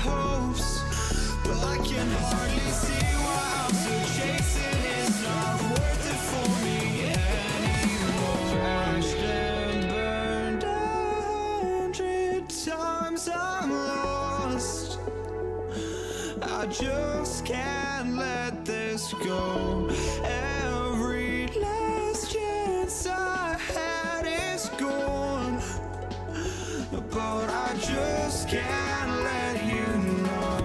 hopes, but I can hardly see why I'm still chasing. It's not worth it for me anymore. Crashed and burned 100 times, I'm lost. I just can't let this go. Every last chance I had is gone, but I just can't let you know.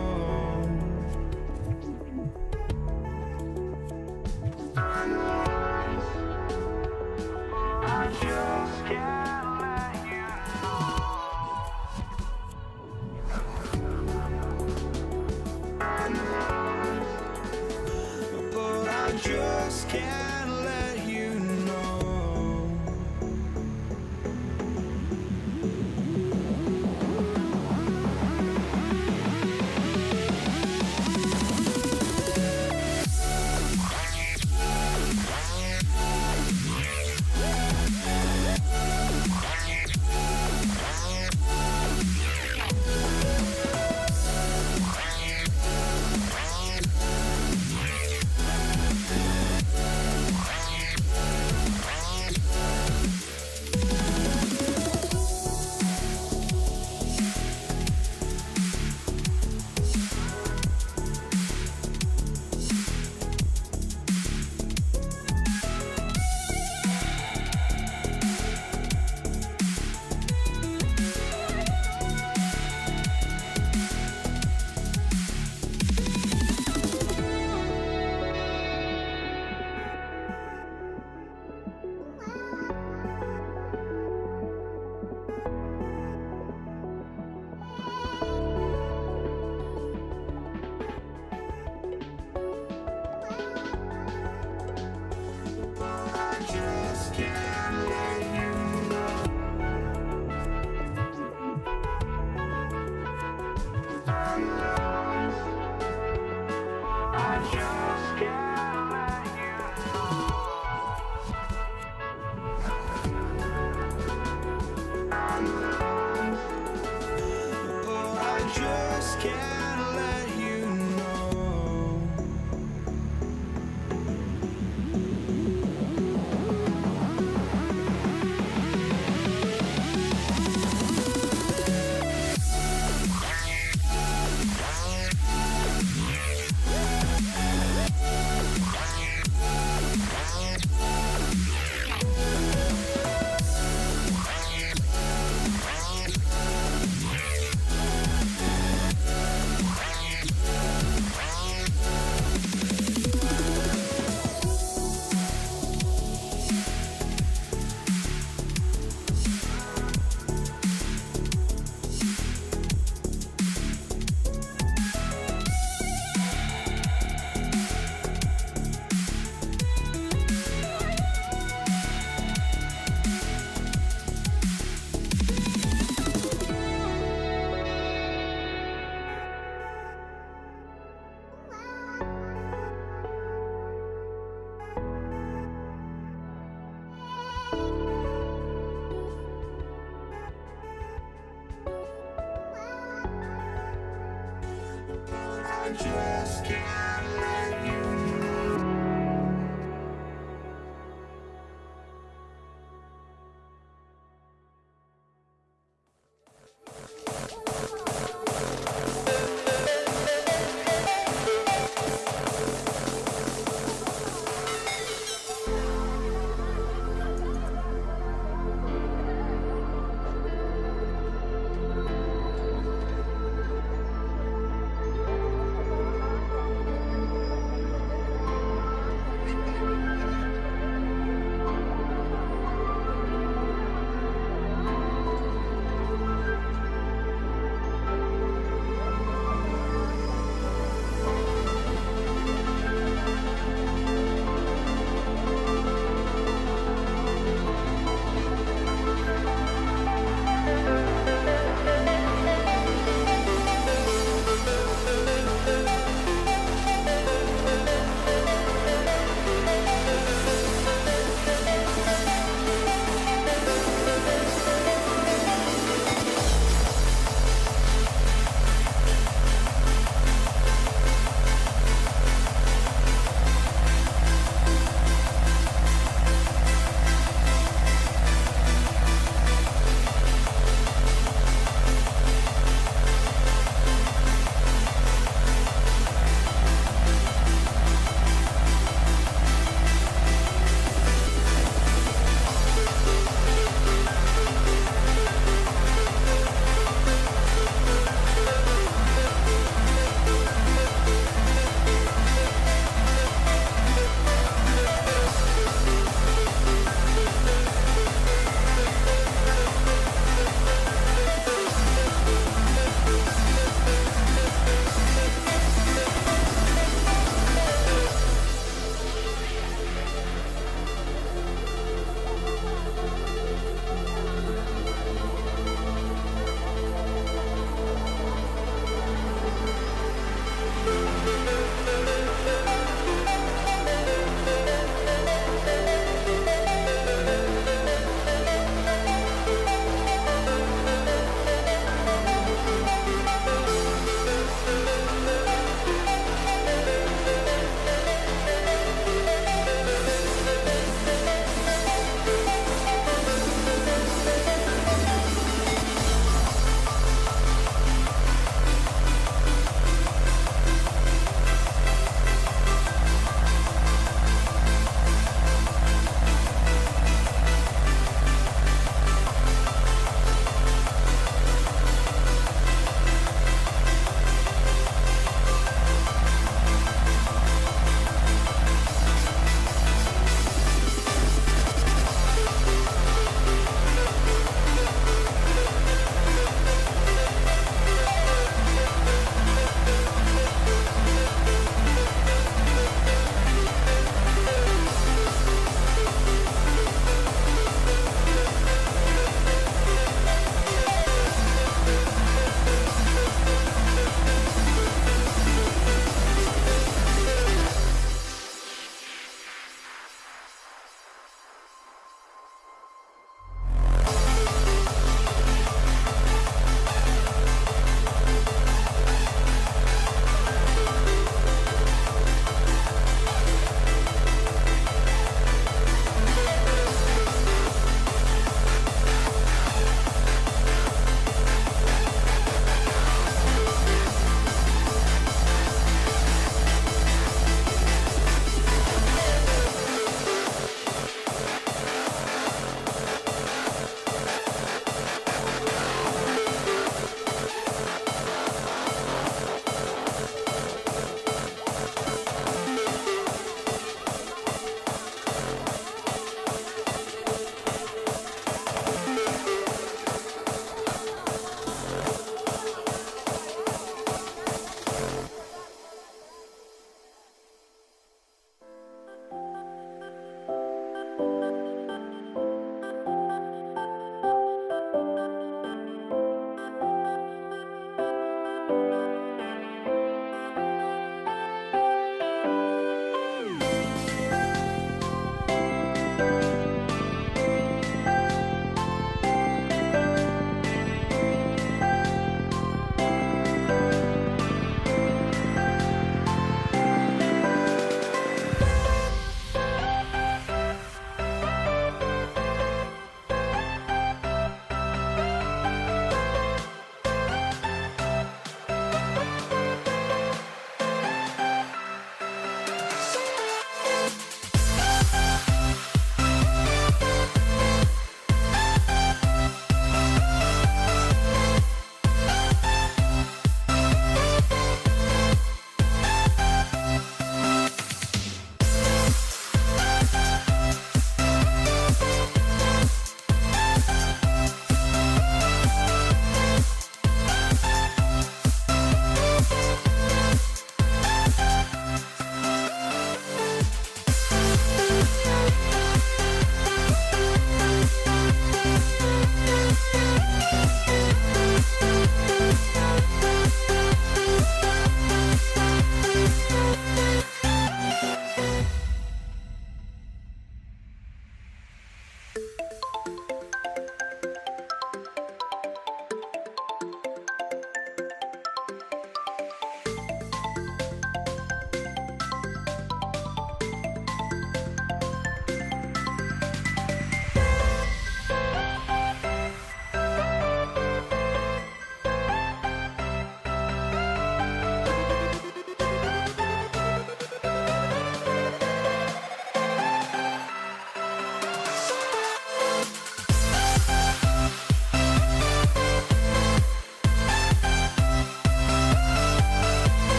I just can't let you know. But I just can't let you know. just can't let you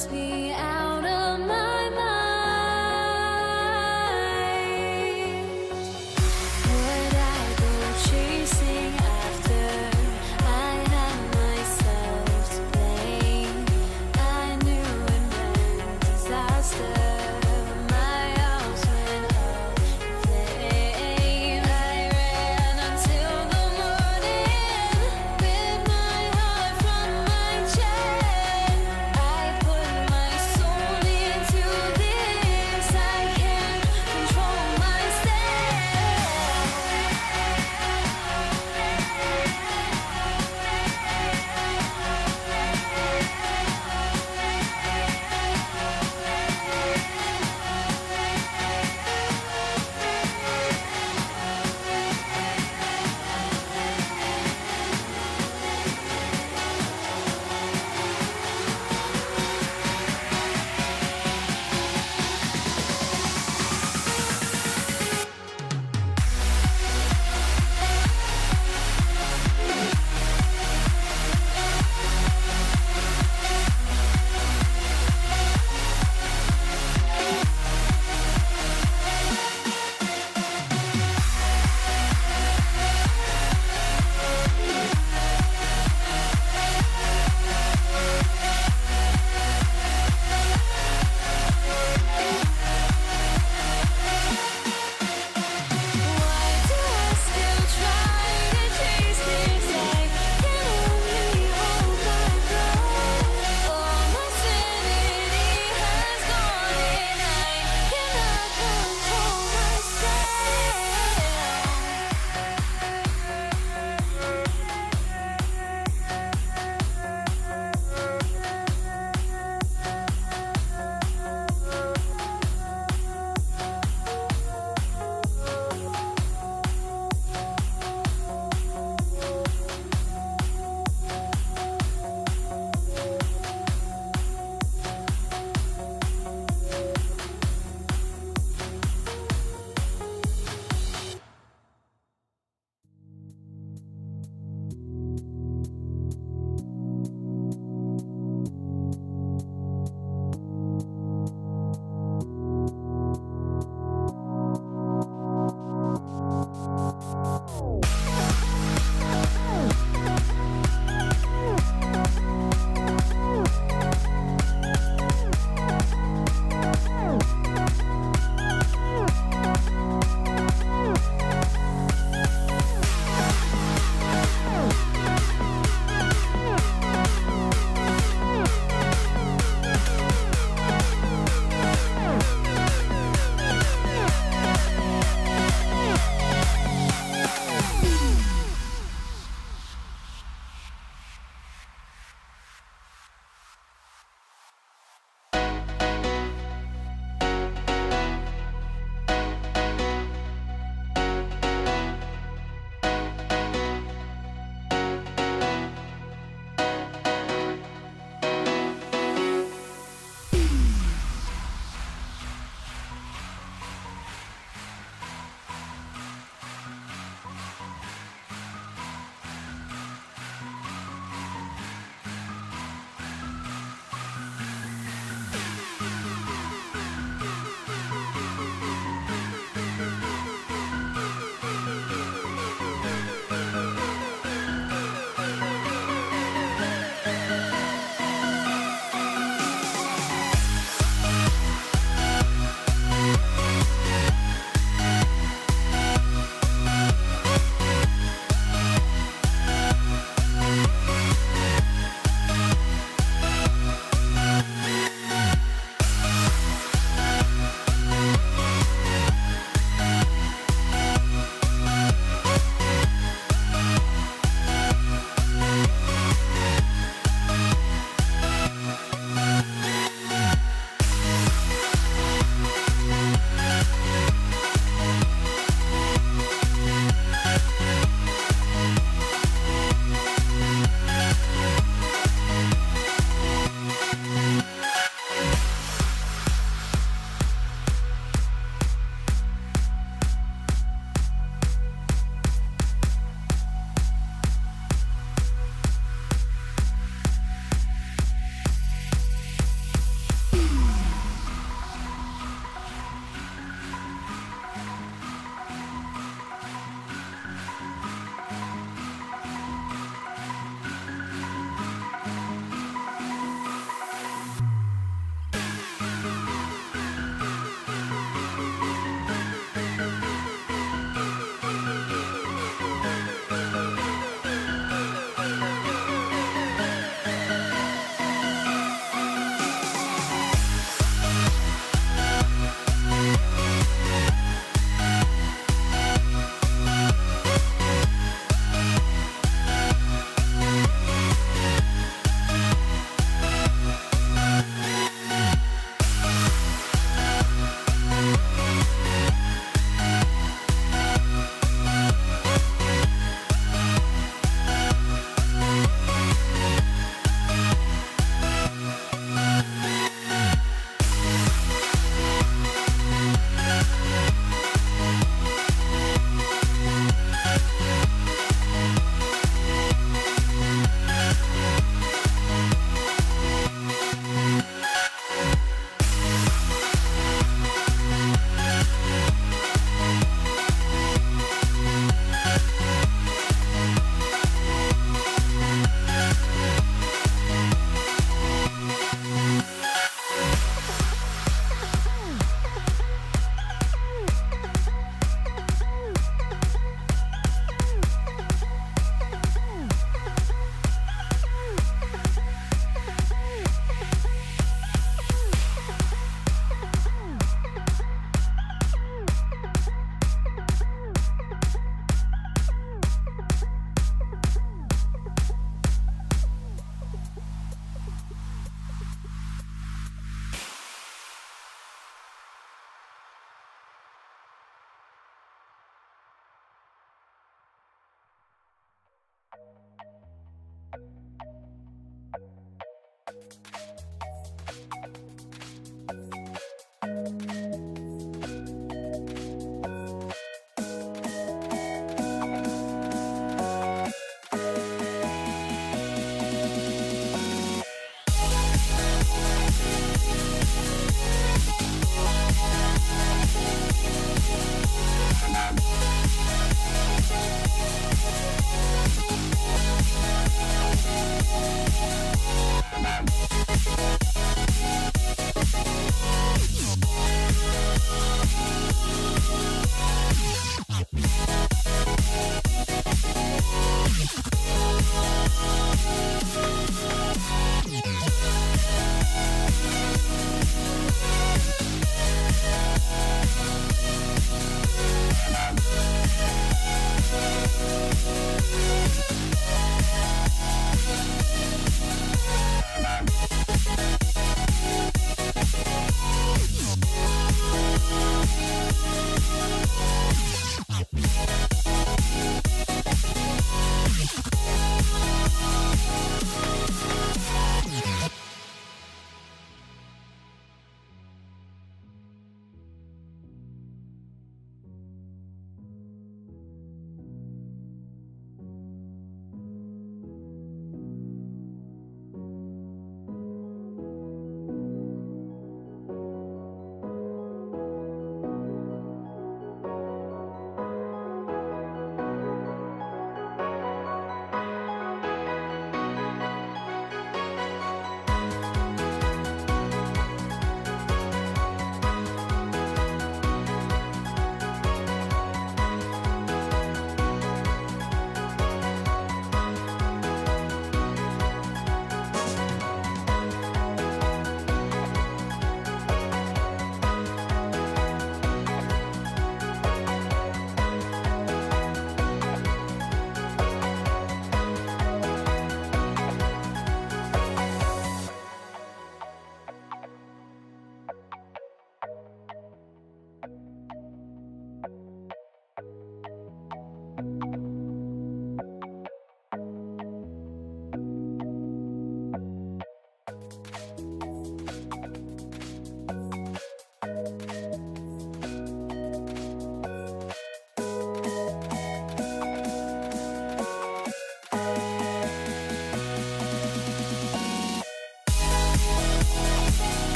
must be out of my mind.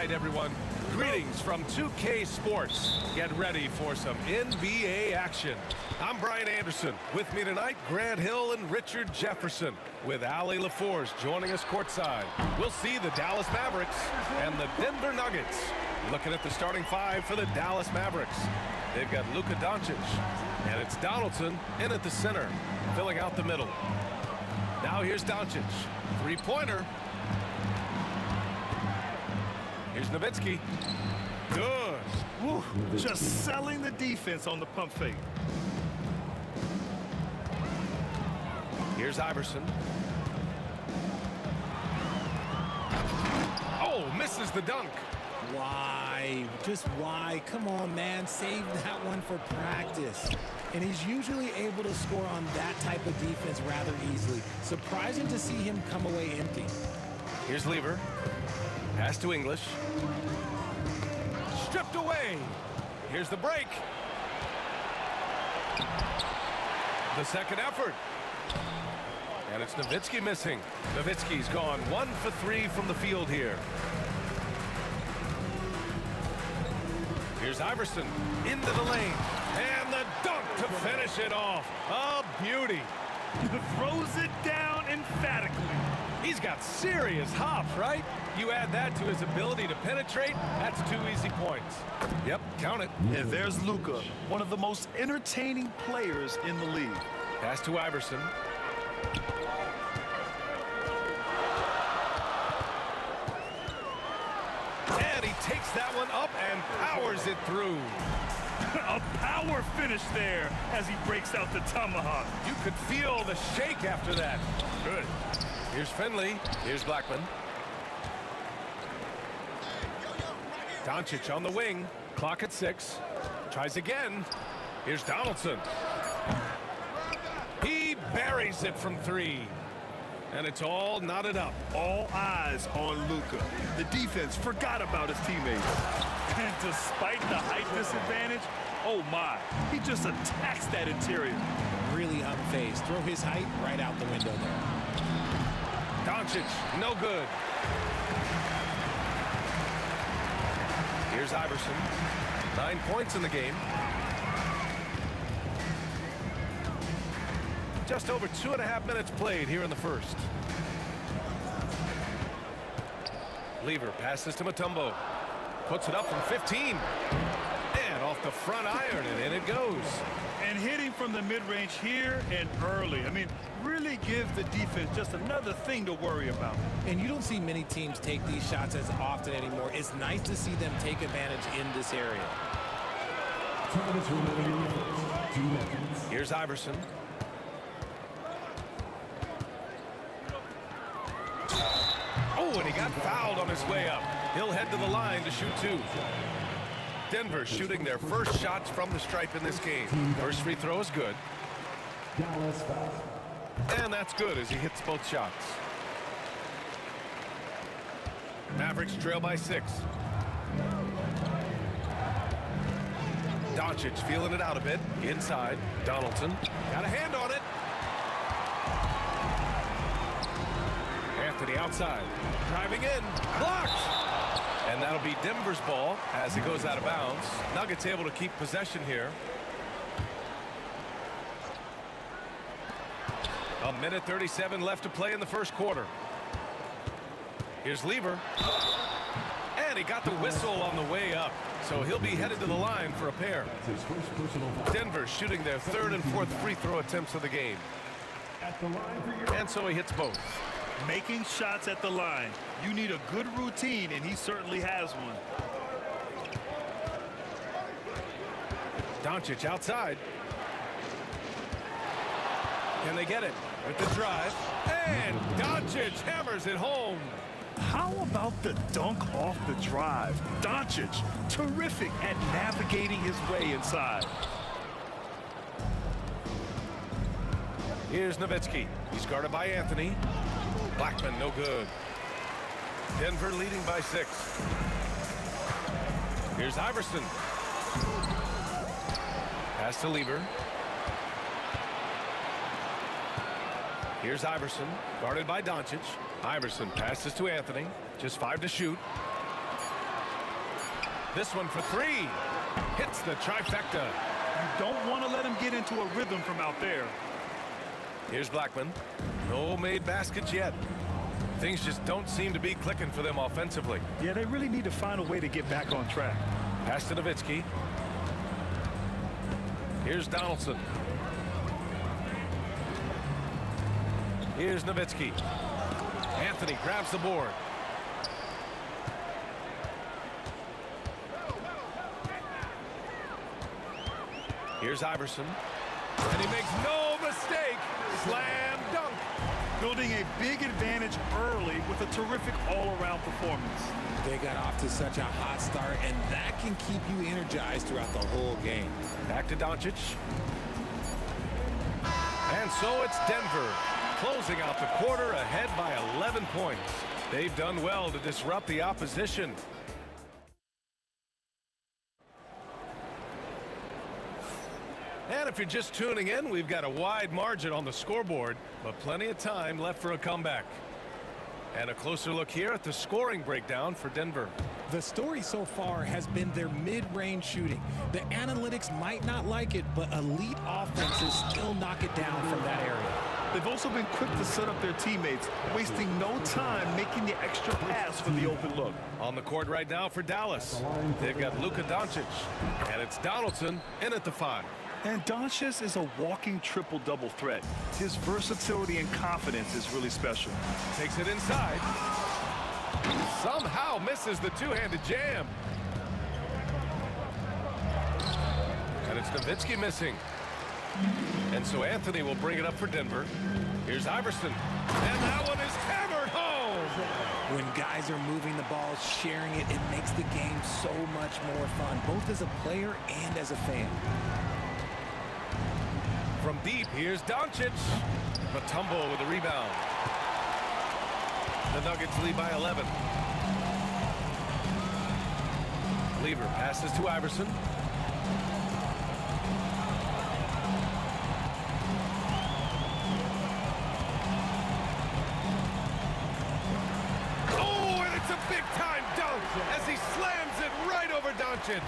right, everyone. Greetings from 2K Sports. Get ready for some NBA action. I'm Brian Anderson. With me tonight, Grant Hill and Richard Jefferson. With Allie LaForce joining us courtside. We'll see the Dallas Mavericks and the Denver Nuggets. Looking at the starting five for the Dallas Mavericks. They've got Luka Doncic, and it's Donaldson in at the center, filling out the middle. Now here's Doncic. Three-pointer. Here's Nowitzki. Good. Woo, just selling the defense on the pump fake. Here's Iverson. Oh, misses the dunk. Why? Just why? Come on, man. Save that one for practice. And he's usually able to score on that type of defense rather easily. Surprising to see him come away empty. Here's Lever. Pass to English. Stripped away. Here's the break. The second effort. And it's Nowitzki missing. Nowitzki's gone 1 for 3 from the field here. Here's Iverson into the lane. And the dunk to finish it off. A beauty. Throws it down emphatically. He's got serious hop, right? You add that to his ability to penetrate, that's 2 easy points. Yep, count it. And there's Luka, one of the most entertaining players in the league. Pass to Iverson. And he takes that one up and powers it through. A power finish there as he breaks out the tomahawk. You could feel the shake after that. Good. Here's Finley. Here's Blackman. Doncic on the wing. Clock at 6. Tries again. Here's Donaldson. He buries it from 3. And it's all knotted up. All eyes on Luka. The defense forgot about his teammates. And despite the height disadvantage, oh my, he just attacks that interior. Really unfazed. Throw his height right out the window there. Doncic, no good. Here's Iverson. 9 points in the game. Just over 2.5 minutes played here in the first. Lever passes to Mutombo. Puts it up from 15. And off the front iron, and in it goes. And hitting from the mid-range here and early. I mean, really give the defense just another thing to worry about. And you don't see many teams take these shots as often anymore. It's nice to see them take advantage in this area. Here's Iverson. Oh, and he got fouled on his way up. He'll head to the line to shoot 2. Denver shooting their first shots from the stripe in this game. First free throw is good. And that's good as he hits both shots. Mavericks trail by 6. Doncic feeling it out a bit. Inside. Donaldson got a hand on it. Anthony outside. Driving in. Blocked. And that'll be Denver's ball as it goes out of bounds. Nuggets able to keep possession here. A minute 37 left to play in the first quarter. Here's Lever. And he got the whistle on the way up. So he'll be headed to the line for a pair. Denver shooting their 3rd and 4th free throw attempts of the game. And so he hits both. Making shots at the line. You need a good routine, and he certainly has one. Doncic outside. Can they get it with the drive? And Doncic hammers it home. How about the dunk off the drive? Doncic, terrific at navigating his way inside. Here's Nowitzki. He's guarded by Anthony. Blackman, no good. Denver leading by 6. Here's Iverson. Pass to Lever. Here's Iverson, guarded by Doncic. Iverson passes to Anthony. Just 5 to shoot. This one for 3. Hits the trifecta. You don't want to let him get into a rhythm from out there. Here's Blackman. No made baskets yet. Things just don't seem to be clicking for them offensively. Yeah, they really need to find a way to get back on track. Pass to Nowitzki. Here's Donaldson. Here's Nowitzki. Anthony grabs the board. Here's Iverson. And he makes no mistake. Slam dunk. Building a big advantage early with a terrific all-around performance. They got off to such a hot start, and that can keep you energized throughout the whole game. Back to Doncic. And so it's Denver closing out the quarter ahead by 11 points. They've done well to disrupt the opposition. And if you're just tuning in, we've got a wide margin on the scoreboard, but plenty of time left for a comeback. And a closer look here at the scoring breakdown for Denver. The story so far has been their mid-range shooting. The analytics might not like it, but elite offenses still knock it down from that area. They've also been quick to set up their teammates, wasting no time making the extra pass for the open look. On the court right now for Dallas, they've got Luka Doncic, and it's Donaldson in at the 5. And Doncic is a walking triple-double threat. His versatility and confidence is really special. Takes it inside. Somehow misses the two-handed jam. And it's Nowitzki missing. And so Anthony will bring it up for Denver. Here's Iverson. And that one is hammered home. When guys are moving the ball, sharing it, it makes the game so much more fun, both as a player and as a fan. From deep, here's Doncic. Mutombo with the rebound. The Nuggets lead by 11. Lever passes to Iverson. Oh, and it's a big-time dunk as he slams it right over Doncic.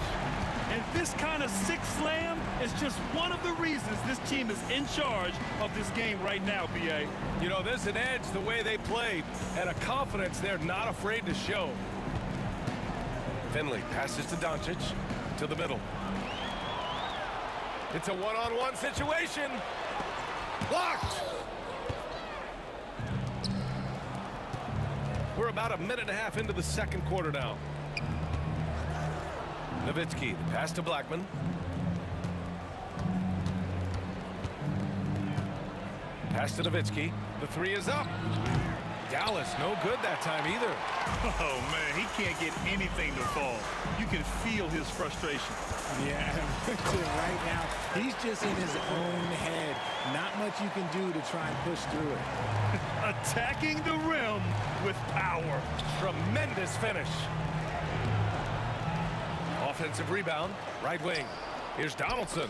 And this kind of sick slam is just one of the reasons this team is in charge of this game right now, B.A. You know, there's an edge the way they played and a confidence they're not afraid to show. Finley passes to Doncic to the middle. It's a one-on-one situation. Blocked. We're about a minute and a half into the second quarter now. Nowitzki, the pass to Blackman. Pass to Nowitzki. The 3 is up. Dallas, no good that time either. Oh, man, he can't get anything to fall. You can feel his frustration. Yeah, right now, he's just in his own head. Not much you can do to try and push through it. Attacking the rim with power. Tremendous finish. Offensive rebound, right wing. Here's Donaldson.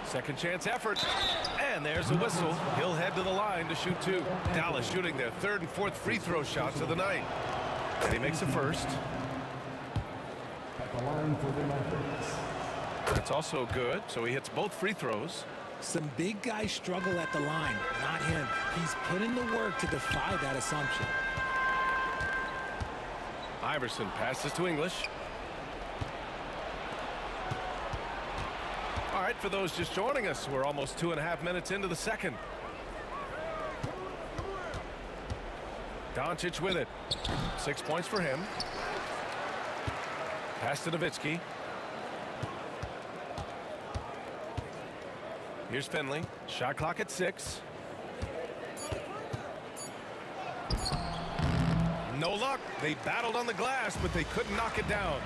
Second chance effort. And there's a whistle. He'll head to the line to shoot 2. Dallas shooting their 3rd and 4th free throw shots of the night. And he makes the first. That's also good. So he hits both free throws. Some big guys struggle at the line, not him. He's put in the work to defy that assumption. Iverson passes to English. All right, for those just joining us, we're almost 2.5 minutes into the second. Doncic with it. 6 points for him. Pass to Nowitzki. Here's Finley. Shot clock at 6. No luck. They battled on the glass, but they couldn't knock it down.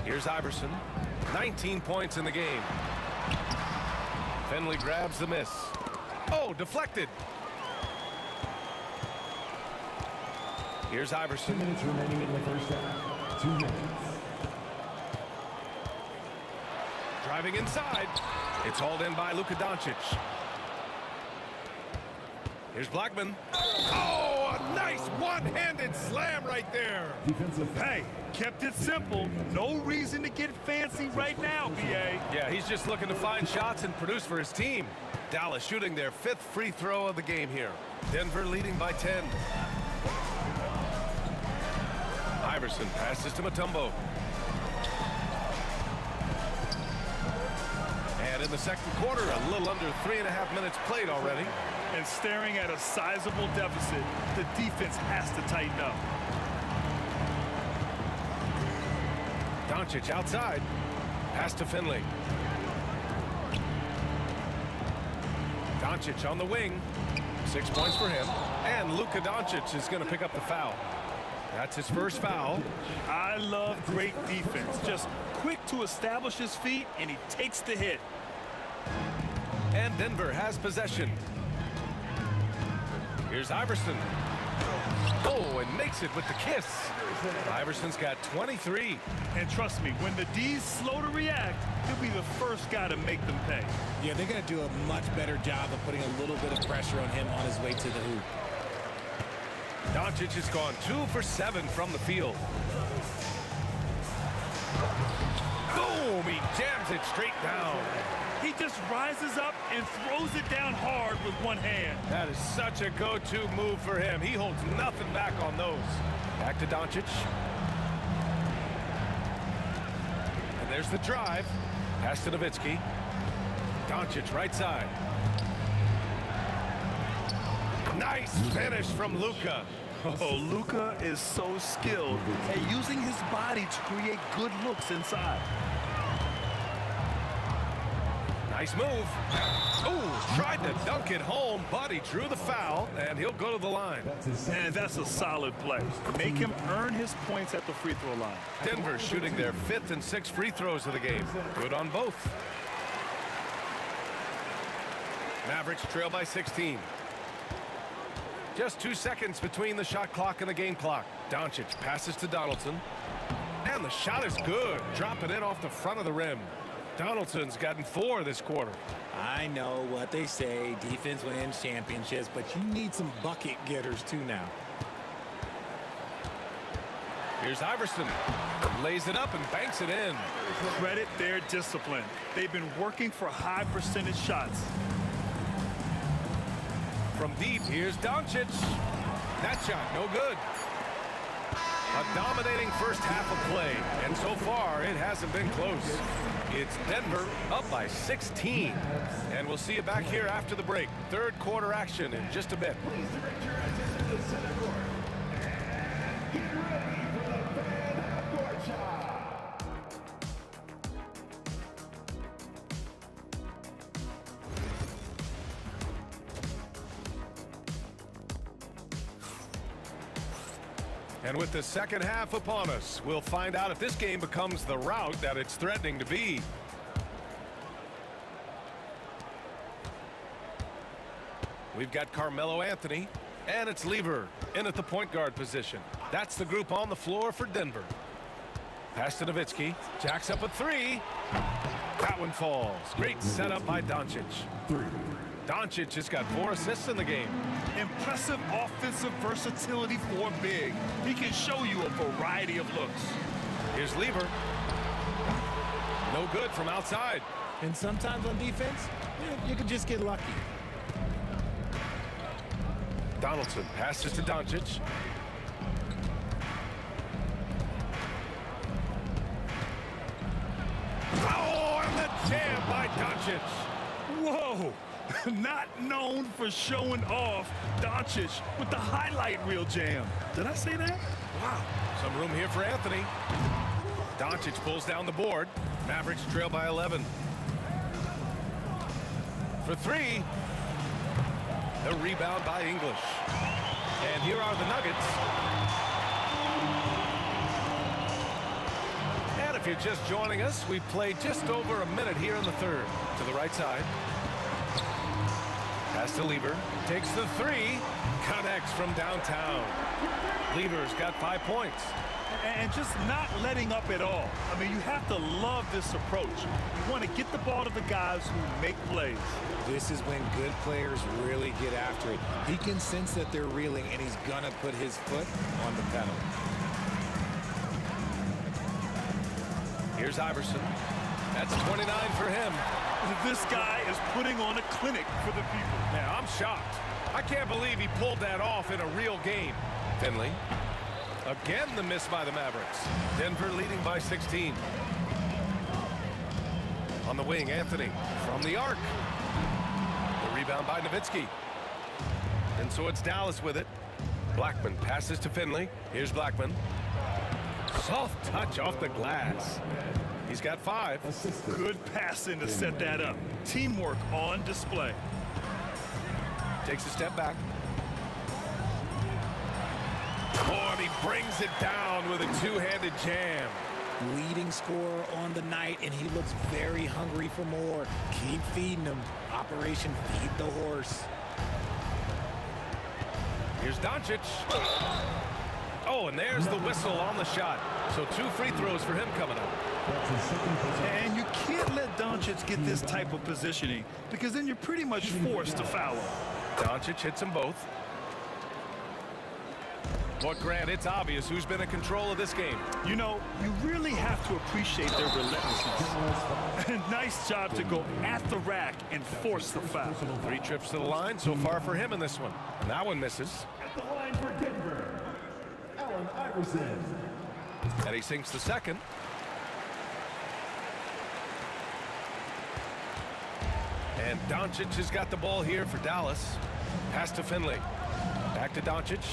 Here's Iverson. 19 points in the game. Finley grabs the miss. Oh, deflected. Here's Iverson. 2 minutes remaining in the first half. 2 minutes. Driving inside. It's hauled in by Luka Doncic. Here's Blackman. Oh, a nice one-handed slam right there. Defensive. Hey, kept it simple. No reason to get fancy right now, B.A. Yeah, he's just looking to find shots and produce for his team. Dallas shooting their 5th free throw of the game here. Denver leading by 10. Iverson passes to Mutombo. And in the second quarter, a little under 3.5 minutes played already. And staring at a sizable deficit, the defense has to tighten up. Doncic outside. Pass to Finley. Doncic on the wing. 6 points for him. And Luka Doncic is going to pick up the foul. That's his first foul. I love great defense. Just quick to establish his feet, and he takes the hit. And Denver has possession. Here's Iverson. Oh, and makes it with the kiss. Iverson's got 23. And trust me, when the D's slow to react, he'll be the first guy to make them pay. Yeah, they're going to do a much better job of putting a little bit of pressure on him on his way to the hoop. Doncic has gone 2 for 7 from the field. Boom! He jams it straight down. He just rises up and throws it down hard with one hand. That is such a go-to move for him. He holds nothing back on those. Back to Doncic. And there's the drive. Pass to Nowitzki. Doncic right side. Nice finish from Luka. Oh, Luka is so skilled at using his body to create good looks inside. Nice move. Oh, tried to dunk it home, but he drew the foul, and he'll go to the line. And that's a solid play. Make him earn his points at the free throw line. Denver shooting their 5th and 6th free throws of the game. Good on both. Mavericks trail by 16. Just 2 seconds between the shot clock and the game clock. Doncic passes to Donaldson. And the shot is good. Dropping it off the front of the rim. Donaldson's gotten 4 this quarter. I know what they say, defense wins championships, but you need some bucket getters too now. Here's Iverson. Lays it up and banks it in. Credit their discipline. They've been working for high percentage shots. From deep, here's Doncic. That shot, no good. A dominating first half of play, and so far, it hasn't been close. It's Denver up by 16. And we'll see you back here after the break. Third quarter action in just a bit. And with the second half upon us, we'll find out if this game becomes the rout that it's threatening to be. We've got Carmelo Anthony, and it's Lever in at the point guard position. That's the group on the floor for Denver. Pass to Nowitzki. Jacks up a 3. That one falls. Great setup by Doncic. Doncic has got 4 assists in the game. Impressive offensive versatility for big. He can show you a variety of looks. Here's Lever. No good from outside. And sometimes on defense, you can just get lucky. Donaldson passes to Doncic. Oh, and the jam by Doncic. Whoa! Not known for showing off, Doncic with the highlight reel jam. Did I say that? Wow. Some room here for Anthony. Doncic pulls down the board. Mavericks trail by 11. For 3. The rebound by English. And here are the Nuggets. And if you're just joining us, we've played just over a minute here in the third. To the right side. Pass to Lever. Takes the 3. Connects from downtown. Lever's got 5 points. And just not letting up at all. I mean, you have to love this approach. You want to get the ball to the guys who make plays. This is when good players really get after it. He can sense that they're reeling, and he's going to put his foot on the pedal. Here's Iverson. That's 29 for him. This guy is putting on a clinic for the people. Now, I'm shocked. I can't believe he pulled that off in a real game. Finley. Again, the miss by the Mavericks. Denver leading by 16. On the wing, Anthony from the arc. The rebound by Nowitzki. And so it's Dallas with it. Blackman passes to Finley. Here's Blackman. Soft touch off the glass. He's got 5. Good passing to set that up. Teamwork on display. Takes a step back. Oh, and he brings it down with a 2-handed jam. Leading scorer on the night, and he looks very hungry for more. Keep feeding him. Operation Feed the Horse. Here's Doncic. Oh, and there's the whistle on the shot. So 2 free throws for him coming up. And you can't let Doncic get this type of positioning because then you're pretty much forced to foul him. Doncic hits them both. But Grant, it's obvious who's been in control of this game. You know, you really have to appreciate their relentlessness. Nice job to go at the rack and force the foul. 3 trips to the line so far for him in this one. And that one misses. At the line for Denver, Allen Iverson. And he sinks the second. And Doncic has got the ball here for Dallas. Pass to Finley. Back to Doncic.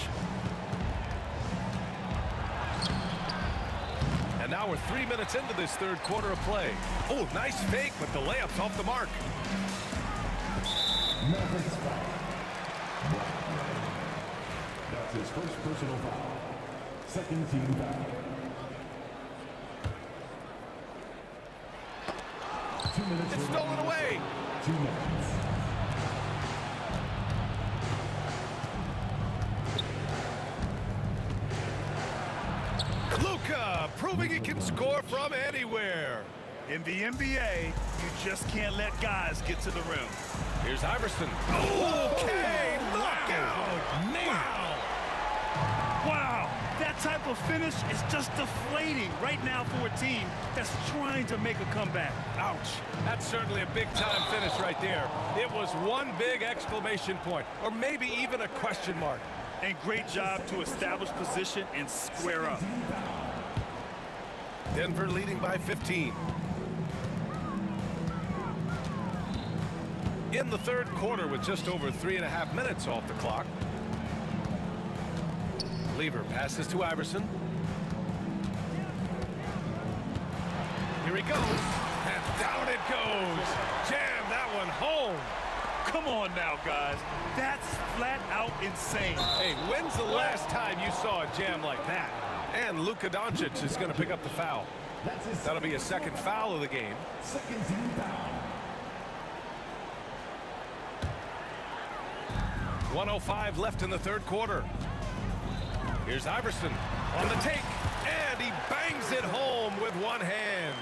And now we're 3 minutes into this third quarter of play. Oh, nice fake, but the layup's off the mark. Mavericks foul. That's his first personal foul. Second team foul. 2 minutes. It's stolen away. 2 minutes. Luka proving he can score from anywhere. In the NBA, you just can't let guys get to the rim. Here's Iverson. Okay, knockout. Man. Wow, that type of finish is just deflating right now for a team that's trying to make a comeback. Ouch. That's certainly a big-time finish right there. It was one big exclamation point, or maybe even a question mark. And great job to establish position and square up. Denver leading by 15. In the third quarter with just over 3.5 minutes off the clock. Lever passes to Iverson. Here he goes. And down it goes. Jam that one home. Come on now, guys. That's flat out insane. Hey, when's the last time you saw a jam like that? And Luka Doncic is going to pick up the foul. That'll be a second foul of the game. Second team foul. 1:05 left in the third quarter. Here's Iverson on the take, and he bangs it home with one hand.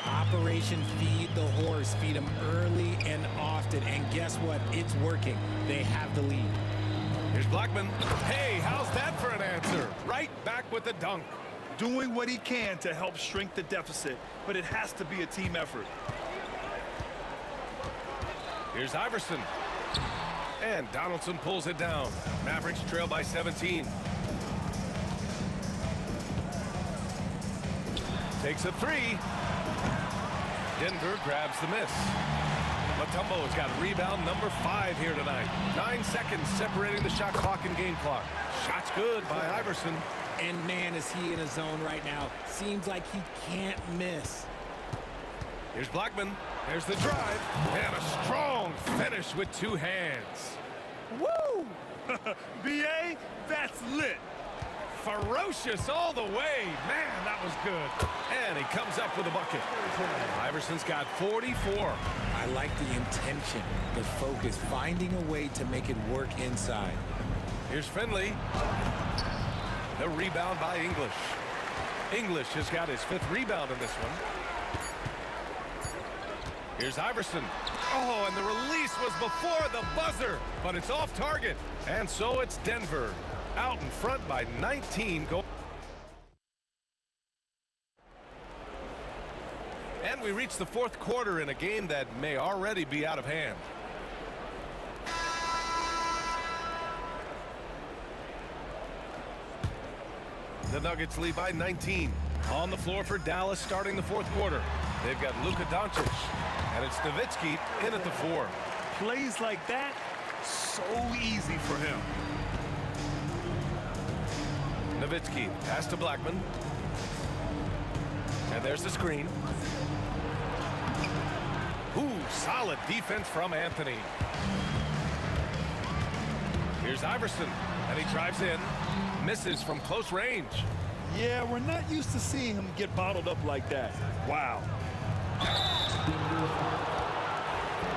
Operation Feed the Horse. Feed him early and often. And guess what? It's working. They have the lead. Here's Blackman. Hey, how's that for an answer? Right back with the dunk. Doing what he can to help shrink the deficit, but it has to be a team effort. Here's Iverson. And Donaldson pulls it down. Mavericks trail by 17. Takes a 3. Denver grabs the miss. Mutombo's got rebound number 5 here tonight. 9 seconds separating the shot clock and game clock. Shot's good by Iverson. And man, is he in a zone right now. Seems like he can't miss. Here's Blackman. There's the drive. And a strong finish with 2 hands. Woo! BA, that's lit. Ferocious all the way. Man, that was good. And he comes up with a bucket. Iverson's got 44. I like the intention, the focus, finding a way to make it work inside. Here's Finley. The rebound by English. English has got his 5th rebound in this one. Here's Iverson. Oh, and the release was before the buzzer, but it's off target. And so it's Denver out in front by 19. And we reach the fourth quarter in a game that may already be out of hand. The Nuggets lead by 19. On the floor for Dallas starting the fourth quarter. They've got Luka Doncic, and it's Nowitzki in at the 4. Plays like that, so easy for him. Nowitzki, pass to Blackman. And there's the screen. Ooh, solid defense from Anthony. Here's Iverson, and he drives in. Misses from close range. Yeah, we're not used to seeing him get bottled up like that. Wow.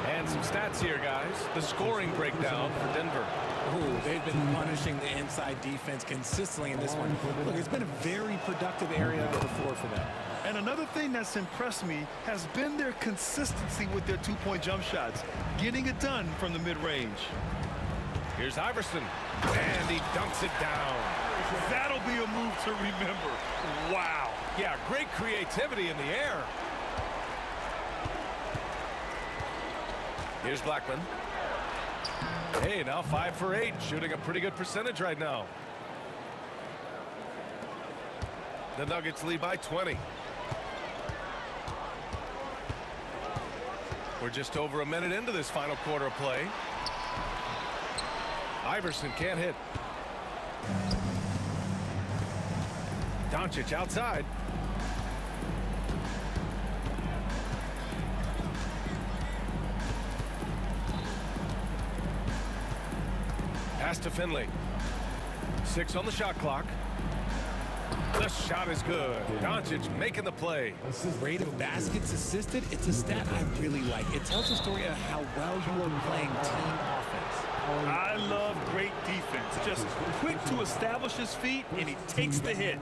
And And some stats here, guys. The scoring breakdown for Denver. Ooh, they've been punishing the inside defense consistently in this one. Look, it's been a very productive area of the floor for them. And another thing that's impressed me has been their consistency with their two-point jump shots, getting it done from the mid-range. Here's Iverson, and he dunks it down. That'll be a move to remember. Wow. Yeah, great creativity in the air. Here's Blackman. Hey, now 5 for 8, shooting a pretty good percentage right now. The Nuggets lead by 20. We're just over a minute into this final quarter of play. Iverson can't hit. Doncic outside. Pass to Finley. 6 on the shot clock. The shot is good. Doncic making the play. Rate of baskets assisted, it's a stat I really like. It tells a story of how well you are playing team offense. I love great defense. Just quick to establish his feet, and he takes the hit.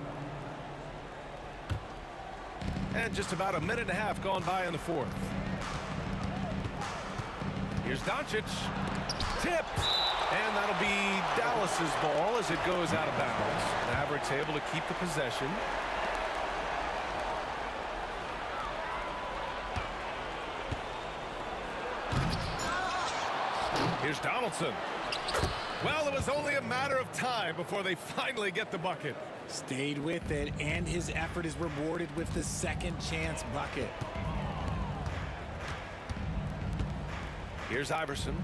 And just about a minute and a half gone by in the fourth. Here's Doncic. Tipped. And that'll be Dallas's ball as it goes out of bounds. Mavericks able to keep the possession. Here's Donaldson. Well, it was only a matter of time before they finally get the bucket. Stayed with it, and his effort is rewarded with the second chance bucket. Here's Iverson.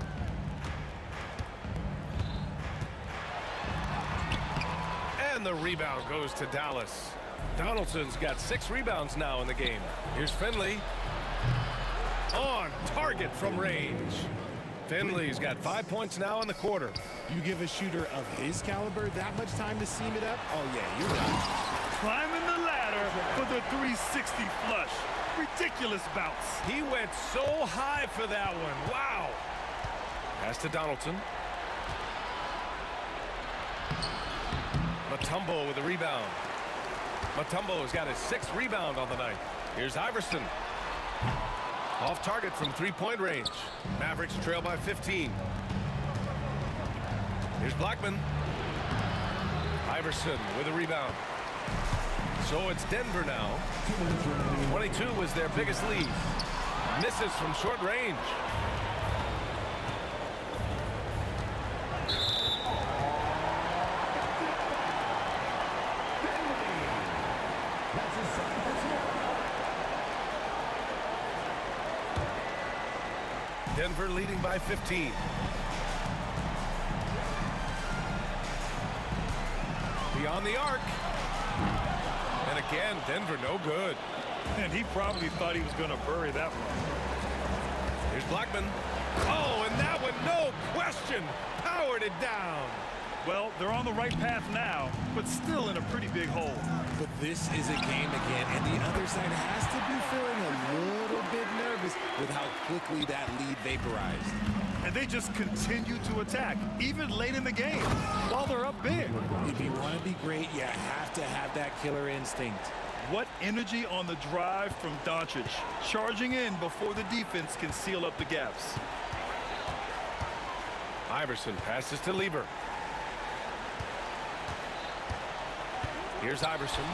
And the rebound goes to Dallas. Donaldson's got 6 rebounds now in the game. Here's Finley. On target from range. Finley's got 5 points now in the quarter. You give a shooter of his caliber that much time to seam it up? Oh, yeah, you're done. Climbing the ladder for the 360 flush. Ridiculous bounce. He went so high for that one. Wow. Pass to Donaldson. Mutombo with a rebound. Mutombo's got his 6th rebound on the night. Here's Iverson. Off target from 3-point range. Mavericks trail by 15. Here's Blackman. Iverson with a rebound. So it's Denver now. 22 was their biggest lead. Misses from short range. Denver leading by 15. Beyond the arc. And again, Denver no good. And he probably thought he was going to bury that one. Here's Blackman. Oh, and that one, no question, powered it down. Well, they're on the right path now, but still in a pretty big hole. But this is a game again, and the other side has to be feeling a little bit nervous with how quickly that lead vaporized. And they just continue to attack, even late in the game, while they're up big. If you want to be great, you have to have that killer instinct. What energy on the drive from Doncic, charging in before the defense can seal up the gaps. Iverson passes to Lieber. Here's Iverson.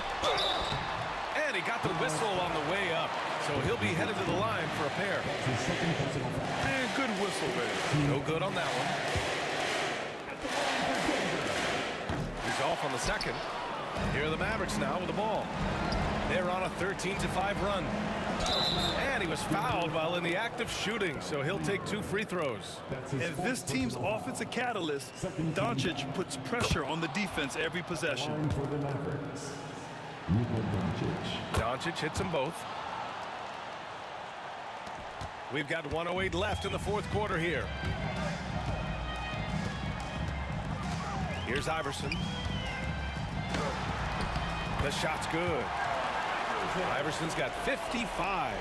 And he got the whistle on the way up. So he'll be headed to the line for a pair. And good whistle there. No good on that one. He's off on the second. Here are the Mavericks now with the ball. They're on a 13-5 run. And he was fouled while in the act of shooting, so he'll take 2 free throws. And this team's offensive catalyst, Doncic puts pressure on the defense every possession. Doncic hits them both. We've got 1:08 left in the fourth quarter here. Here's Iverson. The shot's good. Iverson's got 55.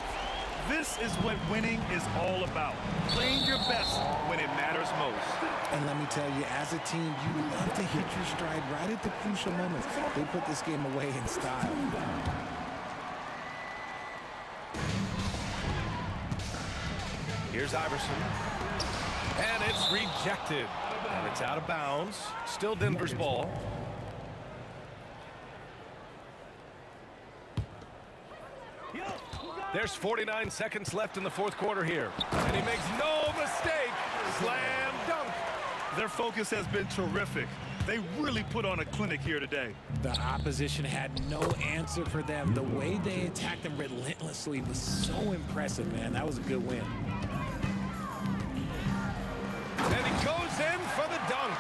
This is what winning is all about. Playing your best when it matters most. And let me tell you, as a team, you love to hit your stride right at the crucial moments. They put this game away in style. Here's Iverson. And it's rejected. And it's out of bounds. Still Denver's ball. There's 49 seconds left in the fourth quarter here. And he makes no mistake. Slam dunk. Their focus has been terrific. They really put on a clinic here today. The opposition had no answer for them. The way they attacked them relentlessly was so impressive, man. That was a good win. And he goes in for the dunk.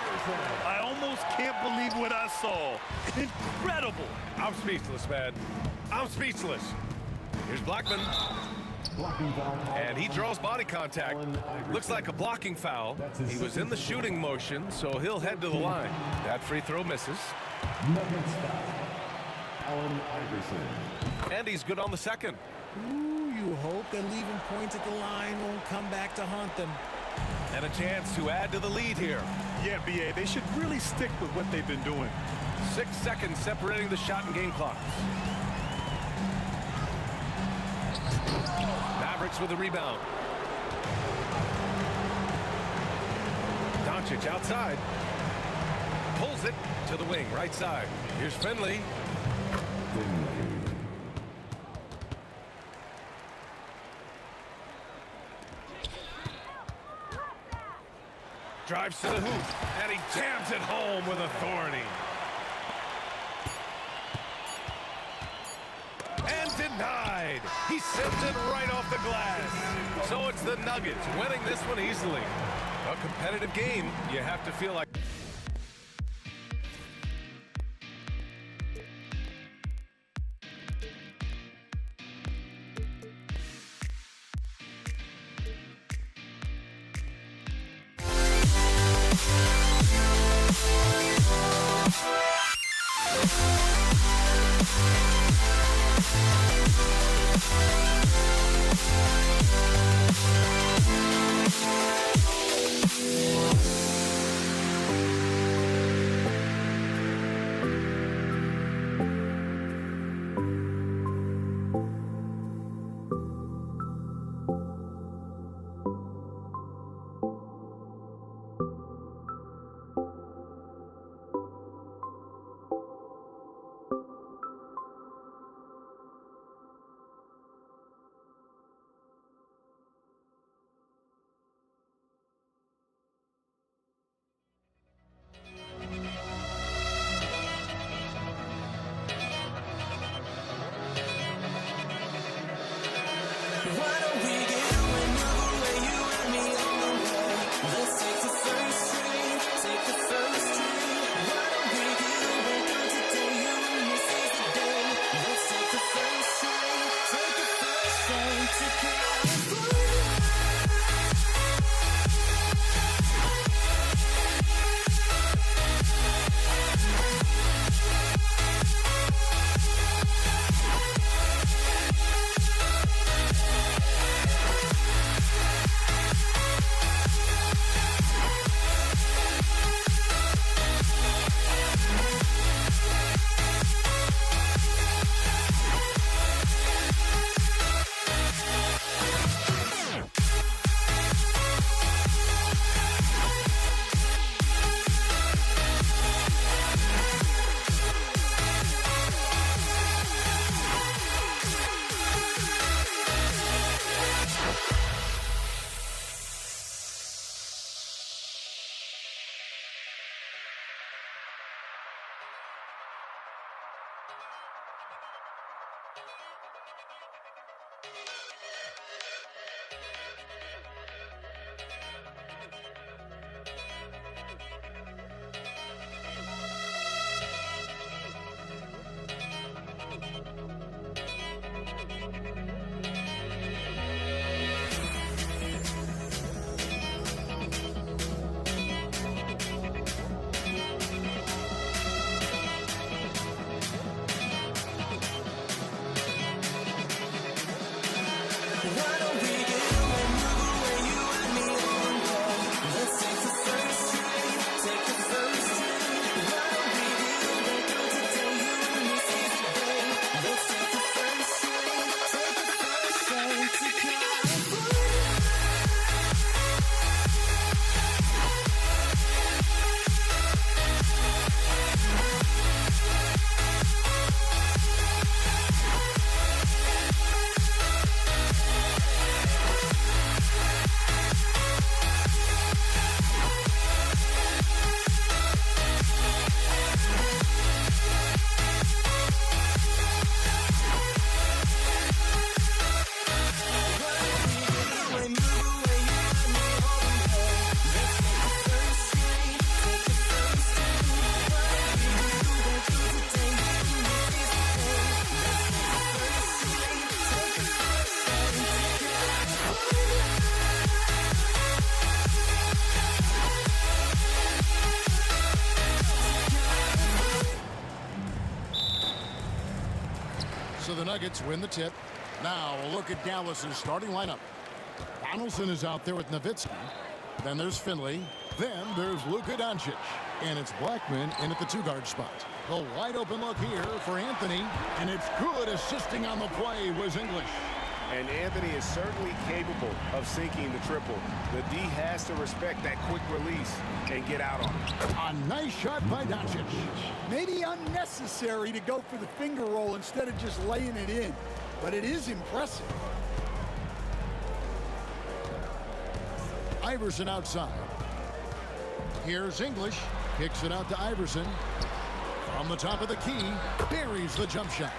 I almost can't believe what I saw. Incredible. I'm speechless, man. I'm speechless. Here's Blackman. Blocking foul. And he draws body contact. Looks like a blocking foul. He was in the shooting motion, so he'll head to the line. That free throw misses. Nuggets foul. Allen Iverson. And he's good on the second. Ooh, you hope that leaving points at the line won't come back to haunt them. And a chance to add to the lead here. Yeah, B.A., they should really stick with what they've been doing. 6 seconds separating the shot and game clocks. Mavericks with a rebound. Doncic outside. Pulls it to the wing, right side. Here's Finley. Drives to the hoop, and he jams it home with authority. And denied. He sends it right off the glass. So it's the Nuggets winning this one easily. A competitive game, you have to feel like... Nuggets win the tip. Now a look at Dallas's starting lineup. Donaldson is out there with Nowitzki. Then there's Finley. Then there's Luka Doncic. And it's Blackman in at the two-guard spot. The wide open look here for Anthony. And it's good. Assisting on the play was English. And Anthony is certainly capable of sinking the triple. The D has to respect that quick release and get out on it. A nice shot by Doncic. Maybe unnecessary to go for the finger roll instead of just laying it in. But it is impressive. Iverson outside. Here's English. Kicks it out to Iverson. From the top of the key, buries the jump shot.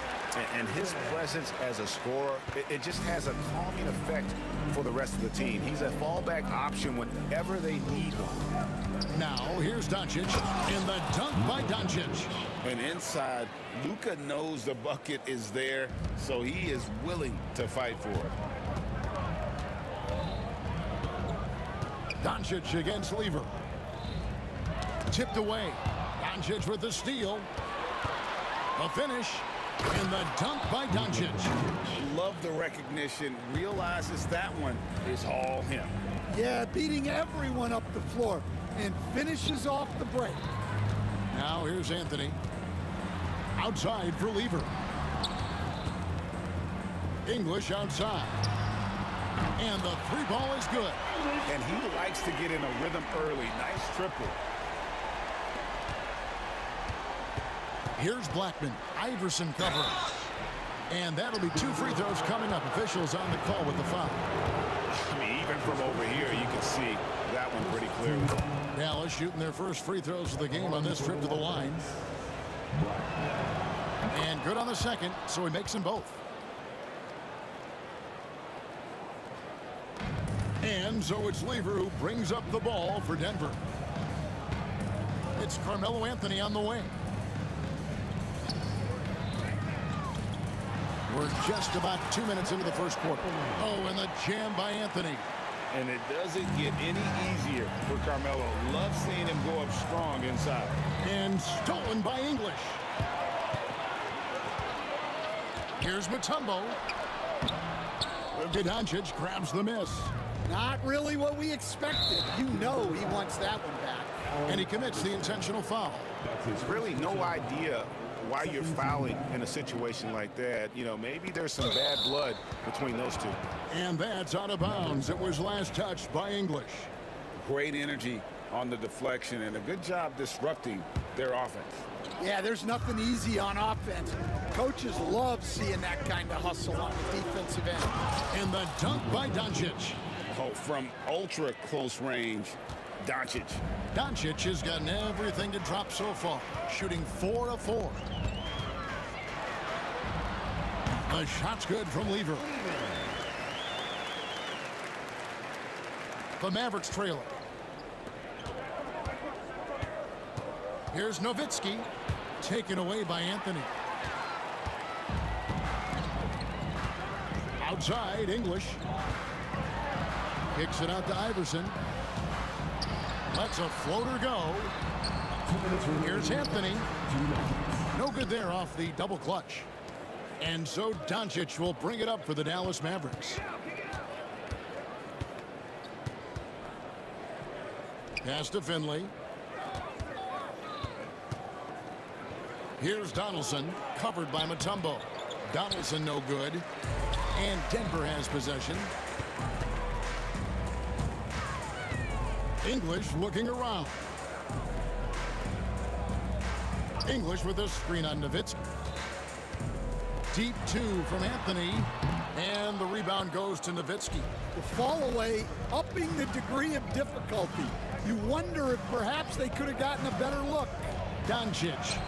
And his presence as a scorer, it just has a calming effect for the rest of the team. He's a fallback option whenever they need one. Now, here's Doncic, and the dunk by Doncic. And inside, Luka knows the bucket is there, so he is willing to fight for it. Doncic against Lever. Tipped away. Doncic with the steal. A finish. And the dunk by Doncic. Love the recognition. Realizes that one is all him. Yeah, beating everyone up the floor and finishes off the break. Now here's Anthony. Outside for Lever. English outside. And the three ball is good. And he likes to get in a rhythm early. Nice triple. Here's Blackman. Iverson covering. And that'll be 2 free throws coming up. Officials on the call with the foul. I mean, even from over here, you can see that one pretty clearly. Dallas shooting their first free throws of the game on this trip to the line. And good on the second, so he makes them both. And so it's Lever who brings up the ball for Denver. It's Carmelo Anthony on the wing. We're just about 2 minutes into the first quarter. Oh, and the jam by Anthony. And it doesn't get any easier for Carmelo. Love seeing him go up strong inside. And stolen by English. Here's Mutombo. Doncic grabs the miss. Not really what we expected. You know he wants that one back. And he commits the intentional foul. There's really no idea why you're fouling in a situation like that. You know, maybe there's some bad blood between those two. And that's out of bounds. It was last touched by English. Great energy on the deflection and a good job disrupting their offense. Yeah, there's nothing easy on offense. Coaches love seeing that kind of hustle on the defensive end. And the dunk by Doncic. Oh, from ultra close range, Doncic. Doncic has gotten everything to drop so far, shooting 4 of 4. The shot's good from Lever. The Mavericks trailer. Here's Nowitzki, taken away by Anthony. Outside, English. Kicks it out to Iverson. Lets a floater go. Here's Anthony. No good there off the double clutch. And so Doncic will bring it up for the Dallas Mavericks. Pass to Finley. Here's Donaldson, covered by Mutombo. Donaldson no good. And Denver has possession. English looking around. English with a screen on Nowitzki. Deep 2 from Anthony. And the rebound goes to Nowitzki. The fall away, upping the degree of difficulty. You wonder if perhaps they could have gotten a better look. Doncic.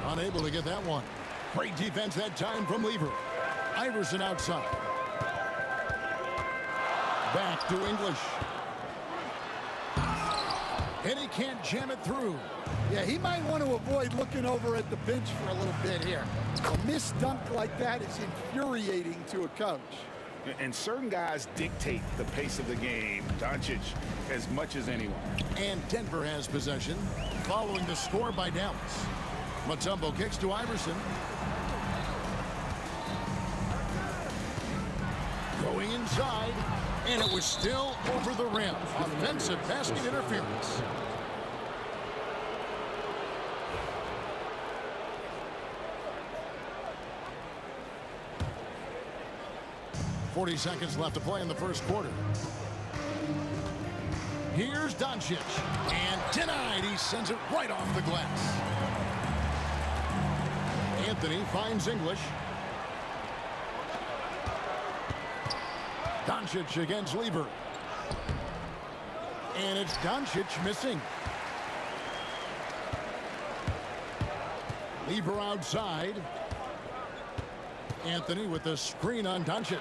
Unable to get that one. Great defense that time from Lever. Iverson outside. Back to English. And he can't jam it through. Yeah, he might want to avoid looking over at the bench for a little bit here. A missed dunk like that is infuriating to a coach. And certain guys dictate the pace of the game. Doncic as much as anyone. And Denver has possession, following the score by Dallas. Mutombo kicks to Iverson. Anthony inside, and it was still over the rim. Offensive basket interference. .40 seconds left to play in the first quarter. Here's Doncic, and denied. He sends it right off the glass. Anthony finds English. Doncic against Lever. And it's Doncic missing. Lever outside. Anthony with the screen on Doncic.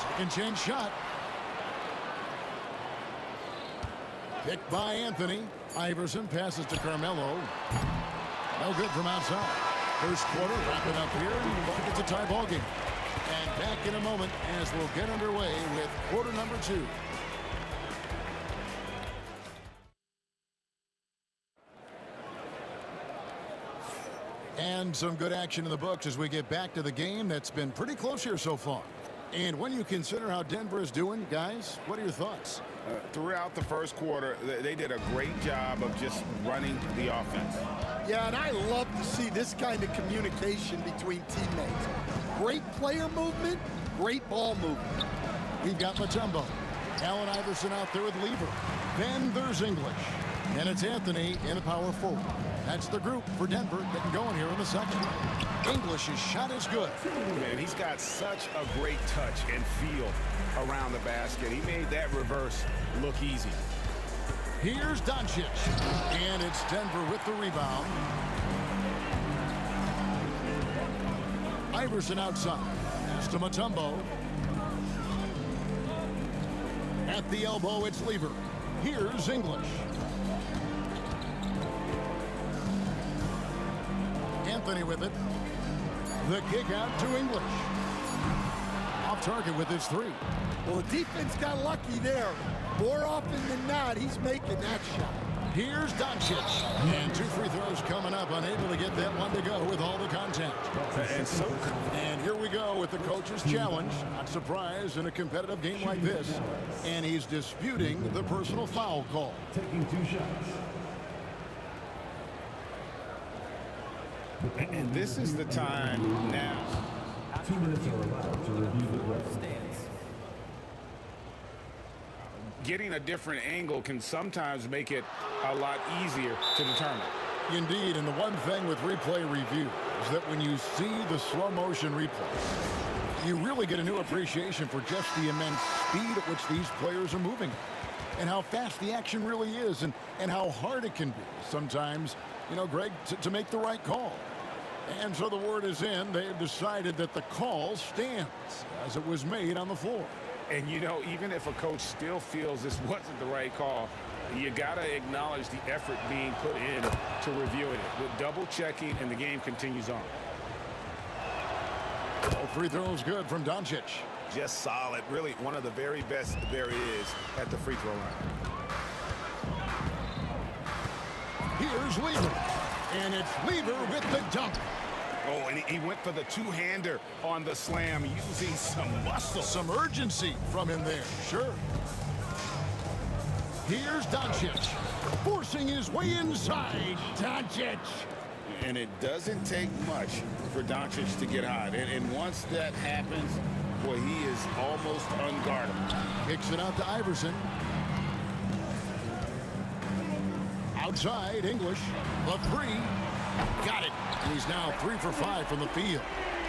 Second chance shot. Picked by Anthony. Iverson passes to Carmelo. No good from outside. First quarter wrapping up here. And it's a tie ball game. And back in a moment as we'll get underway with quarter number 2. And some good action in the books as we get back to the game that's been pretty close here so far. And when you consider how Denver is doing, guys, what are your thoughts? Throughout the first quarter, they did a great job of just running the offense. Yeah, and I love to see this kind of communication between teammates. Great player movement, great ball movement. We've got Mutombo. Allen Iverson out there with Lever. Then there's English. And it's Anthony in a power forward. That's the group for Denver getting going here in the second. English's shot is good. Man, he's got such a great touch and feel around the basket. He made that reverse look easy. Here's Doncic. And it's Denver with the rebound. Iverson outside. Pass to Mutombo. At the elbow, it's Lever. Here's English. Anthony with it. The kick out to English. Off target with his 3. Well, the defense got lucky there. More often than not, he's making that shot. Here's Doncic. And 2 free throws coming up. Unable to get that one to go with all the contact. And here we go with the coach's challenge. Not surprised in a competitive game like this. And he's disputing the personal foul call. Taking 2 shots. And this is the time now. 2 minutes are allowed to review the play. Getting a different angle can sometimes make it a lot easier to determine. Indeed, and the one thing with replay review is that when you see the slow motion replay, you really get a new appreciation for just the immense speed at which these players are moving and how fast the action really is and how hard it can be sometimes, you know, Greg, to make the right call. And so the word is in. They've decided that the call stands as it was made on the floor. And, you know, even if a coach still feels this wasn't the right call, you got to acknowledge the effort being put in to reviewing it. With double checking, and the game continues on. All free throws good from Doncic. Just solid. Really one of the very best there is at the free throw line. Here's Lever. And it's Lever with the dunk. Oh, and he went for the two-hander on the slam, using some muscle. Some urgency from him there, sure. Here's Doncic, forcing his way inside. Doncic. And it doesn't take much for Doncic to get hot. And once that happens, boy, he is almost unguardable. Kicks it out to Iverson. Outside, English. The 3. Got it. He's now 3 for 5 from the field.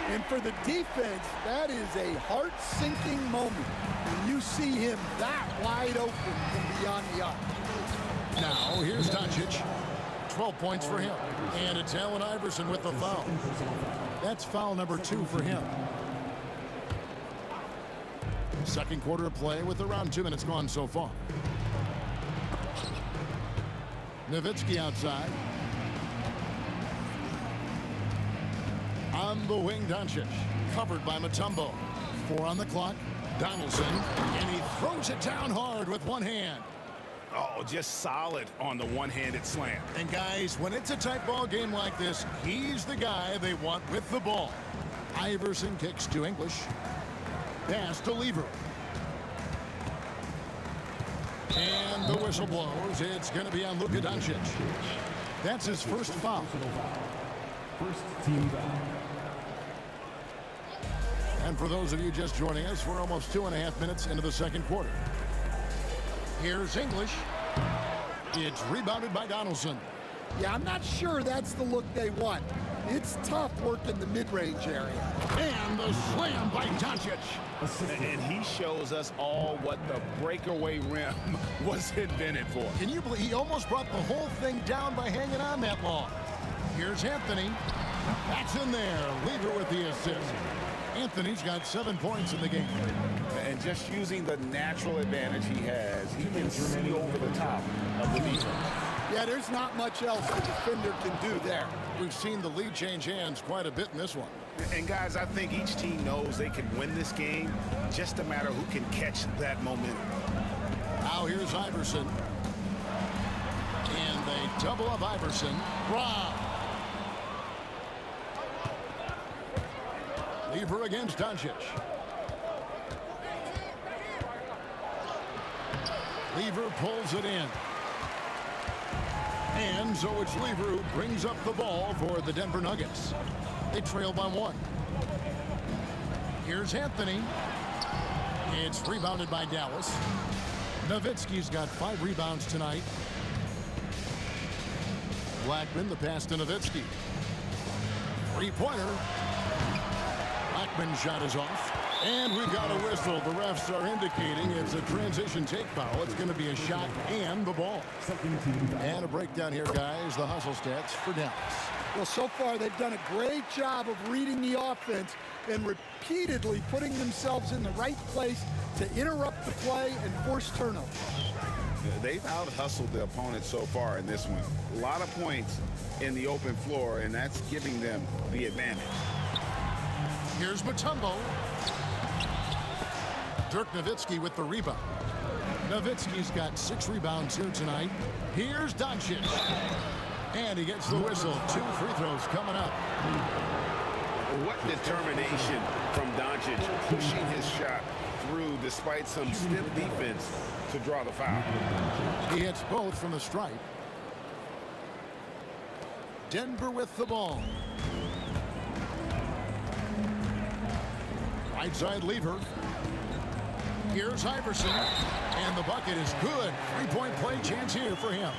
And for the defense, that is a heart-sinking moment when you see him that wide open from beyond the arc. Now, here's Doncic. 12 points for him. And it's Allen Iverson with the foul. That's foul number 2 for him. Second quarter of play with around 2 minutes gone so far. Nowitzki outside. On the wing, Doncic. Covered by Mutombo. 4 on the clock. Donaldson. And he throws it down hard with one hand. Oh, just solid on the one-handed slam. And guys, when it's a tight ball game like this, he's the guy they want with the ball. Iverson kicks to English. Pass to Lever. And the whistle blows. It's going to be on Luka Doncic. That's his first foul. First team foul. And for those of you just joining us, we're almost 2.5 minutes into the second quarter. Here's English. It's rebounded by Donaldson. Yeah, I'm not sure that's the look they want. It's tough working the mid-range area. And the slam by Doncic. And he shows us all what the breakaway rim was invented for. Can you believe he almost brought the whole thing down by hanging on that long? Here's Anthony. That's in there. Lever with the assist. Anthony's got 7 points in the game. And just using the natural advantage he has, he can see over the top of the defense. Yeah, there's not much else the defender can do there. We've seen the lead change hands quite a bit in this one. And guys, I think each team knows they can win this game, just a matter who can catch that momentum. Now here's Iverson. And they double up Iverson. Rob. Lever against Doncic. Lever pulls it in. And so it's Lever who brings up the ball for the Denver Nuggets. They trail by 1. Here's Anthony. It's rebounded by Dallas. Nowitzki's got 5 rebounds tonight. Blackman, the pass to Nowitzki. Three-pointer. Blackman's shot is off. And we've got a whistle. The refs are indicating it's a transition take foul. It's going to be a shot and the ball. And a breakdown here, guys. The hustle stats for Dallas. Well, so far they've done a great job of reading the offense and repeatedly putting themselves in the right place to interrupt the play and force turnovers. They've out-hustled the opponent so far in this one. A lot of points in the open floor, and that's giving them the advantage. Here's Mutombo. Dirk Nowitzki with the rebound. Nowitzki's got 6 rebounds here tonight. Here's Doncic. And he gets the whistle. 2 free throws coming up. What determination from Doncic, pushing his shot through despite some stiff defense to draw the foul. He hits both from the stripe. Denver with the ball. Right side Lever. Here's Iverson. And the bucket is good. 3-point play chance here for him.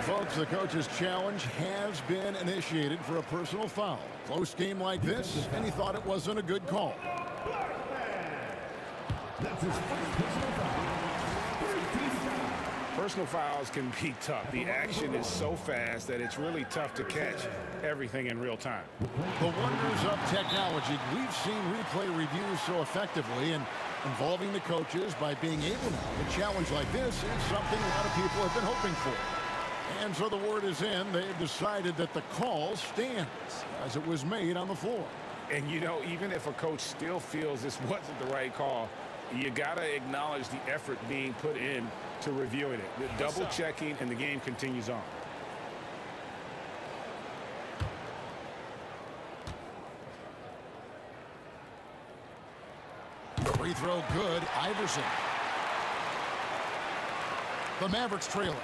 Folks, the coach's challenge has been initiated for a personal foul. Close game like this, and he thought it wasn't a good call. That's his first personal foul. Personal fouls can be tough. The action is so fast that it's really tough to catch everything in real time. The wonders of technology. We've seen replay reviews so effectively and involving the coaches by being able to. A challenge like this is something a lot of people have been hoping for. And so the word is in. They've decided that the call stands as it was made on the floor. And, you know, even if a coach still feels this wasn't the right call, you got to acknowledge the effort being put in to reviewing it. The double checking, and the game continues on. Free throw good. Iverson. The Mavericks trail it.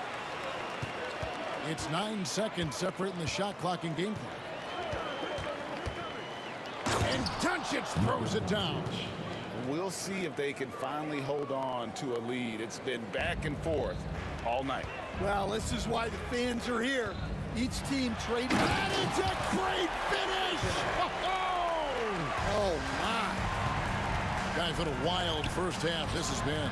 It's 9 seconds separating the shot clock and game clock. And Doncic throws it down. We'll see if they can finally hold on to a lead. It's been back and forth all night. Well, this is why the fans are here. Each team trading. And it's a great finish! Oh, my. Guys, what a wild first half this has been.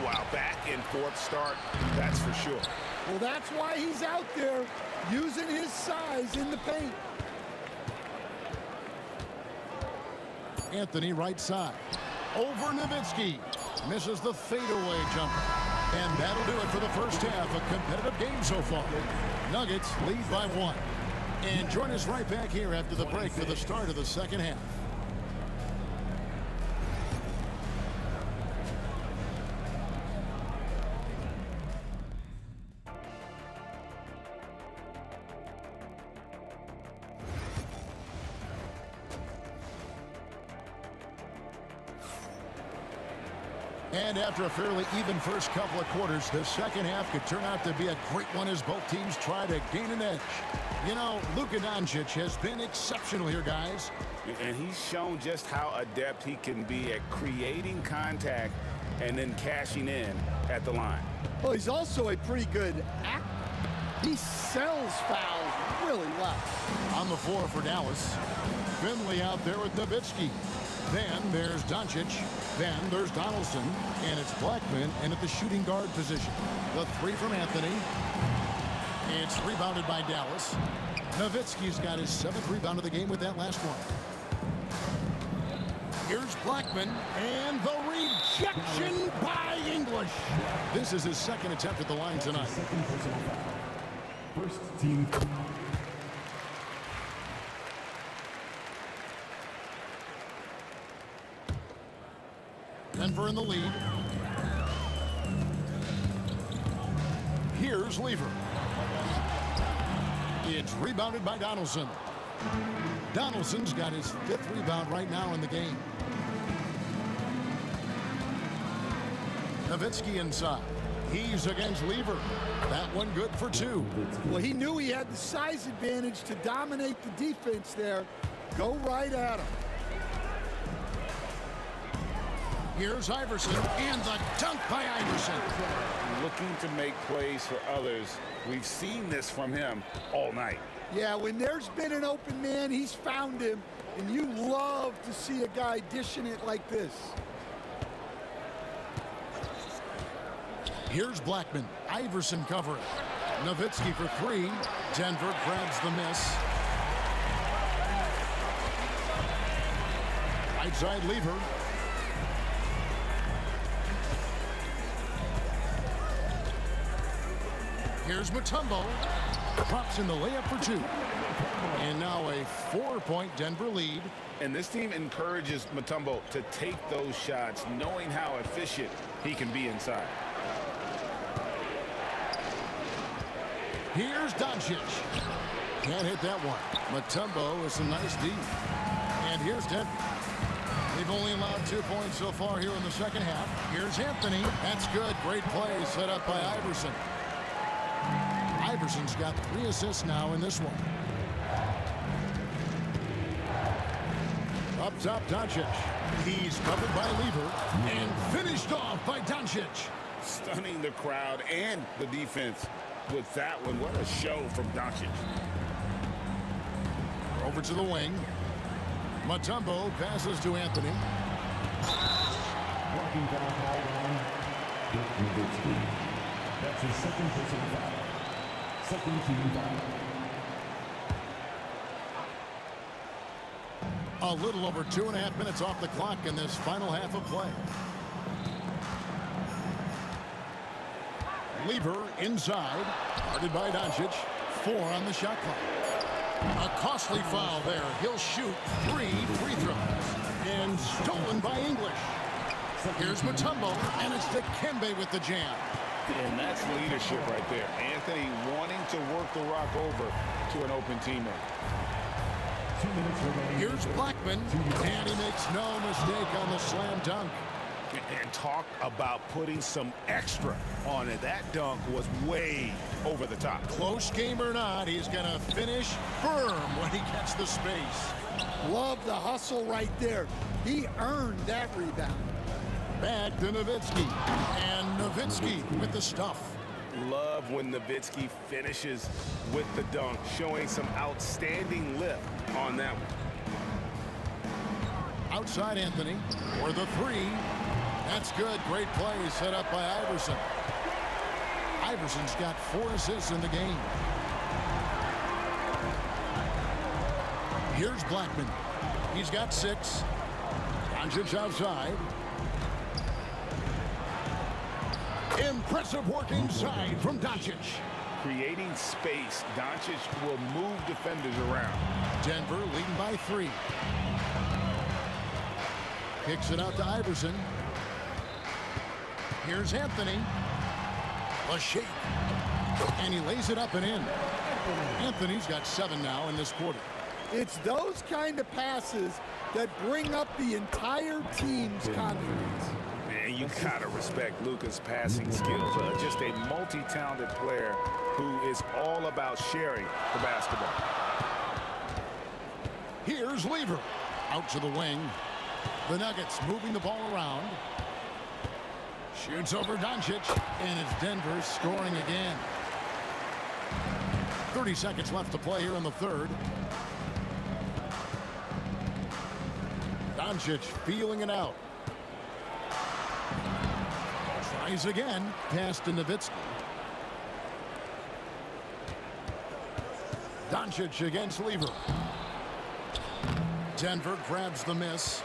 Wow, back and forth start, that's for sure. Well, that's why he's out there using his size in the paint. Anthony right side. Over Nowitzki. Misses the fadeaway jumper. And that'll do it for the first half. A competitive game so far. Nuggets lead by 1. And join us right back here after the break for the start of the second half. And after a fairly even first couple of quarters, the second half could turn out to be a great one as both teams try to gain an edge. You know, Luka Doncic has been exceptional here, guys. And he's shown just how adept he can be at creating contact and then cashing in at the line. Well, he's also a pretty good actor. He sells fouls really well. On the floor for Dallas, Finley out there with Nowitzki. Then there's Doncic. Then there's Donaldson. And it's Blackman in at the shooting guard position. The three from Anthony. It's rebounded by Dallas. Nowitzki's got his 7th rebound of the game with that last one. Here's Blackman, and the rejection by English. This is his 2nd attempt at the line tonight. Second personal foul. First team foul. Denver in the lead. Here's Lever. It's rebounded by Donaldson. Donaldson's got his 5th rebound right now in the game. Nowitzki inside. He's against Lever. That one good for 2. Well, he knew he had the size advantage to dominate the defense there. Go right at him. Here's Iverson, and the dunk by Iverson. Looking to make plays for others. We've seen this from him all night. Yeah, when there's been an open man, he's found him, and you love to see a guy dishing it like this. Here's Blackman. Iverson covering. Nowitzki for 3. Denver grabs the miss. Right side Lever. Here's Mutombo. Drops in the layup for 2. And now a 4-point Denver lead. And this team encourages Mutombo to take those shots, knowing how efficient he can be inside. Here's Doncic. Can't hit that one. Mutombo with some nice D. And here's Denver. They've only allowed 2 points so far here in the second half. Here's Anthony. That's good. Great play set up by Iverson. Iverson's got 3 assists now in this one. Up top, Doncic. He's covered by Lever and finished off by Doncic. Stunning the crowd and the defense with that one. What a show from Doncic. Over to the wing. Mutombo passes to Anthony. Blocking foul called on Nowitzki. That's his 2nd personal foul. Second team foul. A little over 2.5 minutes off the clock in this final half of play. Lever inside. Guarded by Doncic. 4 on the shot clock. A costly foul there. He'll shoot 3 free throws. And stolen by English. Here's Mutombo, and it's Dikembe with the jam. And that's leadership right there. Anthony wanting to work the rock over to an open teammate. 2 minutes remaining. Here's Blackman, and he makes no mistake on the slam dunk. And talk about putting some extra on it. That dunk was way over the top. Close game or not, he's going to finish firm when he gets the space. Love the hustle right there. He earned that rebound. Back to Nowitzki. And Nowitzki with the stuff. Love when Nowitzki finishes with the dunk, showing some outstanding lift on that one. Outside Anthony for the 3. That's good. Great play set up by Iverson. Iverson's got 4 assists in the game. Here's Blackman. He's got 6. Doncic outside. Impressive work inside from Doncic. Creating space, Doncic will move defenders around. Denver leading by 3. Kicks it out to Iverson. Here's Anthony. A shake. And he lays it up and in. Anthony's got 7 now in this quarter. It's those kind of passes that bring up the entire team's confidence. And you gotta respect Luka's passing skills. Just a multi-talented player who is all about sharing the basketball. Here's Lever. Out to the wing. The Nuggets moving the ball around. Shoots over Doncic. And it's Denver scoring again. 30 seconds left to play here in the third. Doncic feeling it out. Tries again. Pass to Nowitzki. Doncic against Lever. Denver grabs the miss.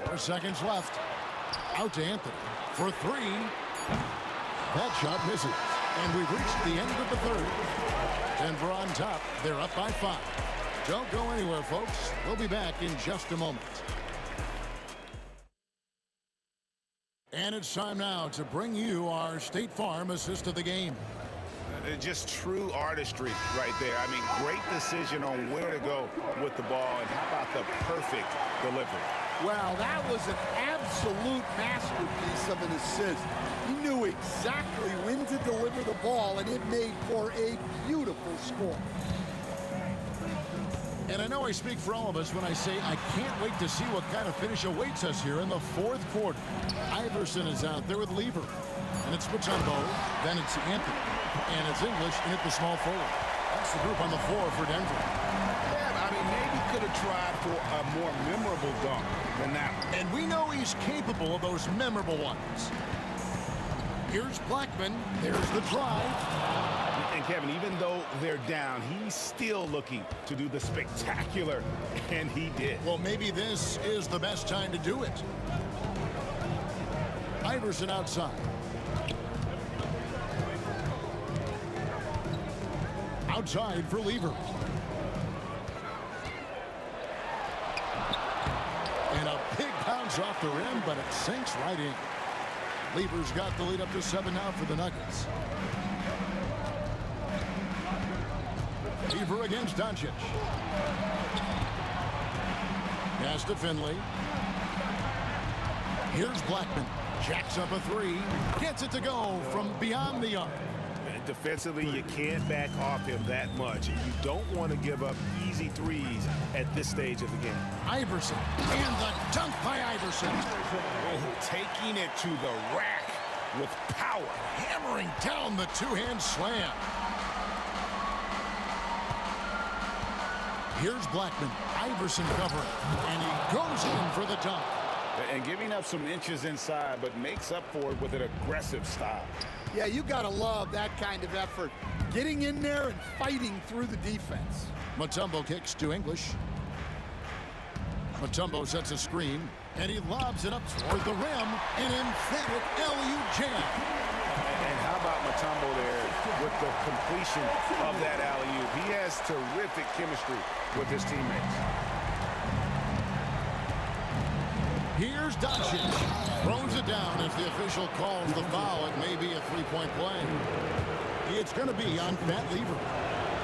4 seconds left. Out to Anthony for three. That shot misses. And we've reached the end of the third. Denver on top. They're up by 5. Don't go anywhere, folks. We'll be back in just a moment. And it's time now to bring you our State Farm assist of the game. Just true artistry right there. I mean, great decision on where to go with the ball, and how about the perfect delivery? Well, that was an absolute masterpiece of an assist. He knew exactly when to deliver the ball, and it made for a beautiful score. And I know I speak for all of us when I say I can't wait to see what kind of finish awaits us here in the fourth quarter. Iverson is out there with Lever. And it's Mutombo. Then it's Anthony. And it's English in at the small forward. That's the group on the floor for Denver. Yeah, I mean, maybe could have tried for a more memorable dunk than that one. And we know he's capable of those memorable ones. Here's Blackman. There's the drive. And Kevin, even though they're down, he's still looking to do the spectacular, and he did. Well, maybe this is the best time to do it. Iverson outside. Outside for Lever. And a big bounce off the rim, but it sinks right in. Lever's got the lead up to 7 now for the Nuggets. Lever against Doncic. Pass to Finley. Here's Blackman. Jacks up a 3. Gets it to go from beyond the arc. Defensively, you can't back off him that much. You don't want to give up easy threes at this stage of the game. Iverson. And the dunk by Iverson. Oh, taking it to the rack with power. Hammering down the two-hand slam. Here's Blackman. Iverson covering. And he goes in for the dunk. And giving up some inches inside, but makes up for it with an aggressive style. Yeah, you got to love that kind of effort. Getting in there and fighting through the defense. Mutombo kicks to English. Mutombo sets a screen, and he lobs it up toward the rim. An emphatic LU jam. And how about Mutombo there with the completion of that alley-oop? He has terrific chemistry with his teammates. Here's Doncic. Throws it down as the official calls the foul. It may be a three-point play. It's going to be on Fat Lever.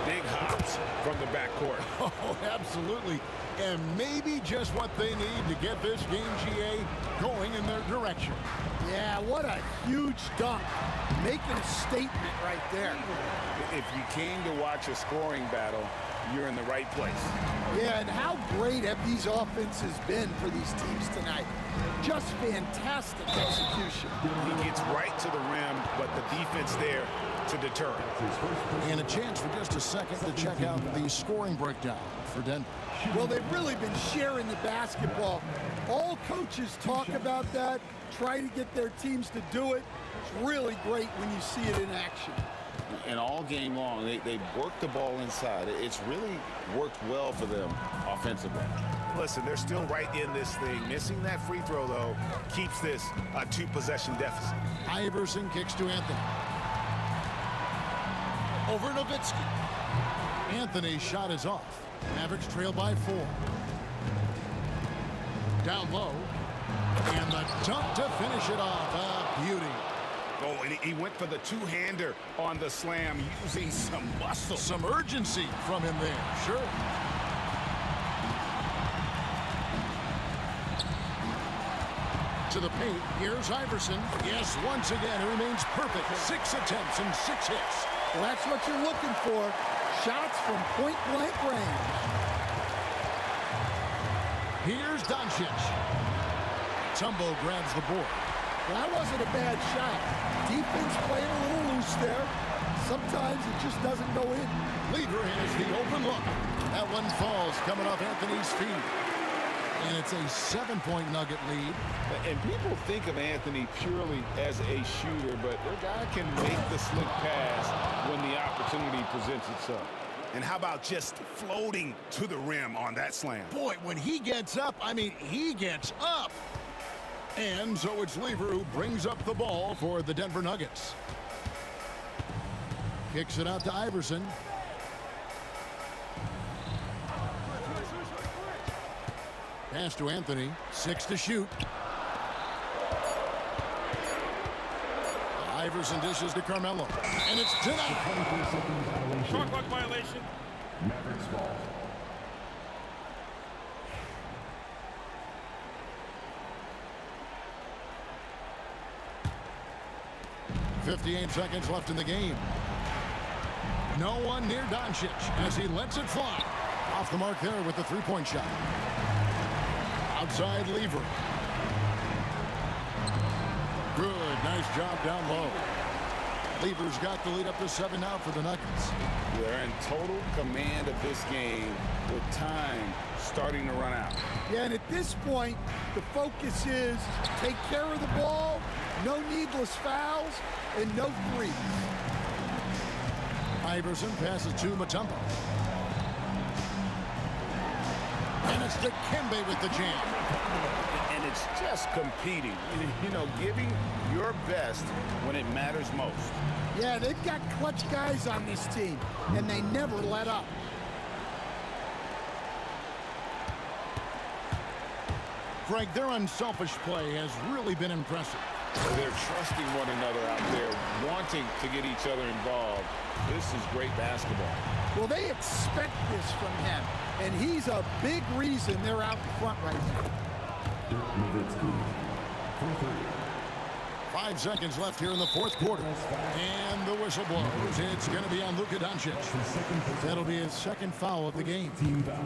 Big hops from the backcourt. Oh, absolutely. And maybe just what they need to get this game, GA, going in their direction. Yeah, what a huge dunk. Making a statement right there. If you came to watch a scoring battle, you're in the right place. Yeah, and how great have these offenses been for these teams tonight? Just fantastic execution. He gets right to the rim, but the defense there to deter him. And a chance for just a second to check out the scoring breakdown for Denver. Well, they've really been sharing the basketball. All coaches talk about that, try to get their teams to do it. It's really great when you see it in action. And all game long, they work the ball inside. It's really worked well for them offensively. Listen, they're still right in this thing. Missing that free throw, though, keeps this a 2-possession deficit. Iverson kicks to Anthony. Over Nowitzki. Anthony's shot is off. Mavericks trail by 4. Down low. And the dunk to finish it off. A beauty. Oh, and he went for the two-hander on the slam, using some muscle. Some urgency from him there, sure. into the paint. Here's Iverson. Yes, once again, it remains perfect. 6 attempts and 6 hits. Well, that's what you're looking for. Shots from point-blank range. Here's Doncic. Tumbo grabs the board. Well, that wasn't a bad shot. Defense playing a little loose there. Sometimes it just doesn't go in. Lever has the open look. That one falls coming off Anthony's feet. And it's a 7-point Nugget lead. And people think of Anthony purely as a shooter, but the guy can make the slick pass when the opportunity presents itself. And how about just floating to the rim on that slam? Boy, when he gets up, I mean, he gets up. And so it's Lever who brings up the ball for the Denver Nuggets. Kicks it out to Iverson. Pass to Anthony. 6 to shoot. Iverson dishes to Carmelo. And it's denied. Short clock violation. Mavericks ball. .58 seconds left in the game. No one near Doncic as he lets it fly. Off the mark there with the three-point shot. Outside Lever. Good, nice job down low. Lever's got the lead up to 7 now for the Nuggets. They're in total command of this game with time starting to run out. Yeah, and at this point, the focus is take care of the ball, no needless fouls, and no threes. Iverson passes to Mutombo. And it's Dikembe with the jam. And it's just competing, you know, giving your best when it matters most. Yeah, they've got clutch guys on this team, and they never let up. Frank, their unselfish play has really been impressive. They're trusting one another out there, wanting to get each other involved. This is great basketball. Well, they expect this from him, and he's a big reason they're out in front right now. Dirk Nowitzki for 3. 5 seconds left here in the fourth quarter. And the whistle blows. It's going to be on Luka Doncic. That'll be his second foul of the game. Team foul.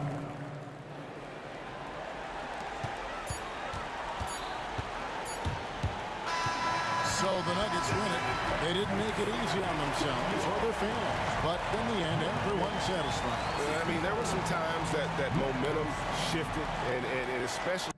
So the Nuggets win it. They didn't make it easy on themselves or their fans. But in the end, everyone's satisfied. I mean, there were some times that momentum shifted, and especially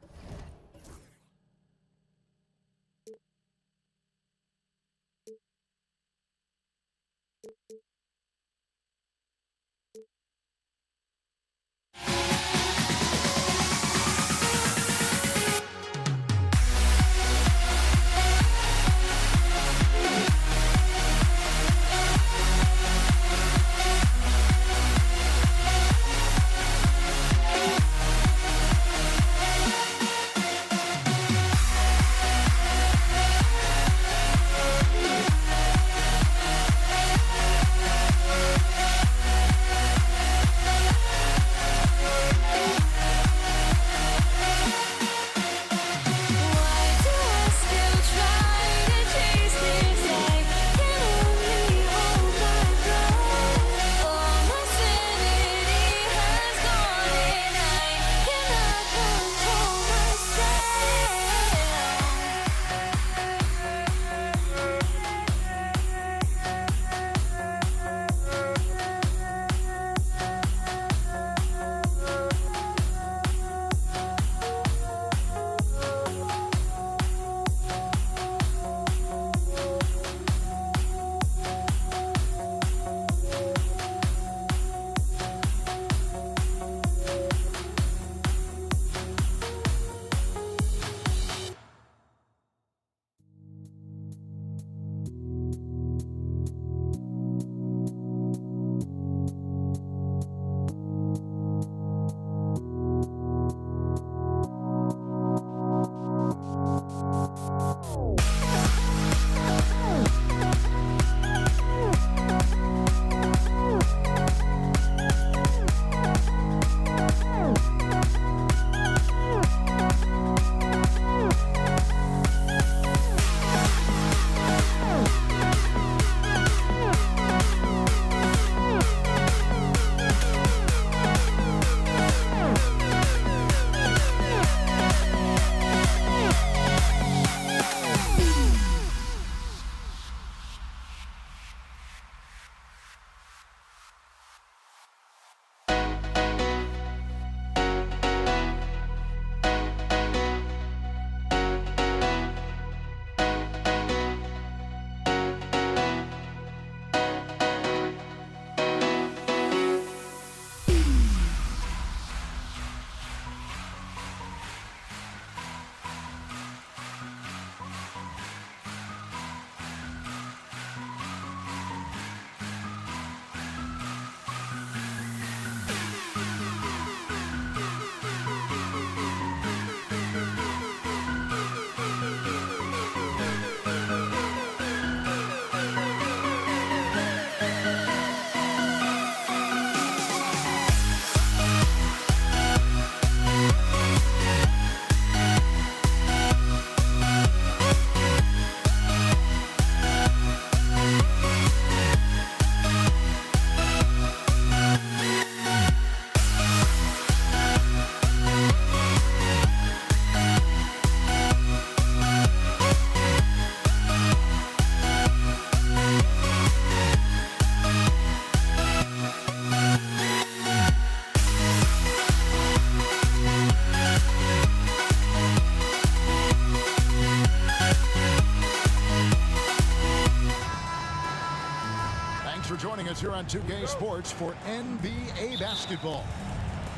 joining us here on 2K Sports for NBA basketball.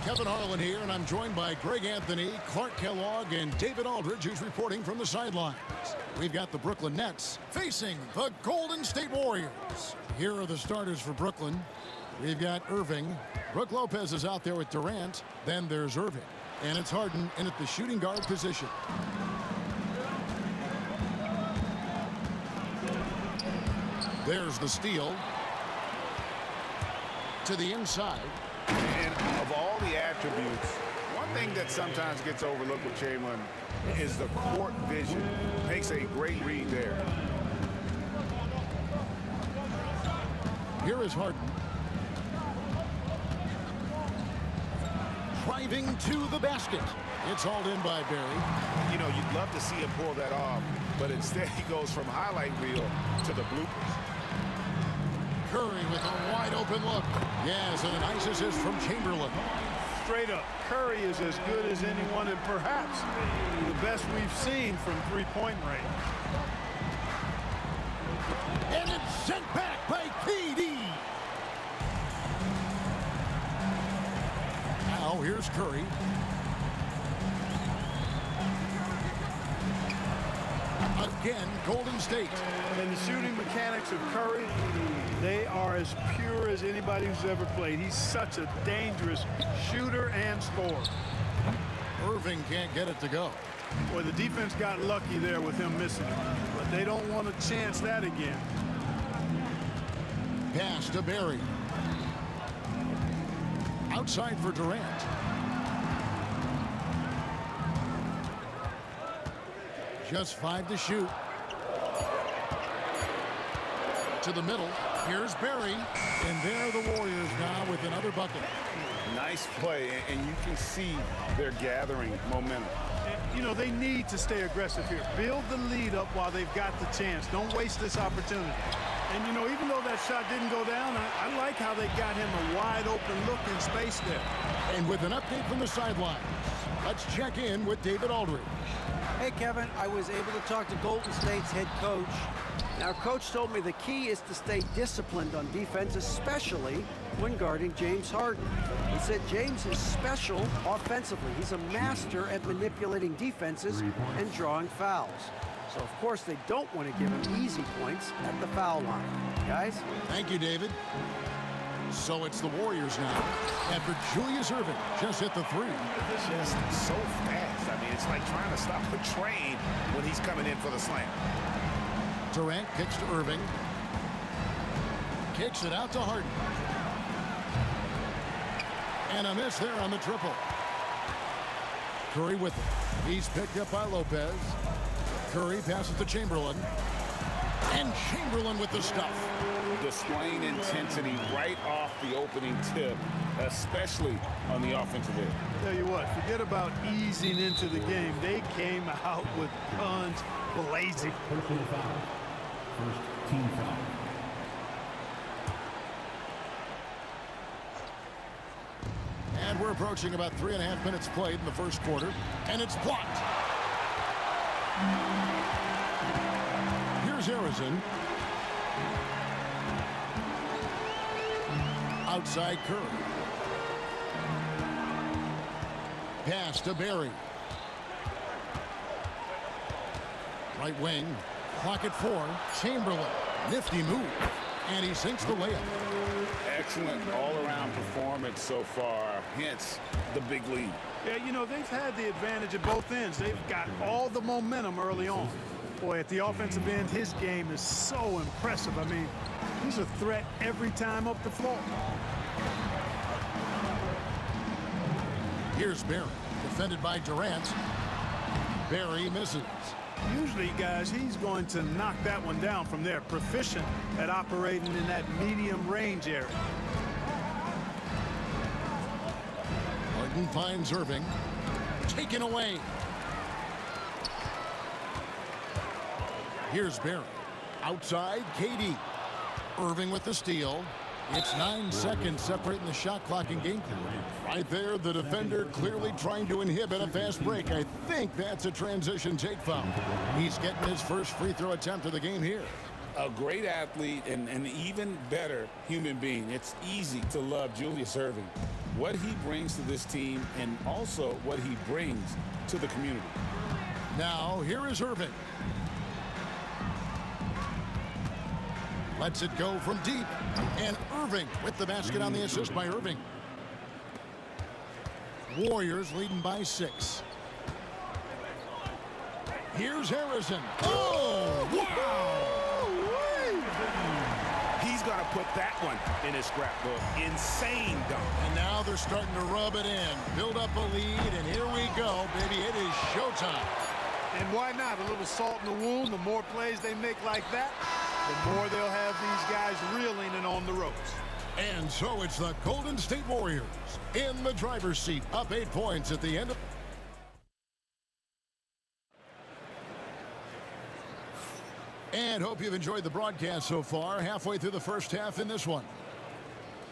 Kevin Harlan here, and I'm joined by Greg Anthony, Clark Kellogg, and David Aldridge, who's reporting from the sidelines. We've got the Brooklyn Nets facing the Golden State Warriors. Here are the starters for Brooklyn. We've got Irving. Brook Lopez is out there with Durant. Then there's Irving. And it's Harden in at the shooting guard position. There's the steal. To the inside. And of all the attributes, one thing that sometimes gets overlooked with Chamberlain is the court vision. Makes a great read there. Here is Harden. Driving to the basket. It's hauled in by Barry. You know, you'd love to see him pull that off, but instead he goes from highlight reel to the bloopers. Curry with a wide open look. Yes, and a nice assist from Chamberlain. Straight up, Curry is as good as anyone, and perhaps the best we've seen from three-point range. And it's sent back by KD. Now here's Curry. Again, Golden State. And the shooting mechanics of Curry, they are as pure as anybody who's ever played. He's such a dangerous shooter and scorer. Irving can't get it to go. Boy, the defense got lucky there with him missing it, but they don't want to chance that again. Pass to Barry. Outside for Durant. Just 5 to shoot. To the middle. Here's Barry. And there are the Warriors now with another bucket. Nice play, and you can see they're gathering momentum. And, you know, they need to stay aggressive here. Build the lead up while they've got the chance. Don't waste this opportunity. And, you know, even though that shot didn't go down, I like how they got him a wide open look in space there. And with an update from the sidelines, let's check in with David Aldridge. Hey, Kevin, I was able to talk to Golden State's head coach. Now, Coach told me the key is to stay disciplined on defense, especially when guarding James Harden. He said James is special offensively. He's a master at manipulating defenses and drawing fouls. So, of course, they don't want to give him easy points at the foul line. Guys? Thank you, David. So it's the Warriors now. After Julius Irving just hit the three. Just so fast. I mean, it's like trying to stop a train when he's coming in for the slam. Durant kicks to Irving. Kicks it out to Harden. And a miss there on the triple. Curry with it. He's picked up by Lopez. Curry passes to Chamberlain. And Chamberlain with the stuff. Displaying intensity right off the opening tip, especially on the offensive end. Tell you what, forget about easing into the game. They came out with guns blazing. Personal foul. First team foul. And we're approaching about 3.5 minutes played in the first quarter. And it's blocked. Here's Harrison. Outside Curry. Pass to Barry. Right wing. Clock at 4. Chamberlain. Nifty move. And he sinks the layup. Excellent all-around performance so far, hence the big lead. Yeah, you know, they've had the advantage at both ends. They've got all the momentum early on. Boy, at the offensive end, his game is so impressive. I mean, he's a threat every time up the floor. Here's Barry, defended by Durant. Barry misses. Usually, guys, he's going to knock that one down from there. Proficient at operating in that medium range area. Harden finds Irving. Taken away. Here's Barry. Outside, KD. Irving with the steal. It's 9 seconds separating the shot clock and game clock. Right there, the defender clearly trying to inhibit a fast break. I think that's a transition take foul. He's getting his first free throw attempt of the game here. A great athlete and an even better human being. It's easy to love Julius Erving. What he brings to this team and also what he brings to the community. Now, here is Erving. Lets it go from deep. And Erving with the basket on the assist by Erving. Warriors leading by 6. Here's Harrison. Oh, wow! He's going to put that one in his scrapbook. Insane dunk. And now they're starting to rub it in. Build up a lead, and here we go, baby. It is showtime. And why not? A little salt in the wound. The more plays they make like that, the more they'll have these guys reeling and on the ropes. And so it's the Golden State Warriors in the driver's seat, up 8 points at the end of... And hope you've enjoyed the broadcast so far, halfway through the first half in this one.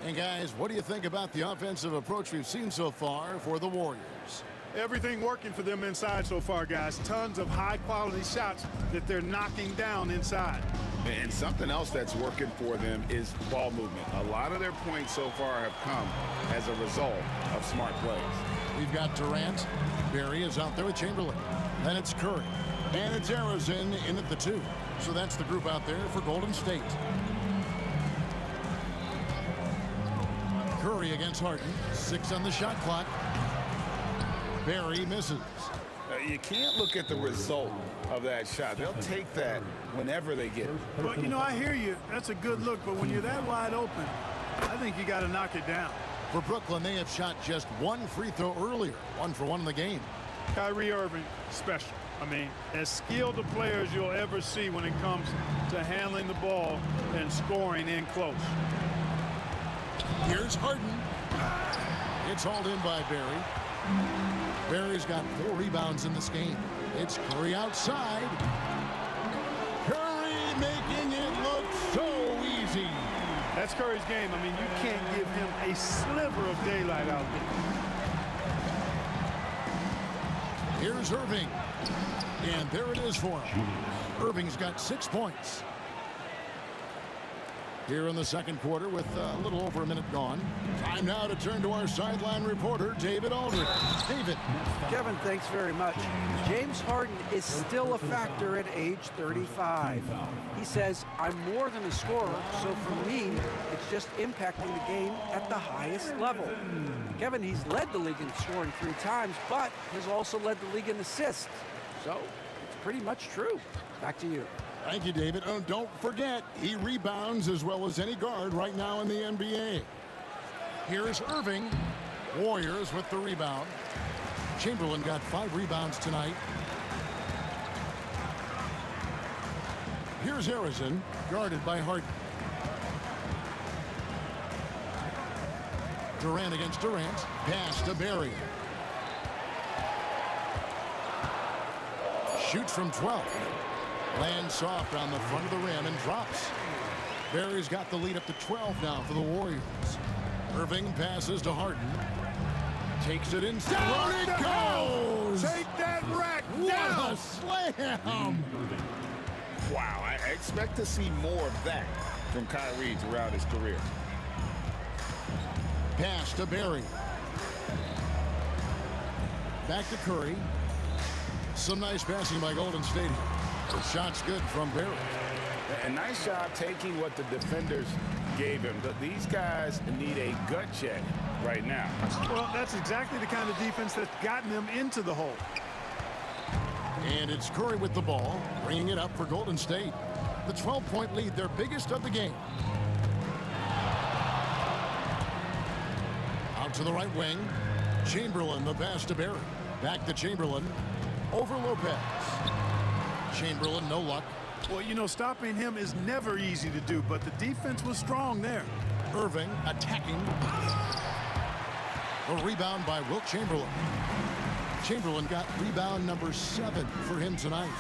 And guys, what do you think about the offensive approach we've seen so far for the Warriors? Everything working for them inside so far, guys. Tons of high-quality shots that they're knocking down inside. And something else that's working for them is ball movement. A lot of their points so far have come as a result of smart plays. We've got Durant. Barry is out there with Chamberlain. Then it's Curry. And it's Harrison in at the 2. So that's the group out there for Golden State. Curry against Harden. 6 on the shot clock. Barry misses. You can't look at the result of that shot. They'll take that whenever they get it. But, you know, I hear you. That's a good look. But when you're that wide open, I think you got to knock it down. For Brooklyn, they have shot just 1 free throw earlier. 1 for 1 in the game. Kyrie Irving, special. I mean, as skilled a player as you'll ever see when it comes to handling the ball and scoring in close. Here's Harden. It's hauled in by Barry. Barry's got 4 rebounds in this game. It's Curry outside. Curry making it look so easy. That's Curry's game. I mean, you can't give him a sliver of daylight out there. Here's Irving. And there it is for him. Irving's got 6 points. Here in the second quarter with a little over a minute gone. Time now to turn to our sideline reporter, David Aldridge. David. Kevin, thanks very much. James Harden is still a factor at age 35. He says, I'm more than a scorer, so for me, it's just impacting the game at the highest level. Kevin, he's led the league in scoring 3 times, but has also led the league in assists. So it's pretty much true. Back to you. Thank you, David. Oh, don't forget, he rebounds as well as any guard right now in the NBA. Here's Irving. Warriors with the rebound. Chamberlain got 5 rebounds tonight. Here's Harrison, guarded by Harden. Durant against Durant. Pass to Barry. Shoots from 12. Lands soft on the front of the rim and drops. Barry's got the lead up to 12 now for the Warriors. Irving passes to Harden. Takes it inside. Down it goes! Take that rack down! down! What a slam! Wow, I expect to see more of that from Kyrie throughout his career. Pass to Barry. Back to Curry. Some nice passing by Golden State. The shot's good from Barry. A nice job taking what the defenders gave him. These guys need a gut check right now. Well, that's exactly the kind of defense that's gotten them into the hole. And it's Curry with the ball, bringing it up for Golden State. The 12-point lead, their biggest of the game. Out to the right wing. Chamberlain, the pass to Barry. Back to Chamberlain. Over Lopez. Chamberlain, no luck. Well, you know, stopping him is never easy to do, but the defense was strong there. Irving attacking. A rebound by Wilt Chamberlain. Chamberlain got rebound number 7 for him tonight.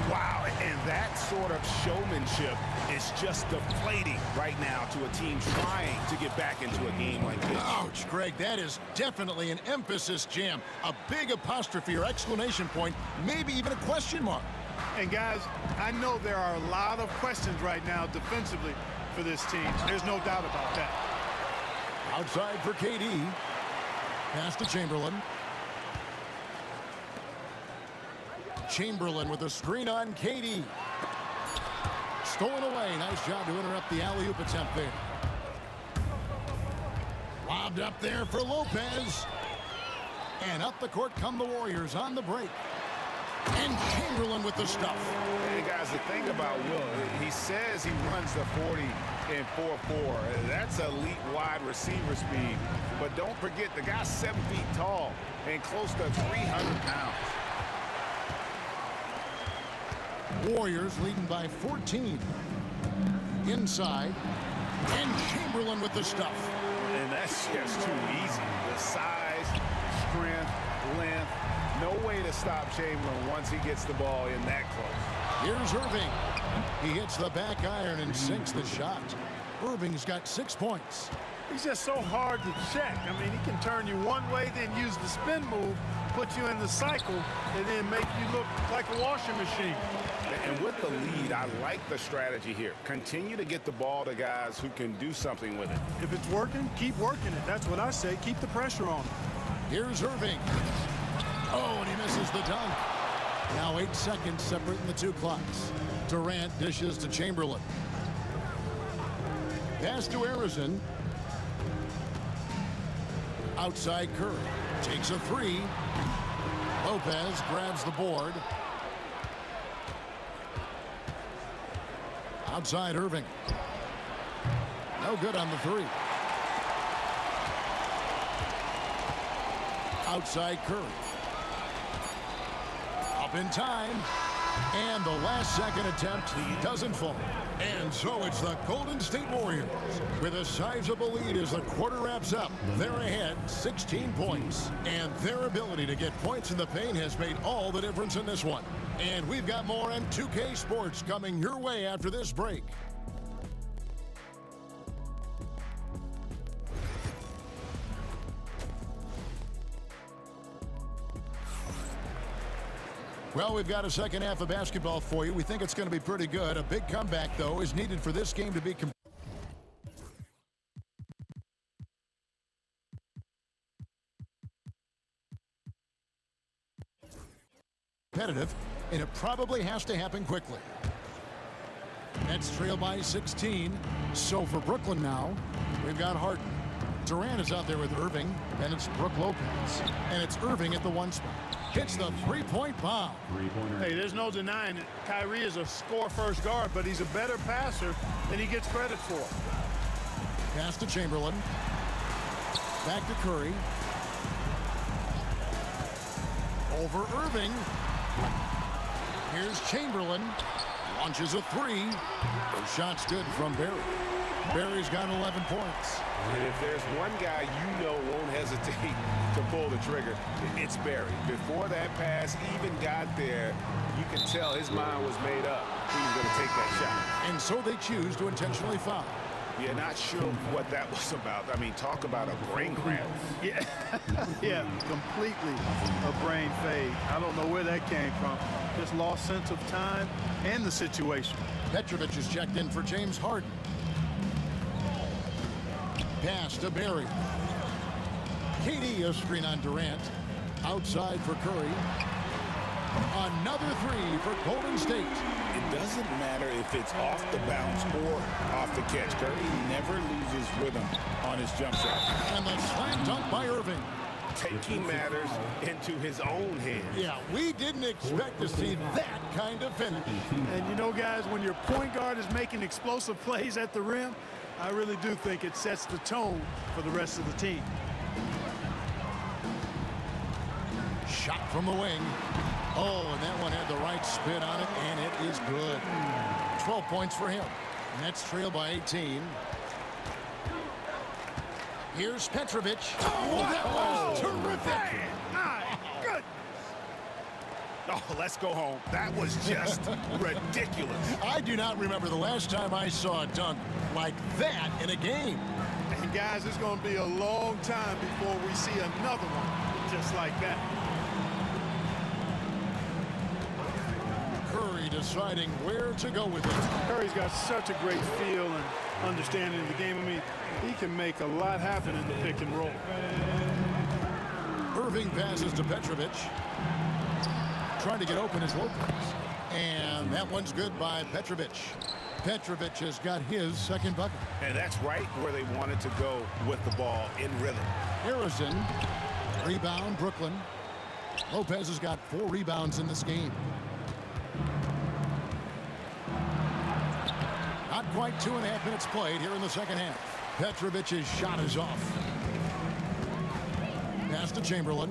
Wow, and that sort of of showmanship is just deflating right now to a team trying to get back into a game like this. Ouch, Greg, that is definitely an emphasis jam. A big apostrophe or exclamation point, maybe even a question mark. And guys, I know there are a lot of questions right now defensively for this team. There's no doubt about that. Outside for KD. Pass to Chamberlain. Chamberlain with a screen on KD. Stolen away. Nice job to interrupt the alley-oop attempt there. Lobbed up there for Lopez. And up the court come the Warriors on the break. And Chamberlain with the stuff. Hey, guys, the thing about Will, he says he runs the 40 in 4.4. That's elite wide receiver speed. But don't forget, the guy's 7 feet tall and close to 300 pounds. Warriors leading by 14. Inside. And Chamberlain with the stuff. And that's just too easy. The size, strength, length. No way to stop Chamberlain once he gets the ball in that close. Here's Irving. He hits the back iron and sinks the shot. Irving's got 6 points. He's just so hard to check. I mean, he can turn you one way, then use the spin move, put you in the cycle, and then make you look like a washing machine. And with the lead, I like the strategy here. Continue to get the ball to guys who can do something with it. If it's working, keep working it. That's what I say. Keep the pressure on him. Here's Irving. Oh, and he misses the dunk. Now 8 seconds separating the two clocks. Durant dishes to Chamberlain. Pass to Harrison. Outside Curry. Takes a three. Lopez grabs the board. Outside Irving. No good on the three. Outside Curry. Up in time. And the last second attempt doesn't fall. And so it's the Golden State Warriors with a sizable lead as the quarter wraps up. They're ahead 16 points. And their ability to get points in the paint has made all the difference in this one. And we've got more on 2K Sports coming your way after this break. Well, we've got a second half of basketball for you. We think it's going to be pretty good. A big comeback, though, is needed for this game to be competitive, and it probably has to happen quickly. Nets trail by 16. So for Brooklyn now, we've got Harden. Durant is out there with Irving, and it's Brook Lopez. And it's Irving at the one spot. Hits the three-point bomb. Hey, there's no denying it. Kyrie is a score-first guard, but he's a better passer than he gets credit for. Pass to Chamberlain. Back to Curry. Over Irving. Here's Chamberlain. Launches a three. The shot's good from Barry. Barry's got 11 points. And if there's one guy you know won't hesitate to pull the trigger, it's Barry. Before that pass even got there, you can tell his mind was made up. He was going to take that shot. And so they choose to intentionally foul. Yeah, not sure what that was about. I mean, talk about a brain cramp. Yeah, yeah, completely a brain fade. I don't know where that came from. Just lost sense of time and the situation. Petrovic is checked in for James Harden. Pass to Barry. KD a screen on Durant. Outside for Curry. Another three for Golden State. It doesn't matter if it's off the bounce or off the catch. Curry never loses rhythm on his jump shot. And the slam dunk by Irving. Taking matters into his own hands. Yeah, we didn't expect to see that kind of finish. And you know, guys, when your point guard is making explosive plays at the rim, I really do think it sets the tone for the rest of the team. Shot from the wing. Oh, and that one had the right spin on it, and it is good. 12 points for him. Nets trail by 18. Here's Petrovic. Oh, that was terrific. My goodness. Oh, let's go home. That was just ridiculous. I do not remember the last time I saw a dunk like that in a game. And guys, it's going to be a long time before we see another one just like that. Curry deciding where to go with it. Curry's got such a great feel and understanding of the game. I mean, he can make a lot happen in the pick and roll. Irving passes to Petrovic. Trying to get open is Lopez. And that one's good by Petrovic. Petrovic has got his second bucket. And that's right where they wanted to go with the ball, in rhythm. Harrison, rebound, Brooklyn. Lopez has got 4 rebounds in this game. Not quite 2.5 minutes played here in the second half. Petrovic's shot is off. Pass to Chamberlain.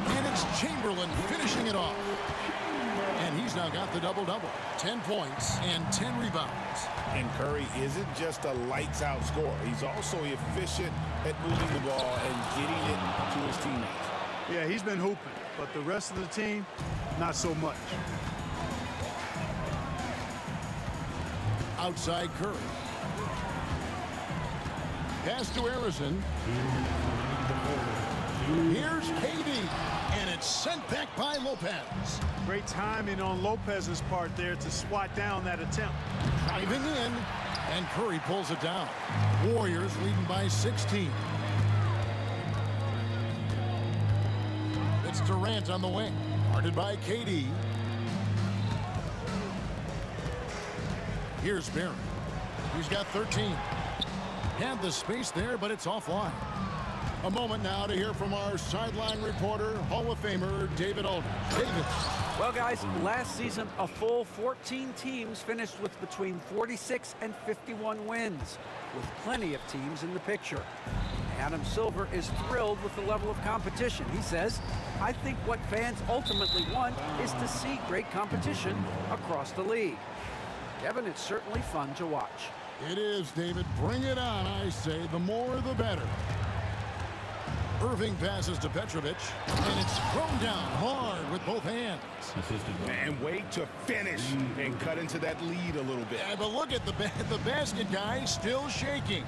And it's Chamberlain finishing it off. And he's now got the double-double. 10 points and 10 rebounds. And Curry isn't just a lights-out scorer. He's also efficient at moving the ball and getting it to his teammates. Yeah, he's been hooping, but the rest of the team, not so much. Outside Curry. Pass to Harrison. Here's KD. And it's sent back by Lopez. Great timing on Lopez's part there to swat down that attempt. Driving in. And Curry pulls it down. Warriors leading by 16. It's Durant on the wing. Guarded by KD. Here's Barry. He's got 13. Had the space there, but it's offline. A moment now to hear from our sideline reporter, Hall of Famer David Aldridge. David. Well, guys, last season, a full 14 teams finished with between 46 and 51 wins, with plenty of teams in the picture. Adam Silver is thrilled with the level of competition. He says, I think what fans ultimately want is to see great competition across the league. Kevin, it's certainly fun to watch. It is, David. Bring it on, I say. The more, the better. Irving passes to Petrovic, and it's thrown down hard with both hands. And wait to finish and cut into that lead a little bit. Yeah, but look at the basket guy still shaking.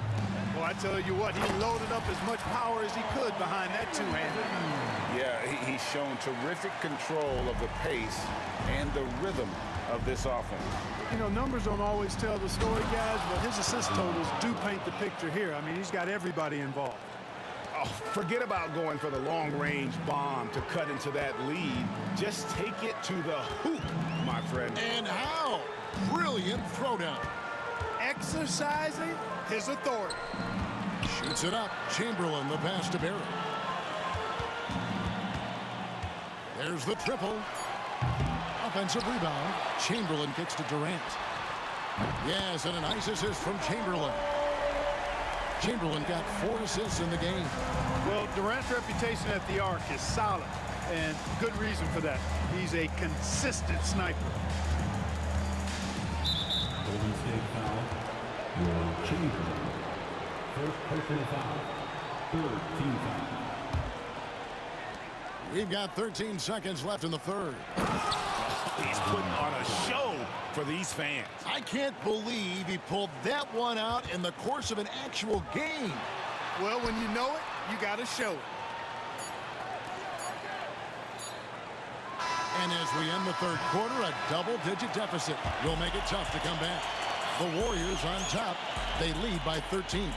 Well, I tell you what, he loaded up as much power as he could behind that two-hander. Yeah, he's shown terrific control of the pace and the rhythm of this offense. You know, numbers don't always tell the story, guys, but his assist totals do paint the picture here. I mean, he's got everybody involved. Oh, forget about going for the long-range bomb to cut into that lead. Just take it to the hoop, my friend. And how? Brilliant throwdown. Exercising his authority. Shoots it up. Chamberlain, the pass to Barry. There's the triple. Offensive rebound. Chamberlain kicks to Durant. Yes, and a nice assist from Chamberlain. Chamberlain got 4 assists in the game. Well, Durant's reputation at the arc is solid, and good reason for that. He's a consistent sniper. Golden State foul. Your Chamberlain. First personal foul. Third team foul. We've got 13 seconds left in the third. He's putting on a show for these fans. I can't believe he pulled that one out in the course of an actual game. Well, when you know it, you got to show it. And as we end the third quarter, a double-digit deficit will make it tough to come back. The Warriors on top. They lead by 13.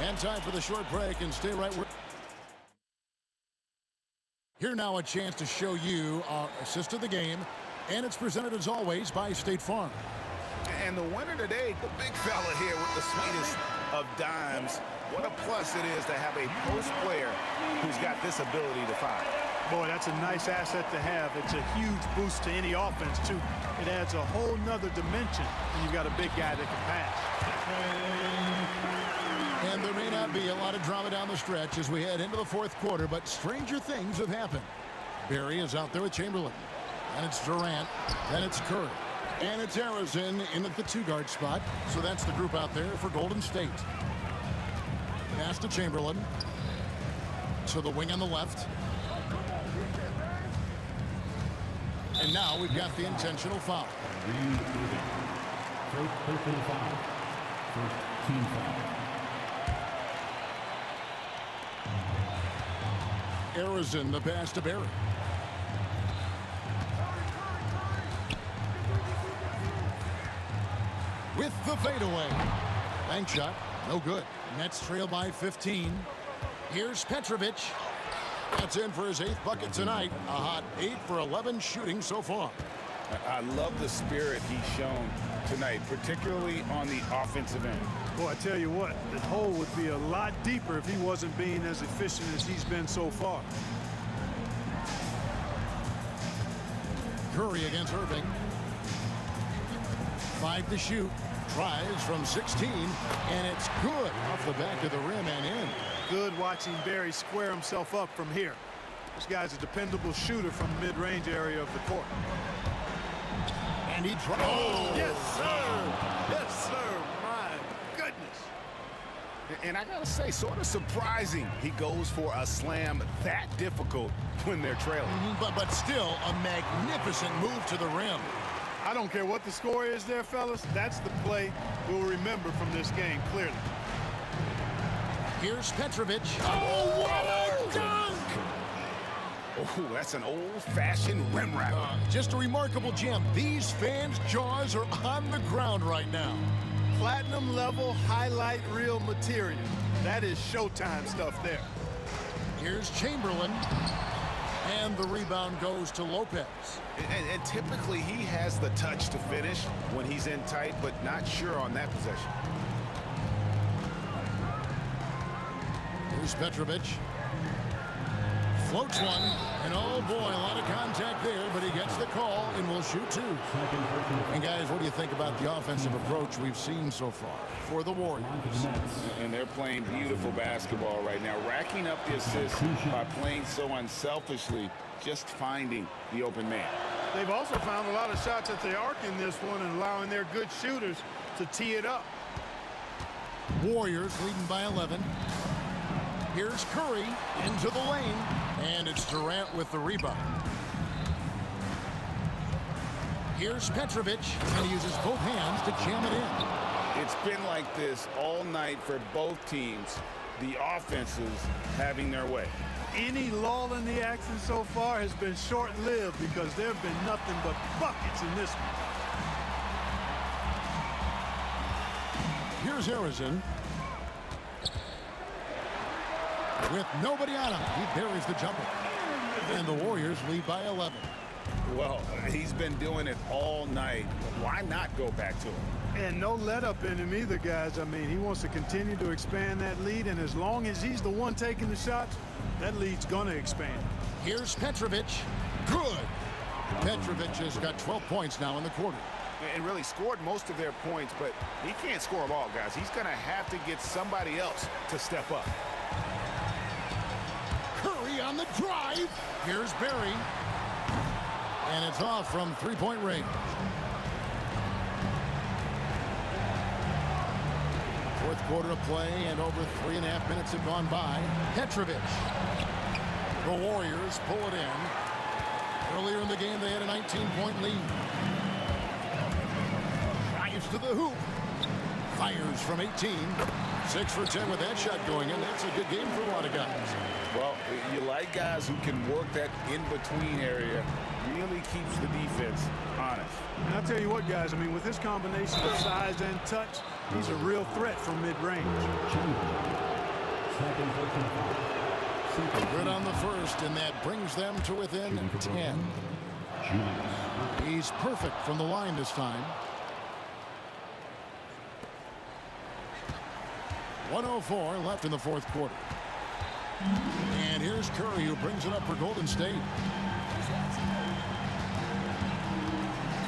And time for the short break, and stay right where... Here now a chance to show you our assist of the game, and it's presented as always by State Farm. And the winner today, the big fella here with the sweetest of dimes. What a plus it is to have a post player who's got this ability to fire. Boy, that's a nice asset to have. It's a huge boost to any offense, too. It adds a whole nother dimension when you've got a big guy that can pass. And there may not be a lot of drama down the stretch as we head into the fourth quarter, but stranger things have happened. Barry is out there with Chamberlain. And it's Durant. Then it's Curry. And it's Harrison in at the 2-guard spot. So that's the group out there for Golden State. Pass to Chamberlain. To the wing on the left. And now we've got the intentional foul. First personal foul. First team foul. Arizon, the pass to Barry. With the fadeaway. Bank shot, no good. Nets trail by 15. Here's Petrovic. That's in for his 8th bucket tonight. A hot 8 for 11 shooting so far. I love the spirit he's shown tonight, particularly on the offensive end. Boy, I tell you what, the hole would be a lot deeper if he wasn't being as efficient as he's been so far. Curry against Irving. 5 to shoot. Tries from 16, and it's good off the back of the rim and in. Good watching Barry square himself up from here. This guy's a dependable shooter from the mid-range area of the court. And he tries. Oh, yes, sir. Yes, sir. My goodness. And I gotta say, sort of surprising he goes for a slam that difficult when they're trailing. But still a magnificent move to the rim. I don't care what the score is there, fellas. That's the play we'll remember from this game, clearly. Here's Petrovic. Oh, what a dunk! Oh, that's an old-fashioned rim wrap. Just a remarkable gem. These fans' jaws are on the ground right now. Platinum level highlight reel material. That is Showtime stuff there. Here's Chamberlain. And the rebound goes to Lopez. And typically he has the touch to finish when he's in tight, but not sure on that possession. Here's Petrovic. Floats one. And oh boy, a lot of contact there, but he gets the call and will shoot 2. And guys, what do you think about the offensive approach we've seen so far for the Warriors? And they're playing beautiful basketball right now, racking up the assists by playing so unselfishly, just finding the open man. They've also found a lot of shots at the arc in this one and allowing their good shooters to tee it up. Warriors leading by 11. Here's Curry into the lane, and it's Durant with the rebound. Here's Petrovic, and he uses both hands to jam it in. It's been like this all night for both teams, the offenses having their way. Any lull in the action so far has been short-lived because there have been nothing but buckets in this one. Here's Arizon. With nobody on him, he buries the jumper. And the Warriors lead by 11. Well, he's been doing it all night. Why not go back to him? And no let-up in him either, guys. I mean, he wants to continue to expand that lead, and as long as he's the one taking the shots, that lead's going to expand. Here's Petrovic. Good. Petrovic has got 12 points now in the quarter. And really scored most of their points, but he can't score them all, guys. He's going to have to get somebody else to step up. Curry on the drive. Here's Barry. And it's off from three-point range. Fourth quarter of play, and over 3.5 minutes have gone by. Petrovic. The Warriors pull it in. Earlier in the game, they had a 19-point lead. Drives to the hoop. Fires from 18. 6 for 10 with that shot going in. That's a good game for a lot of guys. Well, you like guys who can work that in-between area. Really keeps the defense honest. And I'll tell you what, guys, I mean, with this combination of size and touch, he's a real threat from mid-range. Good on the first, and that brings them to within 10. He's perfect from the line this time. 1:04 left in the fourth quarter. And here's Curry, who brings it up for Golden State.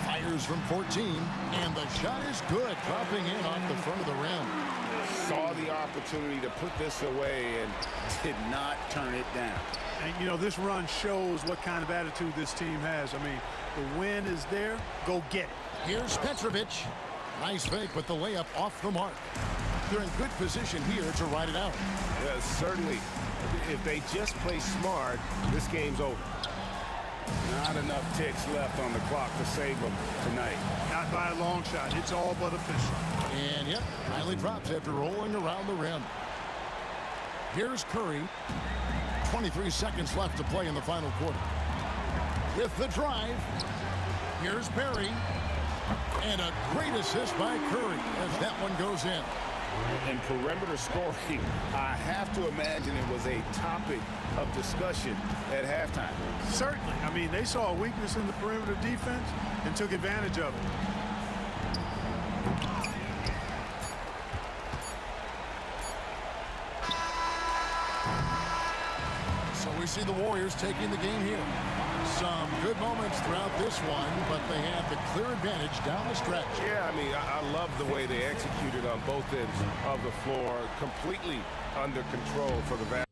Fires from 14, and the shot is good, dropping in off the front of the rim. Saw the opportunity to put this away and did not turn it down. And, you know, this run shows what kind of attitude this team has. I mean, the win is there. Go get it. Here's Petrovic. Nice fake, but the layup off the mark. They're in good position here to ride it out. Certainly, if they just play smart, this game's over. Not enough ticks left on the clock to save them tonight. Not by a long shot. It's all but official. And yep, finally drops after rolling around the rim. Here's Curry. 23 seconds left to play in the final quarter. With the drive, here's Perry. And a great assist by Curry as that one goes in. And perimeter scoring, I have to imagine it was a topic of discussion at halftime. Certainly. I mean, they saw a weakness in the perimeter defense and took advantage of it. So we see the Warriors taking the game here. Some good moments throughout this one, but they have the clear advantage down the stretch. Yeah, I mean, I love the way they executed on both ends of the floor. Completely under control for the Valhalla.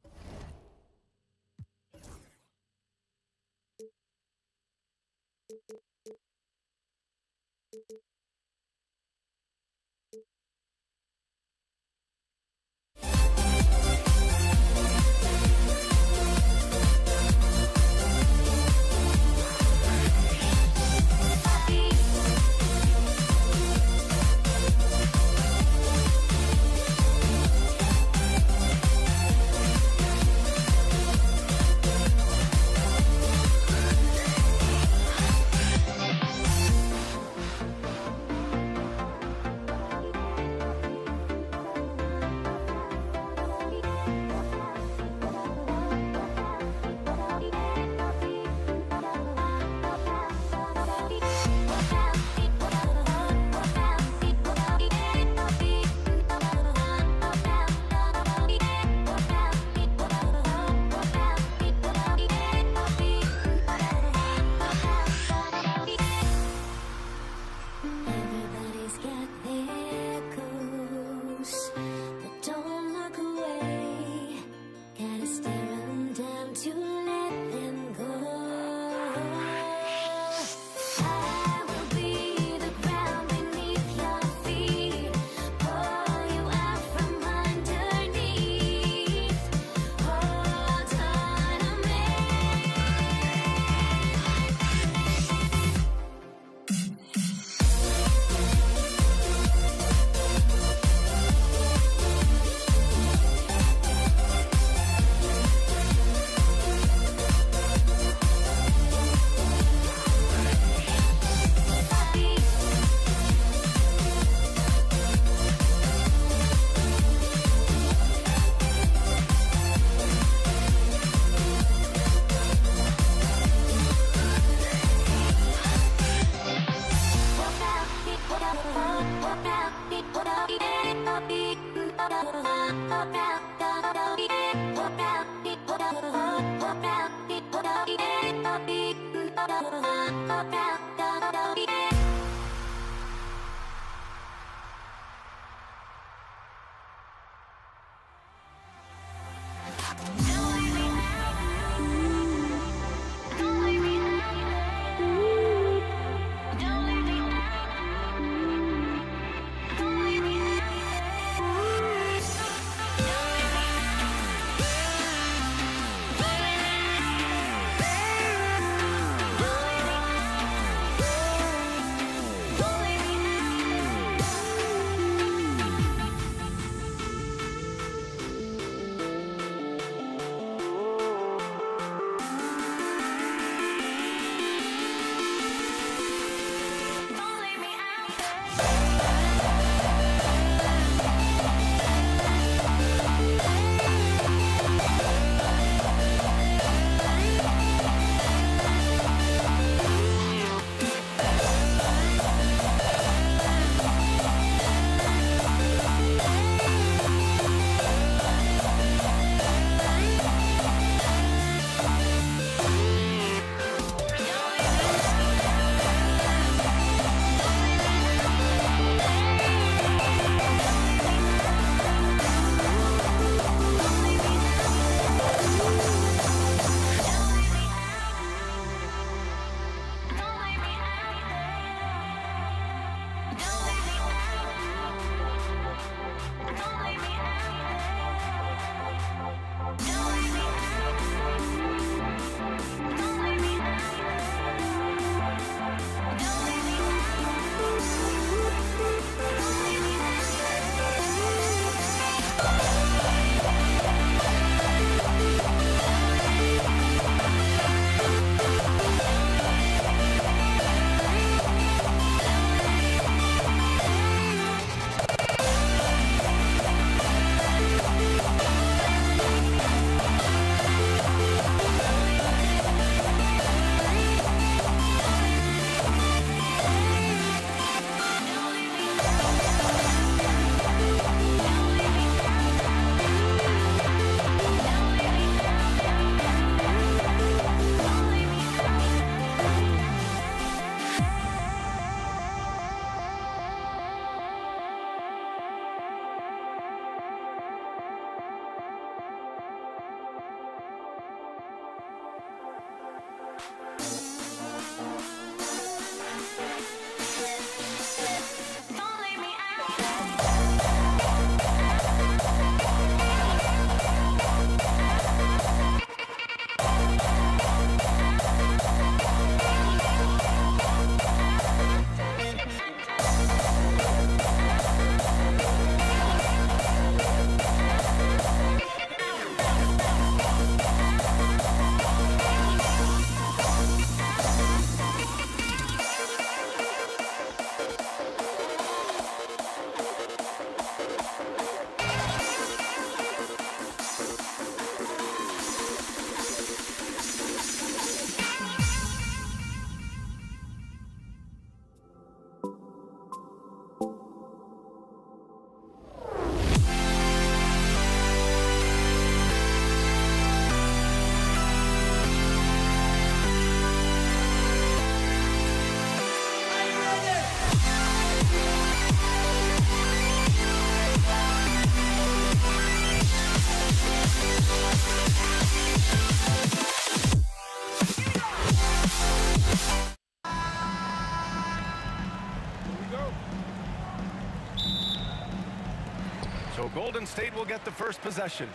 State will get the first possession.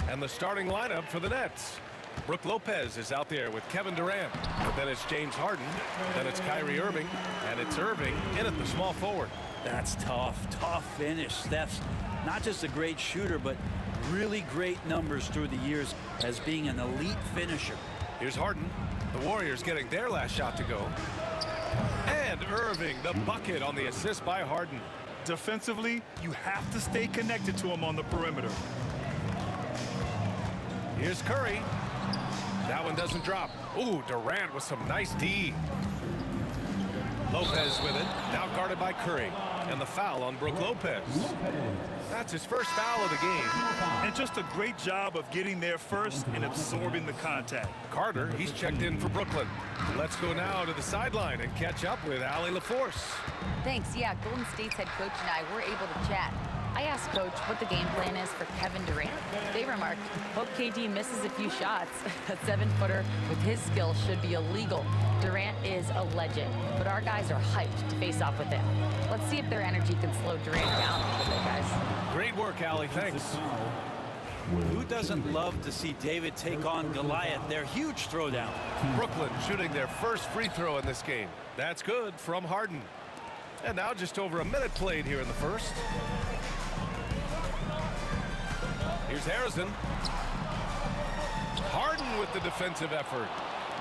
And the starting lineup for the Nets. Brook Lopez is out there with Kevin Durant. But then it's James Harden. Then it's Kyrie Irving. And it's Irving in at the small forward. That's tough. Tough finish. Steph's not just a great shooter, but really great numbers through the years as being an elite finisher. Here's Harden. The Warriors getting their last shot to go. And Irving, the bucket on the assist by Harden. Defensively, you have to stay connected to him on the perimeter. Here's Curry. That one doesn't drop. Ooh, Durant with some nice D. Lopez with it. Now guarded by Curry. And the foul on Brook Lopez. That's his first foul of the game. And just a great job of getting there first and absorbing the contact. Carter, he's checked in for Brooklyn. Let's go now to the sideline and catch up with Allie LaForce. Thanks. Yeah, Golden State's head coach and I were able to chat. I asked Coach what the game plan is for Kevin Durant. They remarked, hope KD misses a few shots. A 7-footer with his skill should be illegal. Durant is a legend, but our guys are hyped to face off with him. Let's see if their energy can slow Durant down a little bit, guys. Great work, Allie. Thanks. Who doesn't love to see David take on Goliath? Their huge throwdown. Brooklyn shooting their first free throw in this game. That's good from Harden. And now just over a minute played here in the first. Here's Harrison. Harden with the defensive effort.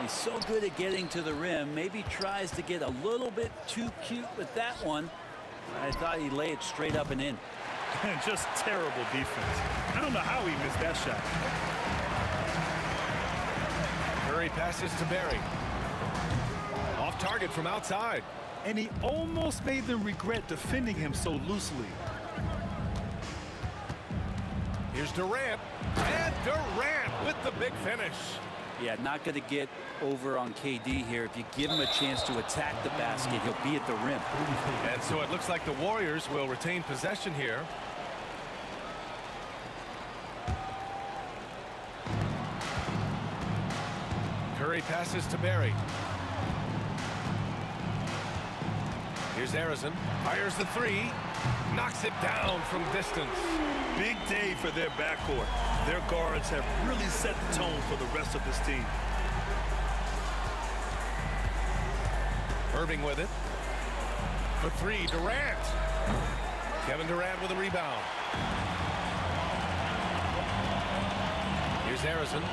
He's so good at getting to the rim. Maybe tries to get a little bit too cute with that one. I thought he'd lay it straight up and in. Just terrible defense. I don't know how he missed that shot. Curry passes to Barry. Off target from outside. And he almost made them regret defending him so loosely. Here's Durant. And Durant with the big finish. Yeah, not going to get over on KD here. If you give him a chance to attack the basket, he'll be at the rim. And so it looks like the Warriors will retain possession here. Curry passes to Barry. Here's Harrison. Fires the three. Knocks it down from distance. Big day for their backcourt. Their guards have really set the tone for the rest of this team. Irving with it. For three, Durant. Kevin Durant with a rebound. Here's Harrison.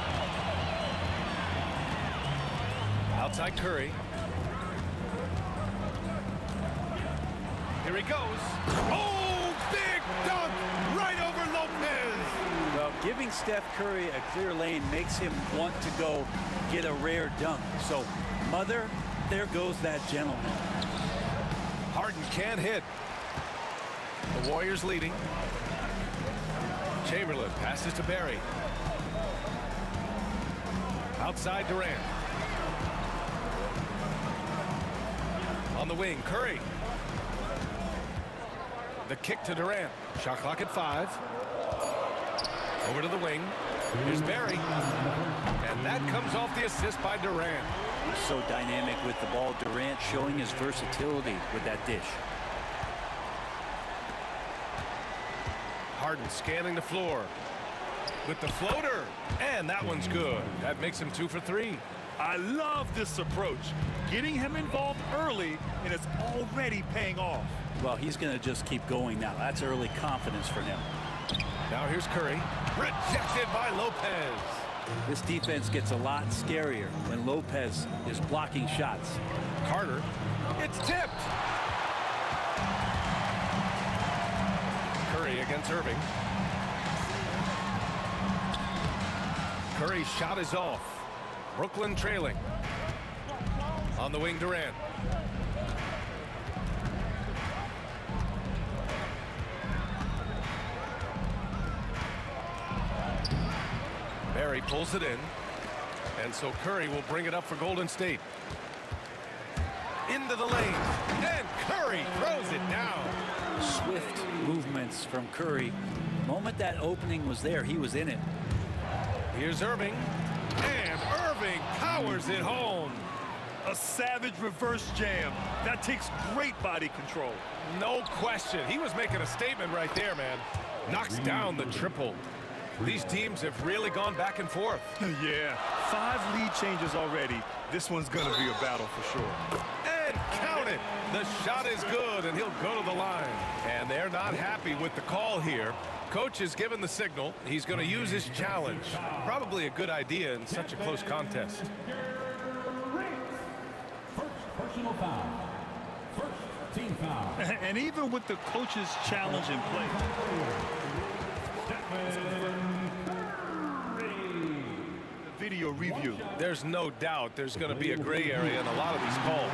Outside Curry. Here he goes. Oh, big dunk right over Lopez. Well, giving Steph Curry a clear lane makes him want to go get a rare dunk. So, mother, there goes that gentleman. Harden can't hit. The Warriors leading. Chamberlain passes to Barry. Outside Durant. On the wing, Curry. The kick to Durant. Shot clock at 5. Over to the wing. Here's Barry. And that comes off the assist by Durant. So dynamic with the ball. Durant showing his versatility with that dish. Harden scanning the floor with the floater. And that one's good. That makes him 2 for 3. I love this approach. Getting him involved early, and it's already paying off. Well, he's going to just keep going now. That's early confidence for him. Now here's Curry. Rejected by Lopez. This defense gets a lot scarier when Lopez is blocking shots. Carter. It's tipped. Curry against Irving. Curry's shot is off. Brooklyn trailing. On the wing, Durant. Barry pulls it in. And so Curry will bring it up for Golden State. Into the lane. And Curry throws it down. Swift movements from Curry. The moment that opening was there, he was in it. Here's Irving. And Irving powers it home. A savage reverse jam. That takes great body control. No question. He was making a statement right there, man. Knocks down the triple. These teams have really gone back and forth. Yeah, 5 lead changes already. This one's going to be a battle for sure. And count it. The shot is good, and he'll go to the line. And they're not happy with the call here. Coach has given the signal. He's going to use his challenge. Probably a good idea in such a close contest. First personal foul. First team foul. And even with the coach's challenge in play. Video review. There's no doubt there's going to be a gray area in a lot of these calls.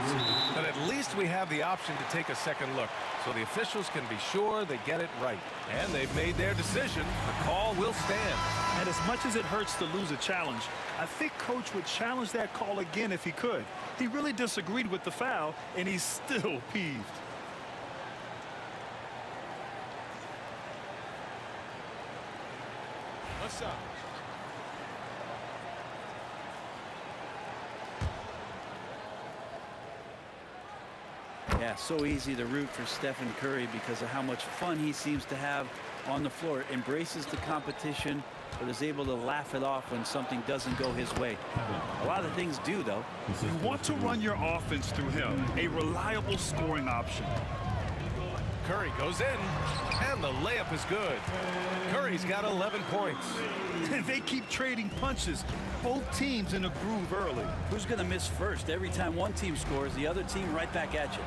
But at least we have the option to take a second look, so the officials can be sure they get it right. And they've made their decision. The call will stand. And as much as it hurts to lose a challenge, I think Coach would challenge that call again if he could. He really disagreed with the foul, and he's still peeved. What's up? Yeah, so easy to root for Stephen Curry because of how much fun he seems to have on the floor. Embraces the competition, but is able to laugh it off when something doesn't go his way. A lot of things do, though. You want to run your offense through him, a reliable scoring option. Curry goes in, and the layup is good. Curry's got 11 points. They keep trading punches. Both teams in a groove early. Who's going to miss first? Every time one team scores, the other team right back at you.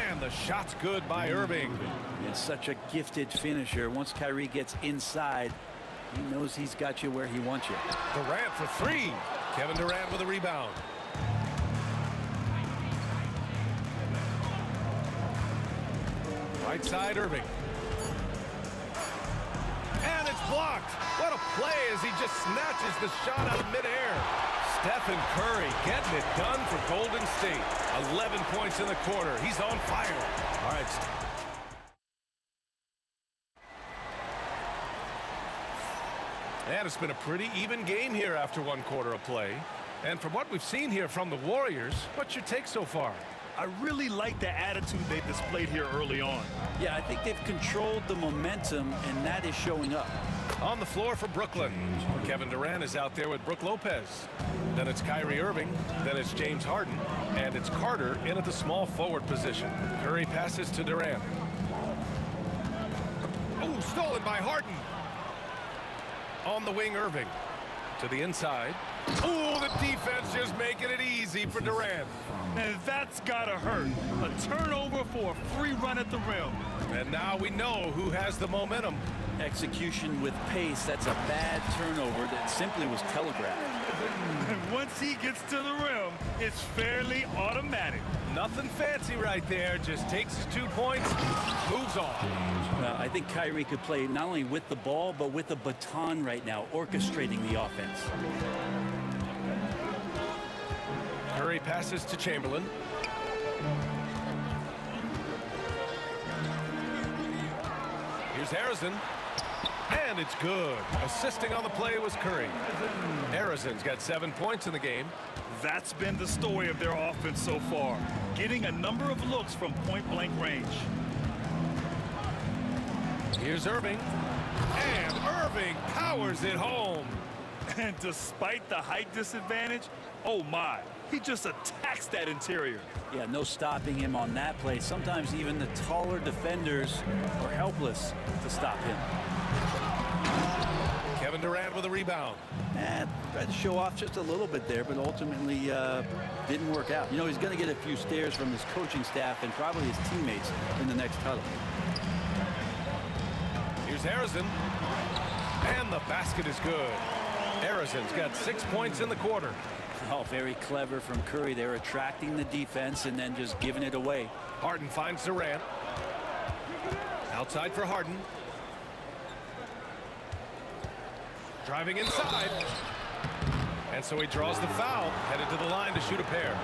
And the shot's good by Irving. It's such a gifted finisher. Once Kyrie gets inside, he knows he's got you where he wants you. Durant for 3. Kevin Durant with a rebound. Right side, Irving. And it's blocked. What a play as he just snatches the shot out of midair. Stephen Curry getting it done for Golden State. 11 points in the quarter. He's on fire. All right. And it's been a pretty even game here after 1 quarter of play. And from what we've seen here from the Warriors, what's your take so far? I really like the attitude they displayed here early on. Yeah, I think they've controlled the momentum, and that is showing up. On the floor for Brooklyn, Kevin Durant is out there with Brook Lopez. Then it's Kyrie Irving. Then it's James Harden. And it's Carter in at the small forward position. Curry passes to Durant. Oh, stolen by Harden. On the wing, Irving. To the inside. Oh, the defense just making it easy for Durant. And that's gotta hurt. A turnover for a free run at the rim. And now we know who has the momentum. Execution with pace. That's a bad turnover that simply was telegraphed. And once he gets to the rim, it's fairly automatic. Nothing fancy right there. Just takes his 2 points, moves on. I think Kyrie could play not only with the ball, but with the baton right now, orchestrating the offense. Curry passes to Chamberlain. Here's Harrison. And it's good. Assisting on the play was Curry. Harrison's got 7 points in the game. That's been the story of their offense so far. Getting a number of looks from point-blank range. Here's Irving. And Irving powers it home. And despite the height disadvantage, oh my, he just attacks that interior. Yeah, no stopping him on that play. Sometimes even the taller defenders are helpless to stop him. Kevin Durant with a rebound. Tried to show off just a little bit there, but ultimately didn't work out. You know, he's going to get a few stares from his coaching staff and probably his teammates in the next huddle. Here's Harrison. And the basket is good. Harrison's got 6 points in the quarter. Oh, very clever from Curry. They're attracting the defense and then just giving it away. Harden finds Durant. Outside for Harden. Driving inside. And so he draws the foul, headed to the line to shoot a pair.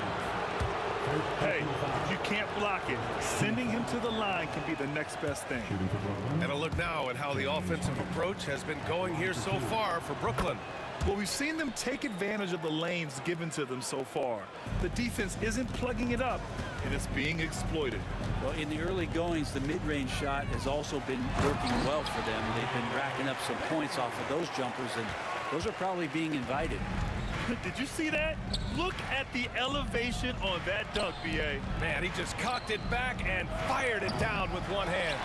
Hey, if you can't block it, sending him to the line can be the next best thing. And a look now at how the offensive approach has been going here so far for Brooklyn. Well, we've seen them take advantage of the lanes given to them so far. The defense isn't plugging it up, and it's being exploited. Well, in the early goings, the mid-range shot has also been working well for them. They've been racking up some points off of those jumpers, and those are probably being invited. Did you see that? Look at the elevation on that dunk, B.A. Man, he just cocked it back and fired it down with one hand.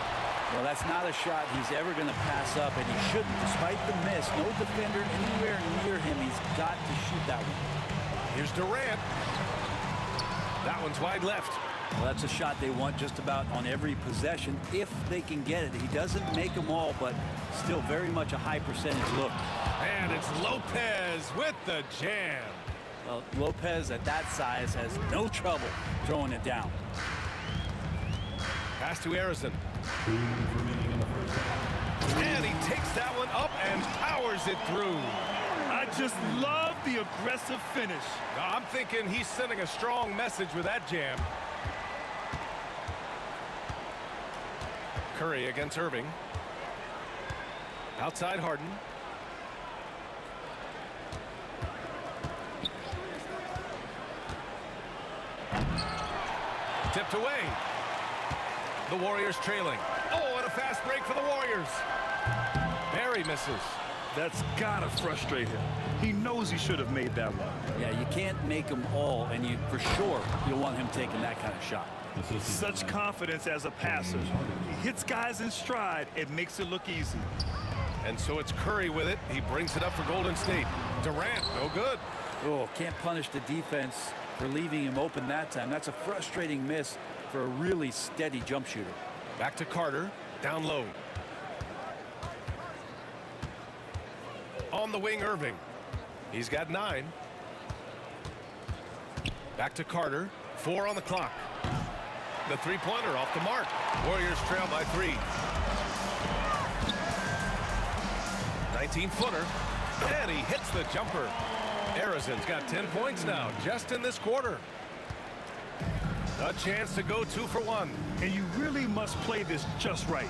Well, that's not a shot he's ever going to pass up, and he shouldn't. Despite the miss, no defender anywhere near him. He's got to shoot that one. Here's Durant. That one's wide left. Well, that's a shot they want just about on every possession if they can get it. He doesn't make them all, but still very much a high percentage look. And it's Lopez with the jam. Well, Lopez at that size has no trouble throwing it down. Pass to Harrison. And he takes that one up and powers it through. I just love the aggressive finish. I'm thinking he's sending a strong message with that jam. Curry against Irving. Outside Harden. Tipped away. The Warriors trailing. Oh, and a fast break for the Warriors. Barry misses. That's gotta frustrate him. He knows he should have made that one. Yeah, you can't make them all, and you for sure you'll want him taking that kind of shot. Such confidence as a passer. He hits guys in stride. It makes it look easy. And so it's Curry with it. He brings it up for Golden State. Durant, no good. Oh, can't punish the defense for leaving him open that time. That's a frustrating miss for a really steady jump shooter. Back to Carter, down low. On the wing, Irving. He's got 9. Back to Carter, 4 on the clock. The three-pointer off the mark. Warriors trail by 3. 19-footer, and he hits the jumper. Harrison's got 10 points now, just in this quarter. A chance to go 2 for 1. And you really must play this just right.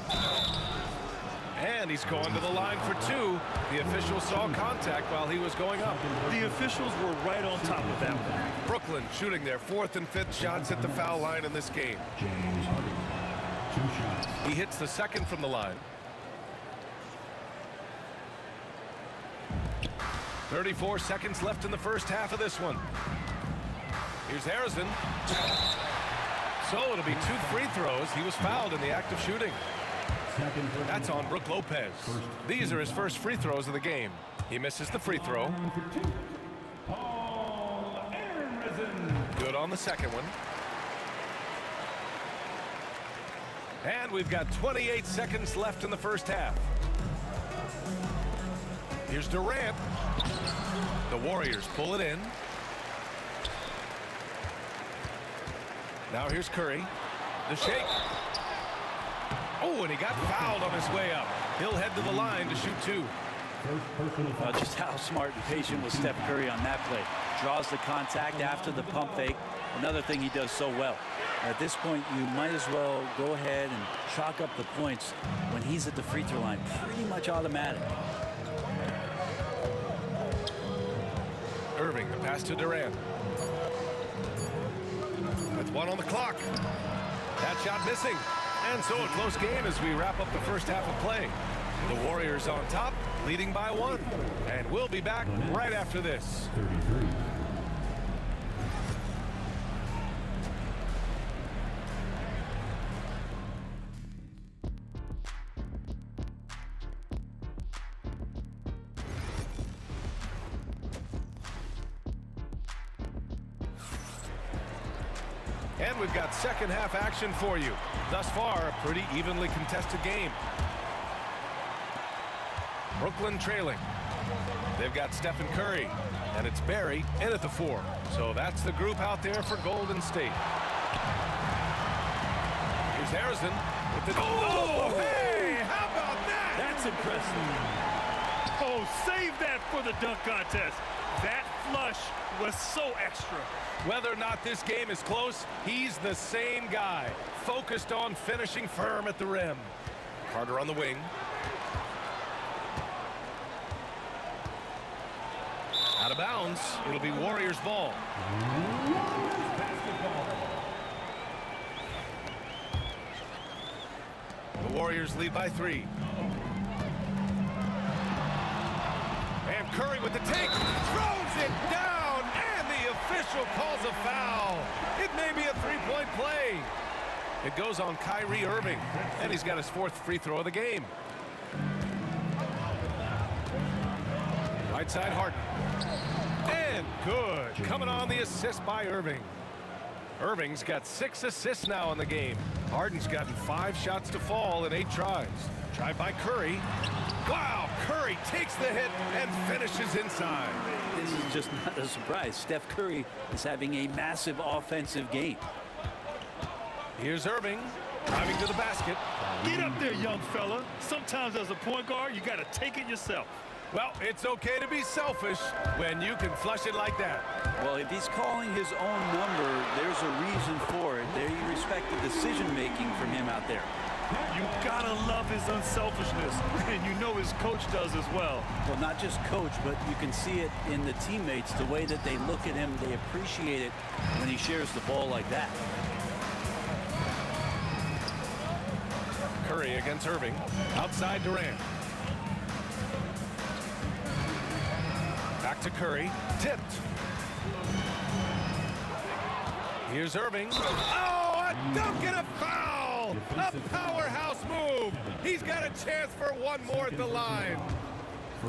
And he's going to the line for 2. The official saw contact while he was going up. The officials were right on top of that one. Brooklyn shooting their 4th and 5th shots at the foul line in this game. James Harden, 2 shots. He hits the 2nd from the line. 34 seconds left in the first half of this one. Here's Harrison. So it'll be 2 free throws. He was fouled in the act of shooting. That's on Brook Lopez. These are his first free throws of the game. He misses the free throw. Good on the second one. And we've got 28 seconds left in the first half. Here's Durant. The Warriors pull it in. Now here's Curry. The shake. Oh, and he got fouled on his way up. He'll head to the line to shoot 2. Just how smart and patient was Steph Curry on that play. Draws the contact after the pump fake. Another thing he does so well. At this point, you might as well go ahead and chalk up the points when he's at the free throw line. Pretty much automatic. Irving, the pass to Durant. With 1 on the clock. That shot missing. And so a close game as we wrap up the first half of play. The Warriors on top, leading by 1. And we'll be back right after this. 33. And we've got second half action for you. Thus far, a pretty evenly contested game. Brooklyn trailing. They've got Stephen Curry, and it's Barry in at the 4. So that's the group out there for Golden State. Here's Harrison with the... Oh, hey, how about that? That's impressive. Oh, save that for the dunk contest. That flush was so extra. Whether or not this game is close, he's the same guy, focused on finishing firm at the rim. Carter on the wing. Out of bounds. It'll be Warriors ball. The Warriors lead by 3. And Curry with the take. Throws it down. And the official calls a foul. It may be a three-point play. It goes on Kyrie Irving. And he's got his 4th free throw of the game. Right side Harden. And good. Coming on the assist by Irving. Irving's got 6 assists now in the game. Harden's gotten 5 shots to fall in 8 tries. Drive by Curry. Wow, Curry takes the hit and finishes inside. This is just not a surprise. Steph Curry is having a massive offensive game. Here's Irving driving to the basket. Get up there, young fella. Sometimes as a point guard, you got to take it yourself. Well, it's okay to be selfish when you can flush it like that. Well, if he's calling his own number, there's a reason for it. They respect the decision-making from him out there. You gotta love his unselfishness, and you know his coach does as well. Well, not just coach, but you can see it in the teammates, the way that they look at him. They appreciate it when he shares the ball like that. Curry against Irving. Outside Durant. Back to Curry. Tipped. Here's Irving. Oh, a dunk and a foul! A powerhouse move. He's got a chance for one more at the line.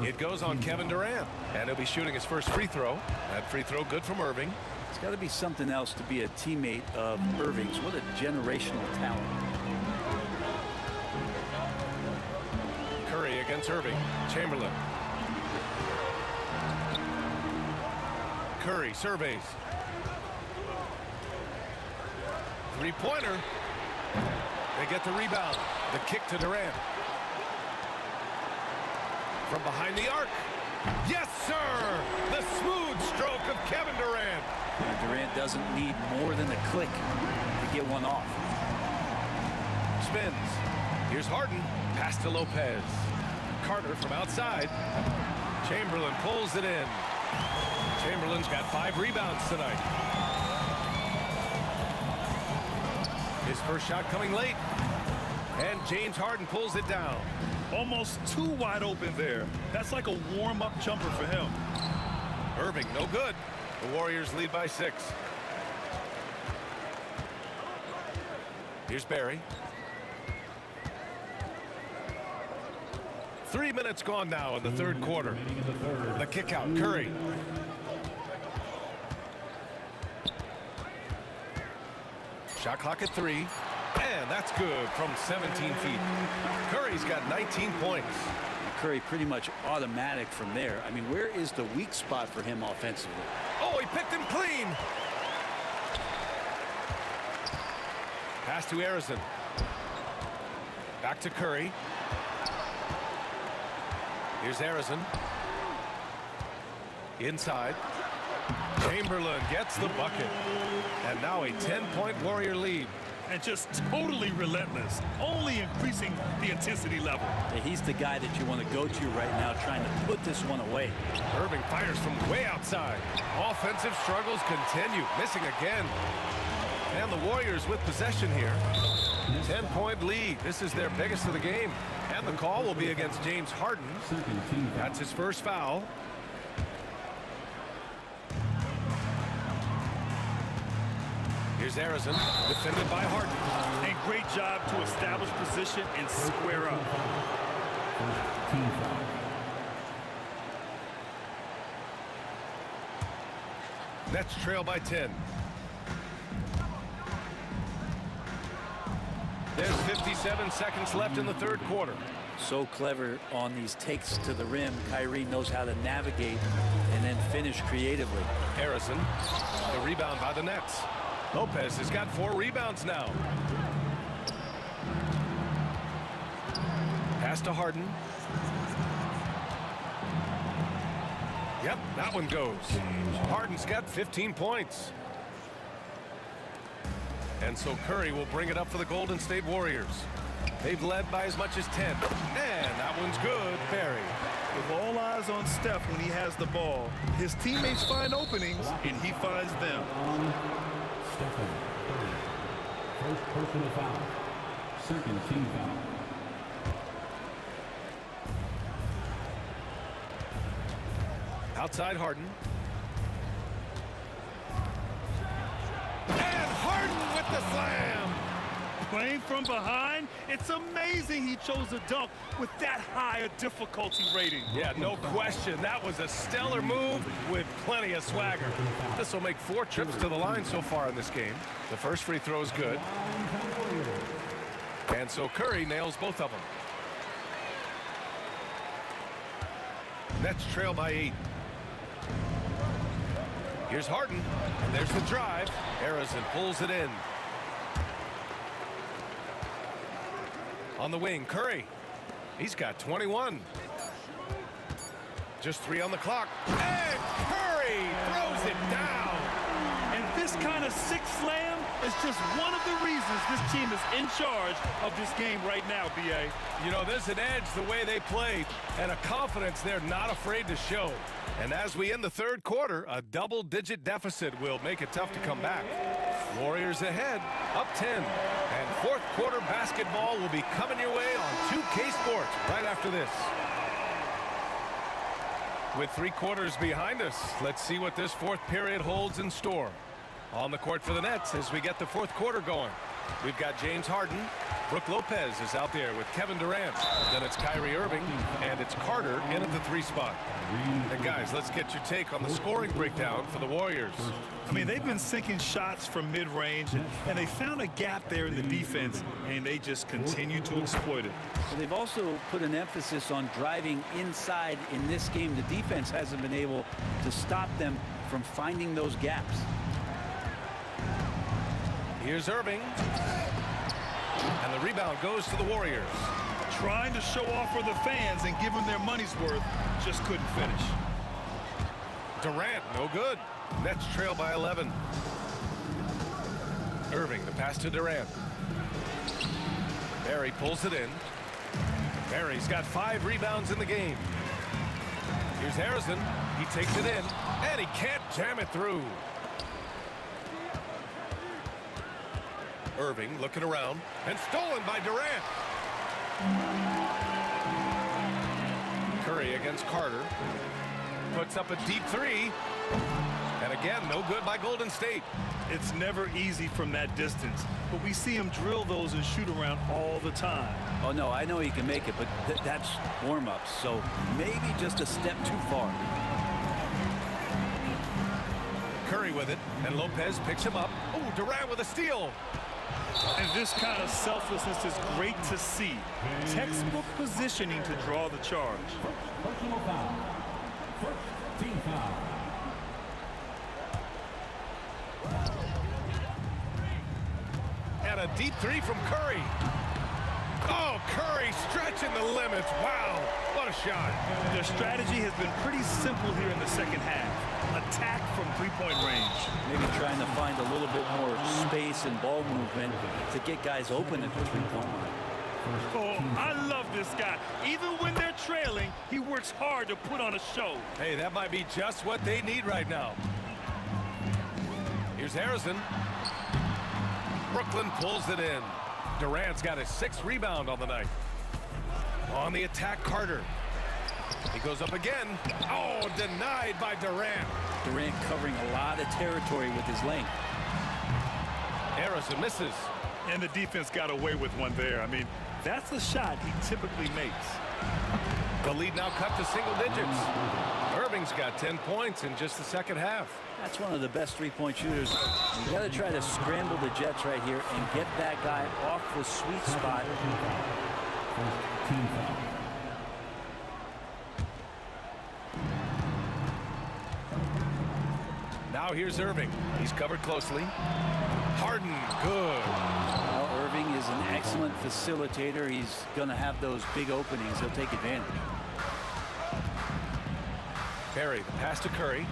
It goes on Kevin Durant. And he'll be shooting his first free throw. That free throw good from Irving. It's got to be something else to be a teammate of Irving's. What a generational talent. Curry against Irving. Chamberlain. Curry surveys. Three-pointer. They get the rebound. The kick to Durant. From behind the arc. Yes, sir! The smooth stroke of Kevin Durant. And Durant doesn't need more than a click to get one off. Spins. Here's Harden. Pass to Lopez. Carter from outside. Chamberlain pulls it in. Chamberlain's got 5 rebounds tonight. His first shot coming late. And James Harden pulls it down. Almost too wide open there. That's like a warm-up jumper for him. Irving, no good. The Warriors lead by 6. Here's Barry. 3 minutes gone now in the third quarter. The kick out, Curry. Shot clock at 3. And that's good from 17 feet. Curry's got 19 points. Curry pretty much automatic from there. I mean, where is the weak spot for him offensively? Oh, he picked him clean. Pass to Harrison. Back to Curry. Here's Harrison. Inside. Chamberlain gets the bucket. And now a 10-point Warrior lead. And just totally relentless, only increasing the intensity level. Yeah, he's the guy that you want to go to right now, trying to put this one away. Irving fires from way outside. Offensive struggles continue, missing again. And the Warriors with possession here. 10-point lead. This is their biggest of the game. And the call will be against James Harden. That's his first foul. Here's Harrison, defended by Harden. And great job to establish position and square up. Nets trail by 10. There's 57 seconds left in the third quarter. So clever on these takes to the rim. Kyrie knows how to navigate and then finish creatively. Harrison, the rebound by the Nets. Lopez has got 4 rebounds now. Pass to Harden. Yep, that one goes. Harden's got 15 points. And so Curry will bring it up for the Golden State Warriors. They've led by as much as 10. And that one's good. Barry. With all eyes on Steph when he has the ball, his teammates find openings, and he finds them. Stephen Curry. First personal foul. Second team foul. Outside Harden. And Harden with the slam. Playing from behind, it's amazing he chose a dunk with that high a difficulty rating. Yeah, no question. That was a stellar move with plenty of swagger. This will make 4 trips to the line so far in this game. The first free throw is good. And so Curry nails both of them. Nets trail by 8. Here's Harden, and there's the drive. Harrison pulls it in. On the wing, Curry. He's got 21. Just 3 on the clock. And Curry throws it down. And this kind of sick slam is just one of the reasons this team is in charge of this game right now, B.A. You know, there's an edge the way they play and a confidence they're not afraid to show. And as we end the third quarter, a double-digit deficit will make it tough to come back. Warriors ahead, up 10. And fourth quarter basketball will be coming your way on 2K Sports right after this. With 3 quarters behind us, let's see what this fourth period holds in store. On the court for the Nets as we get the fourth quarter going. We've got James Harden. Brook Lopez is out there with Kevin Durant. Then it's Kyrie Irving, and it's Carter in at the 3 spot. And guys, let's get your take on the scoring breakdown for the Warriors. I mean, they've been sinking shots from mid-range, and they found a gap there in the defense, and they just continue to exploit it. Well, they've also put an emphasis on driving inside in this game. The defense hasn't been able to stop them from finding those gaps. Here's Irving. And the rebound goes to the Warriors. Trying to show off for the fans and give them their money's worth, just couldn't finish. Durant, no good. Nets trail by 11. Irving, the pass to Durant. Barry pulls it in. Barry's got 5 rebounds in the game. Here's Harrison. He takes it in, and he can't jam it through. Irving looking around, and stolen by Durant. Curry against Carter. Puts up a deep 3. And again, no good by Golden State. It's never easy from that distance, but we see him drill those and shoot around all the time. Oh, no, I know he can make it, but that's warm-ups, so maybe just a step too far. Curry with it, and Lopez picks him up. Oh, Durant with a steal. And this kind of selflessness is great to see. Textbook positioning to draw the charge. Personal foul. First team foul. And a deep 3 from Curry. Oh, Curry stretching the limits. Wow, what a shot. Their strategy has been pretty simple here in the second half. Attack from 3-point range. Maybe trying to find a little bit more space and ball movement to get guys open at the 3-point line. Oh, I love this guy. Even when they're trailing, he works hard to put on a show. Hey, that might be just what they need right now. Here's Harrison. Brooklyn pulls it in. Durant's got his 6th rebound on the night. On the attack, Carter. He goes up again. Oh, denied by Durant. Durant covering a lot of territory with his length. Harrison misses. And the defense got away with one there. I mean, that's a shot he typically makes. The lead now cut to single digits. Irving's got 10 points in just the second half. That's one of the best 3-point shooters. You got to try to scramble the Jets right here and get that guy off the sweet spot. Now here's Irving. He's covered closely. Harden, good. Well, Irving is an excellent facilitator. He's going to have those big openings. He'll take advantage. Barry, the pass to Curry.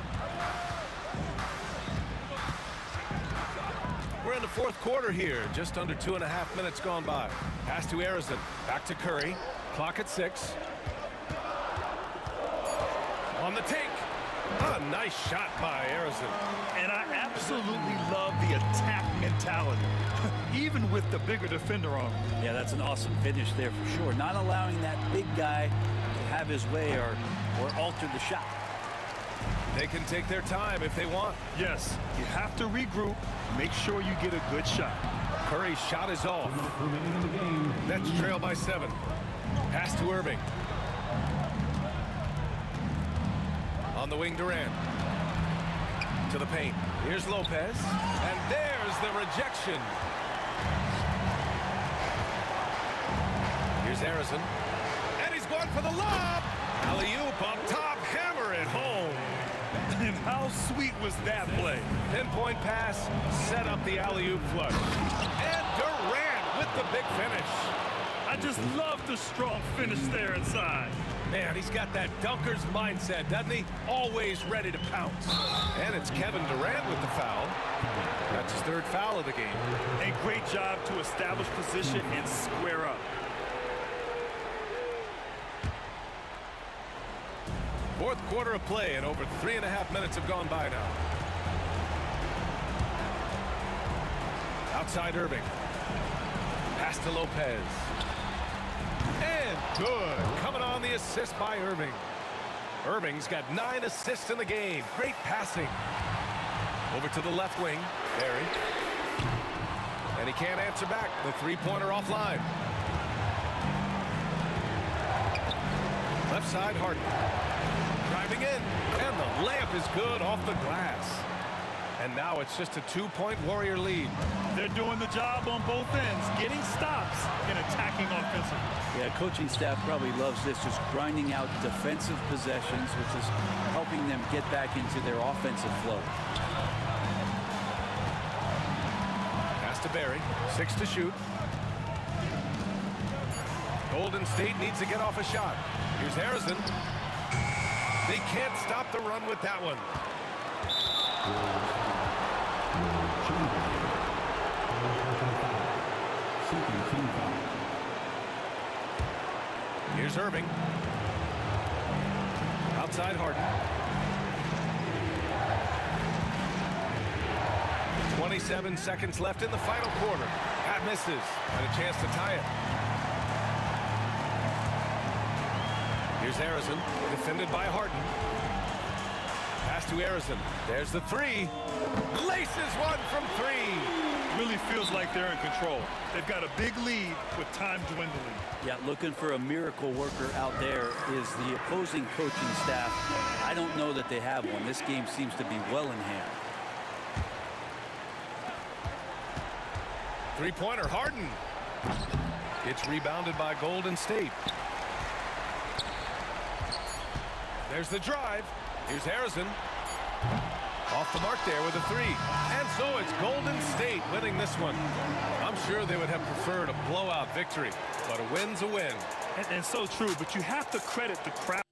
We're in the fourth quarter here. Just under 2.5 minutes gone by. Pass to Harrison. Back to Curry. Clock at 6. On the take. A nice shot by Harrison. And I absolutely love the attack mentality, even with the bigger defender on him. Yeah, that's an awesome finish there for sure. Not allowing that big guy to have his way or alter the shot. They can take their time if they want. Yes, you have to regroup, make sure you get a good shot. Curry's shot is off. Nets trail by 7. Pass to Irving. On the wing, Durant. To the paint. Here's Lopez. And there's the rejection. Here's Harrison. And he's going for the lob. Alley-oop up top. Hammer it home. And how sweet was that play? Pinpoint pass. Set up the alley-oop flush. And Durant with the big finish. I just love the strong finish there inside. Man, he's got that dunker's mindset, doesn't he? Always ready to pounce. And it's Kevin Durant with the foul. That's his 3rd foul of the game. A great job to establish position and square up. 4th quarter of play, and over 3.5 minutes have gone by now. Outside Irving. Pass to Lopez. And good. Coming on the assist by Irving. Irving's got 9 assists in the game. Great passing. Over to the left wing. Barry. And he can't answer back. The 3-pointer offline. Left side, Harden. Driving in. And the layup is good off the glass. And now it's just a 2-point Warrior lead. They're doing the job on both ends, getting stops and attacking offensively. Yeah, coaching staff probably loves this, just grinding out defensive possessions, which is helping them get back into their offensive flow. Pass to Barry. 6 to shoot. Golden State needs to get off a shot. Here's Harrison. They can't stop the run with that one. Here's Irving. Outside Harden. 27 seconds left in the final quarter. That misses. And a chance to tie it. Here's Harrison. Defended by Harden. Pass to Harrison. There's the 3. Laces one from 3. Really feels like they're in control. They've got a big lead with time dwindling. Yeah, looking for a miracle worker out there is the opposing coaching staff. I don't know that they have one. This game seems to be well in hand. 3-pointer, Harden. It's rebounded by Golden State. There's the drive. Here's Harrison. Off the mark there with a 3. And so it's Golden State winning this one. I'm sure they would have preferred a blowout victory, but a win's a win. And so true, but you have to credit the crowd.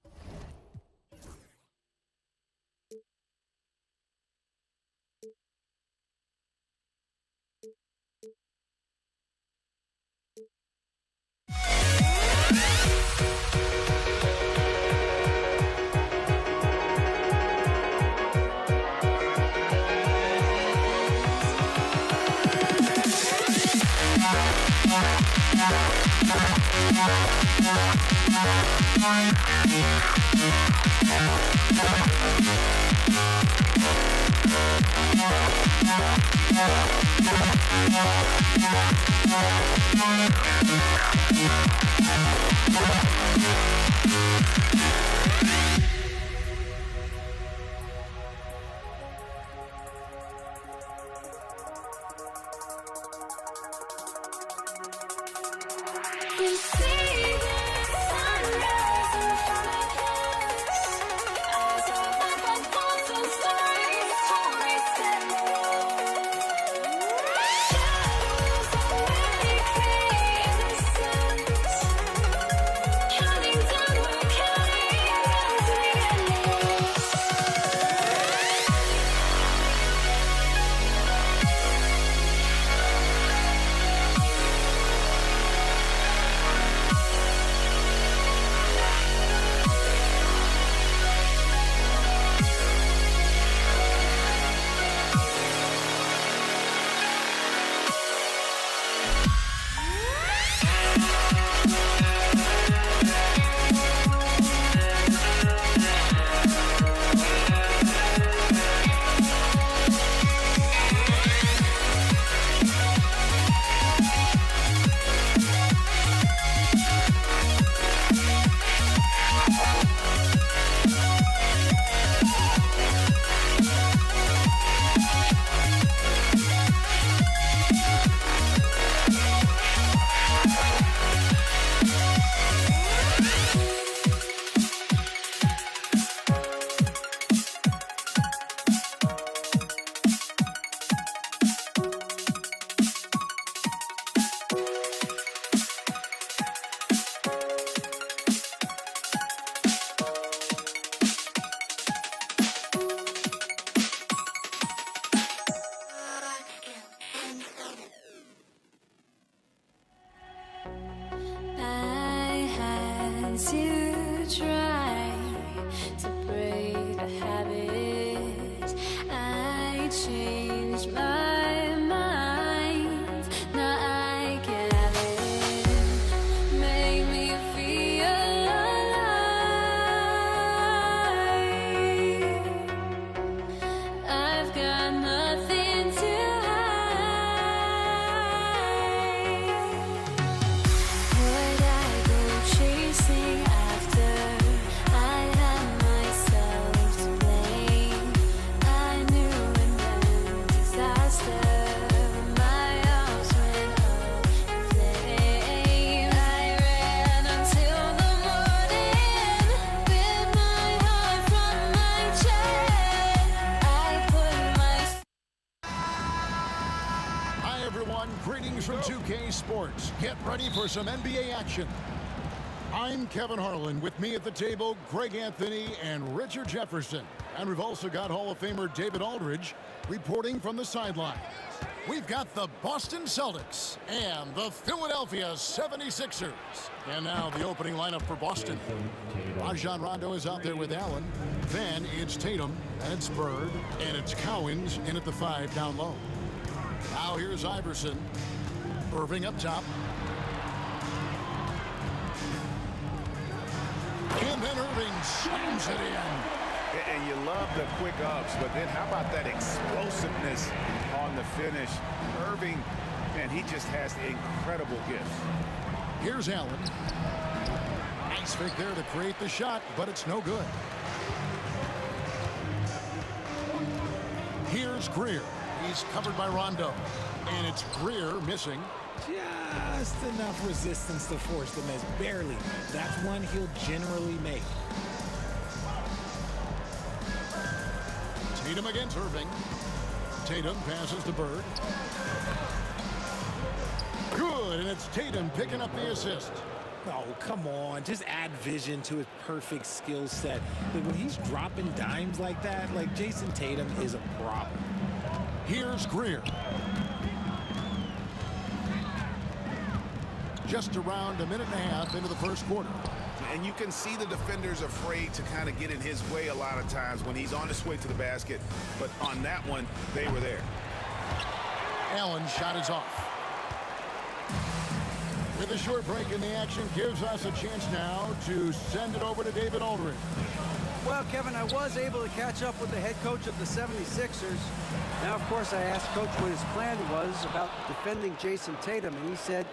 changed my mind. Now I can have it. Make me feel alive. I've got nothing to hide. Would I go chasing after? I had myself to blame. I knew and then disaster. My arms went up in flame. I ran until the morning with my heart from my chest. I put my Hi, everyone. Greetings from 2K Sports. Get ready for some NBA action. I'm Kevin Harlan. With me at the table, Greg Anthony and Richard Jefferson. And we've also got Hall of Famer David Aldridge reporting from the sideline. We've got the Boston Celtics and the Philadelphia 76ers. And now the opening lineup for Boston. Rajon Rondo is out there with Allen. Then it's Tatum, and it's Bird, and it's Cowens in at the 5 down low. Now here's Iverson. Irving up top. And then Irving slams it in. And you love the quick ups, but then how about that explosiveness on the finish? Irving, man, he just has incredible gifts. Here's Allen. Nice fake there to create the shot, but it's no good. Here's Greer. He's covered by Rondo. And it's Greer missing. Just enough resistance to force the miss. Barely. That's one he'll generally make. Tatum against Irving. Tatum passes to Bird. Good, and it's Tatum picking up the assist. Oh, come on. Just add vision to his perfect skill set. Like, when he's dropping dimes like that, like, Jason Tatum is a problem. Here's Greer. Just around a minute and a half into the first quarter. And you can see the defenders afraid to kind of get in his way a lot of times when he's on his way to the basket. But on that one, they were there. Allen's shot is off. With a short break in the action, gives us a chance now to send it over to David Aldridge. Well, Kevin, I was able to catch up with the head coach of the 76ers. Now, of course, I asked Coach what his plan was about defending Jason Tatum, and he said,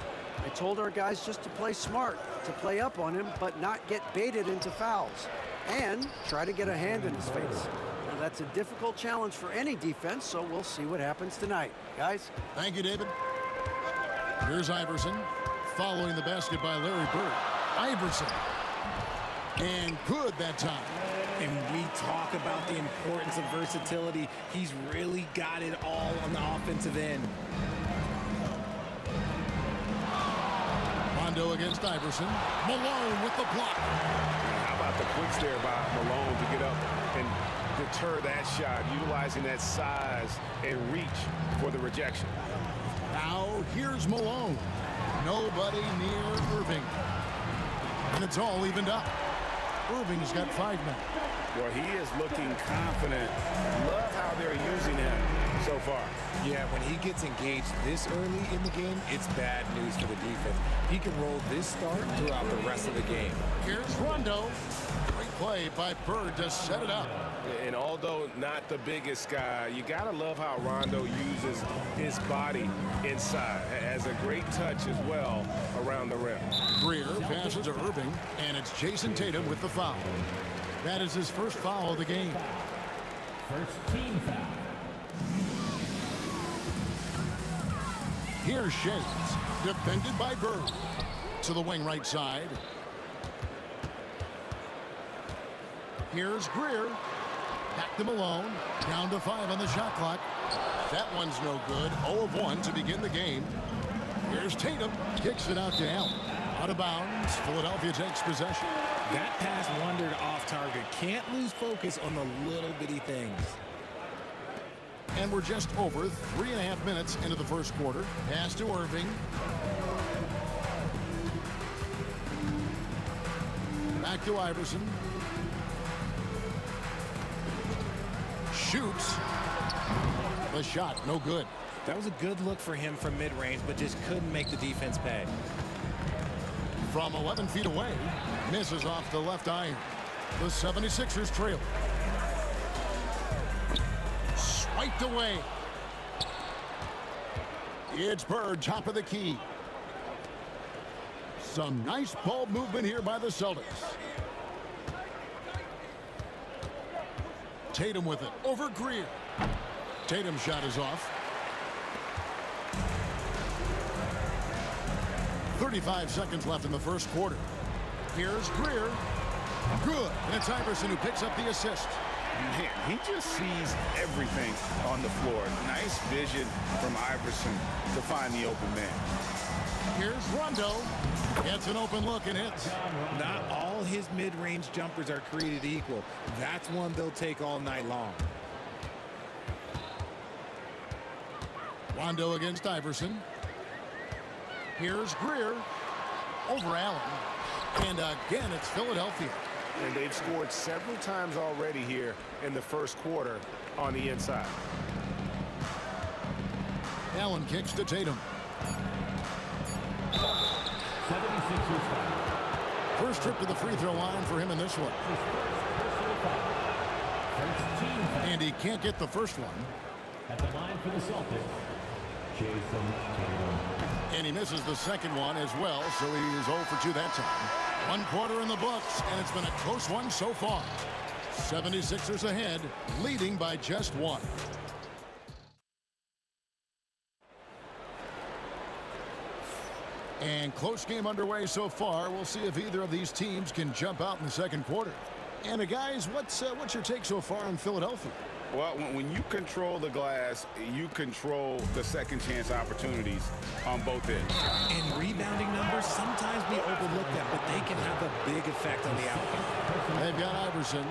I told our guys just to play smart, to play up on him, but not get baited into fouls, and try to get a hand in his face. Now, that's a difficult challenge for any defense, so we'll see what happens tonight. Guys? Thank you, David. Here's Iverson, following the basket by Larry Bird. Iverson. And good that time. And we talk about the importance of versatility. He's really got it all on the offensive end. Rondo against Iverson. Malone with the block. How about the quicks there by Malone to get up and deter that shot, utilizing that size and reach for the rejection. Now here's Malone. Nobody near Irving. And it's all evened up. Irving's got 5 men. Well, he is looking confident. Love how they're using him so far. Yeah, when he gets engaged this early in the game, it's bad news for the defense. He can roll this start throughout the rest of the game. Here's Rondo. Great play by Bird to set it up. And although not the biggest guy, you got to love how Rondo uses his body inside. Has a great touch as well around the rim. Greer passes to Irving, and it's Jason Tatum with the foul. That is his first foul of the game. First team foul. Here's Shades, defended by Bird. To the wing right side. Here's Greer. Back to Malone. Down to 5 on the shot clock. That one's no good. 0 of 1 to begin the game. Here's Tatum. Kicks it out to Allen. Out of bounds. Philadelphia takes possession. That pass wandered off target. Can't lose focus on the little bitty things. And we're just over 3.5 minutes into the first quarter. Pass to Irving. Back to Iverson. Shoots. The shot, no good. That was a good look for him from mid-range, but just couldn't make the defense pay. From 11 feet away, misses off the left iron. The 76ers trail. Swiped away. It's Bird, top of the key. Some nice ball movement here by the Celtics. Tatum with it, over Greer. Tatum's shot is off. 35 seconds left in the first quarter. Here's Greer. Good. And it's Iverson who picks up the assist. Man, he just sees everything on the floor. Nice vision from Iverson to find the open man. Here's Rondo. Gets an open look and hits. Not all his mid-range jumpers are created equal. That's one they'll take all night long. Rondo against Iverson. Here's Greer. Over Allen. And again, it's Philadelphia. And they've scored several times already here in the first quarter on the inside. Allen kicks to Tatum. 76ers foul. First trip to the free throw line for him in this one. And he can't get the first one. At the line for the Celtics, Jason Tatum. And he misses the second one as well, so he is 0 for 2 that time. 1 quarter in the books, and it's been a close one so far. 76ers ahead, leading by just 1. And close game underway so far. We'll see if either of these teams can jump out in the second quarter. And guys, what's your take so far on Philadelphia? Well, when you control the glass, you control the second chance opportunities on both ends. And rebounding numbers sometimes be overlooked at, but they can have a big effect on the outcome. They've got Iverson.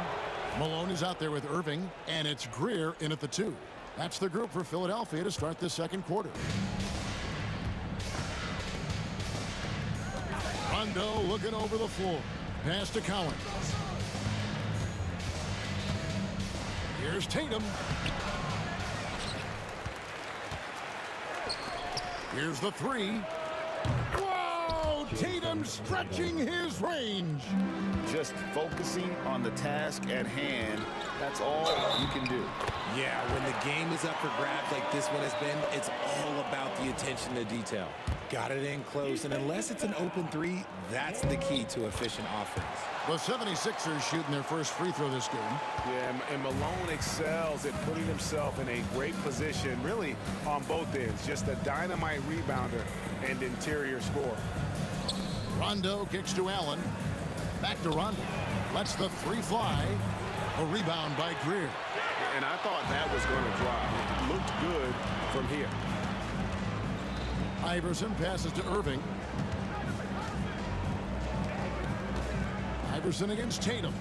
Malone is out there with Irving, and it's Greer in at the 2. That's the group for Philadelphia to start the second quarter. Rondo looking over the floor. Pass to Collins. Here's Tatum. Here's the 3. Whoa! Tatum stretching his range. Just focusing on the task at hand. That's all you can do. Yeah, when the game is up for grabs like this one has been, it's all about the attention to detail. Got it in close, and unless it's an open 3, that's the key to efficient offense. The 76ers shooting their first free throw this game. Yeah, and Malone excels at putting himself in a great position, really on both ends. Just a dynamite rebounder and interior scorer. Rondo kicks to Allen. Back to Rondo. Lets the 3 fly. A rebound by Greer. And I thought that was going to drop. It looked good from here. Iverson passes to Irving. Iverson against Tatum.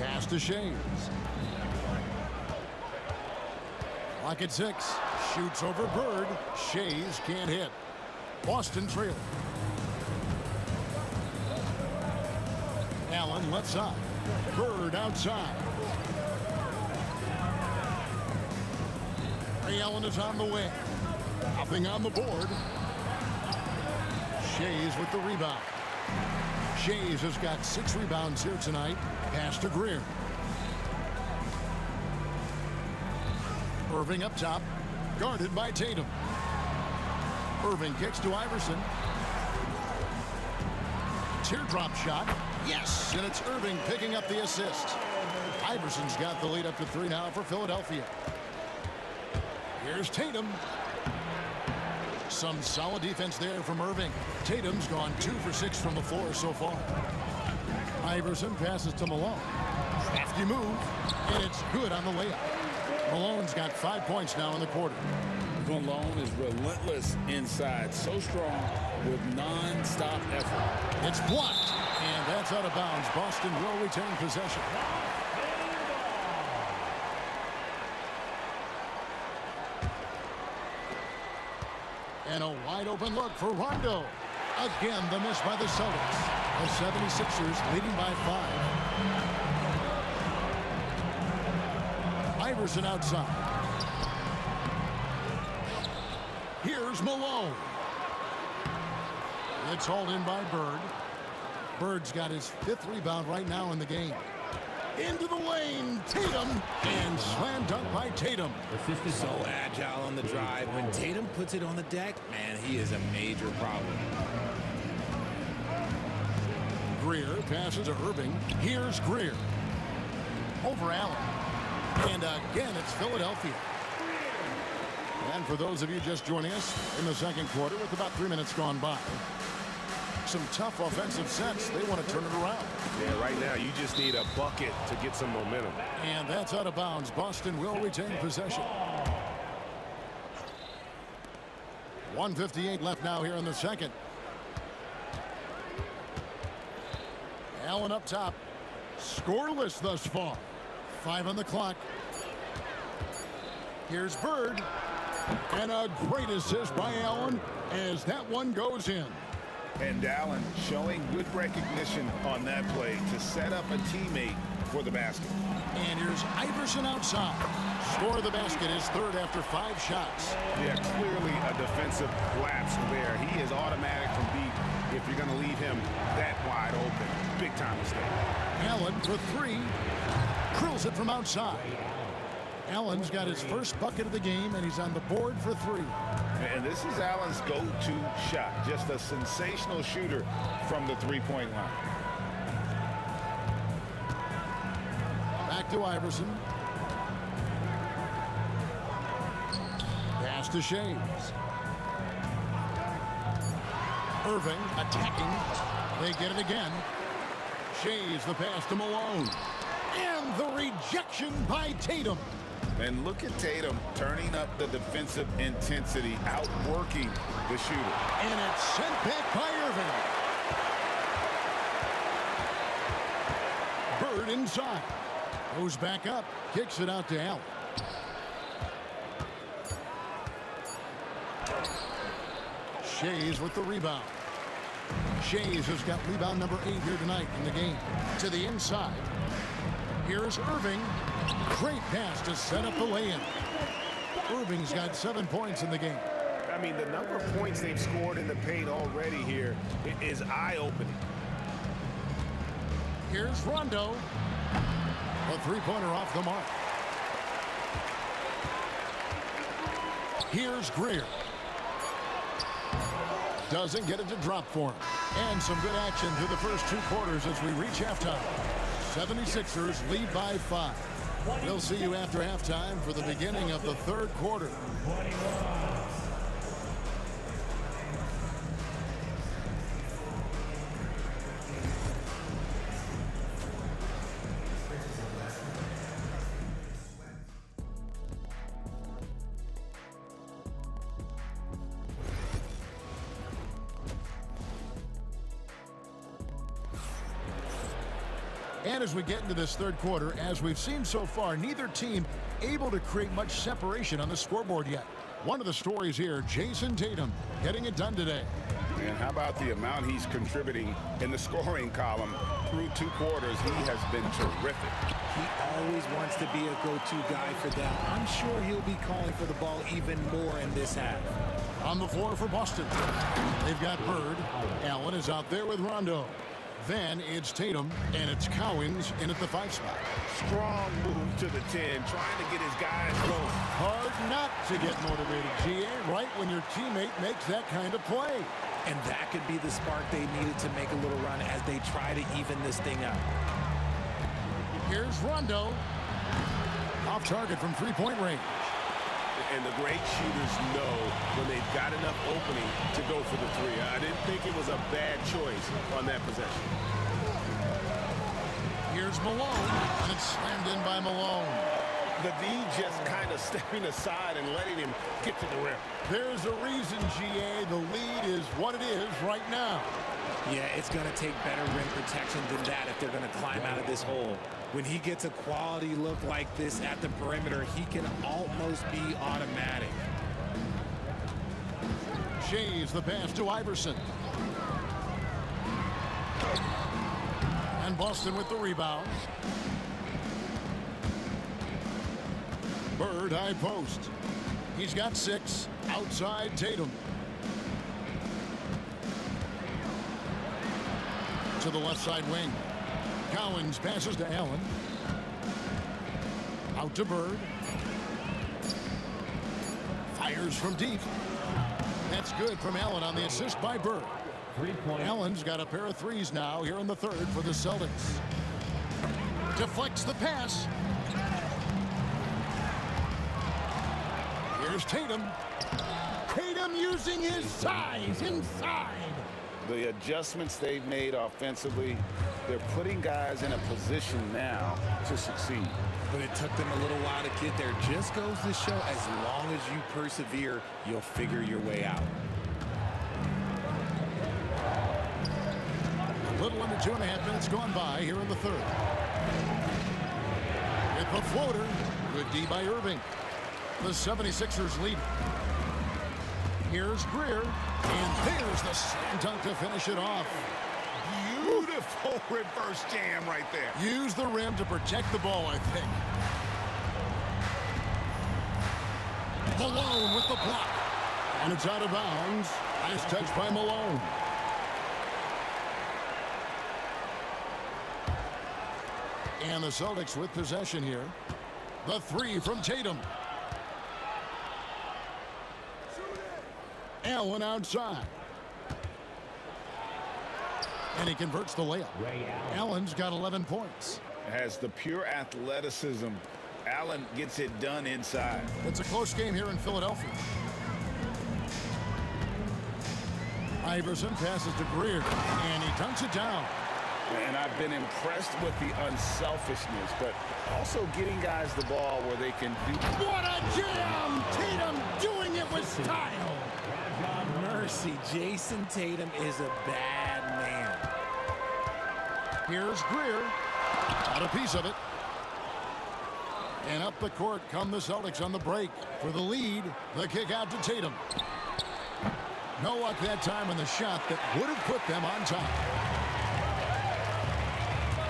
Pass to Shays. Clock at 6. Shoots over Bird. Shays can't hit. Boston trailing. Allen left side. Bird outside. Ray Allen is on the way. Nothing on the board. Shays with the rebound. Shays has got 6 rebounds here tonight. Pass to Greer. Irving up top. Guarded by Tatum. Irving kicks to Iverson. Teardrop shot. Yes! And it's Irving picking up the assist. Iverson's got the lead up to 3 now for Philadelphia. Here's Tatum. Some solid defense there from Irving. Tatum's gone 2 for 6 from the floor so far. Iverson passes to Malone. Crafty move, and it's good on the layup. Malone's got 5 points now in the quarter. Malone is relentless inside, so strong with non-stop effort. It's blocked, and that's out of bounds. Boston will retain possession. And a wide open look for Rondo. Again, the miss by the Celtics. The 76ers leading by 5. Iverson outside. Here's Malone. It's hauled in by Bird. Bird's got his 5th rebound right now in the game. Into the lane, Tatum, and slam dunk by Tatum. So agile on the drive. When Tatum puts it on the deck, man, he is a major problem. Greer passes to Irving. Here's Greer. Over Allen. And again, it's Philadelphia. And for those of you just joining us in the second quarter with about 3 minutes gone by, some tough offensive sets. They want to turn it around. Yeah, right now you just need a bucket to get some momentum. And that's out of bounds. Boston will retain possession. 1:58 left now here in the second. Allen up top. Scoreless thus far. 5 on the clock. Here's Bird. And a great assist by Allen as that one goes in. And Allen showing good recognition on that play to set up a teammate for the basket. And here's Iverson outside. Score of the basket is 3rd after 5 shots. Yeah, clearly a defensive lapse there. He is automatic from deep if you're going to leave him that wide open. Big time mistake. Allen for 3. Drills it from outside. Allen's got his first bucket of the game, and he's on the board for 3. And this is Allen's go-to shot. Just a sensational shooter from the three-point line. Back to Iverson. Pass to Shays. Irving attacking. They get it again. Shays the pass to Malone. And the rejection by Tatum. And look at Tatum turning up the defensive intensity, outworking the shooter. And it's sent back by Irving. Bird inside. Goes back up. Kicks it out to Allen. Shays with the rebound. Shays has got rebound number 8 here tonight in the game. To the inside. Here's Irving. Great pass to set up the lay-in. Irving's got 7 points in the game. I mean, the number of points they've scored in the paint already here is eye-opening. Here's Rondo. A 3-pointer off the mark. Here's Greer. Doesn't get it to drop for him. And some good action through the first 2 quarters as we reach halftime. 76ers lead by 5. We'll see you after halftime for the beginning of the 3rd quarter. And as we get into this 3rd quarter, as we've seen so far, neither team able to create much separation on the scoreboard yet. One of the stories here, Jason Tatum getting it done today. And how about the amount he's contributing in the scoring column through 2 quarters? He has been terrific. He always wants to be a go-to guy for them. I'm sure he'll be calling for the ball even more in this half. On the floor for Boston. They've got Bird. Allen is out there with Rondo. Then it's Tatum, and it's Cowens in at the 5 spot. Strong move to the 10, trying to get his guys going. Hard not to get motivated, GA, right when your teammate makes that kind of play. And that could be the spark they needed to make a little run as they try to even this thing up. Here's Rondo. Off target from 3-point range. And the great shooters know when they've got enough opening to go for the 3. I didn't think it was a bad choice on that possession. Here's Malone, and it's slammed in by Malone. The D just kind of stepping aside and letting him get to the rim. There's a reason, GA, the lead is what it is right now. Yeah, it's going to take better rim protection than that if they're going to climb out of this hole. When he gets a quality look like this at the perimeter, he can almost be automatic. Shays the pass to Iverson. And Boston with the rebound. Bird high post. He's got 6. Outside Tatum. To the left side wing. Cowens passes to Allen. Out to Bird. Fires from deep. That's good from Allen on the assist by Bird. 3-point. Allen's got a pair of threes now here in the third for the Celtics. Deflects the pass. Here's Tatum. Tatum using his size inside. The adjustments they've made offensively, they're putting guys in a position now to succeed. But it took them a little while to get there. Just goes to show, as long as you persevere, you'll figure your way out. A little under 2.5 minutes gone by here in the third. With the floater. Good D by Irving. The 76ers lead. Here's Greer. And there's the slam dunk to finish it off. Beautiful reverse jam right there. Use the rim to protect the ball, I think. Malone with the block. And it's out of bounds. Nice touch by Malone. And the Celtics with possession here. The 3 from Tatum. Allen outside. And he converts the layup. Allen's got 11 points. Has the pure athleticism. Allen gets it done inside. It's a close game here in Philadelphia. Iverson passes to Greer, and he dunks it down. And I've been impressed with the unselfishness, but also getting guys the ball where they can do. What a jam! Tatum doing it with style. Mercy, Jason Tatum is a bad man. Here's Greer. Got a piece of it. And up the court come the Celtics on the break. For the lead, the kick out to Tatum. No luck that time on the shot that would have put them on top.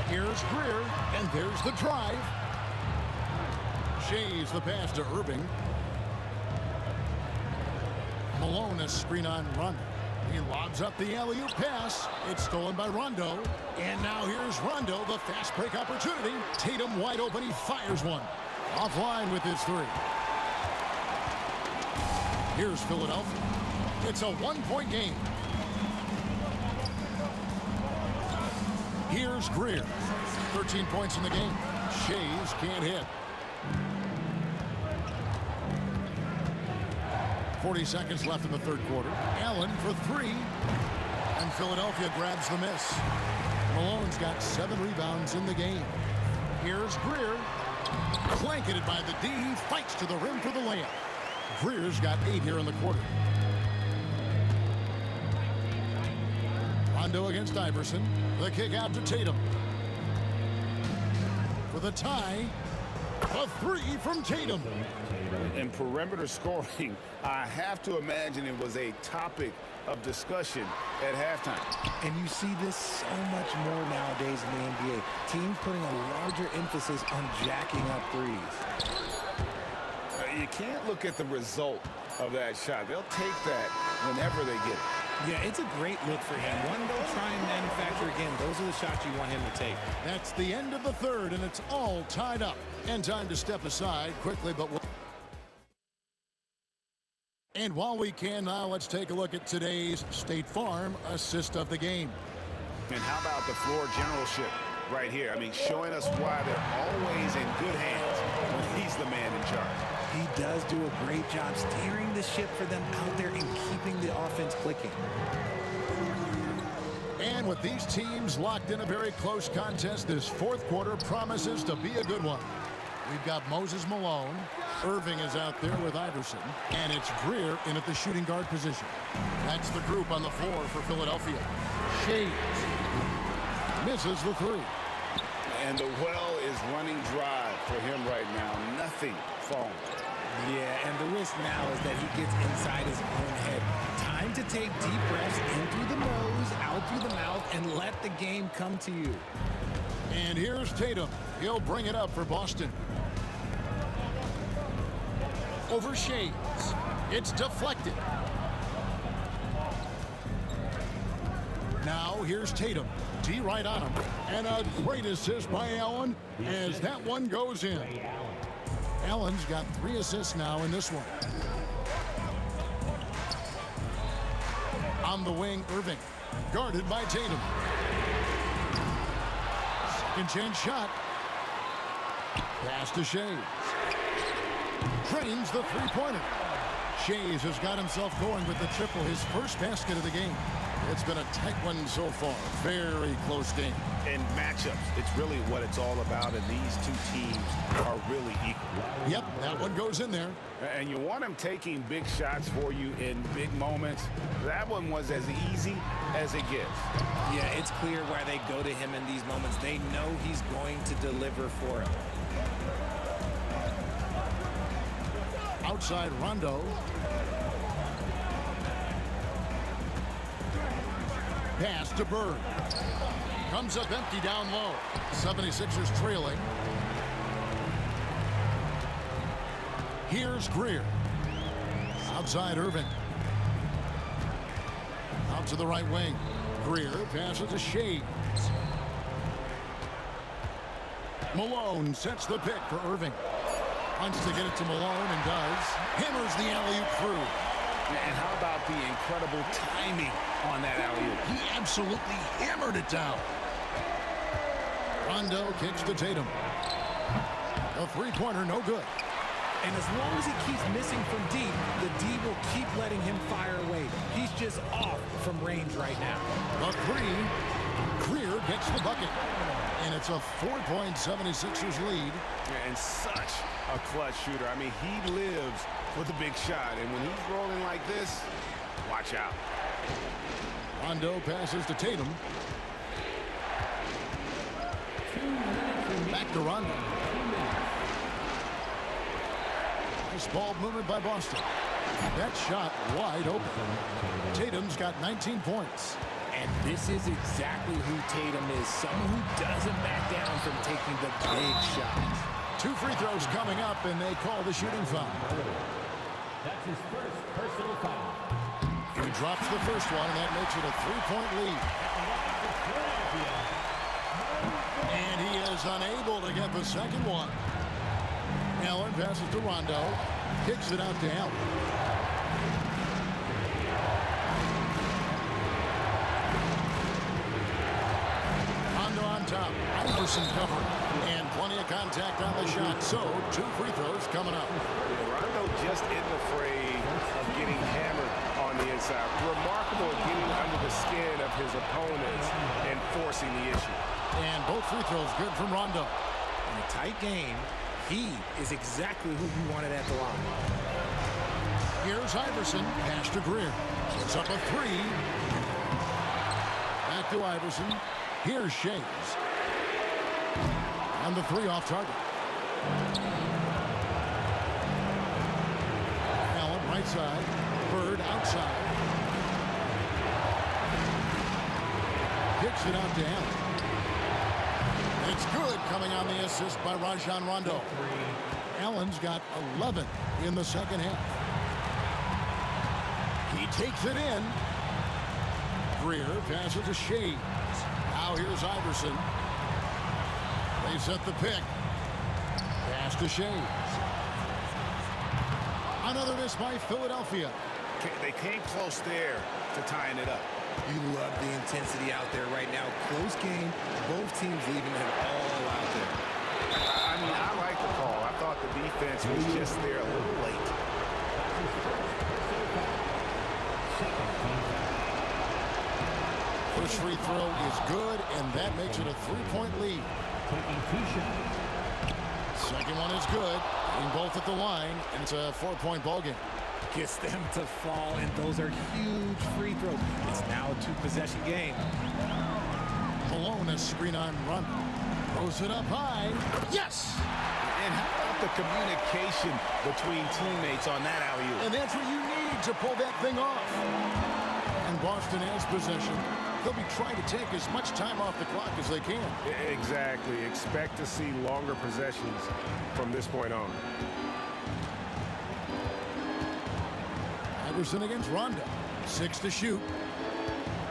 Here's Greer, and there's the drive. Shaves the pass to Irving. Malone a screen on Rondo. He lobs up the alley-oop pass. It's stolen by Rondo. And now here's Rondo, the fast break opportunity. Tatum wide open. He fires one. Offline with his 3. Here's Philadelphia. It's a 1-point game. Here's Greer. 13 points in the game. Shays can't hit. 40 seconds left in the third quarter. Allen for 3. And Philadelphia grabs the miss. Malone's got 7 rebounds in the game. Here's Greer. Blanketed by the D. He fights to the rim for the layup. Greer's got 8 here in the quarter. Rondo against Iverson. The kick out to Tatum. For the tie. A 3 from Tatum. In perimeter scoring, I have to imagine it was a topic of discussion at halftime. And you see this so much more nowadays in the NBA. Teams putting a larger emphasis on jacking up threes. You can't look at the result of that shot. They'll take that whenever they get it. Yeah, it's a great look for him. One to try and manufacture again. Those are the shots you want him to take. That's the end of the third, and it's all tied up. And time to step aside quickly, but and while we can now, let's take a look at today's State Farm assist of the game. And how about the floor generalship right here? I mean, showing us why they're always in good hands when he's the man in charge. He does do a great job steering the ship for them out there and keeping the offense clicking. And with these teams locked in a very close contest, this fourth quarter promises to be a good one. We've got Moses Malone. Irving is out there with Iverson. And it's Greer in at the shooting guard position. That's the group on the floor for Philadelphia. Shays misses the 3. And the well is running dry for him right now. Nothing falling. Yeah, and the risk now is that he gets inside his own head. Time to take deep breaths in through the nose, out through the mouth, and let the game come to you. And here's Tatum. He'll bring it up for Boston. over Shays. It's deflected. Now here's Tatum. D right on him. And a great assist by Allen as that one goes in. Allen's got 3 assists now in this one. On the wing, Irving. Guarded by Tatum. Second chance shot. Pass to Shays. Drains the three-pointer. Shays has got himself going with the triple, his first basket of the game. It's been a tight one so far. Very close game. In matchups, it's really what it's all about, and these two teams are really equal. Yep, that one goes in there. And you want him taking big shots for you in big moments. That one was as easy as it gets. Yeah, it's clear why they go to him in these moments. They know he's going to deliver for him. Outside Rondo. Pass to Bird. Comes up empty down low. 76ers trailing. Here's Greer. Outside Irving. Out to the right wing. Greer passes to Shays. Malone sets the pick for Irving. Wants to get it to Malone and does. Hammers the alley-oop through. And how about the incredible timing on that alley-oop? He absolutely hammered it down. Rondo kicks to Tatum. A three-pointer, no good. And as long as he keeps missing from deep, the D will keep letting him fire away. He's just off from range right now. A three. Greer gets the bucket. And it's a 4-point 76ers lead. And such a clutch shooter. I mean, he lives with a big shot. And when he's rolling like this, watch out. Rondo passes to Tatum. Back to Rondo. Nice ball movement by Boston. That shot wide open. Tatum's got 19 points. And this is exactly who Tatum is. Someone who doesn't back down from taking the big shots. 2 free throws coming up, and they call the shooting foul. That's his first personal foul. He drops the first one, and that makes it a 3-point lead. And he is unable to get the second one. Allen passes to Rondo. Kicks it out to Allen. Rondo on top. Iverson covering. And plenty of contact on the shot. So, 2 free throws coming up. Rondo just isn't afraid of getting hammered on the inside. Remarkable at getting under the skin of his opponents and forcing the issue. And both free throws good from Rondo. In a tight game, he is exactly who you wanted at the line. Here's Iverson. Pass to Greer. Puts up a 3. Back to Iverson. Here's Shays. On the 3 off target. Allen right side. Bird outside. Kicks it out to Allen. It's good, coming on the assist by Rajon Rondo. Allen's got 11 in the second half. He takes it in. Greer passes to Shays. Now here's Iverson. They set the pick. Pass to Shays. Another miss by Philadelphia. They came close there to tying it up. You love the intensity out there right now. Close game. Both teams leaving it all out there. I mean, I like the call. I thought the defense was just there a little late. First free throw is good, and that makes it a 3-point lead. Taking 2 shots. Second one is good. Getting both at the line, and it's a 4-point ball game. Gets them to fall, and those are huge free throws. It's now a 2-possession game. Malone, a screen on run. Throws it up high. Yes! And how about the communication between teammates on that alley-oop? And that's what you need to pull that thing off. And Boston has possession. They'll be trying to take as much time off the clock as they can. Exactly. Expect to see longer possessions from this point on. Iverson against Rondo. 6 to shoot.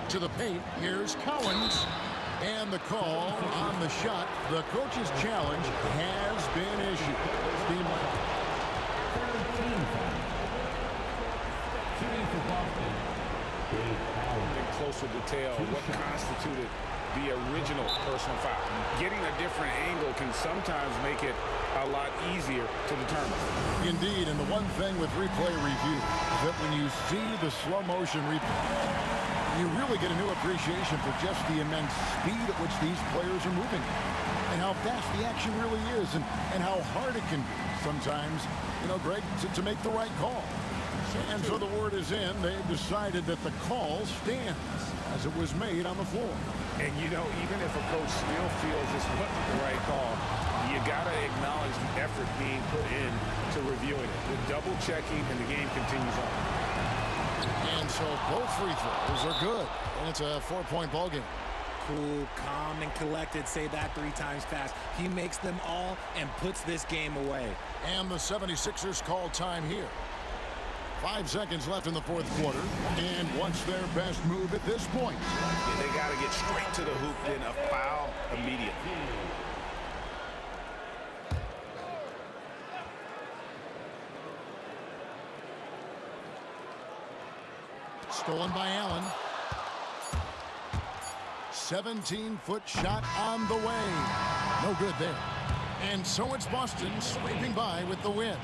To the paint. Here's Collins. And the call on the shot. The coach's challenge has been issued. Steve in closer detail what constituted the original personal foul. Getting a different angle can sometimes make it a lot easier to determine. Indeed, and the one thing with replay review is that when you see the slow motion replay, you really get a new appreciation for just the immense speed at which these players are moving and how fast the action really is and how hard it can be sometimes, you know, Greg, to make the right call. And so the word is in. They've decided that the call stands as it was made on the floor. And, you know, even if a coach still feels this wasn't the right call, you got to acknowledge the effort being put in to reviewing it. The double checking and the game continues on. And so both free throws are good. And it's a 4-point ball game. Cool, calm, and collected. Say that 3 times fast. He makes them all and puts this game away. And the 76ers call time here. 5 seconds left in the fourth quarter. And what's their best move at this point? Yeah, they got to get straight to the hoop, then a foul immediately. Stolen by Allen. 17-foot shot on the way. No good there. And so it's Boston scraping by with the win.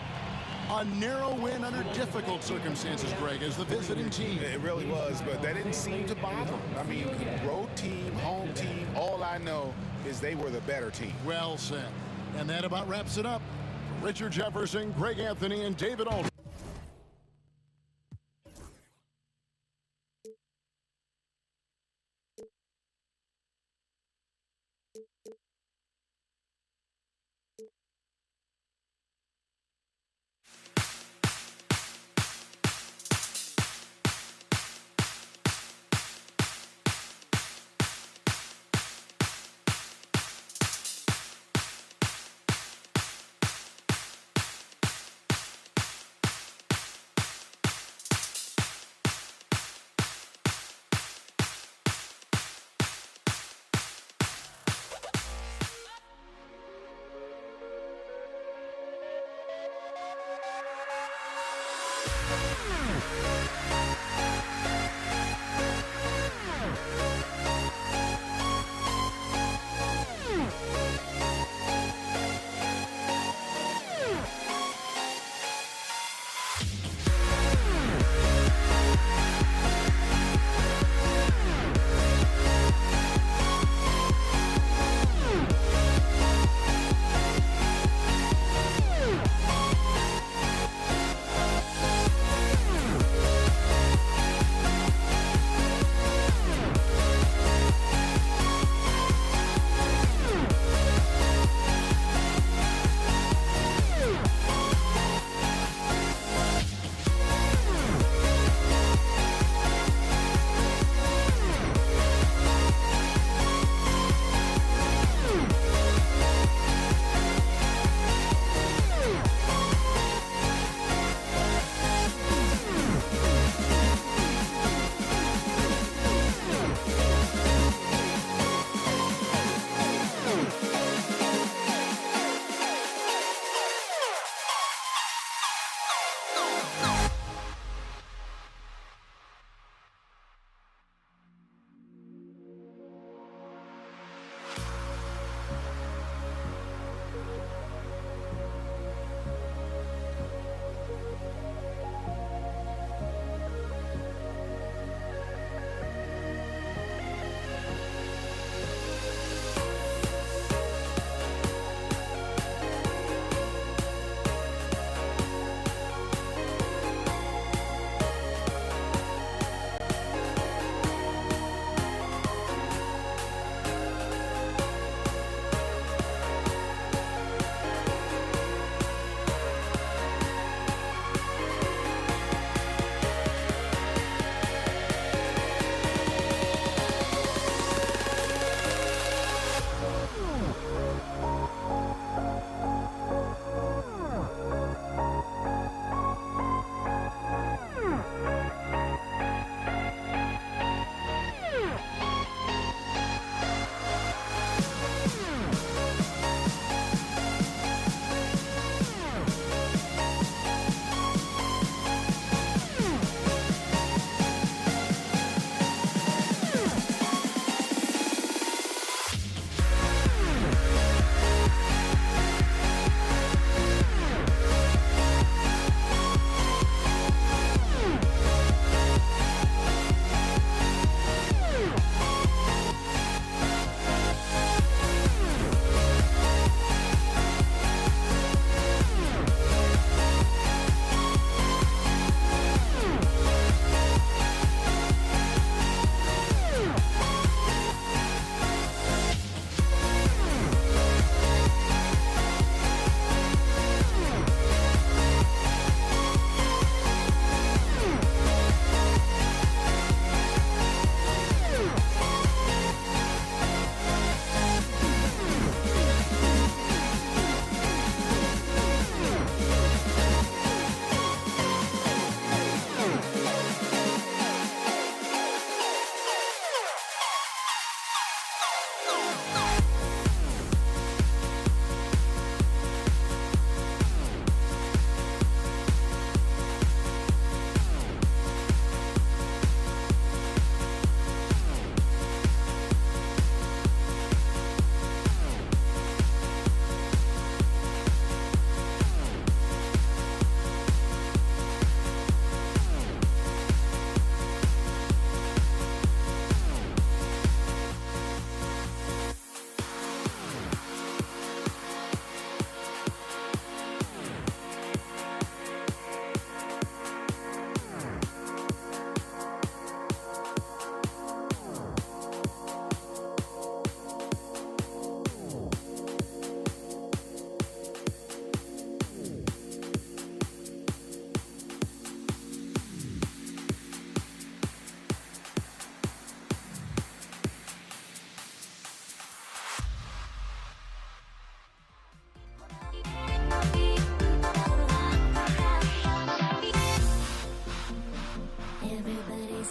A narrow win under difficult circumstances, Greg, as the visiting team. It really was, but that didn't seem to bother them. I mean, road team, home team, all I know is they were the better team. Well said. And that about wraps it up. Richard Jefferson, Greg Anthony, and David Aldridge.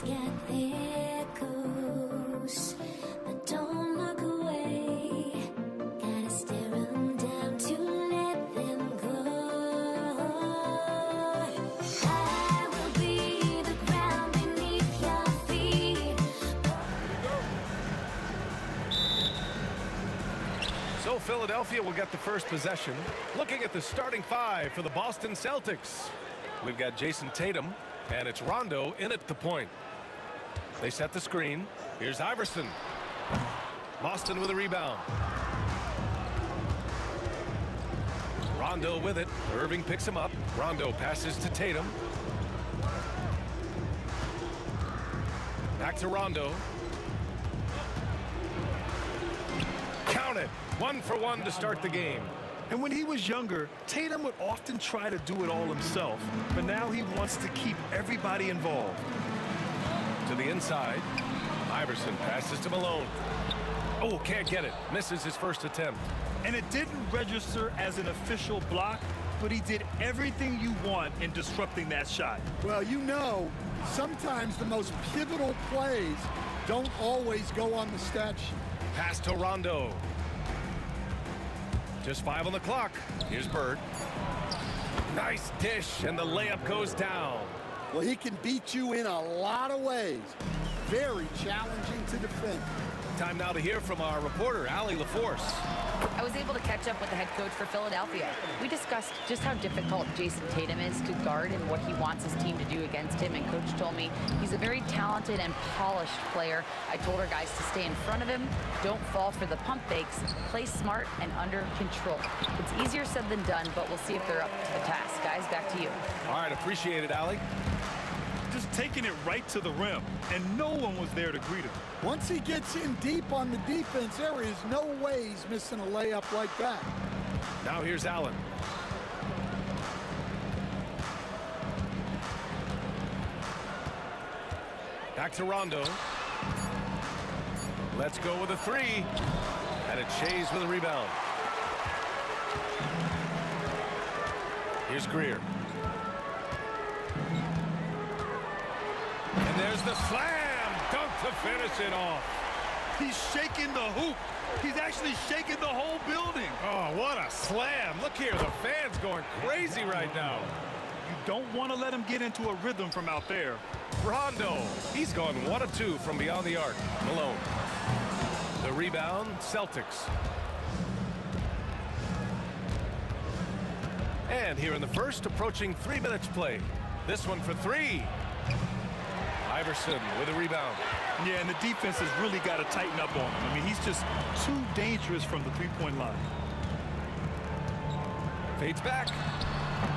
Let's get there goes, but don't look away. Gotta stare 'em down to let them go. I will be the ground beneath your feet. So Philadelphia will get the first possession. Looking at the starting five for the Boston Celtics. We've got Jason Tatum, and it's Rondo in at the point. They set the screen. Here's Iverson. Boston with a rebound. Rondo with it. Irving picks him up. Rondo passes to Tatum. Back to Rondo. Count it. 1 for 1 to start the game. And when he was younger, Tatum would often try to do it all himself. But now he wants to keep everybody involved. To the inside. Iverson passes to Malone. Oh, can't get it. Misses his first attempt. And it didn't register as an official block, but he did everything you want in disrupting that shot. Well, you know, sometimes the most pivotal plays don't always go on the stat sheet. Pass to Rondo. Just 5 on the clock. Here's Bird. Nice dish, and the layup goes down. Well, he can beat you in a lot of ways. Very challenging to defend. Time now to hear from our reporter, Allie LaForce. I was able to catch up with the head coach for Philadelphia. We discussed just how difficult Jason Tatum is to guard and what he wants his team to do against him. And coach told me he's a very talented and polished player. I told our guys to stay in front of him, don't fall for the pump fakes, play smart and under control. It's easier said than done, but we'll see if they're up to the task. Guys, back to you. All right, appreciate it, Allie. Just taking it right to the rim, and no one was there to greet him. Once he gets in deep on the defense, there is no way he's missing a layup like that. Now here's Allen. Back to Rondo. Let's go with a three. And it's Shays with a rebound. Here's Greer. And there's the slam dunk to finish it off. He's shaking the hoop. He's actually shaking the whole building. Oh, what a slam. Look here, the fans going crazy right now. You don't want to let him get into a rhythm from out there. Rondo, he's gone 1 of 2 from beyond the arc. Malone. The rebound, Celtics. And here in the first, approaching 3 minutes play. This one for 3. Iverson with a rebound. Yeah, and the defense has really got to tighten up on him. I mean, he's just too dangerous from the three-point line. Fades back.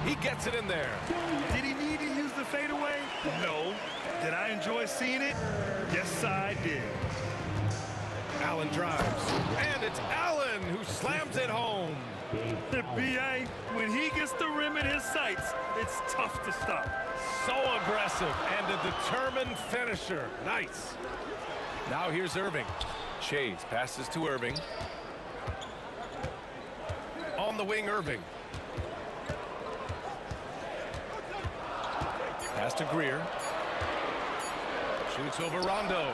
He gets it in there. Did he need to use the fadeaway? No. Did I enjoy seeing it? Yes, I did. Allen drives. And it's Allen who slams it home. The BA, when he gets the rim in his sights, it's tough to stop. So aggressive and a determined finisher. Nice. Now here's Irving. Shays passes to Irving. On the wing, Irving. Pass to Greer. Shoots over Rondo.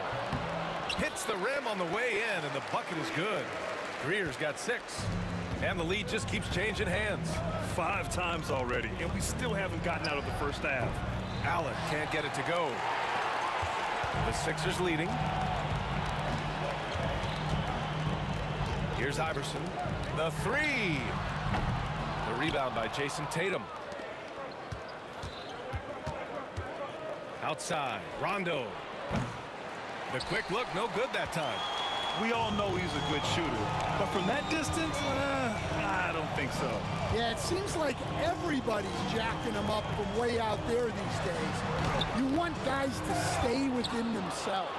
Hits the rim on the way in, and the bucket is good. Greer's got 6. And the lead just keeps changing hands. 5 times already, and we still haven't gotten out of the first half. Allen can't get it to go. The Sixers leading. Here's Iverson. The 3. The rebound by Jason Tatum. Outside, Rondo. The quick look, no good that time. We all know he's a good shooter, but from that distance, I don't think so. Yeah, it seems like everybody's jacking him up from way out there these days. You want guys to stay within themselves.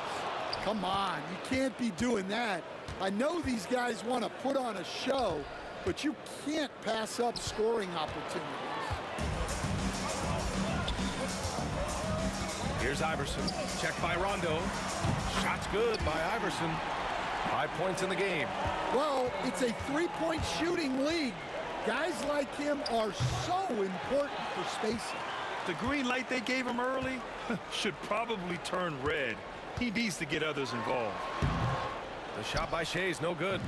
Come on, you can't be doing that. I know these guys want to put on a show, but you can't pass up scoring opportunities. Here's Iverson. Checked by Rondo. Shot's good by Iverson. 5 points in the game. Well, it's a three-point shooting league. Guys like him are so important for spacing. The green light they gave him early should probably turn red. He needs to get others involved. The shot by Shea's no good.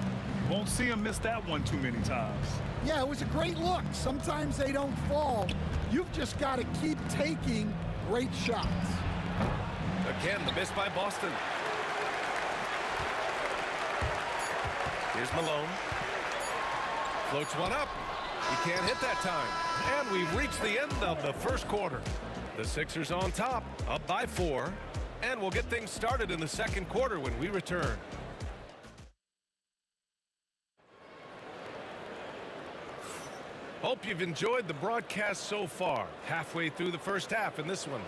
Won't see him miss that one too many times. Yeah, it was a great look. Sometimes they don't fall. You've just got to keep taking great shots. Again, the miss by Boston. Here's Malone. Floats one up. He can't hit that time. And we've reached the end of the first quarter. The Sixers on top, up by 4. And we'll get things started in the second quarter when we return. Hope you've enjoyed the broadcast so far. Halfway through the first half in this one.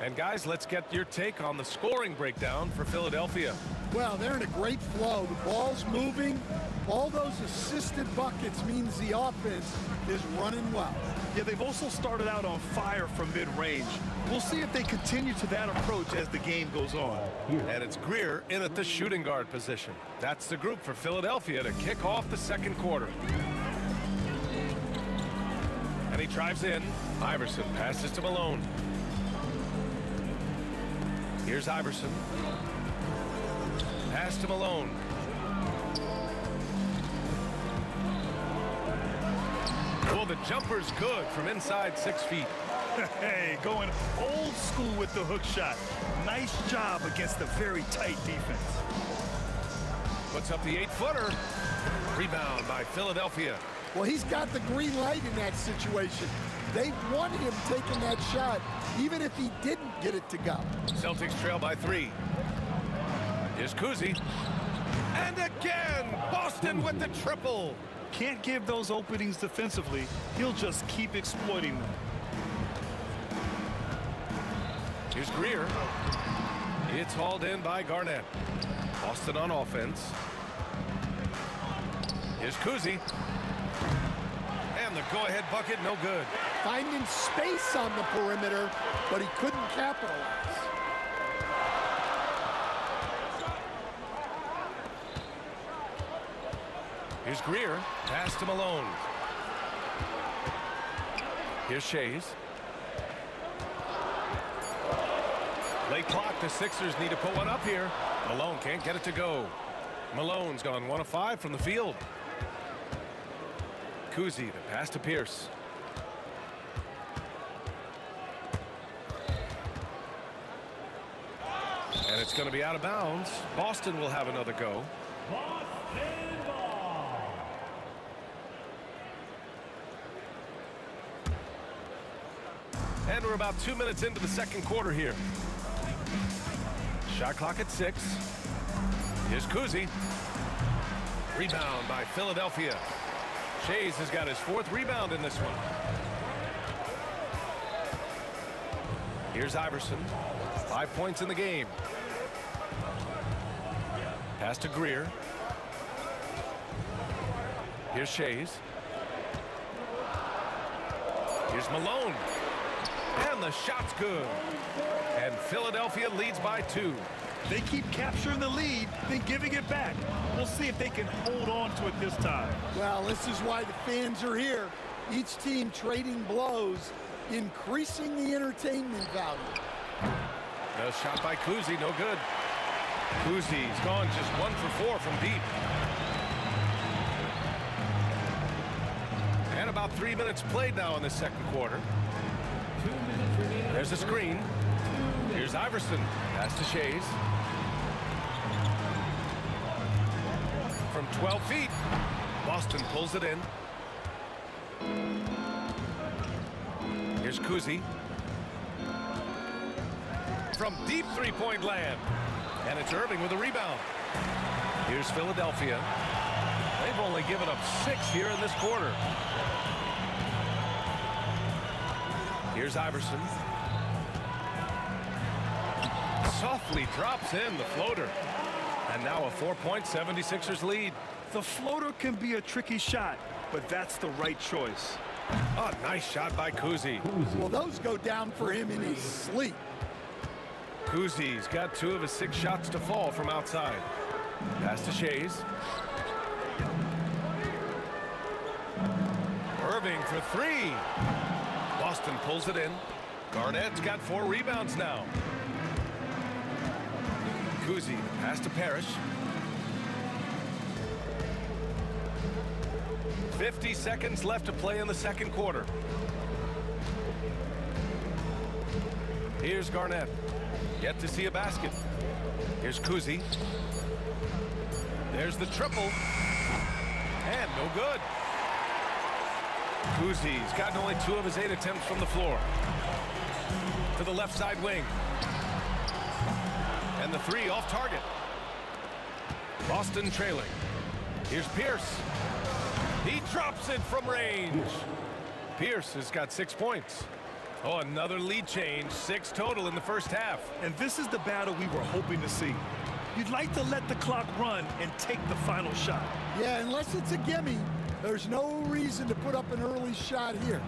And guys, let's get your take on the scoring breakdown for Philadelphia. Well, they're in a great flow. The ball's moving. All those assisted buckets means the offense is running well. Yeah, they've also started out on fire from mid-range. We'll see if they continue to that approach as the game goes on. And it's Greer in at the shooting guard position. That's the group for Philadelphia to kick off the second quarter. And he drives in. Iverson passes to Malone. Here's Iverson. Pass to Malone. Oh, the jumper's good from inside 6 feet. Hey, going old school with the hook shot. Nice job against a very tight defense. Puts up the 8-footer. Rebound by Philadelphia. Well, he's got the green light in that situation. They want him taking that shot, even if he didn't get it to go. Celtics trail by 3. Here's Kuzi. And again, Boston with the triple. Can't give those openings defensively. He'll just keep exploiting them. Here's Greer. It's hauled in by Garnett. Boston on offense. Here's Kuzi. And the go-ahead bucket, no good. Finding space on the perimeter, but he couldn't capitalize. Here's Greer. Pass to Malone. Here's Shea's. Late clock. The Sixers need to put one up here. Malone can't get it to go. Malone's gone 1 of 5 from the field. Kuzi, the pass to Pierce. And it's going to be out of bounds. Boston will have another go. And we're about 2 minutes into the second quarter here. Shot clock at 6. Here's Kuzi. Rebound by Philadelphia. Shea's has got his 4th rebound in this one. Here's Iverson. 5 points in the game. Pass to Greer. Here's Shea's. Here's Malone. And the shot's good. And Philadelphia leads by 2. They keep capturing the lead, then giving it back. We'll see if they can hold on to it this time. Well, this is why the fans are here. Each team trading blows, increasing the entertainment value. The shot by Kuzi, no good. Kuzi's gone just 1 for 4 from deep. And about 3 minutes played now in the second quarter. There's a screen. Here's Iverson. Pass to Shea's. From 12 feet. Boston pulls it in. Here's Kuzi. From deep three-point land. And it's Irving with a rebound. Here's Philadelphia. They've only given up 6 here in this quarter. Here's Iverson. Softly drops in the floater. And now a 4-point 76ers lead. The floater can be a tricky shot, but that's the right choice. Oh, nice shot by Kuzi. Well, those go down for him in his sleep. Kuzi's got 2 of his 6 shots to fall from outside. Pass to Shea's. Irving for 3. Boston pulls it in. Garnett's got 4 rebounds now. Kuzi pass to Parrish. 50 seconds left to play in the second quarter. Here's Garnett. Yet to see a basket. Here's Kuzi. There's the triple. And no good. Kuzi's gotten only 2 of his 8 attempts from the floor. To the left side wing. And the 3 off target. Boston trailing. Here's Pierce. He drops it from range. Pierce has got 6 points. Oh, another lead change. 6 total in the first half. And this is the battle we were hoping to see. You'd like to let the clock run and take the final shot. Yeah, unless it's a gimme, there's no reason to put up an early shot here.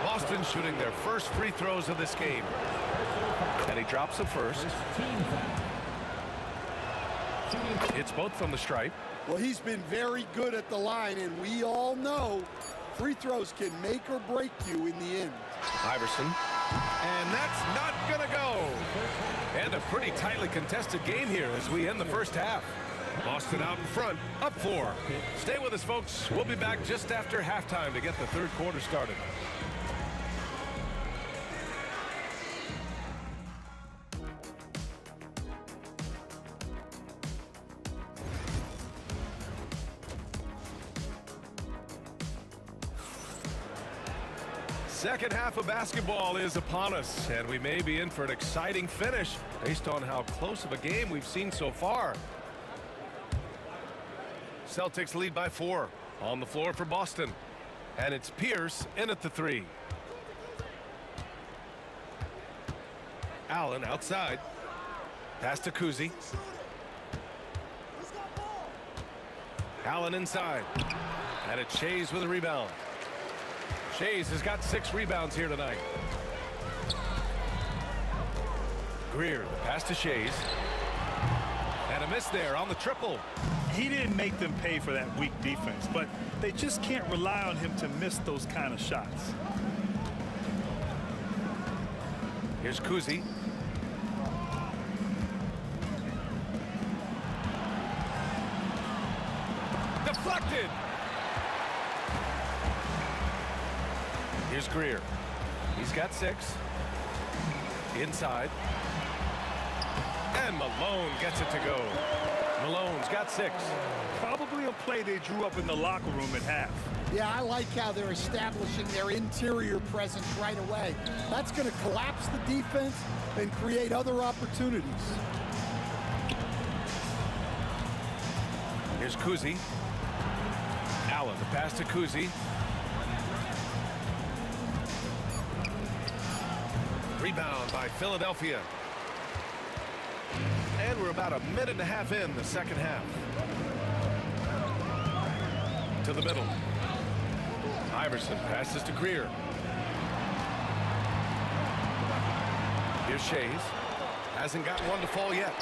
Boston shooting their first free throws of this game. And he drops the first. It's both from the stripe. Well, he's been very good at the line, and we all know free throws can make or break you in the end. Iverson. And that's not going to go. And a pretty tightly contested game here as we end the first half. Boston out in front, up 4. Stay with us, folks. We'll be back just after halftime to get the third quarter started. Second half of basketball is upon us, and we may be in for an exciting finish based on how close of a game we've seen so far. Celtics lead by 4 on the floor for Boston, and it's Pierce in at the 3. Allen outside. Pass to Kuzi. Allen inside, and it's Shays with a rebound. Shays has got 6 rebounds here tonight. Greer, the pass to Shays. And a miss there on the triple. He didn't make them pay for that weak defense, but they just can't rely on him to miss those kind of shots. Here's Kuzi. Deflected. Here's Greer. He's got 6. Inside. And Malone gets it to go. Malone's got 6. Probably a play they drew up in the locker room at half. Yeah, I like how they're establishing their interior presence right away. That's going to collapse the defense and create other opportunities. Here's Kuzi. Allen, the pass to Kuzi. Rebound by Philadelphia. And we're about a minute and a half in the second half. To the middle. Iverson passes to Greer. Here's Shays. Hasn't got one to fall yet.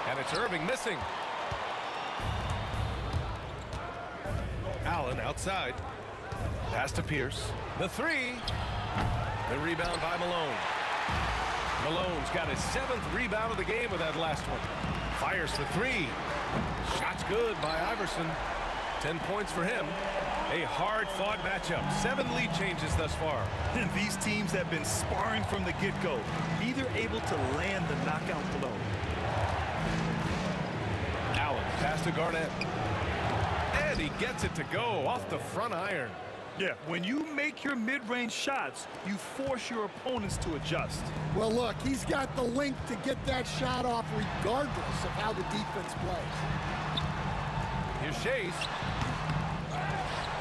And it's Irving missing. Allen outside. Pass to Pierce. The 3. The rebound by Malone. Malone's got his 7th rebound of the game with that last one. Fires for 3. Shot's good by Iverson. 10 points for him. A hard-fought matchup. 7 lead changes thus far. And these teams have been sparring from the get-go, either able to land the knockout blow. Allen pass to Garnett. And he gets it to go off the front iron. Yeah, when you make your mid-range shots, you force your opponents to adjust. Well, look, he's got the link to get that shot off regardless of how the defense plays. Here's Shays.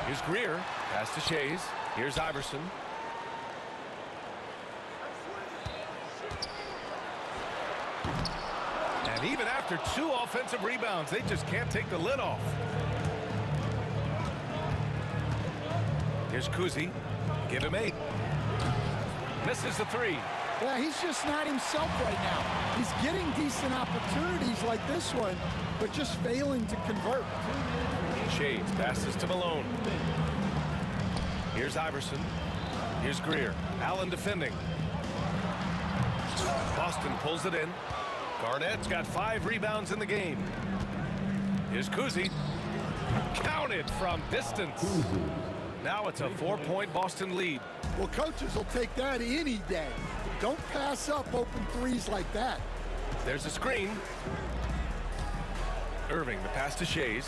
Here's Greer. Pass to Shays. Here's Iverson. And even after 2 offensive rebounds, they just can't take the lid off. Here's Kuzi. Give him 8. Misses the 3. Yeah, he's just not himself right now. He's getting decent opportunities like this one, but just failing to convert. Shays passes to Malone. Here's Iverson. Here's Greer. Allen defending. Boston pulls it in. Garnett's got 5 rebounds in the game. Here's Kuzi. Counted from distance. Now it's a 4-point Boston lead. Well, coaches will take that any day. Don't pass up open threes like that. There's a screen. Irving, the pass to Shays.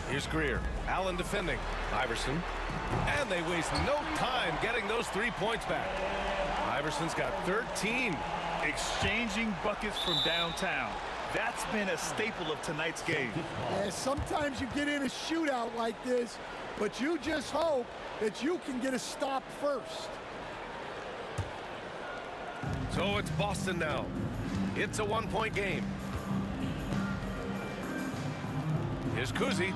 Here's Greer. Allen defending. Iverson. And they waste no time getting those 3 points back. Iverson's got 13. Exchanging buckets from downtown. That's been a staple of tonight's game. Yeah, sometimes you get in a shootout like this, but you just hope that you can get a stop first. So it's Boston now. It's a 1-point game. Here's Kuzi.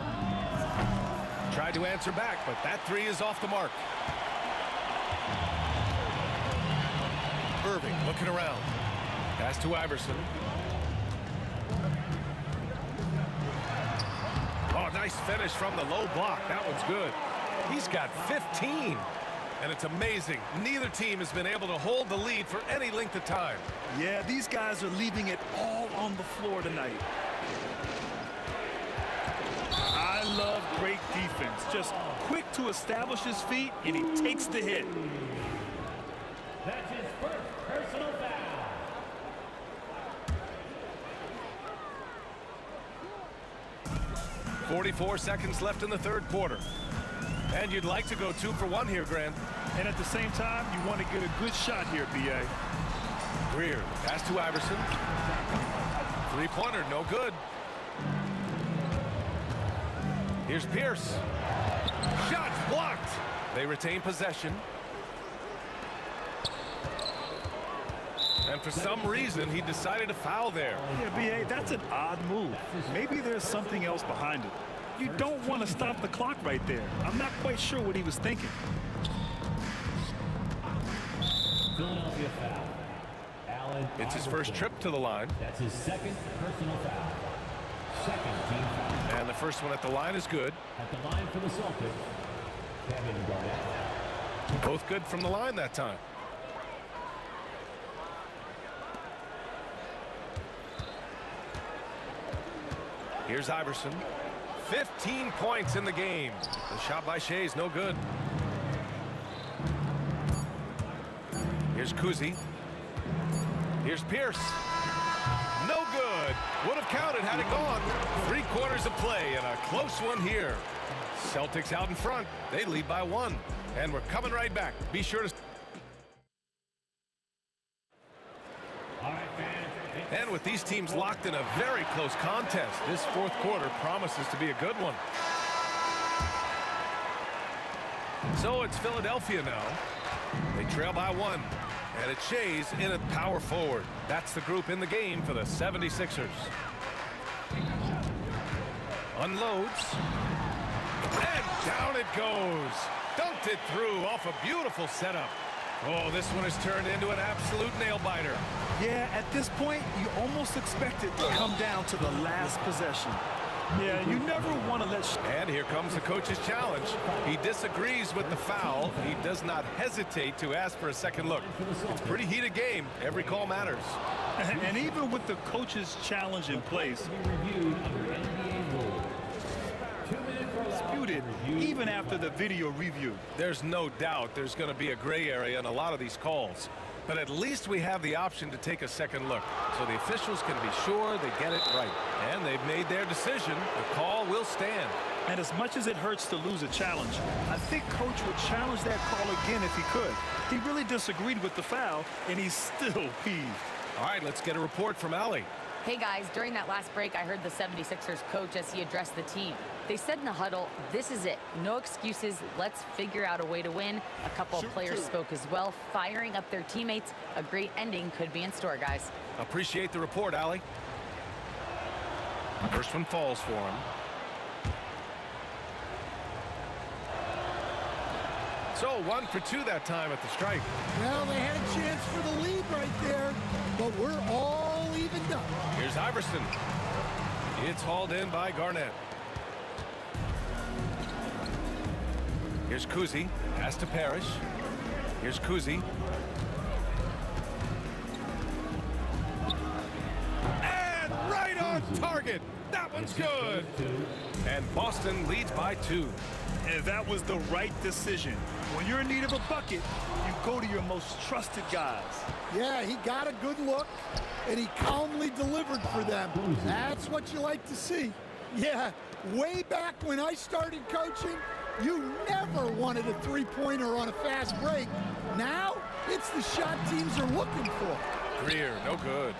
Tried to answer back, but that 3 is off the mark. Irving looking around. Pass to Iverson. Oh, nice finish from the low block. That one's good. He's got 15. And it's amazing. Neither team has been able to hold the lead for any length of time. Yeah, these guys are leaving it all on the floor tonight. I love great defense. Just quick to establish his feet, and he takes the hit. That's his first personal foul. 44 seconds left in the third quarter. And you'd like to go 2 for 1 here, Grant. And at the same time, you want to get a good shot here, B.A. Greer, pass to Iverson. 3-pointer, no good. Here's Pierce. Shots blocked. They retain possession. And for some reason, he decided to foul there. Yeah, B.A., that's an odd move. Maybe there's something else behind it. You don't want to stop the clock right there. I'm not quite sure what he was thinking. Philadelphia foul. Allen It's his first trip to the line. That's his second personal foul. Second team foul. And the first one at the line is good. At the line for the Celtics, Kevin Garnett. Both good from the line that time. Here's Iverson. 15 points in the game. The shot by Shea is no good. Here's Kuzi. Here's Pierce. No good. Would have counted had it gone. 3 quarters of play and a close one here. Celtics out in front. They lead by 1. And we're coming right back. Be sure to... And with these teams locked in a very close contest, this fourth quarter promises to be a good one. So it's Philadelphia now. They trail by 1. And it's Shea's in at power forward. That's the group in the game for the 76ers. Unloads. And down it goes. Dunked it through off a beautiful setup. Oh, this one has turned into an absolute nail-biter. Yeah, at this point, you almost expect it to come down to the last possession. Yeah, you never want to let... And here comes the coach's challenge. He disagrees with the foul. He does not hesitate to ask for a second look. It's a pretty heated game. Every call matters. And even with the coach's challenge in place, disputed even after the video review. There's no doubt there's going to be a gray area in a lot of these calls. But at least we have the option to take a second look, so the officials can be sure they get it right. And they've made their decision. The call will stand. And as much as it hurts to lose a challenge, I think Coach would challenge that call again if he could. He really disagreed with the foul, and he's still peeved. All right, let's get a report from Allie. Hey guys, during that last break, I heard the 76ers coach as he addressed the team. They said in the huddle, this is it. No excuses. Let's figure out a way to win. A couple of players spoke as well, firing up their teammates. A great ending could be in store, guys. Appreciate the report, Allie. First one falls for him. So 1 for 2 that time at the stripe. Well, they had a chance for the lead right there, but we're all evened up. Here's Iverson. It's hauled in by Garnett. Here's Kuzi. Pass to Parrish. Here's Kuzi. And right on target. That one's good. And Boston leads by 2. And that was the right decision. When you're in need of a bucket, you go to your most trusted guys. Yeah, he got a good look, and he calmly delivered for them. That's what you like to see. Yeah, way back when I started coaching, you never wanted a three-pointer on a fast break. Now, it's the shot teams are looking for. Greer, no good.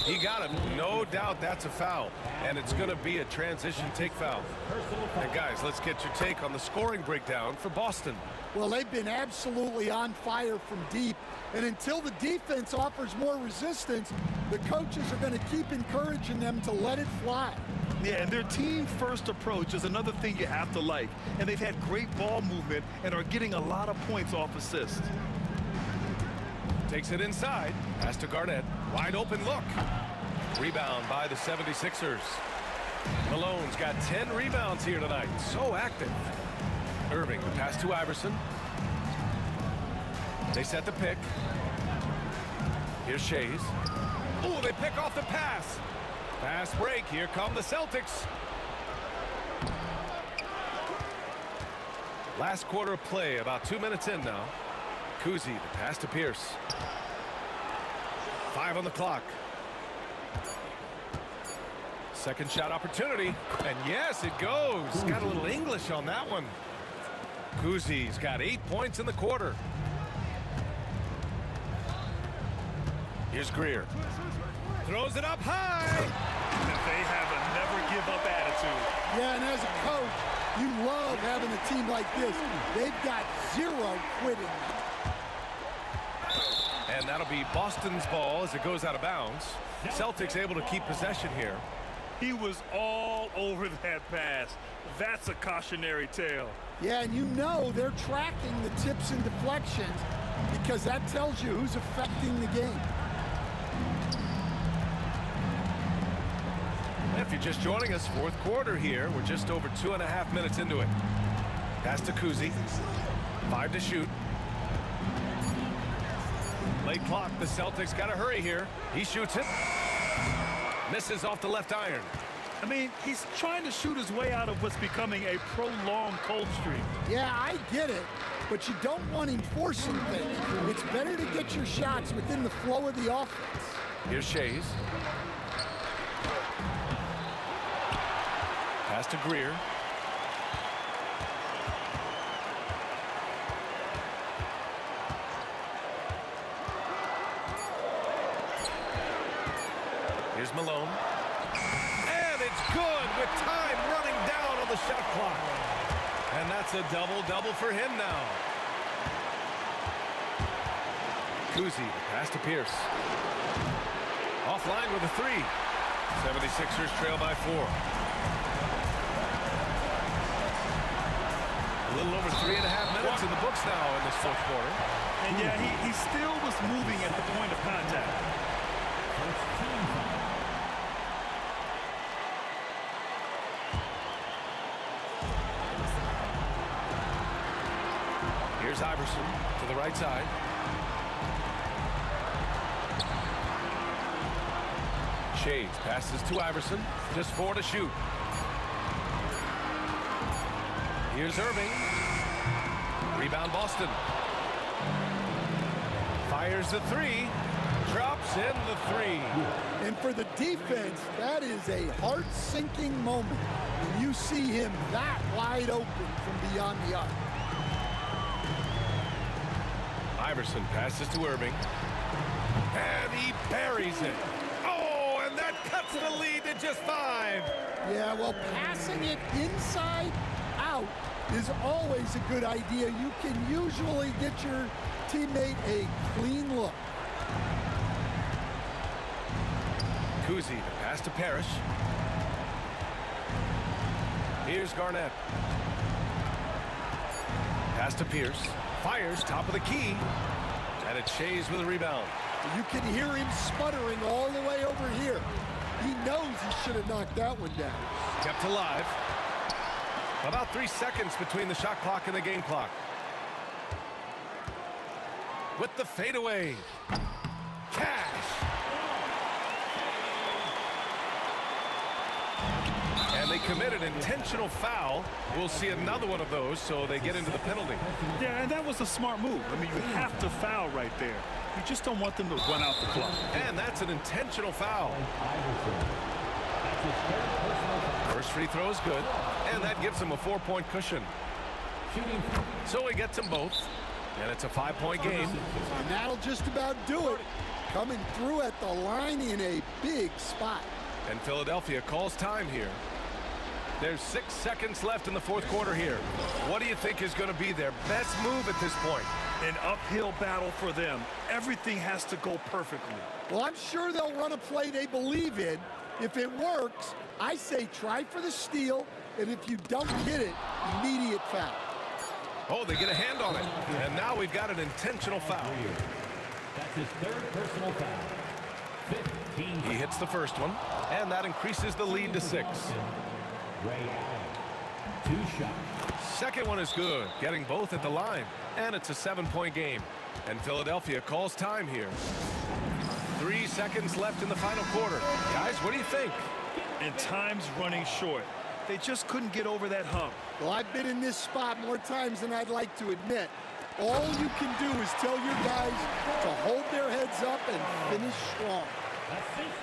He got him. No doubt that's a foul. And it's going to be a transition take foul. And guys, let's get your take on the scoring breakdown for Boston. Well, they've been absolutely on fire from deep. And until the defense offers more resistance, the coaches are going to keep encouraging them to let it fly. Yeah, and their team-first approach is another thing you have to like. And they've had great ball movement and are getting a lot of points off assists. Takes it inside. Pass to Garnett. Wide open look. Rebound by the 76ers. Malone's got 10 rebounds here tonight. So active. Irving, the pass to Iverson. They set the pick. Here's Shays. Oh, they pick off the pass. Fast break. Here come the Celtics. Last quarter of play, about 2 minutes in now. Kuzi, the pass to Pierce. 5 on the clock. Second shot opportunity. And yes, it goes. Got a little English on that one. Kuzi's got 8 points in the quarter. Here's Greer. Throws it up high. And they have a never-give-up attitude. Yeah, and as a coach, you love having a team like this. They've got 0 quitting. And that'll be Boston's ball as it goes out of bounds. Celtics able to keep possession here. He was all over that pass. That's a cautionary tale. Yeah, and you know they're tracking the tips and deflections because that tells you who's affecting the game. If you're just joining us, fourth quarter here. We're just over 2.5 minutes into it. Pass to Kuzi. 5 to shoot. Late clock. The Celtics got to hurry here. He shoots it. Misses off the left iron. I mean, he's trying to shoot his way out of what's becoming a prolonged cold streak. Yeah, I get it, but you don't want him forcing things. It's better to get your shots within the flow of the offense. Here's Shays. Pass to Greer. Here's Malone. And it's good with time running down on the shot clock. And that's a double-double for him now. Kuzi, pass to Pierce. Offline with a 3. 76ers trail by 4. A little over 3.5 minutes in the books now in this fourth quarter. And yeah, he still was moving at the point of contact. Here's Iverson to the right side. Shades passes to Iverson. Just 4 to shoot. Here's Irving. Rebound Boston. Fires the 3. Drops in the 3. And for the defense, that is a heart-sinking moment when you see him that wide open from beyond the arc. Iverson passes to Irving. And he buries it. Oh, and that cuts the lead to just 5. Yeah, well, passing it inside out is always a good idea. You can usually get your teammate a clean look. Kuzi, the pass to Parrish. Here's Garnett. Pass to Pierce. Fires, top of the key. And it's Shays with a rebound. You can hear him sputtering all the way over here. He knows he should have knocked that one down. Kept alive. About 3 seconds between the shot clock and the game clock. With the fadeaway. Cash. And they committed intentional foul. We'll see another one of those, so they get into the penalty. Yeah, and that was a smart move. I mean, you have to foul right there. You just don't want them to run out the clock. And that's an intentional foul. First free throw is good, and that gives them a 4-point cushion. So he gets them both, and it's a 5-point game. And that'll just about do it. Coming through at the line in a big spot. And Philadelphia calls time here. There's 6 seconds left in the fourth quarter here. What do you think is going to be their best move at this point? An uphill battle for them. Everything has to go perfectly. Well, I'm sure they'll run a play they believe in. If it works, I say try for the steal, and if you don't get it, immediate foul. Oh, they get a hand on it. And now we've got an intentional foul. That's his third personal foul. 15. He hits the first one, and that increases the lead to 6. Ray Allen. 2 shots. Second one is good, getting both at the line. And it's a 7-point game. And Philadelphia calls time here. 3 seconds left in the final quarter. Guys, what do you think? And time's running short. They just couldn't get over that hump. Well, I've been in this spot more times than I'd like to admit. All you can do is tell your guys to hold their heads up and finish strong. Assist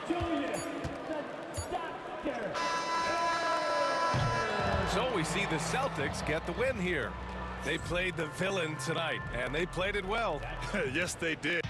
from Julius, the doctor. So we see the Celtics get the win here. They played the villain tonight, and they played it well. Yes, they did.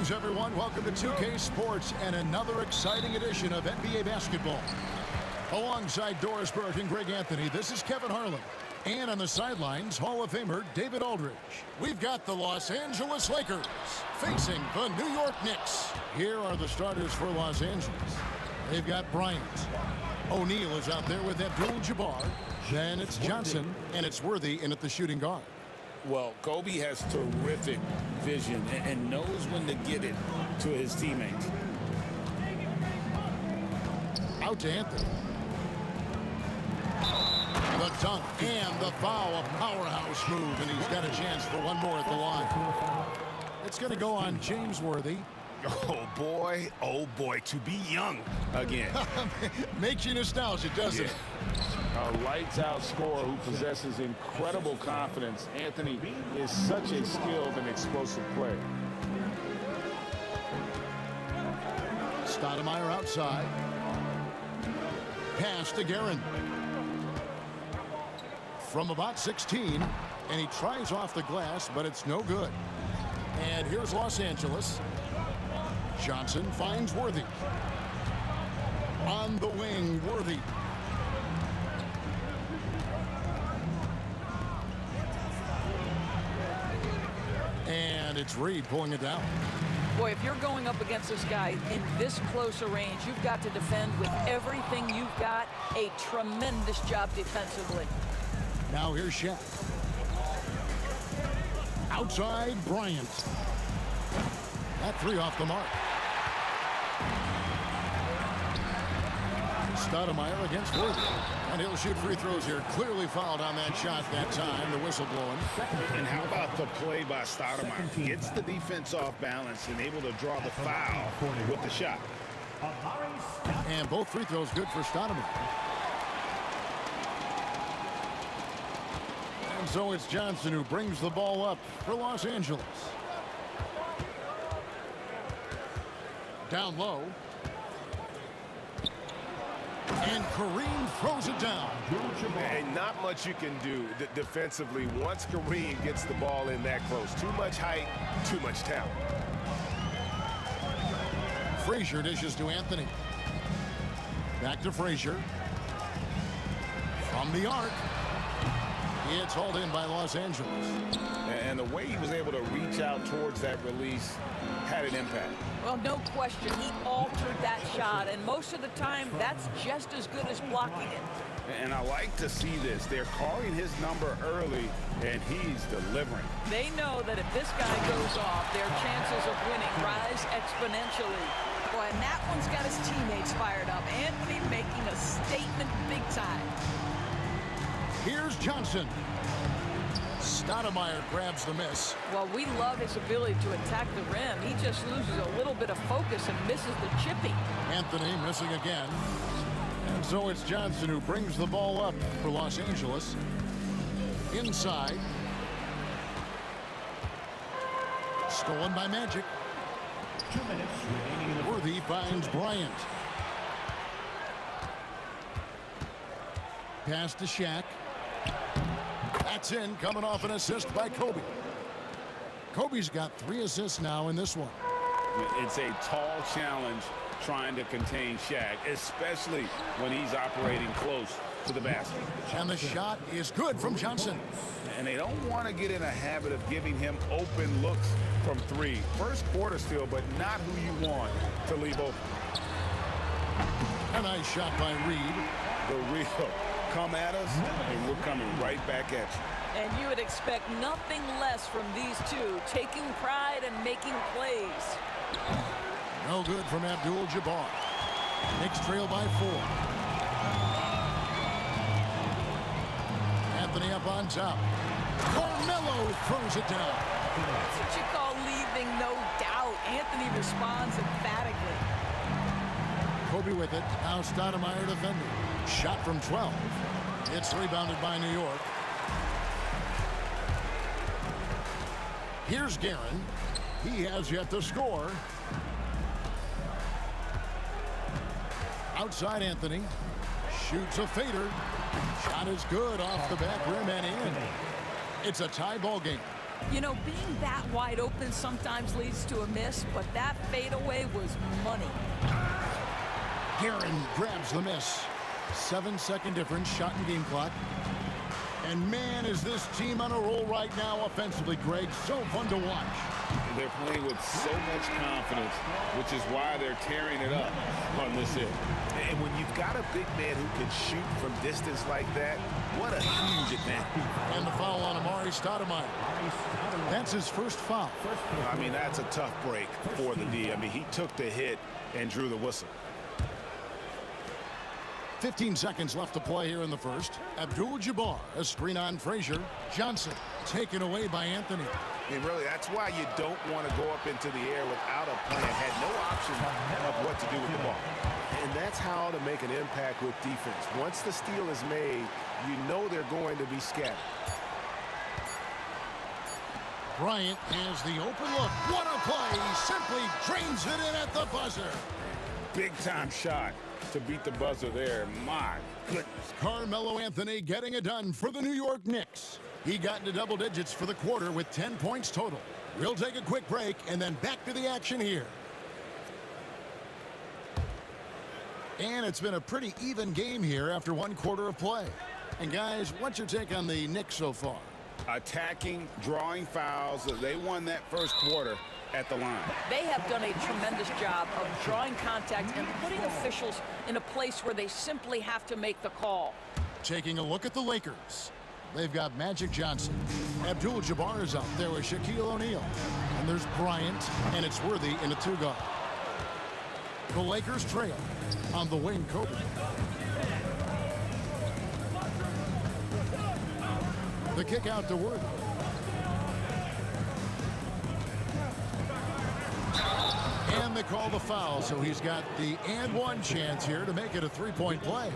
Greetings, everyone. Welcome to 2K Sports and another exciting edition of NBA basketball. Alongside Doris Burke and Greg Anthony, this is Kevin Harlan. And on the sidelines, Hall of Famer David Aldridge. We've got the Los Angeles Lakers facing the New York Knicks. Here are the starters for Los Angeles. They've got Bryant. O'Neal is out there with Abdul-Jabbar. Then it's Johnson, and it's Worthy in at the shooting guard. Well, Kobe has terrific vision and knows when to get it to his teammates. Out to Anthony. The dunk and the foul, a powerhouse move, and he's got a chance for one more at the line. It's going to go on James Worthy. Oh boy, to be young again. Makes you nostalgic, doesn't it? A lights-out scorer who possesses incredible confidence. Anthony is such a skilled and explosive player. Stoudemire outside. Pass to Guerin. From about 16, and he tries off the glass, but it's no good. And here's Los Angeles. Johnson finds Worthy. On the wing, Worthy. And it's Reed pulling it down. Boy, if you're going up against this guy in this close a range, you've got to defend with everything you've got. A tremendous job defensively. Now here's Shaq. Outside, Bryant. That three off the mark. Stoudemire against Worthy. And he'll shoot free throws here. Clearly fouled on that shot that time. The whistle blowing. And how about the play by Stoudemire? Gets the defense off balance and able to draw the foul with the shot. And both free throws good for Stoudemire. And so it's Johnson who brings the ball up for Los Angeles. Down low. And Kareem throws it down. And not much you can do defensively once Kareem gets the ball in that close. Too much height, too much talent. Frazier dishes to Anthony. Back to Frazier. From the arc. It's hauled in by Los Angeles. And the way he was able to reach out towards that release had an impact. Well, no question, he altered that shot, and most of the time, that's just as good as blocking it. And I like to see this. They're calling his number early, and he's delivering. They know that if this guy goes off, their chances of winning rise exponentially. Boy, and that one's got his teammates fired up. Anthony making a statement big time. Here's Johnson. Stoudemire grabs the miss. Well, we love his ability to attack the rim. He just loses a little bit of focus and misses the chippy. Anthony missing again. And so it's Johnson who brings the ball up for Los Angeles. Inside. Stolen by Magic. 2 minutes remaining. Worthy finds Bryant. Pass to Shaq. That's in, coming off an assist by Kobe. Kobe's got 3 assists now in this one. It's a tall challenge trying to contain Shaq, especially when he's operating close to the basket. And the shot is good from Johnson. And they don't want to get in a habit of giving him open looks from 3. First quarter still, but not who you want to leave open. A nice shot by Reed. The real come at us, and we're coming right back at you. And you would expect nothing less from these two, taking pride and making plays. No good from Abdul-Jabbar. Knicks trail by 4. Anthony up on top. Carmelo throws it down. That's what you call leaving no doubt. Anthony responds emphatically. Kobe with it. Now Stoudemire defending. Shot from 12. It's rebounded by New York. Here's Guerin. He has yet to score. Outside Anthony. Shoots a fader. Shot is good off the back rim and in. It's a tie ball game. You know, being that wide open sometimes leads to a miss, but that fadeaway was money. Guerin grabs the miss. 7-second difference, shot and game clock. And man, is this team on a roll right now offensively, Greg. So fun to watch. They're playing with so much confidence, which is why they're tearing it up on this hit. And when you've got a big man who can shoot from distance like that, what a huge advantage. And the foul on Amari Stoudemire. That's his first foul. I mean, that's a tough break for the D. I mean, he took the hit and drew the whistle. 15 seconds left to play here in the first. Abdul-Jabbar, a screen on Frazier. Johnson taken away by Anthony. And really, that's why you don't want to go up into the air without a plan. Had no option of what to do with the ball. And that's how to make an impact with defense. Once the steal is made, you know they're going to be scattered. Bryant has the open look. What a play. He simply drains it in at the buzzer. Big time shot to beat the buzzer there. My goodness. Carmelo Anthony getting it done for the New York Knicks. He got into double digits for the quarter with 10 points total. We'll take a quick break and then back to the action here. And it's been a pretty even game here after one quarter of play. And guys, what's your take on the Knicks so far? Attacking, drawing fouls. They won that first quarter at the line. They have done a tremendous job of drawing contact and putting officials in a place where they simply have to make the call. Taking a look at the Lakers. They've got Magic Johnson. Abdul-Jabbar is out there with Shaquille O'Neal. And there's Bryant, and it's Worthy in a two-guard. The Lakers trail on the wing, Kobe. The kick out to Worthy. And they call the foul, so he's got the and one chance here to make it a three-point play.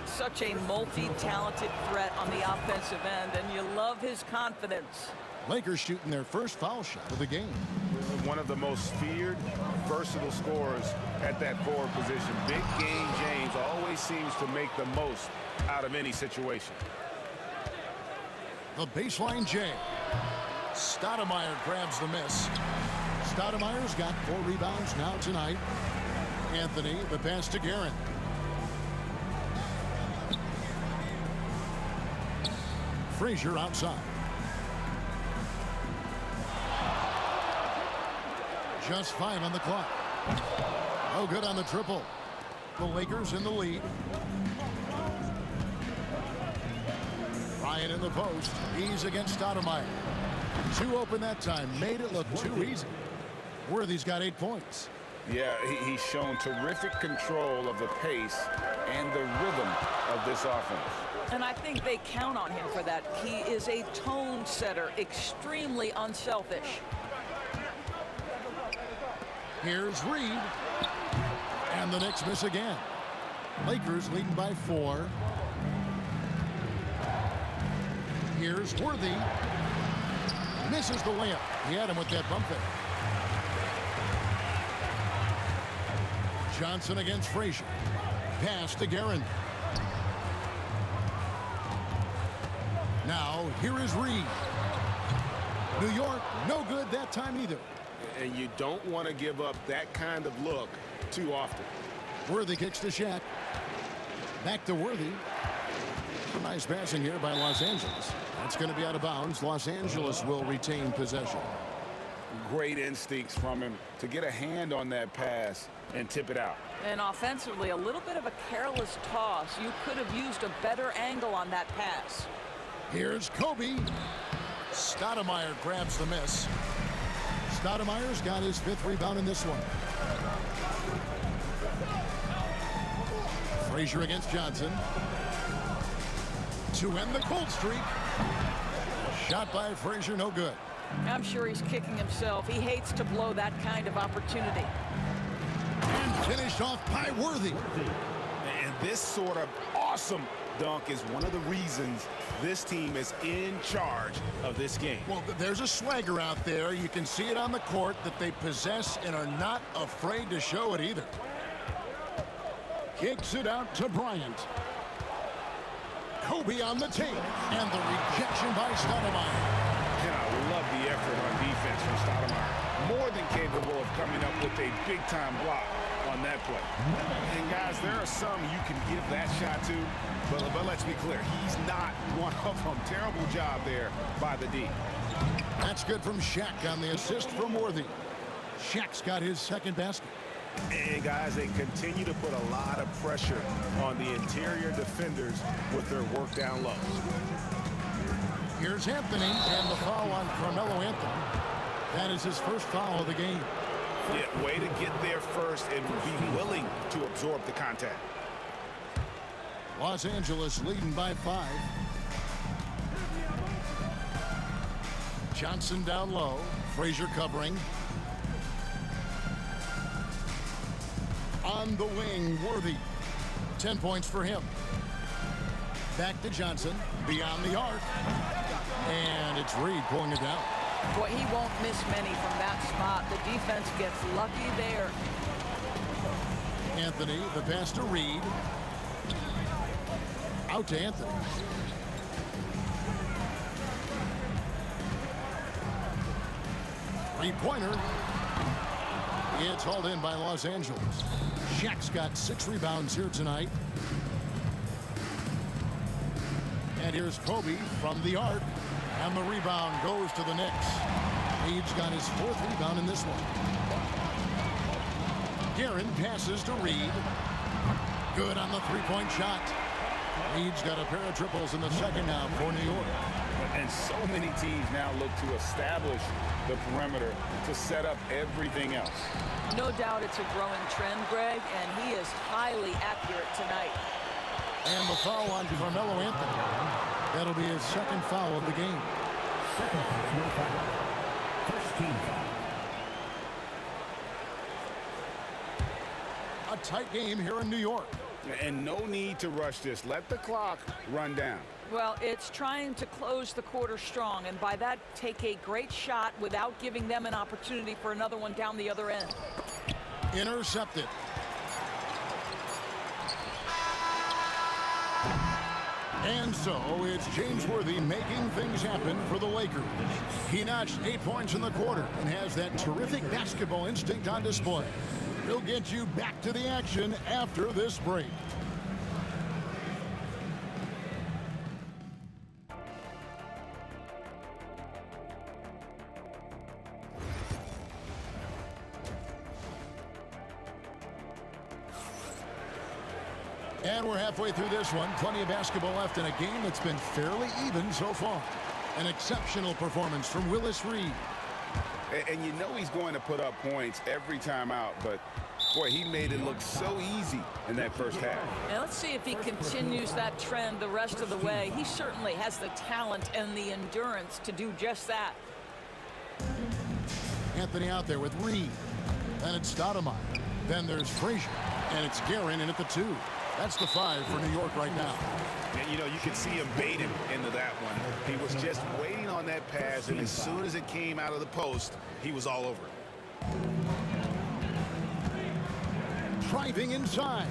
Such a multi-talented threat on the offensive end, and you love his confidence. Lakers shooting their first foul shot of the game. One of the most feared, versatile scorers at that forward position. Big game James always seems to make the most out of any situation. The baseline J. Stoudemire grabs the miss. Stoudemire's got 4 rebounds now tonight. Anthony, the pass to Guerin. Frazier outside. Just 5 on the clock. No good on the triple. The Lakers in the lead. Ryan in the post. He's against Stoudemire. 2 open that time. Made it look too easy. Worthy's got 8 points. Yeah, he's shown terrific control of the pace and the rhythm of this offense. And I think they count on him for that. He is a tone setter, extremely unselfish. Here's Reed. And the Knicks miss again. Lakers leading by 4. Here's Worthy. Misses the layup. He had him with that bump there. Johnson against Frazier. Pass to Guerin. Now, here is Reed. New York, no good that time either. And you don't want to give up that kind of look too often. Worthy kicks to Shaq. Back to Worthy. Nice passing here by Los Angeles. That's going to be out of bounds. Los Angeles will retain possession. Great instincts from him to get a hand on that pass and tip it out. And offensively, a little bit of a careless toss. You could have used a better angle on that pass. Here's Kobe. Stoudemire grabs the miss. Stoudemire's got his 5th rebound in this one. Frazier against Johnson. To end the cold streak. Shot by Frazier, no good. I'm sure he's kicking himself. He hates to blow that kind of opportunity. And finished off by Worthy. And this sort of awesome dunk is one of the reasons this team is in charge of this game. Well, there's a swagger out there. You can see it on the court that they possess and are not afraid to show it either. Kicks it out to Bryant. Kobe on the tape. And the rejection by Stoudemire. And I love effort on defense from Stoudemire. More than capable of coming up with a big-time block on that play. And guys, there are some you can give that shot to, but let's be clear, he's not one of them. Terrible job there by the D. That's good from Shaq on the assist from Worthy. Shaq's got his second basket. And guys, they continue to put a lot of pressure on the interior defenders with their work down low. Here's Anthony, and the foul on Carmelo Anthony. That is his first foul of the game. Yeah, way to get there first and be willing to absorb the contact. Los Angeles leading by 5. Johnson down low. Frazier covering. On the wing, Worthy. 10 points for him. Back to Johnson. Beyond the arc. And it's Reed pulling it down. Boy, he won't miss many from that spot. The defense gets lucky there. Anthony, the pass to Reed. Out to Anthony. Three-pointer. It's hauled in by Los Angeles. Shaq's got 6 rebounds here tonight. And here's Kobe from the arc. And the rebound goes to the Knicks. Reed's got his 4th rebound in this one. Guerin passes to Reed. Good on the three-point shot. Reed's got a pair of triples in the second half for New York. And so many teams now look to establish the perimeter to set up everything else. No doubt it's a growing trend, Greg, and he is highly accurate tonight. And the foul on Carmelo Anthony. That'll be his second foul of the game. Second personal foul. First team foul. A tight game here in New York. And no need to rush this. Let the clock run down. Well, it's trying to close the quarter strong, and by that, take a great shot without giving them an opportunity for another one down the other end. Intercepted. And so it's James Worthy making things happen for the Lakers. He notched 8 points in the quarter and has that terrific basketball instinct on display. He'll get you back to the action after this break. And we're halfway through this one. Plenty of basketball left in a game that's been fairly even so far. An exceptional performance from Willis Reed. And you know he's going to put up points every time out, but boy, he made it look so easy in that first half. Now let's see if he continues that trend the rest of the way. He certainly has the talent and the endurance to do just that. Anthony out there with Reed. Then it's Stoudemire. Then there's Frazier. And it's Guerin in at the 2. That's the 5 for New York right now. And, you know, you can see him bait him into that one. He was just waiting on that pass, and as soon as it came out of the post, he was all over it. Driving inside.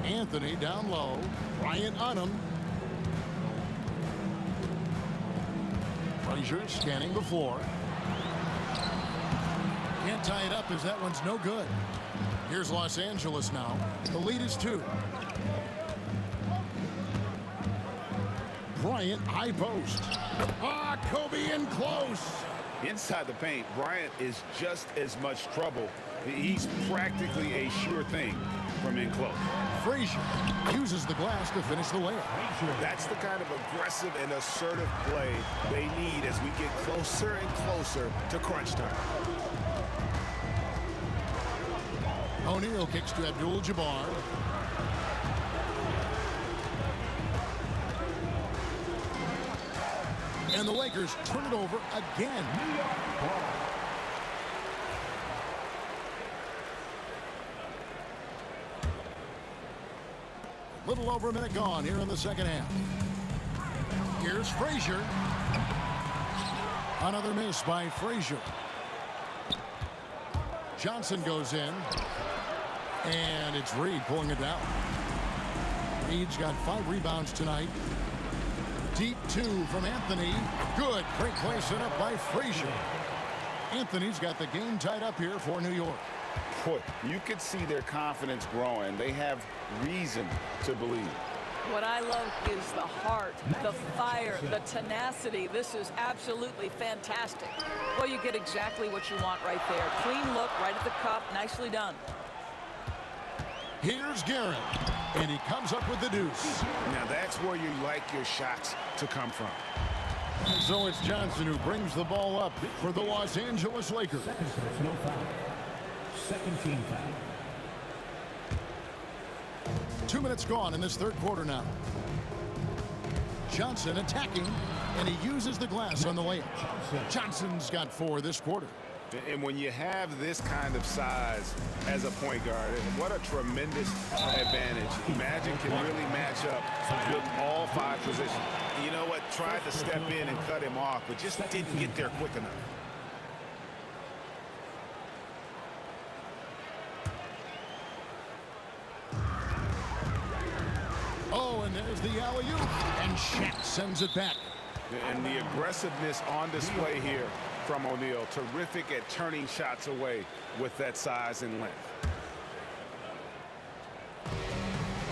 Anthony down low. Bryant on him. Frazier scanning the floor. Can't tie it up as that one's no good. Here's Los Angeles now. The lead is 2. Bryant, high post. Kobe in close. Inside the paint, Bryant is just as much trouble. He's practically a sure thing from in close. Frazier uses the glass to finish the layup. That's the kind of aggressive and assertive play they need as we get closer and closer to crunch time. O'Neal kicks to Abdul-Jabbar. And the Lakers turn it over again. A little over a minute gone here in the second half. Here's Frazier. Another miss by Frazier. Johnson goes in. And it's Reed pulling it down. Reed's got 5 rebounds tonight. Deep two from Anthony. Good. Great play set up by Frazier. Anthony's got the game tied up here for New York. Boy, you could see their confidence growing. They have reason to believe. What I love is the heart, the fire, the tenacity. This is absolutely fantastic. Well, you get exactly what you want right there. Clean look right at the cup. Nicely done. Here's Garrett, and he comes up with the deuce. Now that's where you like your shots to come from. So it's Johnson who brings the ball up for the Los Angeles Lakers. No foul. Second team foul. 2 minutes gone in this third quarter now. Johnson attacking, and he uses the glass on the layup. Johnson's got 4 this quarter. And when you have this kind of size as a point guard, what a tremendous advantage. Magic can really match up with all 5 positions. You know what? Tried to step in and cut him off, but just didn't get there quick enough. Oh, and there's the alley-oop, and Shaq sends it back. And the aggressiveness on display here from O'Neal. Terrific at turning shots away with that size and length.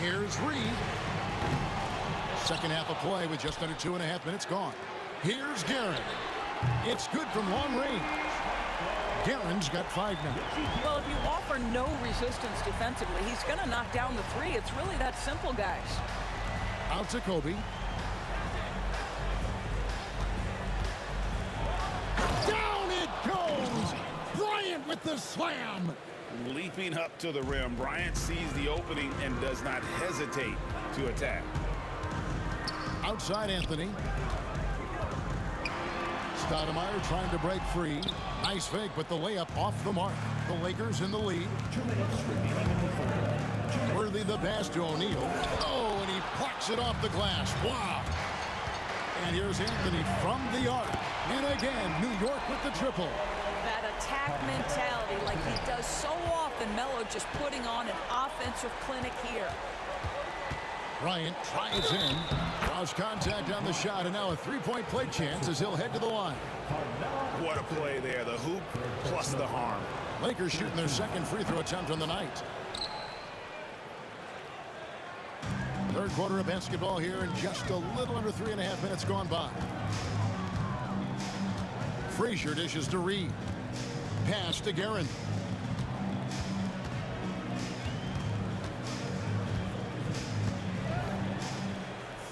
Here's Reed. Second half of play with just under 2.5 minutes gone. Here's Garrett. It's good from long range. Garrett's got 5 now. Well, if you offer no resistance defensively, he's going to knock down the 3. It's really that simple, guys. Out to Kobe. Down it goes! Bryant with the slam! Leaping up to the rim, Bryant sees the opening and does not hesitate to attack. Outside Anthony. Stoudemire trying to break free. Nice fake, but the layup off the mark. The Lakers in the lead. 2 minutes remaining in the fourth. Worthy the pass to O'Neal. Oh, and he plucks it off the glass. Wow. And here's Anthony from the arc. And again, New York with the triple. That attack mentality like he does so often. Melo just putting on an offensive clinic here. Bryant tries in. Draws contact on the shot, and now a 3-point play chance as he'll head to the line. What a play there. The hoop plus the harm. Lakers shooting their second free throw attempt on the night. Third quarter of basketball here, and just a little under 3.5 minutes gone by. Frazier dishes to Reed. Pass to Guerin.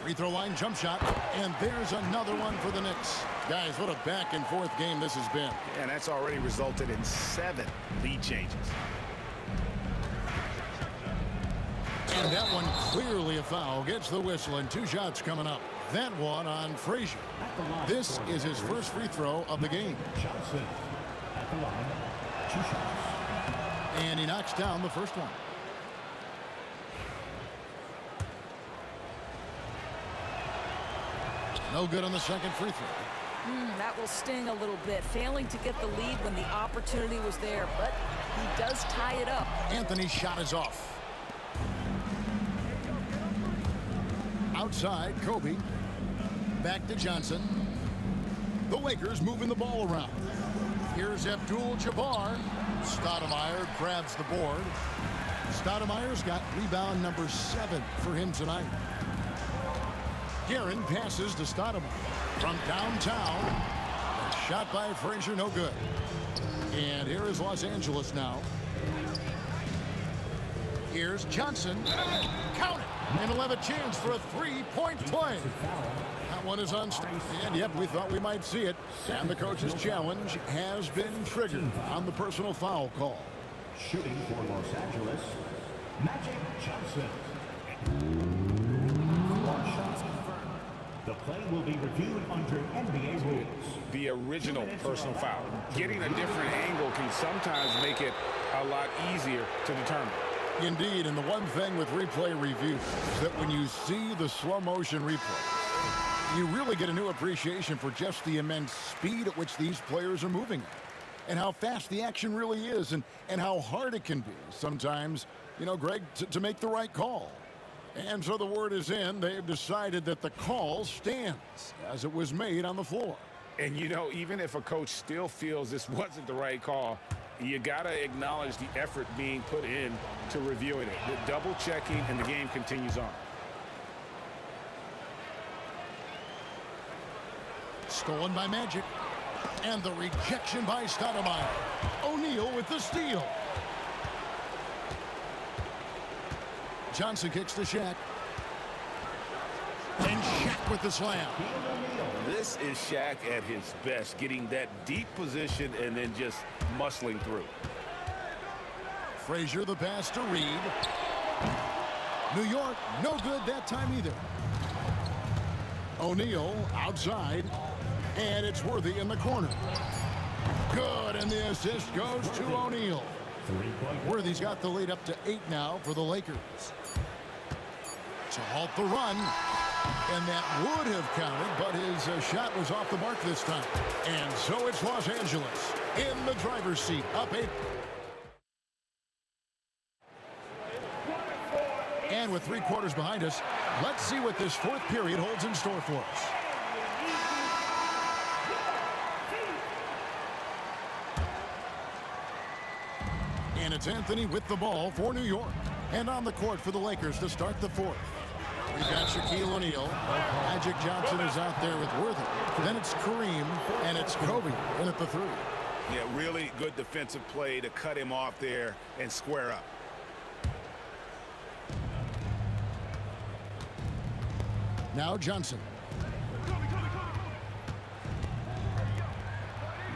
Free throw line jump shot, and there's another one for the Knicks. Guys, what a back and forth game this has been. And that's already resulted in 7 lead changes. And that one clearly a foul. Gets the whistle, and 2 shots coming up. That one on Frazier. This is his first free throw of the game. Johnson at the line. 2 shots. And he knocks down the first one. No good on the second free throw. That will sting a little bit. Failing to get the lead when the opportunity was there, but he does tie it up. Anthony's shot is off. Outside, Kobe. Back to Johnson. The Lakers moving the ball around. Here's Abdul-Jabbar. Stoudemire grabs the board. Stoudemire's got rebound number 7 for him tonight. Guerin passes to Stoudemire from downtown. A shot by Frazier, no good. And here is Los Angeles now. Here's Johnson. Count it. And he'll have a chance for a 3-point play. That one is unstopped. And yep, we thought we might see it. And the coach's challenge has been triggered on the personal foul call. Shooting for Los Angeles, Magic Johnson. The play will be reviewed under NBA rules. The original personal foul. Getting a different angle can sometimes make it a lot easier to determine. Indeed, and the one thing with replay review is that when you see the slow motion replay, you really get a new appreciation for just the immense speed at which these players are moving at, and how fast the action really is, and how hard it can be sometimes, you know, Greg, to make the right call. And so the word is in. They've decided that the call stands as it was made on the floor. And, you know, even if a coach still feels this wasn't the right call, you got to acknowledge the effort being put in to reviewing it. The double checking, and the game continues on. Stolen by Magic. And the rejection by Stoudemire. O'Neal with the steal. Johnson kicks to Shaq. And Shaq with the slam. This is Shaq at his best, getting that deep position and then just muscling through. Frazier the pass to Reed. New York, no good that time either. O'Neal outside, and it's Worthy in the corner. Good, and the assist goes to O'Neal. Worthy's got the lead up to 8 now for the Lakers. To halt the run, and that would have counted, but his shot was off the mark this time. And so it's Los Angeles in the driver's seat, up 8. And with 3 quarters behind us, let's see what this 4th period holds in store for us. And it's Anthony with the ball for New York. And on the court for the Lakers to start the 4th. We've got Shaquille O'Neal. Magic Johnson is out there with Worthy. Then it's Kareem, and it's Kobe in at the 3. Yeah, really good defensive play to cut him off there and square up. Now Johnson.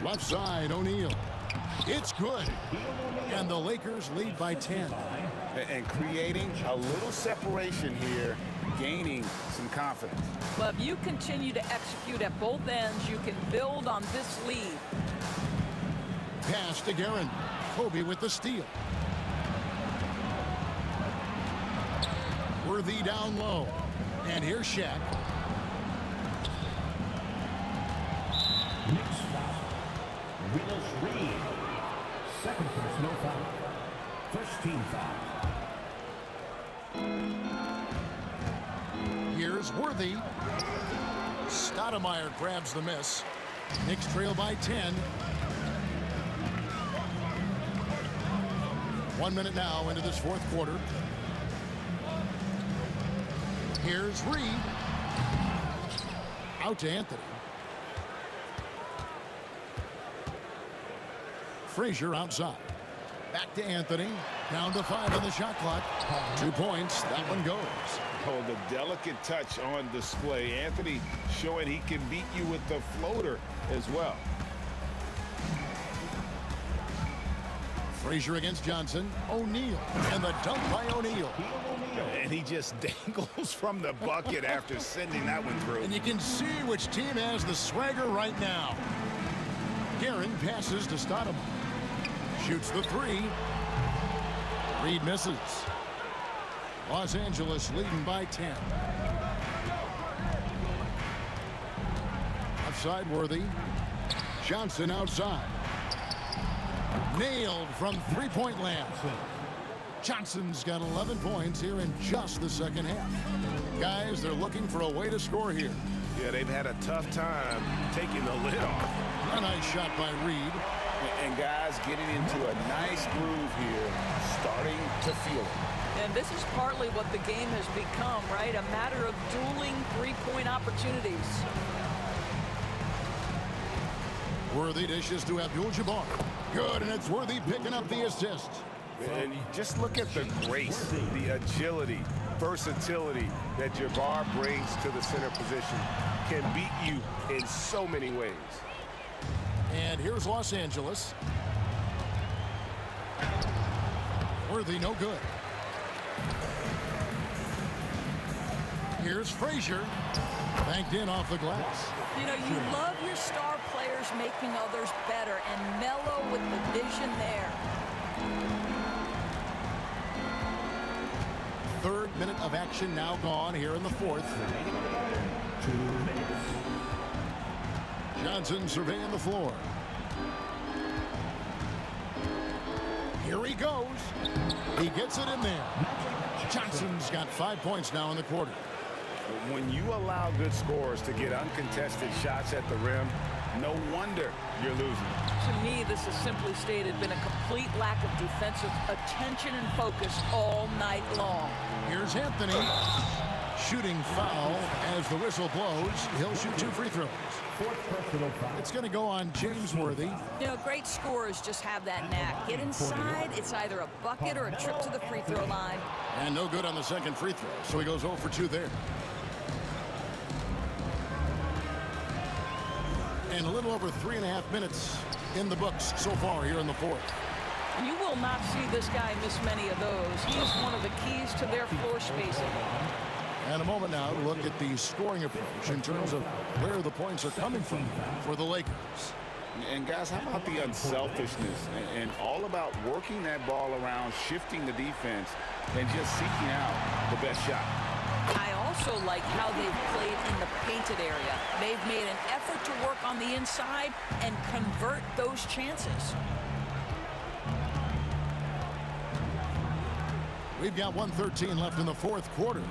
Left side, O'Neal. It's good. And the Lakers lead by 10. And creating a little separation here, gaining some confidence. Well, if you continue to execute at both ends, you can build on this lead. Pass to Guerin. Kobe with the steal. Worthy down low. And here's Shaq. Next foul. Willis Reed. Second personal foul. First team foul. Here's Worthy. Stoudemire grabs the miss. Knicks trail by 10. 1 minute now into this 4th quarter. Here's Reed. Out to Anthony. Frazier outside. Back to Anthony. Down to 5 on the shot clock. 2 points. That one goes. Oh, the delicate touch on display. Anthony showing he can beat you with the floater as well. Frazier against Johnson. O'Neal. And the dunk by O'Neal. And he just dangles from the bucket after sending that one through. And you can see which team has the swagger right now. Guerin passes to Stoudemire. Shoots the 3. Reed misses. Los Angeles leading by 10. Outside Worthy. Johnson outside. Nailed from 3-point land. Johnson's got 11 points here in just the second half. Guys, they're looking for a way to score here. Yeah, they've had a tough time taking the lid off. A nice shot by Reed. And guys getting into a nice groove here, starting to feel it. And this is partly what the game has become, right? A matter of dueling 3-point opportunities. Worthy dishes to Abdul-Jabbar. Good, and it's Worthy picking up the assist. And just look at the grace, the agility, versatility that Jabbar brings to the center position. Can beat you in so many ways. And here's Los Angeles. Worthy, no good. Here's Frazier. Banked in off the glass. You know, you love your star players making others better, and Melo with the vision there. 3rd minute of action now gone here in the 4th. 2 minutes. Johnson surveying the floor. Here he goes. He gets it in there. Johnson's got 5 points now in the quarter. When you allow good scorers to get uncontested shots at the rim, no wonder you're losing. To me, this has simply stated been a complete lack of defensive attention and focus all night long. Here's Anthony. Shooting foul as the whistle blows. He'll shoot 2 free throws. It's going to go on James Worthy. You know, great scorers just have that knack. Get inside, it's either a bucket or a trip to the free throw line. And no good on the second free throw, so he goes 0 for 2 there. And a little over 3.5 minutes in the books so far here in the fourth. You will not see this guy miss many of those. He is one of the keys to their floor spacing. And a moment now to look at the scoring approach in terms of where the points are coming from for the Lakers. And guys, how about the unselfishness and all about working that ball around, shifting the defense, and just seeking out the best shot. I also like how they've played in the painted area. They've made an effort to work on the inside and convert those chances. We've got 1:13 left in the fourth quarter.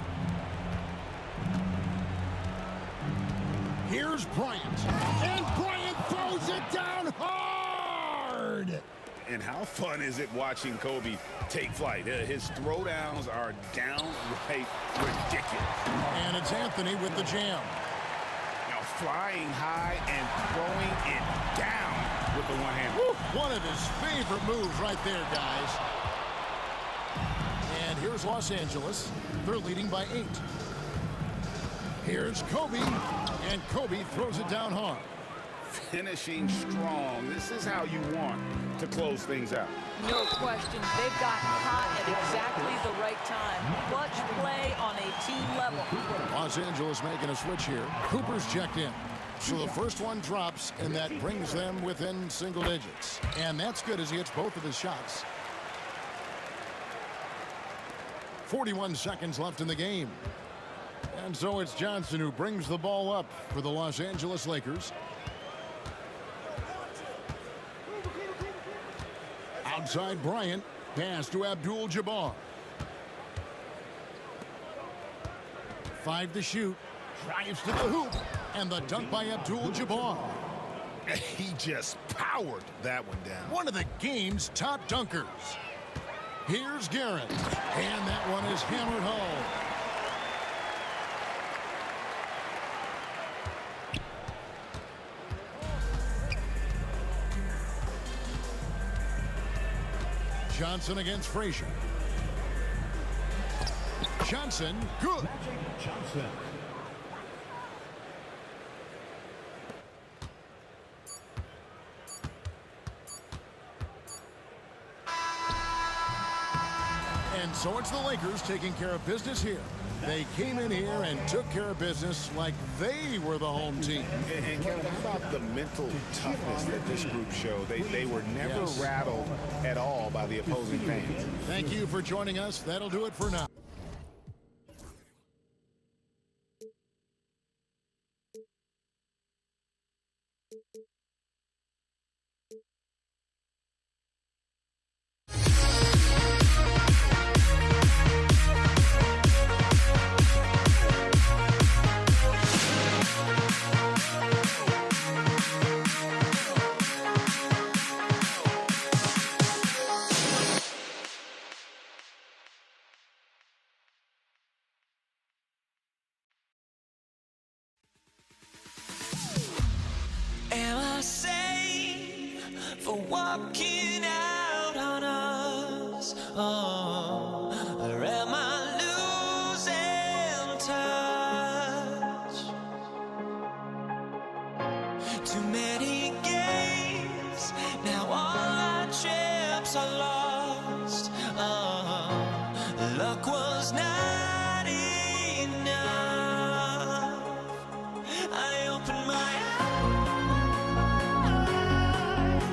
Here's Bryant. And Bryant throws it down hard. And how fun is it watching Kobe take flight? His throwdowns are downright ridiculous. And it's Anthony with the jam. Now flying high and throwing it down with the one hand. Woo! One of his favorite moves right there, guys. And here's Los Angeles. They're leading by 8. Here's Kobe. And Kobe throws it down hard. Finishing strong. This is how you want to close things out. No question. They've gotten hot at exactly the right time. Clutch play on a team level. Los Angeles making a switch here. Cooper's checked in. So the first one drops, and that brings them within single digits. And that's good as he hits both of his shots. 41 seconds left in the game. And so it's Johnson who brings the ball up for the Los Angeles Lakers. Outside Bryant, pass to Abdul-Jabbar. 5 to shoot, drives to the hoop, and the dunk by Abdul-Jabbar. He just powered that one down. One of the game's top dunkers. Here's Garrett, and that one is hammered home. Johnson against Frazier. Johnson, good. Johnson. And so it's the Lakers taking care of business here. They came in here and took care of business like they were the home team. And Kevin, how about the mental toughness that this group showed? They were never rattled at all by the opposing fans. Thank you for joining us. That'll do it for now. Am I safe for walking out on us? Oh, or am I losing touch? Too many games, now all our chips are lost. Oh, luck was not enough. I opened my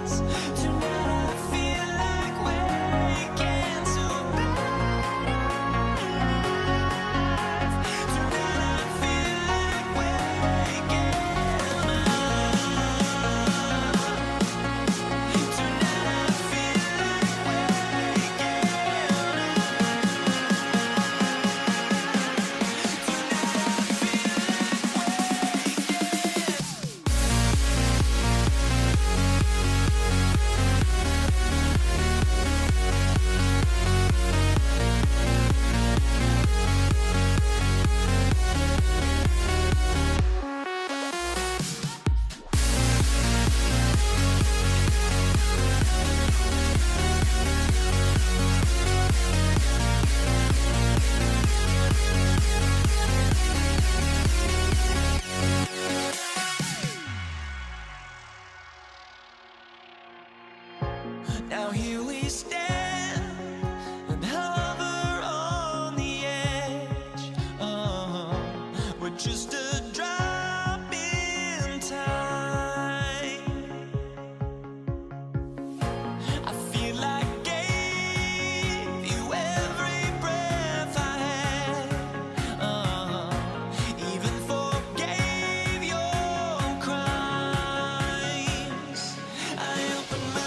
eyes to what I Now here we stand and hover on the edge. We're just a drop in time. I feel like I gave you every breath I had. Even forgave your crimes. I open my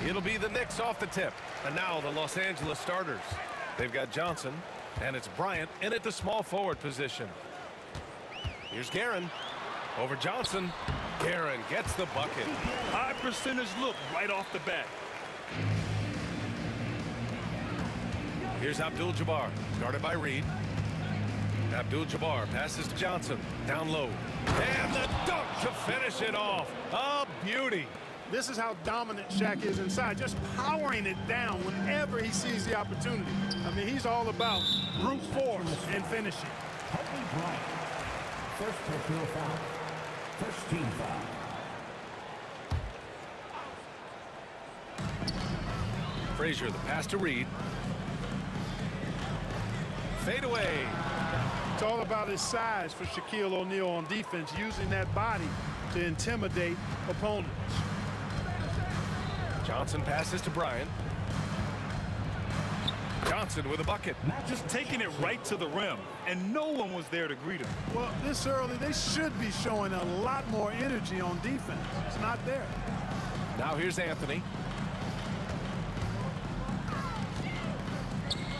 It'll be the Knicks off the tip. And now the Los Angeles starters. They've got Johnson, and it's Bryant in at the small forward position. Here's Guerin over Johnson. Guerin gets the bucket. High percentage look right off the bat. Here's Abdul-Jabbar, guarded by Reed. Abdul-Jabbar passes to Johnson, down low. And the dunk to finish it off. A beauty. This is how dominant Shaq is inside, just powering it down whenever he sees the opportunity. I mean, he's all about brute force and finishing. Kobe Bryant. First personal foul. First team foul. Frazier, the pass to Reed. Fade away. It's all about his size for Shaquille O'Neal on defense, using that body to intimidate opponents. Johnson passes to Bryant. Johnson with a bucket. Just taking it right to the rim, and no one was there to greet him. Well, this early, they should be showing a lot more energy on defense. It's not there. Now here's Anthony.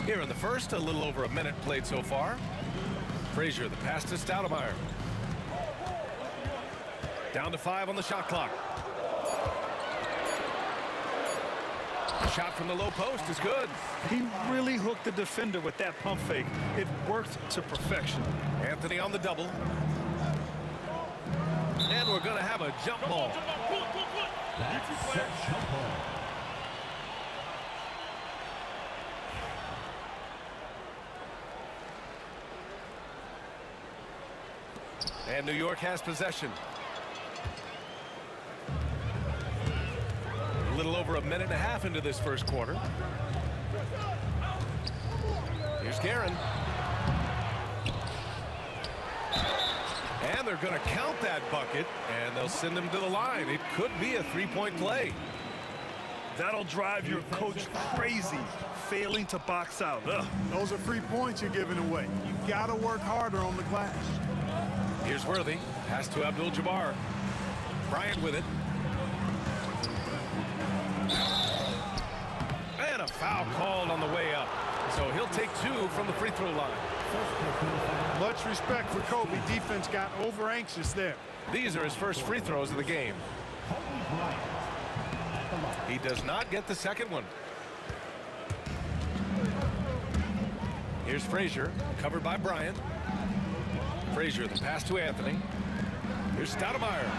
Here in the first, a little over a minute played so far. Frazier, the pass to Stoudemire. Down to 5 on the shot clock. Shot from the low post is good. He really hooked the defender with that pump fake. It worked to perfection. Anthony on the double. And we're going to have a jump ball. That's a jump ball. And New York has possession. A little over a minute and a half into this first quarter. Here's Guerin. And they're going to count that bucket, and they'll send him to the line. It could be a three-point play. That'll drive your coach crazy, failing to box out. Ugh. Those are free points you're giving away. You got to work harder on the glass. Here's Worthy. Pass to Abdul-Jabbar. Bryant with it. And a foul called on the way up. So he'll take 2 from the free throw line. Much respect for Kobe. Defense got over anxious there. These are his first free throws of the game. He does not get the second one. Here's Frazier, covered by Bryant. Frazier, the pass to Anthony. Here's Stoudemire.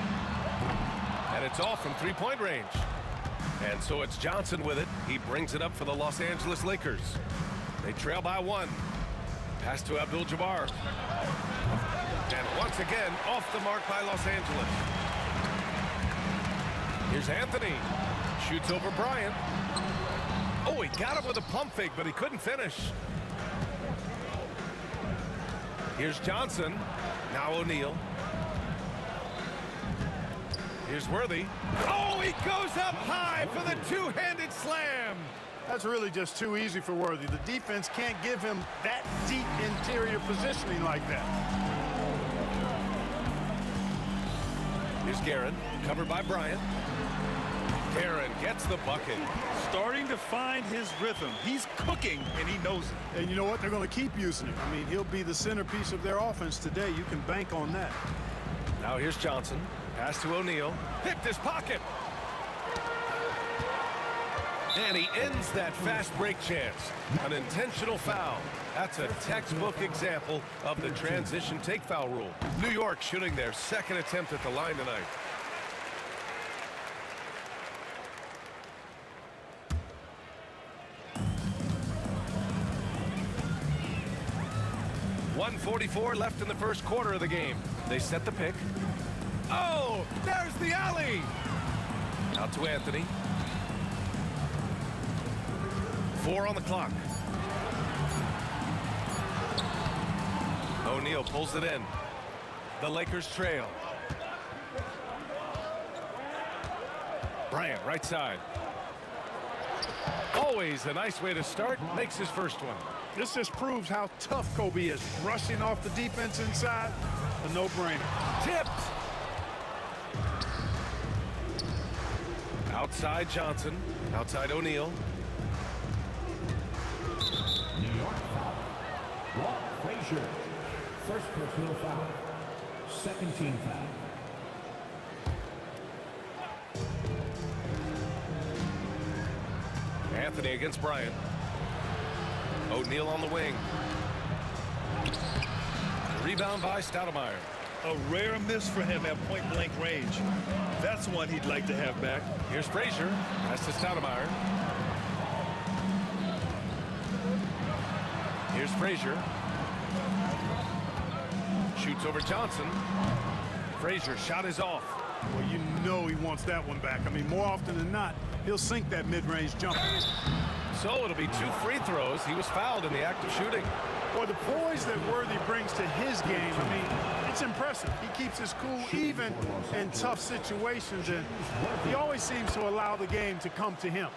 And it's off from three-point range. And so it's Johnson with it. He brings it up for the Los Angeles Lakers. They trail by 1. Pass to Abdul-Jabbar. And once again, off the mark by Los Angeles. Here's Anthony. Shoots over Bryant. Oh, he got him with a pump fake, but he couldn't finish. Here's Johnson. Now O'Neal. Here's Worthy. Oh, he goes up high for the two-handed slam. That's really just too easy for Worthy. The defense can't give him that deep interior positioning like that. Here's Guerin, covered by Bryant. Guerin gets the bucket. Starting to find his rhythm. He's cooking, and he knows it. And you know what? They're going to keep using him. I mean, he'll be the centerpiece of their offense today. You can bank on that. Now here's Johnson. Pass to O'Neal. Picked his pocket. And he ends that fast break chance. An intentional foul. That's a textbook example of the transition take foul rule. New York shooting their second attempt at the line tonight. .144 left in the first quarter of the game. They set the pick. Oh, there's the alley. Out to Anthony. 4 on the clock. O'Neal pulls it in. The Lakers trail. Bryant, right side. Always a nice way to start. Makes his first one. This just proves how tough Kobe is. Rushing off the defense inside, a no-brainer. Tipped. Outside Johnson. Outside O'Neal. New York foul. Walt Frazier. First personal foul. Second team foul. Anthony against Bryant. O'Neal on the wing. Rebound by Stoudemire. A rare miss for him at point-blank range. That's one he'd like to have back. Here's Frazier. Pass to Stoudemire. Here's Frazier. Shoots over Johnson. Frazier shot is off. Well, you know he wants that one back. I mean, more often than not, he'll sink that mid-range jumper. So it'll be 2 free throws. He was fouled in the act of shooting. Boy, the poise that Worthy brings to his game, I mean, it's impressive. He keeps his cool even in tough situations, and he always seems to allow the game to come to him.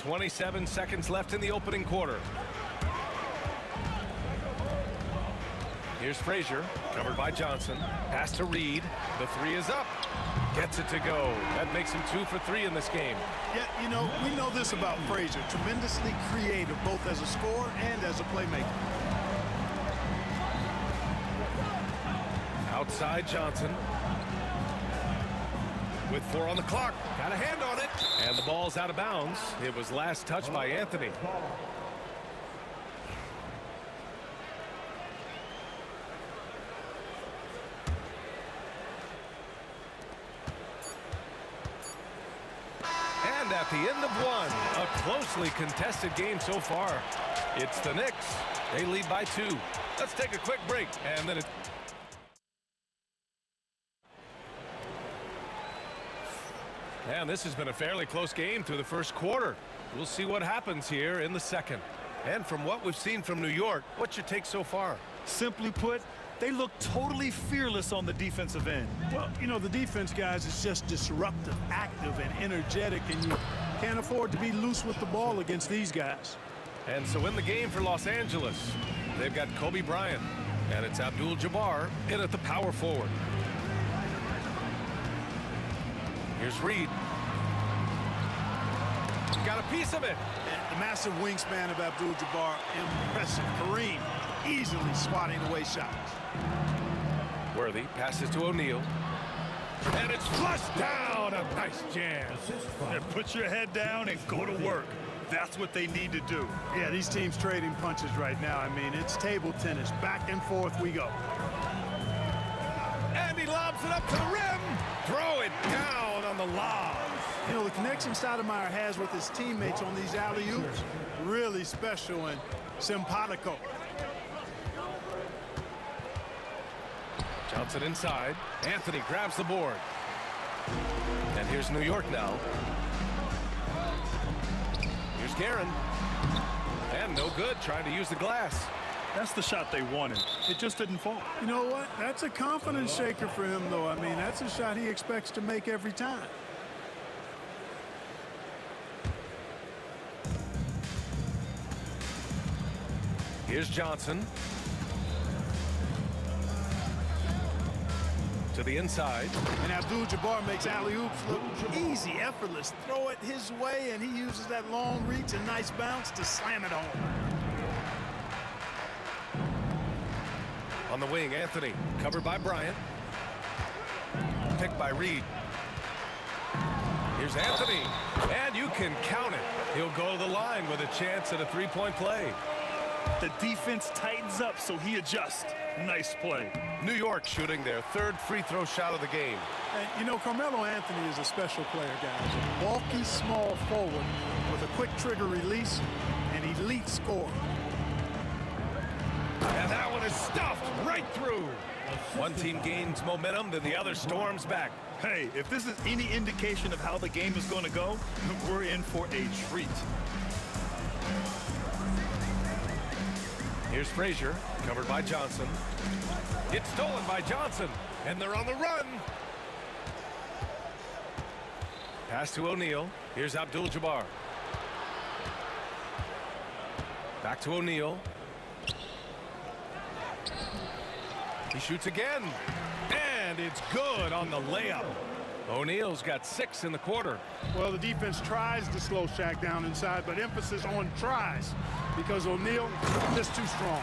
27 seconds left in the opening quarter. Here's Frazier, covered by Johnson. Pass to Reed. The 3 is up. Gets it to go. That makes him 2 for 3 in this game. Yeah, you know, we know this about Frazier. Tremendously creative, both as a scorer and as a playmaker. Outside Johnson. With 4 on the clock. Got a hand on it. And the ball's out of bounds. It was last touched by Anthony. And at the end of one, a closely contested game so far. It's the Knicks. They lead by 2. Let's take a quick break. And then And this has been a fairly close game through the first quarter. We'll see what happens here in the second. And from what we've seen from New York, what's your take so far? Simply put, they look totally fearless on the defensive end. Well, you know, the defense, guys, is just disruptive, active, and energetic, and you can't afford to be loose with the ball against these guys. And so in the game for Los Angeles, they've got Kobe Bryant, and it's Abdul-Jabbar in at the power forward. Here's Reed. Got a piece of it. And the massive wingspan of Abdul-Jabbar, impressive. Kareem easily swatting away shots. Worthy passes to O'Neal. And it's flushed down. A nice jam. And put your head down and go to work. That's what they need to do. Yeah, these teams trading punches right now. I mean, it's table tennis. Back and forth we go. And he lobs it up to the rim. Throw it down on the lob. You know, the connection Stoudemire has with his teammates on these alley-oops, really special and simpatico. Johnson inside. Anthony grabs the board. And here's New York now. Here's Guerin. And no good, trying to use the glass. That's the shot they wanted. It just didn't fall. You know what? That's a confidence shaker for him, though. I mean, that's a shot he expects to make every time. Here's Johnson. To the inside. And Abdul-Jabbar makes alley-oops look easy, effortless. Throw it his way, and he uses that long reach and nice bounce to slam it home. On the wing, Anthony. Covered by Bryant. Picked by Reed. Here's Anthony. And you can count it. He'll go to the line with a chance at a three-point play. The defense tightens up, so he adjusts. Nice play. New York shooting their third free throw shot of the game. And, you know, Carmelo Anthony is a special player, guys. A bulky, small forward with a quick trigger release, an elite scorer. And that one is stuffed right through. One team gains momentum, then the other storms back. Hey, if this is any indication of how the game is going to go, we're in for a treat. Here's Frazier, covered by Johnson. It's stolen by Johnson, and they're on the run. Pass to O'Neal. Here's Abdul-Jabbar. Back to O'Neal. He shoots again, and it's good on the layup. O'Neal's got 6 in the quarter. Well, the defense tries to slow Shaq down inside, but emphasis on tries because O'Neal is too strong.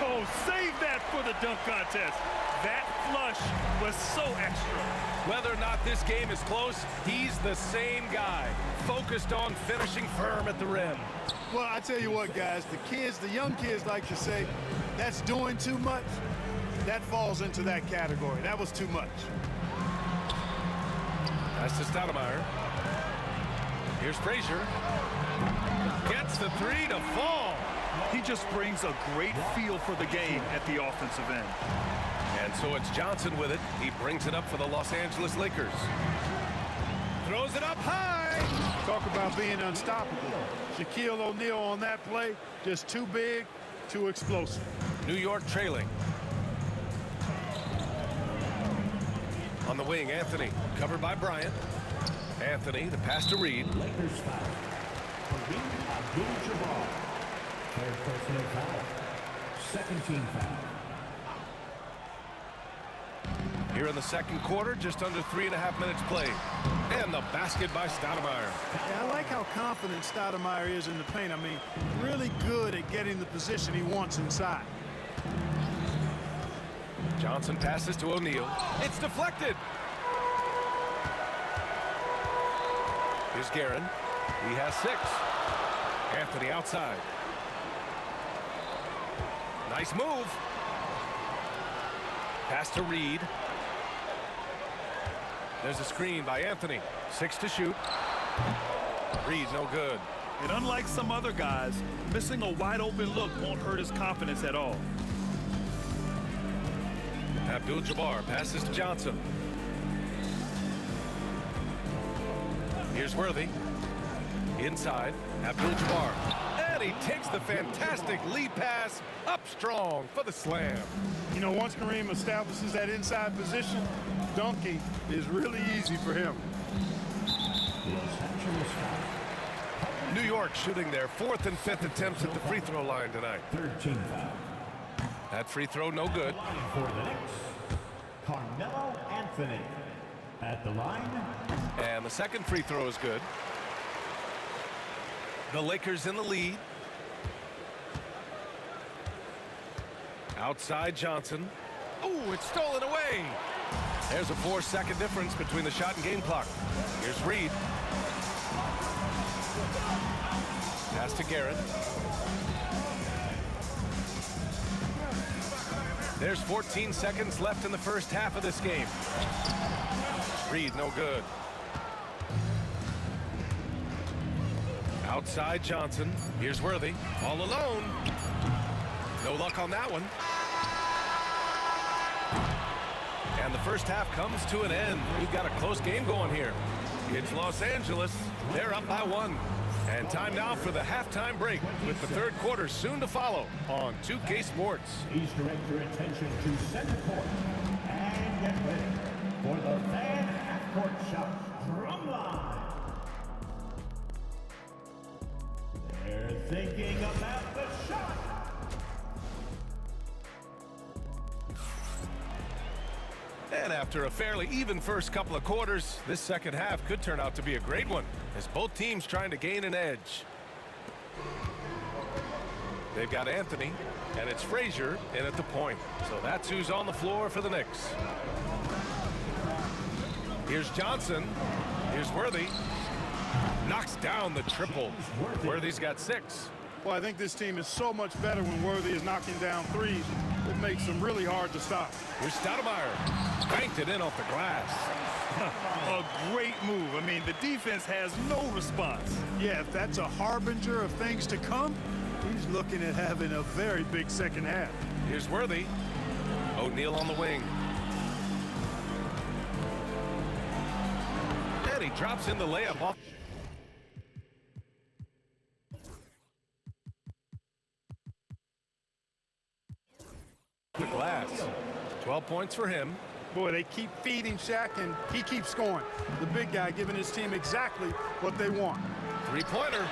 Oh, save that for the dunk contest. That flush was so extra. Whether or not this game is close, he's the same guy, focused on finishing firm at the rim. Well, I tell you what, guys, the young kids like to say, that's doing too much. That falls into that category. That was too much. That's to Stoudemire. Here's Frazier. Gets the three to fall. He just brings a great feel for the game at the offensive end. And so it's Johnson with it. He brings it up for the Los Angeles Lakers. Throws it up high. Talk about being unstoppable. Shaquille O'Neal on that play, just too big, too explosive. New York trailing. On the wing, Anthony, covered by Bryant. Anthony, the pass to Reed. Lakers foul. Abdul-Jabbar. Third personal foul. Second team foul. Here in the second quarter, just under 3.5 minutes played. And the basket by Stoudemire. Yeah, I like how confident Stoudemire is in the paint. I mean, really good at getting the position he wants inside. Johnson passes to O'Neal. It's deflected. Here's Guerin. He has 6. Anthony outside. Nice move. Pass to Reed. There's a screen by Anthony. 6 to shoot. Reed, no good. And unlike some other guys, missing a wide open look won't hurt his confidence at all. Abdul-Jabbar passes to Johnson. Here's Worthy. Inside, Abdul-Jabbar. And he takes the fantastic lead pass up strong for the slam. You know, once Kareem establishes that inside position, dunking is really easy for him. New York shooting their 4th and 5th attempts at the free throw line tonight. 13 foul. That free throw no good. For the Knicks, Carmelo Anthony. At the line. And the second free throw is good. The Lakers in the lead. Outside Johnson. Oh, it's stolen away. There's a 4-second difference between the shot and game clock. Here's Reed. Pass to Garrett. There's 14 seconds left in the first half of this game. Reed, no good. Outside Johnson. Here's Worthy. All alone. No luck on that one. And the first half comes to an end. We've got a close game going here. It's Los Angeles. They're up by 1. And time now for the halftime break with the third quarter soon to follow on 2K Sports. Please direct your attention to center court and get ready for the fan half-court shot drum line. They're thinking about the shot. And after a fairly even first couple of quarters, this second half could turn out to be a great one as both teams trying to gain an edge. They've got Anthony, and it's Frazier in at the point. So that's who's on the floor for the Knicks. Here's Johnson. Here's Worthy. Knocks down the triple. Worthy's got 6. Well, I think this team is so much better when Worthy is knocking down threes. It makes them really hard to stop. Here's Stoudemire. Banked it in off the glass. A great move. I mean, the defense has no response. Yeah, if that's a harbinger of things to come, he's looking at having a very big second half. Here's Worthy. O'Neal on the wing. And he drops in the layup off. The glass. 12 points for him. Boy, they keep feeding Shaq, and he keeps scoring. The big guy giving his team exactly what they want. Three-pointer.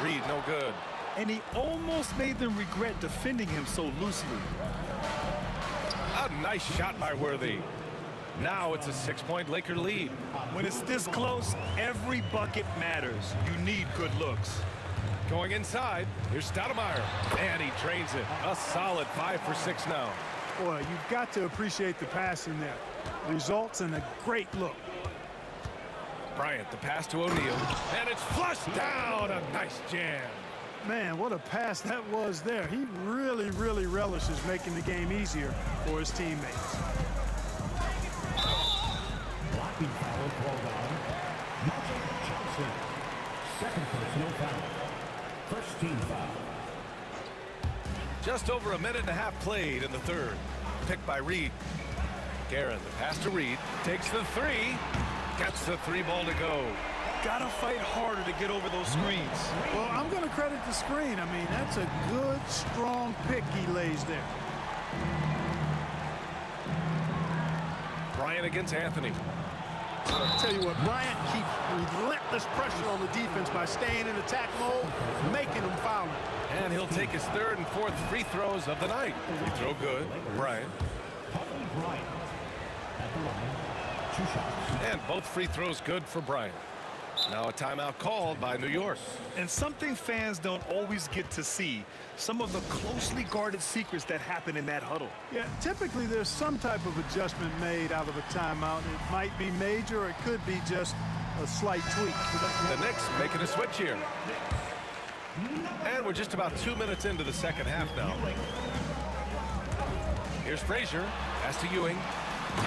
Reed, no good. And he almost made them regret defending him so loosely. A nice shot by Worthy. Now it's a 6-point Laker lead. When it's this close, every bucket matters. You need good looks. Going inside, here's Stoudemire, and he drains it. A solid 5 for 6 now. Boy, you've got to appreciate the passing there. Results in a great look. Bryant, the pass to O'Neal, and it's flushed down. A nice jam. Man, what a pass that was there. He really, really relishes making the game easier for his teammates. Blocking foul called on Magic Johnson. Second personal foul. First team foul. Just over a minute and a half played in the third. Picked by Reed. Guerin, the pass to Reed. Takes the 3. Gets the 3 ball to go. Gotta fight harder to get over those screens. Well, I'm going to credit the screen. I mean, that's a good, strong pick he lays there. Bryant against Anthony. I'll tell you what, Bryant keeps relentless pressure on the defense by staying in attack mode, making them foul him. And he'll take his 3rd and 4th free throws of the night. Free throw good. Bryant. And both free throws good for Bryant. Now a timeout called by New York. And something fans don't always get to see, some of the closely guarded secrets that happen in that huddle. Yeah, typically there's some type of adjustment made out of a timeout. It might be major, or it could be just a slight tweak. The Knicks making a switch here. And we're just about 2 minutes into the second half now. Here's Frazier. Pass to Ewing.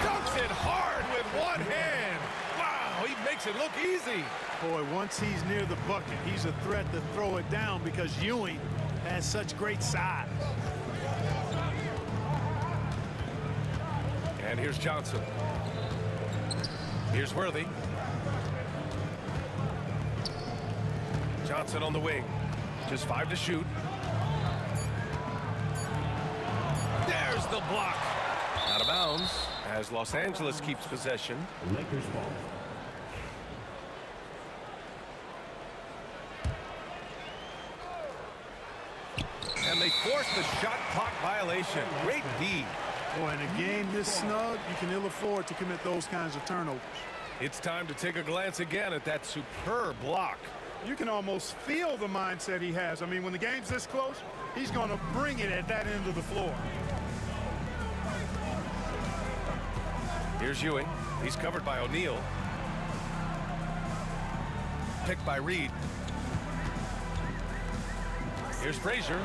Dunks it hard with one hand. Wow, he makes it look easy. Boy, once he's near the bucket, he's a threat to throw it down because Ewing has such great size. And here's Johnson. Here's Worthy. Johnson on the wing. Just 5 to shoot. There's the block. Out of bounds as Los Angeles keeps possession. Lakers ball. And they force the shot clock violation. Great D. Boy, in a game this snug, you can ill afford to commit those kinds of turnovers. It's time to take a glance again at that superb block. You can almost feel the mindset he has. I mean, when the game's this close, he's going to bring it at that end of the floor. Here's Ewing. He's covered by O'Neal. Picked by Reed. Here's Frazier.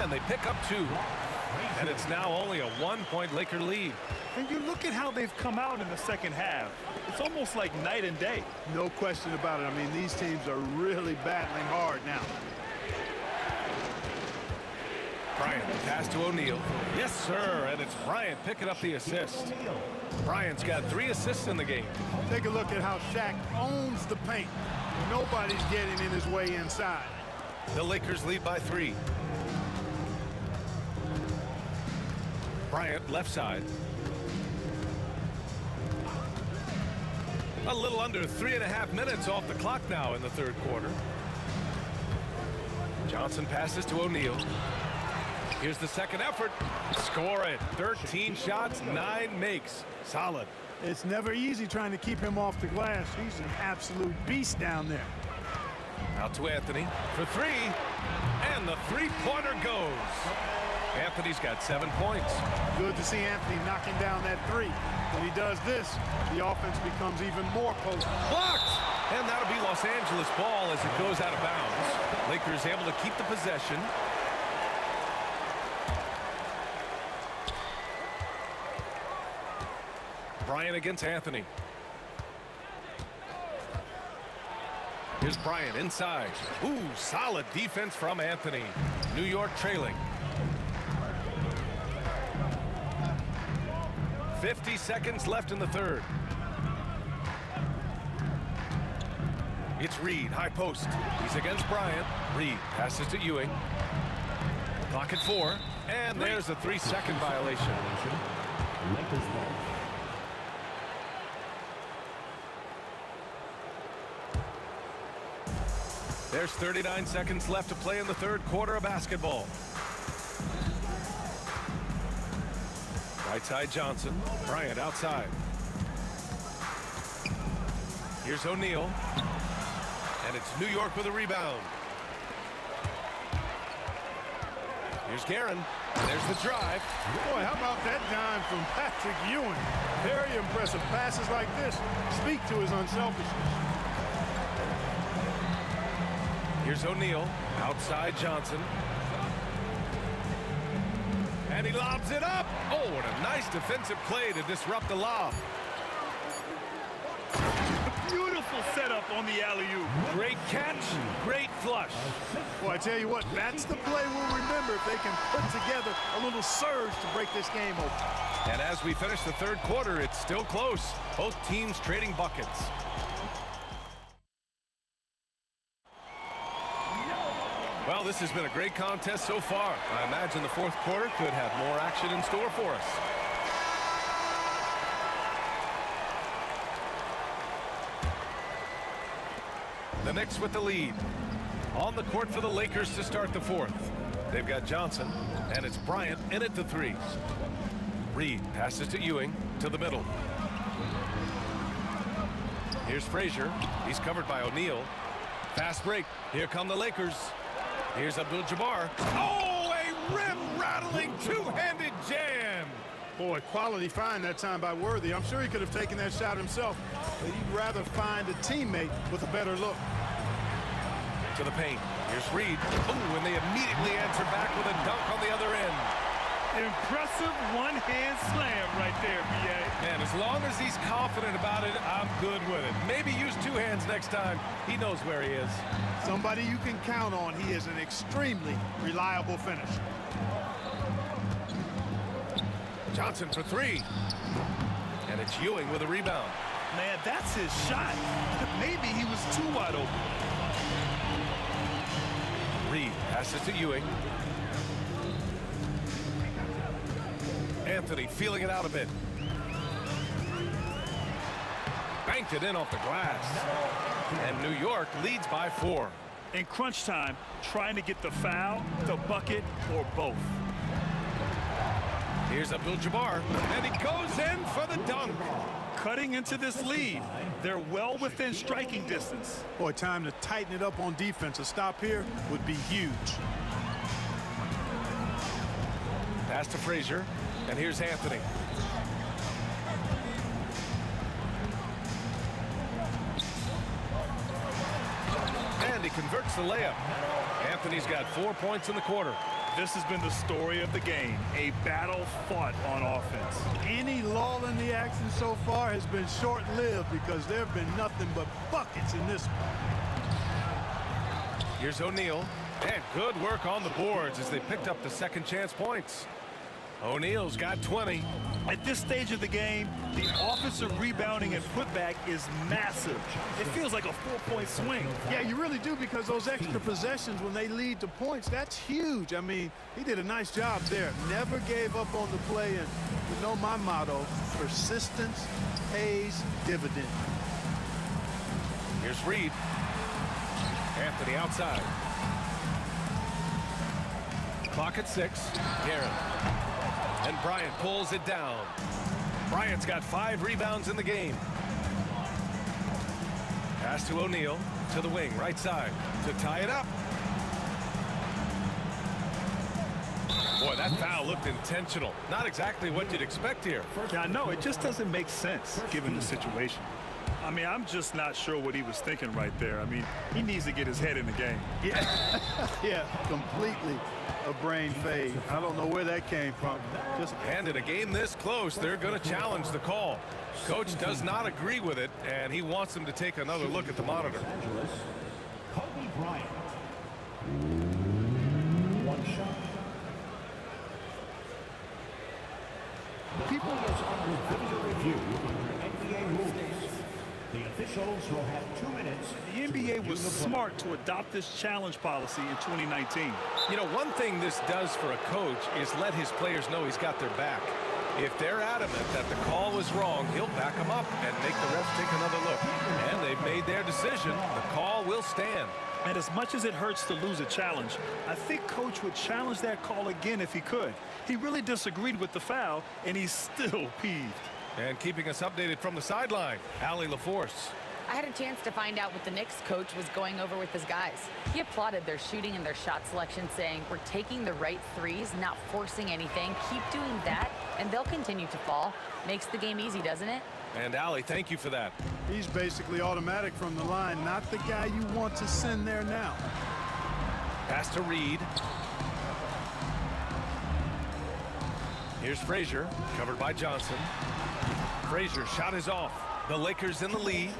And they pick up 2. And it's now only a 1-point Laker lead. And you look at how they've come out in the second half. It's almost like night and day. No question about it. I mean, these teams are really battling hard now. Bryant, pass to O'Neal. Yes, sir, and it's Bryant picking up the assist. Bryant's got 3 assists in the game. Take a look at how Shaq owns the paint. Nobody's getting in his way inside. The Lakers lead by 3. Bryant, left side. A little under 3.5 minutes off the clock now in the third quarter. Johnson passes to O'Neal. Here's the second effort. Score it. 13 shots, 9 makes. Solid. It's never easy trying to keep him off the glass. He's an absolute beast down there. Out to Anthony for 3. And the three-pointer goes. Anthony's got 7 points. Good to see Anthony knocking down that 3. When he does this, the offense becomes even more potent. Blocked! And that'll be Los Angeles ball as it goes out of bounds. Lakers able to keep the possession. Bryant against Anthony. Here's Bryant inside. Ooh, solid defense from Anthony. New York trailing. 50 seconds left in the third. It's Reed, high post. He's against Bryant. Reed passes to Ewing. Clock at 4. And there's a 3-second violation. Lakers ball. There's 39 seconds left to play in the third quarter of basketball. Right side Johnson. Bryant outside. Here's O'Neal. And it's New York with a rebound. Here's Guerin. There's the drive. Boy, how about that dime from Patrick Ewing? Very impressive. Passes like this speak to his unselfishness. Here's O'Neal. Outside Johnson. And he lobs it up. Oh, what a nice defensive play to disrupt the lob. Beautiful setup on the alley-oop. Great catch, great flush. Well, I tell you what, that's the play we'll remember if they can put together a little surge to break this game open. And as we finish the third quarter, it's still close. Both teams trading buckets. Well, this has been a great contest so far. I imagine the fourth quarter could have more action in store for us. The Knicks with the lead. On the court for the Lakers to start the fourth. They've got Johnson, and it's Bryant in at the 3. Reed passes to Ewing to the middle. Here's Frazier. He's covered by O'Neal. Fast break. Here come the Lakers. Here's Abdul-Jabbar. Oh, a rim-rattling two-handed jam. Boy, quality find that time by Worthy. I'm sure he could have taken that shot himself, but he'd rather find a teammate with a better look. To the paint. Here's Reed. Oh, and they immediately answer back with a dunk on the other end. Impressive one-hand slam right there, B.A. And as long as he's confident about it, I'm good with it. Maybe use 2 hands next time. He knows where he is. Somebody you can count on. He is an extremely reliable finisher. Johnson for 3. And it's Ewing with a rebound. Man, that's his shot. Maybe he was too wide open. Reed passes to Ewing. Anthony feeling it out a bit. Banked it in off the glass. And New York leads by 4. In crunch time, trying to get the foul, the bucket, or both. Here's Abdul-Jabbar, and he goes in for the dunk. Cutting into this lead. They're well within striking distance. Boy, time to tighten it up on defense. A stop here would be huge. Pass to Frazier, and here's Anthony. And he converts the layup. Anthony's got 4 points in the quarter. This has been the story of the game, a battle fought on offense. Any lull in the action so far has been short-lived because there have been nothing but buckets in this one. Here's O'Neal. And good work on the boards as they picked up the second chance points. O'Neal's got 20. At this stage of the game, the offensive rebounding and putback is massive. It feels like a 4-point swing. Yeah, you really do, because those extra possessions, when they lead to points, that's huge. I mean, he did a nice job there. Never gave up on the play. And you know my motto, persistence pays dividends. Here's Reed. Anthony outside. Clock at 6. Garrett. And Bryant pulls it down. Bryant's got 5 rebounds in the game. Pass to O'Neal. To the wing, right side. To tie it up. Boy, that foul looked intentional. Not exactly what you'd expect here. Yeah, no, it just doesn't make sense given the situation. I mean, I'm just not sure what he was thinking right there. I mean, he needs to get his head in the game. Yeah, yeah, completely a brain fade. I don't know where that came from. And in a game this close, they're going to challenge the call. Coach does not agree with it, and he wants them to take another look at the monitor. Kobe Bryant. 1 shot. People is under video review under NBA rules. The officials will have 2 minutes. The NBA was smart to adopt this challenge policy in 2019. You know, one thing this does for a coach is let his players know he's got their back. If they're adamant that the call was wrong, he'll back them up and make the refs take another look. And they've made their decision. The call will stand. And as much as it hurts to lose a challenge, I think Coach would challenge that call again if he could. He really disagreed with the foul, and he's still peeved. And keeping us updated from the sideline, Allie LaForce. I had a chance to find out what the Knicks coach was going over with his guys. He applauded their shooting and their shot selection, saying, "We're taking the right threes, not forcing anything. Keep doing that, and they'll continue to fall." Makes the game easy, doesn't it? And Allie, thank you for that. He's basically automatic from the line, not the guy you want to send there now. Pass to Reed. Here's Frazier, covered by Johnson. Frazier shot is off. The Lakers in the lead.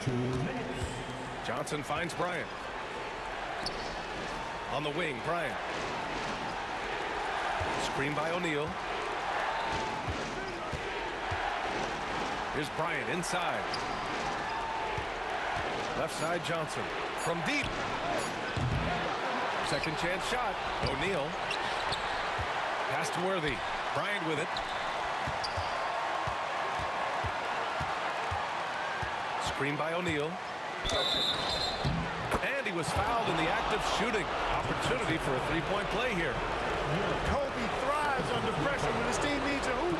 2 minutes. Johnson finds Bryant. On the wing, Bryant. Screen by O'Neal. Here's Bryant inside. Left side, Johnson. From deep. Second chance shot. O'Neal. Pass to Worthy. Bryant with it. Screen by O'Neal. And he was fouled in the act of shooting. Opportunity for a 3-point play here. Kobe thrives under pressure when his team needs a hoop.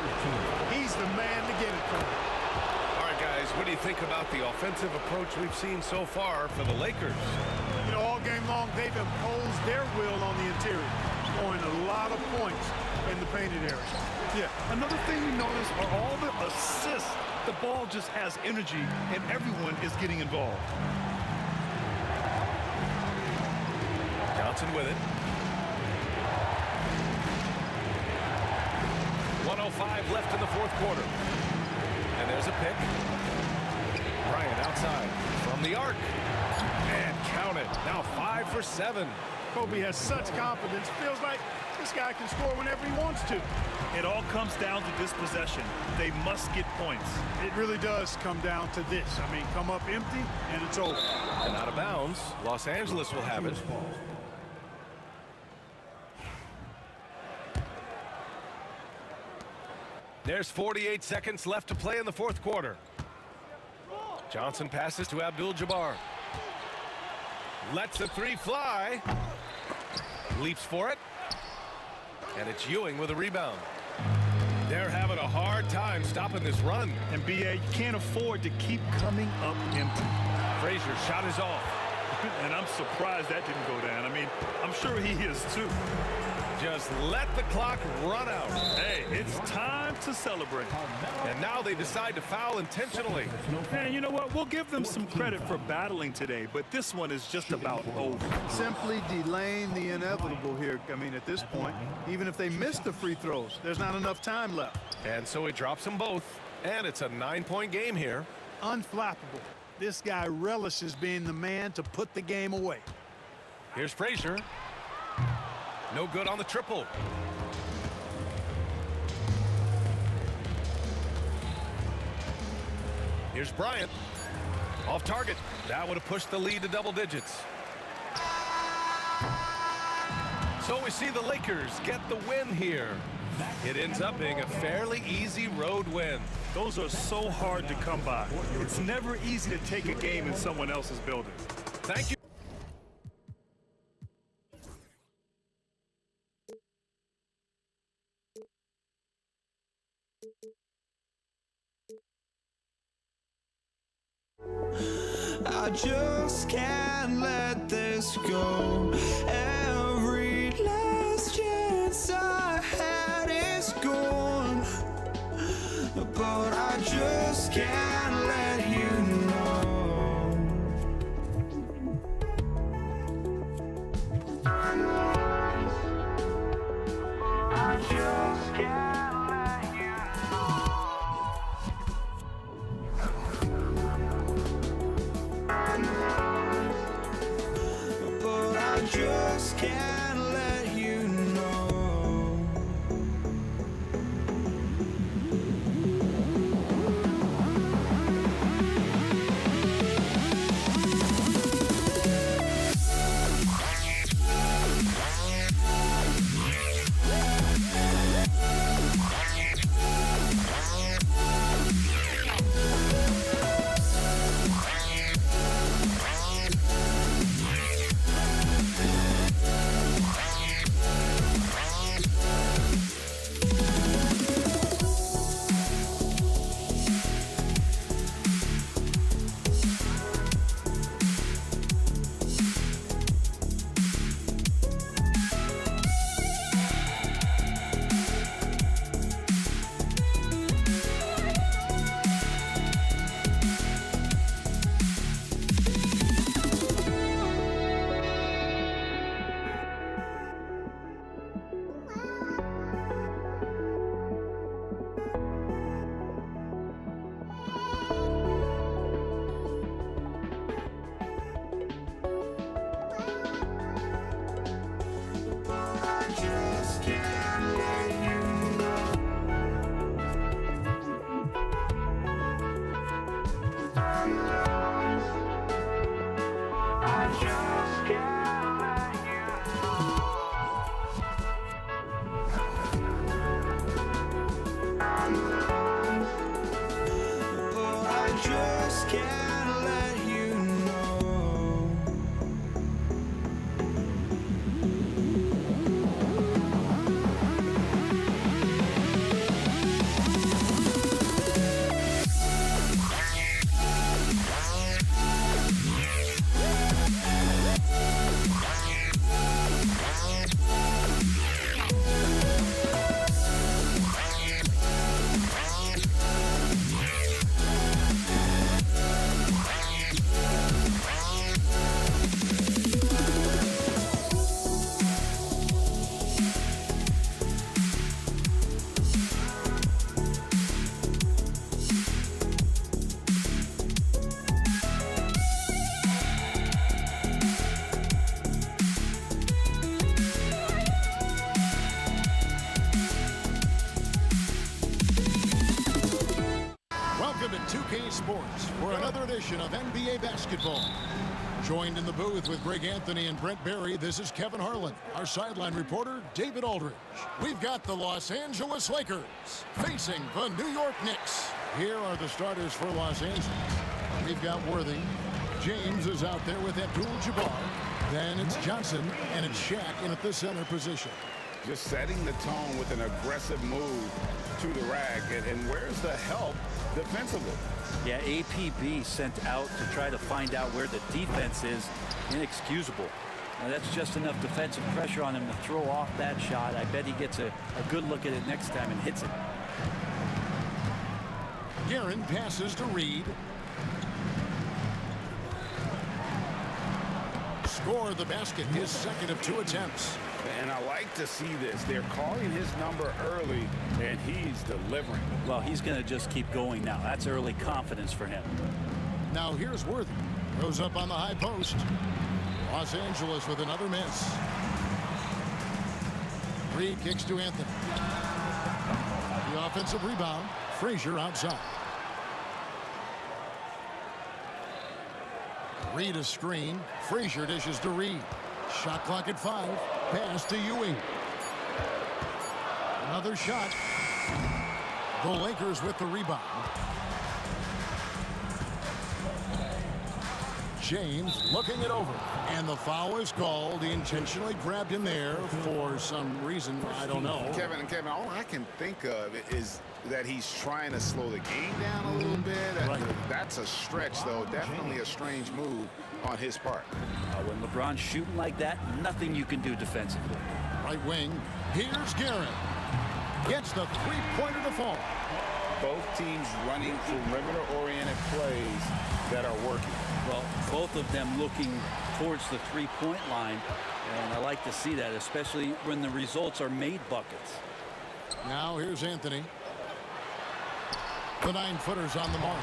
He's the man to get it from. All right, guys, what do you think about the offensive approach we've seen so far for the Lakers? You know, all game long, they've imposed their will on the interior, scoring a lot of points in the painted area. Yeah, another thing we notice are all the assists. The ball just has energy, and everyone is getting involved. Johnson with it. 1:05 left in the fourth quarter. And there's a pick. Bryant outside from the arc. And count it. Now 5 for 7. Kobe has such confidence. Feels like this guy can score whenever he wants to. It all comes down to this possession. They must get points. It really does come down to this. I mean, come up empty, and it's over. And out of bounds. Los Angeles will have it. There's 48 seconds left to play in the fourth quarter. Johnson passes to Abdul-Jabbar. Lets the 3 fly. Leaps for it. And it's Ewing with a rebound. They're having a hard time stopping this run. And B.A., you can't afford to keep coming up empty. Frazier's shot is off. And I'm surprised that didn't go down. I mean, I'm sure he is too. Just let the clock run out. Hey, it's time to celebrate. And now they decide to foul intentionally. And you know what? We'll give them some credit for battling today, but this one is just about over. Simply delaying the inevitable here. I mean, at this point, even if they miss the free throws, there's not enough time left. And so he drops them both. And it's a 9-point game here. Unflappable. This guy relishes being the man to put the game away. Here's Frazier. No good on the triple. Here's Bryant. Off target. That would have pushed the lead to double digits. So we see the Lakers get the win here. It ends up being a fairly easy road win. Those are so hard to come by. It's never easy to take a game in someone else's building. Thank you. I just can't let this go. Every last chance I had is gone, but I just can't let you know. I just can't let you but I just can't let you know. Welcome to 2K Sports for another edition of NBA basketball. Joined in the booth with Greg Anthony and Brent Barry, this is Kevin Harlan. Our sideline reporter, David Aldridge. We've got the Los Angeles Lakers facing the New York Knicks. Here are the starters for Los Angeles. We've got Worthy. James is out there with Abdul-Jabbar. Then it's Johnson, and it's Shaq in at the center position. Just setting the tone with an aggressive move to the rack. And where's the help defensively? Yeah, APB sent out to try to find out where the defense is. Inexcusable. Now, that's just enough defensive pressure on him to throw off that shot. I bet he gets a good look at it next time and hits it. Guerin passes to Reed. Score the basket, his second of 2 attempts. And I like to see this. They're calling his number early, and he's delivering. Well, he's going to just keep going now. That's early confidence for him. Now here's Worthy. Goes up on the high post. Los Angeles with another miss. Reed kicks to Anthony. The offensive rebound. Frazier outside. Reed a screen. Frazier dishes to Reed. Shot clock at 5. Pass to Ewing. Another shot. The Lakers with the rebound. James looking it over. And the foul is called. He intentionally grabbed him there for some reason. I don't know. Kevin, all I can think of is that he's trying to slow the game down a little bit. That's a stretch, though. Definitely a strange move on his part. When LeBron's shooting like that, nothing you can do defensively. Right wing. Here's Garrett. Gets the three-pointer to fall. Both teams running perimeter-oriented plays that are working. Well, both of them looking towards the three-point line, and I like to see that, especially when the results are made buckets. Now here's Anthony. The 9-footer's on the mark.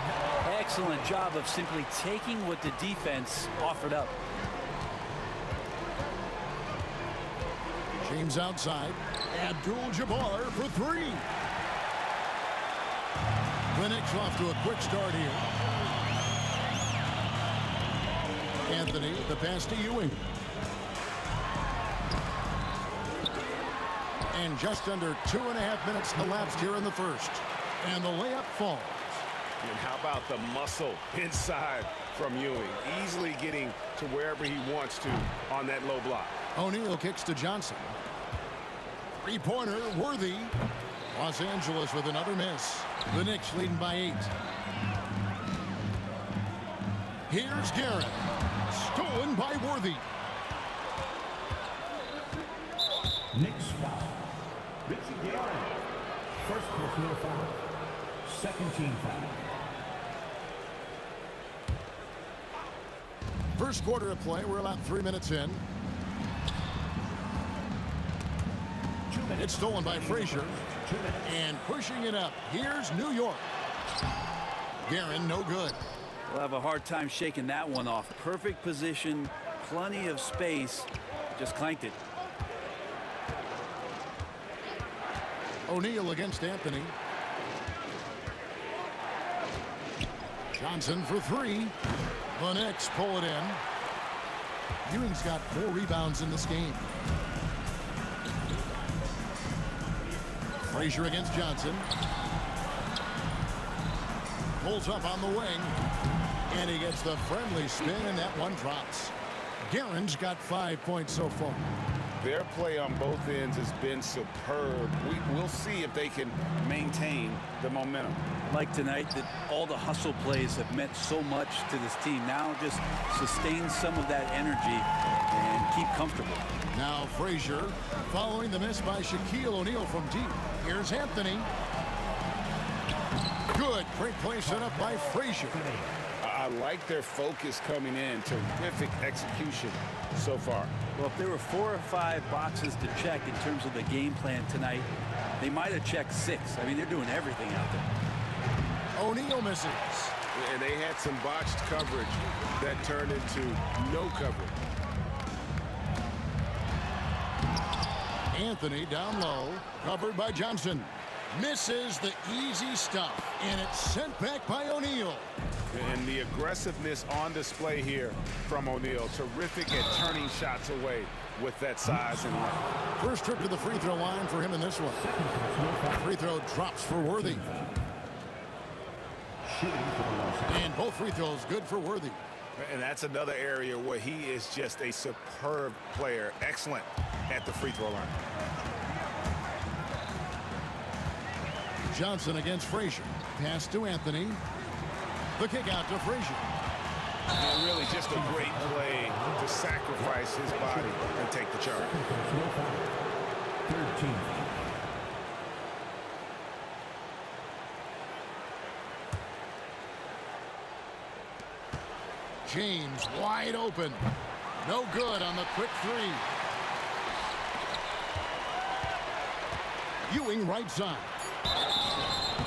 Excellent job of simply taking what the defense offered up. James outside. Abdul-Jabbar for 3. The Knicks off to a quick start here. Anthony, the pass to Ewing. And just under 2.5 minutes elapsed here in the first. And the layup falls. And how about the muscle inside from Ewing? Easily getting to wherever he wants to on that low block. O'Neal kicks to Johnson. Three-pointer, Worthy. Los Angeles with another miss. The Knicks leading by 8. Here's Garrett. Stolen by Worthy. Knicks foul. Richie Garrett. First personal foul. Second team foul. First quarter of play. We're about 3 minutes in. It's stolen by Frazier. And pushing it up. Here's New York. Guerin, no good. We'll have a hard time shaking that one off. Perfect position, plenty of space. Just clanked it. O'Neal against Anthony. Johnson for 3. The Knicks pull it in. Ewing's got 4 rebounds in this game. Frazier against Johnson. Pulls up on the wing. And he gets the friendly spin, and that one drops. Guerin's got 5 points so far. Their play on both ends has been superb. We'll see if they can maintain the momentum. Like tonight, that all the hustle plays have meant so much to this team. Now just sustain some of that energy and keep comfortable. Now Frazier following the miss by Shaquille O'Neal from deep. Here's Anthony. Good. Great play set up by Frazier. I like their focus coming in. Terrific execution so far. Well, if there were 4 or 5 boxes to check in terms of the game plan tonight, they might have checked 6. I mean, they're doing everything out there. O'Neal misses. And they had some botched coverage that turned into no coverage. Anthony down low, covered by Johnson. Misses the easy stuff, and it's sent back by O'Neal. And the aggressiveness on display here from O'Neal. Terrific at turning shots away with that size and length. First trip to the free throw line for him in this one. Free throw drops for Worthy. And both free throws good for Worthy. And that's another area where he is just a superb player. Excellent at the free throw line. Johnson against Frazier. Pass to Anthony. The kick out to Frazier. And really just a great play to sacrifice his body and take the charge. Third team. James wide open. No good on the quick 3. Ewing right side.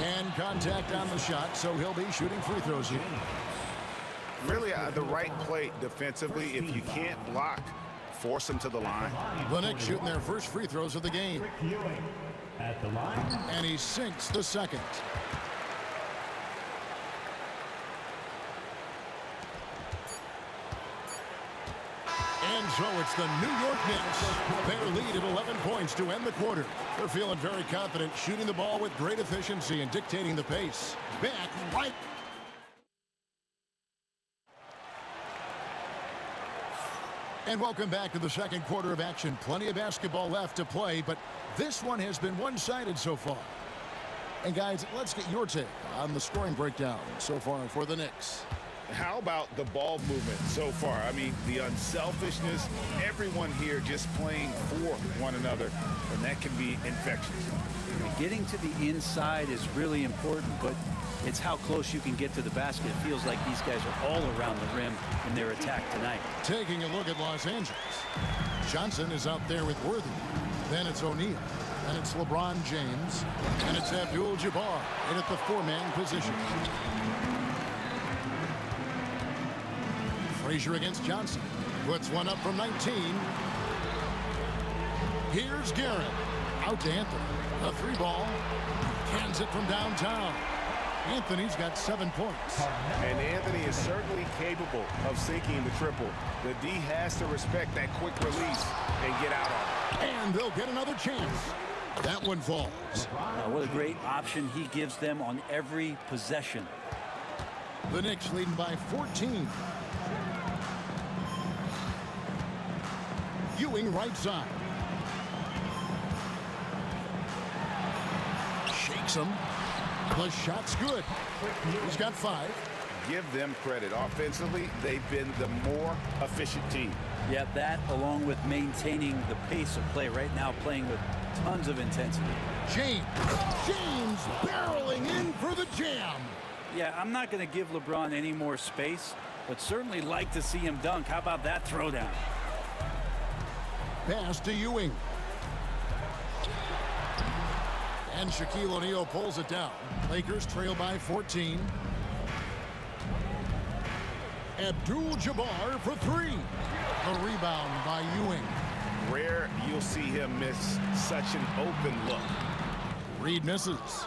And contact on the shot, so he'll be shooting free throws here. Really, the right play defensively. If you can't block, force them to the line. The Knicks shooting their first free throws of the game. At the line. And he sinks the second. And so it's the New York Knicks. Their lead at 11 points to end the quarter. They're feeling very confident, shooting the ball with great efficiency and dictating the pace. Back right. And welcome back to the second quarter of action. Plenty of basketball left to play, but this one has been one-sided so far. And guys, let's get your take on the scoring breakdown so far for the Knicks. How about the ball movement so far? I mean, the unselfishness, everyone here just playing for one another, and that can be infectious. Getting to the inside is really important, but it's how close you can get to the basket. It feels like these guys are all around the rim in their attack tonight. Taking a look at Los Angeles. Johnson is out there with Worthy. Then it's O'Neal. And it's LeBron James. And it's Abdul-Jabbar in at the four-man position. Frazier against Johnson. Puts one up from 19. Here's Garrett. Out to Anthony. A three ball. Cans it from downtown. Anthony's got 7 points. And Anthony is certainly capable of sinking the triple. The D has to respect that quick release and get out on it. And they'll get another chance. That one falls. What a great option he gives them on every possession. The Knicks leading by 14. Ewing right side. Shakes him. The shot's good. He's got 5. Give them credit. Offensively, they've been the more efficient team. Yeah, that along with maintaining the pace of play right now, playing with tons of intensity. James barreling in for the jam. Yeah, I'm not going to give LeBron any more space, but certainly like to see him dunk. How about that throwdown? Pass to Ewing. And Shaquille O'Neal pulls it down. Lakers trail by 14. Abdul-Jabbar for 3. The rebound by Ewing. Rare you'll see him miss such an open look. Reed misses.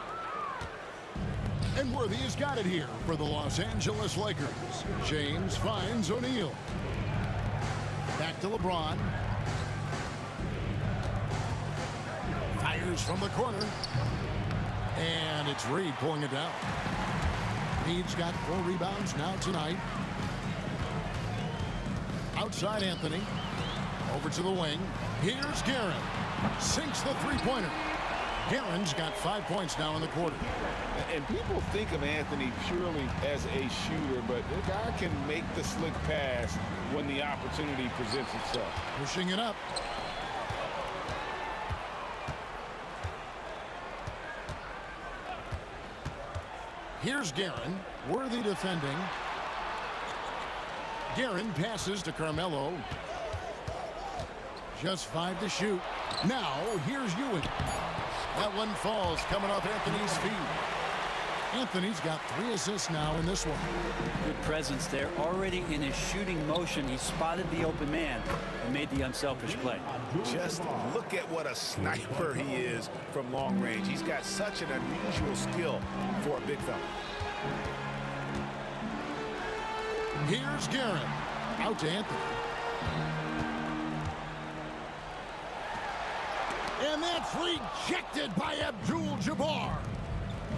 And Worthy has got it here for the Los Angeles Lakers. James finds O'Neal. Back to LeBron. Fires from the corner. And it's Reed pulling it down. Reed's got 4 rebounds now tonight. Outside Anthony. Over to the wing. Here's Guerin. Sinks the three-pointer. Guerin's got 5 points now in the quarter. And people think of Anthony purely as a shooter, but the guy can make the slick pass when the opportunity presents itself. Pushing it up. Here's Guerin. Worthy defending. Guerin passes to Carmelo. Just 5 to shoot. Now, here's Ewing. That one falls coming off Anthony's feet. Anthony's got 3 assists now in this one. Good presence there. Already in his shooting motion, he spotted the open man and made the unselfish play. Just look at what a sniper he is from long range. He's got such an unusual skill for a big fella. Here's Guerin. Out to Anthony. And that's rejected by Abdul-Jabbar.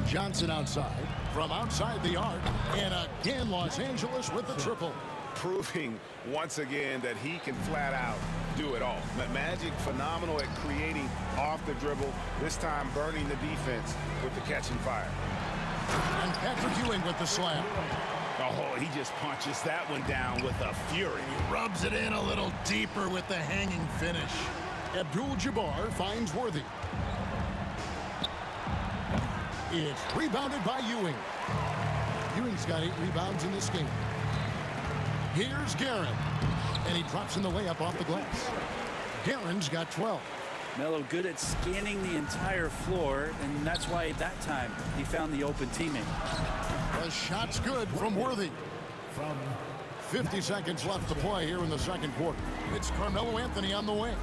Johnson outside. From outside the arc. And again, Los Angeles with the triple. Proving once again that he can flat out do it all. Magic phenomenal at creating off the dribble. This time burning the defense with the catch and fire. And Patrick Ewing with the slam. Oh, he just punches that one down with a fury. He rubs it in a little deeper with the hanging finish. Abdul-Jabbar finds Worthy. It's rebounded by Ewing. Ewing's got 8 rebounds in this game. Here's Guerin. And he drops in the layup off the glass. Guerin's got 12. Melo good at scanning the entire floor, and that's why that time he found the open teammate. The shot's good from Worthy. from 50 seconds left to play here in the second quarter. It's Carmelo Anthony on the wing.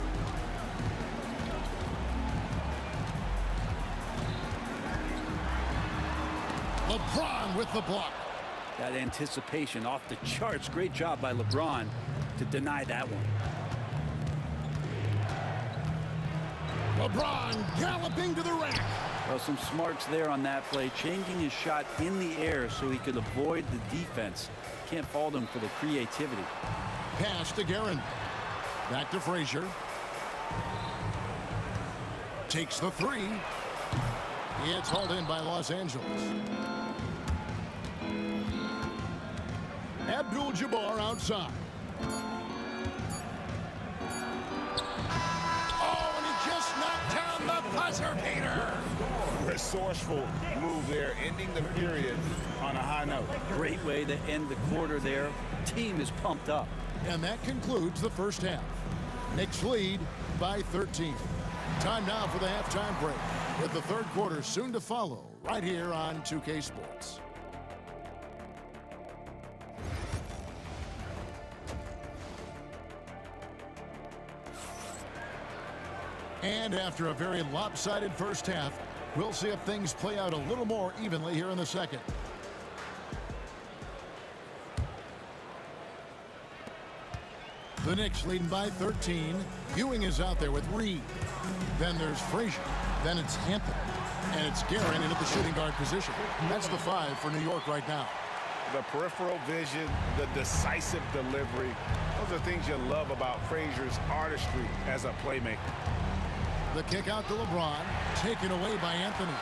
LeBron with the block. That anticipation off the charts. Great job by LeBron to deny that one. LeBron galloping to the rack. Well, some smarts there on that play, changing his shot in the air so he could avoid the defense. Can't fault him for the creativity. Pass to Guerin. Back to Frazier. Takes the three. It's hauled in by Los Angeles. Abdul-Jabbar outside. Oh, and he just knocked down the buzzer beater. Resourceful move there, ending the period on a high note. Great way to end the quarter there. Team is pumped up. And that concludes the first half. Knicks lead by 13. Time now for the halftime break, with the third quarter soon to follow right here on 2K Sports. And after a very lopsided first half, we'll see if things play out a little more evenly here in the second. The Knicks leading by 13. Ewing is out there with Reed. Then there's Frazier. Then it's Hampton. And it's Guerin into the shooting guard position. That's the 5 for New York right now. The peripheral vision, the decisive delivery. Those are things you love about Frazier's artistry as a playmaker. The kick out to LeBron, taken away by Anthony.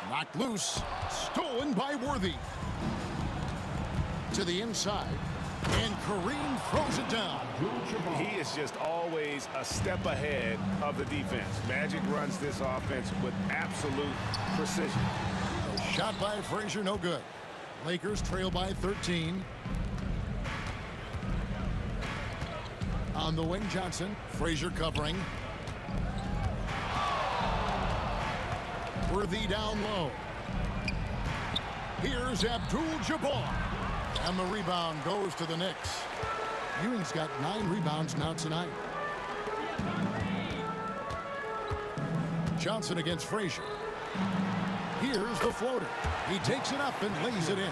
Knocked loose, stolen by Worthy. To the inside, and Kareem throws it down. He is just always a step ahead of the defense. Magic runs this offense with absolute precision. Shot by Frazier, no good. Lakers trail by 13. On the wing, Johnson. Frazier covering. Worthy down low. Here's Abdul-Jabbar. And the rebound goes to the Knicks. Ewing's got 9 rebounds now tonight. Johnson against Frazier. Here's the floater. He takes it up and lays it in.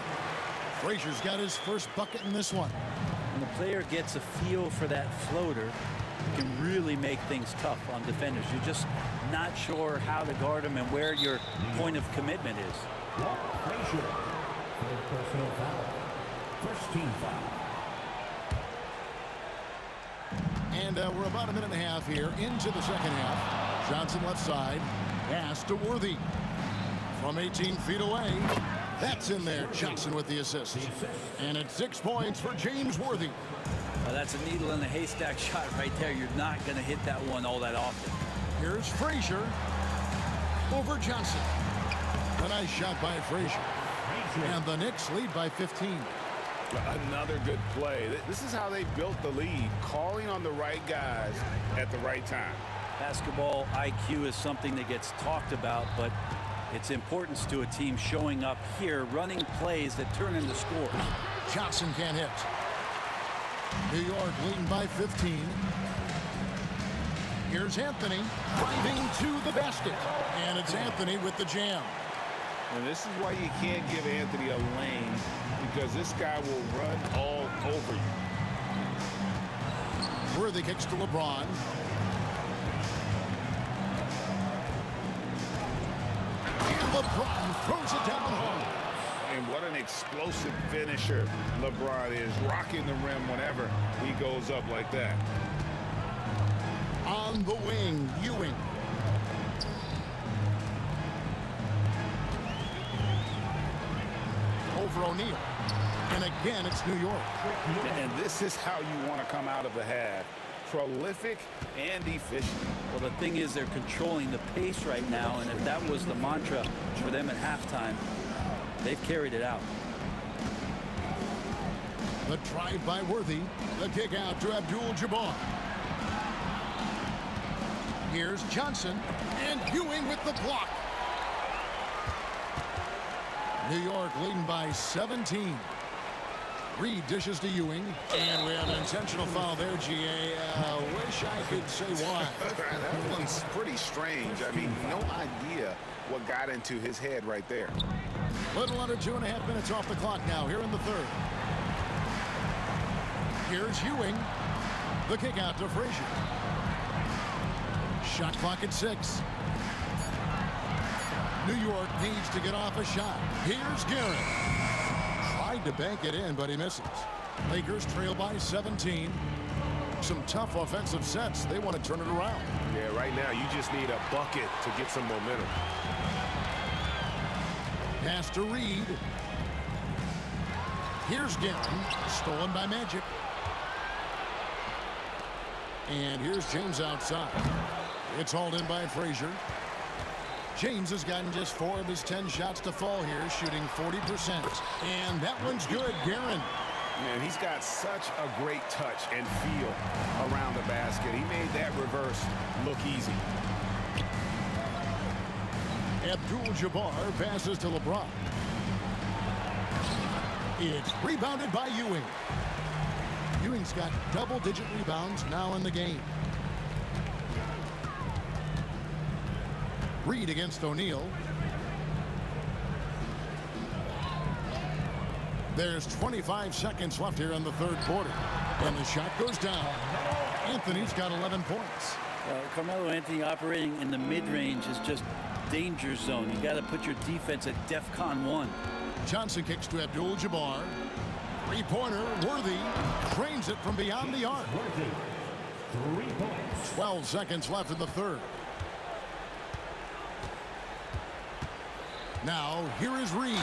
Frazier's got his first bucket in this one. When the player gets a feel for that floater, it can really make things tough on defenders. You're just not sure how to guard them and where your point of commitment is. Frazier. Third personal foul. First team foul. And we're about a minute and a half here into the second half. Johnson left side. Pass to Worthy. From 18 feet away. That's in there. Johnson with the assist. And it's 6 points for James Worthy. Well, that's a needle in the haystack shot right there. You're not going to hit that one all that often. Here's Frazier over Johnson. A nice shot by Frazier. And the Knicks lead by 15. Another good play. This is how they built the lead, calling on the right guys at the right time. Basketball IQ is something that gets talked about, but its importance to a team showing up here, running plays that turn into scores. Johnson can't hit. New York leading by 15. Here's Anthony driving to the basket. And it's Anthony with the jam. And this is why you can't give Anthony a lane, because this guy will run all over you. Worthy kicks to LeBron. And LeBron throws it down home. And what an explosive finisher LeBron is, rocking the rim whenever he goes up like that. On the wing, Ewing. Over O'Neal. And again, it's New York. And this is how you want to come out of the half. Prolific and efficient. Well, the thing is, they're controlling the pace right now, and if that was the mantra for them at halftime, they've carried it out. The drive by Worthy. The kick out to Abdul-Jabbar. Here's Johnson. And Ewing with the block. New York leading by 17. Reed dishes to Ewing, and we have an intentional foul there, GA. Wish I could say why. That one's pretty strange. I mean, no idea what got into his head right there. Little under 2.5 minutes off the clock now here in the third. Here's Ewing. The kick out to Frazier. Shot clock at 6. New York needs to get off a shot. Here's Garrett. Tried to bank it in, but he misses. Lakers trail by 17. Some tough offensive sets. They want to turn it around. Yeah, right now you just need a bucket to get some momentum. Pass to Reed. Here's Garrett. Stolen by Magic. And here's James outside. It's hauled in by Frazier. James has gotten just 4 of his 10 shots to fall here, shooting 40%. And that one's good, Guerin. Man, he's got such a great touch and feel around the basket. He made that reverse look easy. Abdul-Jabbar passes to LeBron. It's rebounded by Ewing. Ewing's got double-digit rebounds now in the game. Reed against O'Neal. There's 25 seconds left here in the third quarter. And the shot goes down. Anthony's got 11 points. Carmelo Anthony operating in the mid-range is just danger zone. You got to put your defense at DEFCON 1. Johnson kicks to Abdul-Jabbar. Three-pointer, Worthy trains it from beyond the arc. 3 points. 12 seconds left in the third. Now, here is Reed.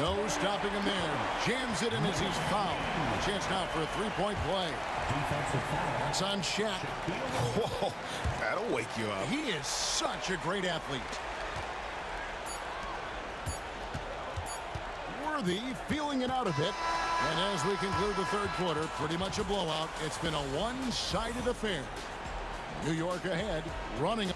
No stopping him there. Jams it in as he's fouled. A chance now for a three-point play. Defensive foul. It's on Shaq. Whoa, that'll wake you up. He is such a great athlete. Worthy feeling it out a bit. And as we conclude the third quarter, pretty much a blowout. It's been a one-sided affair. New York ahead, running.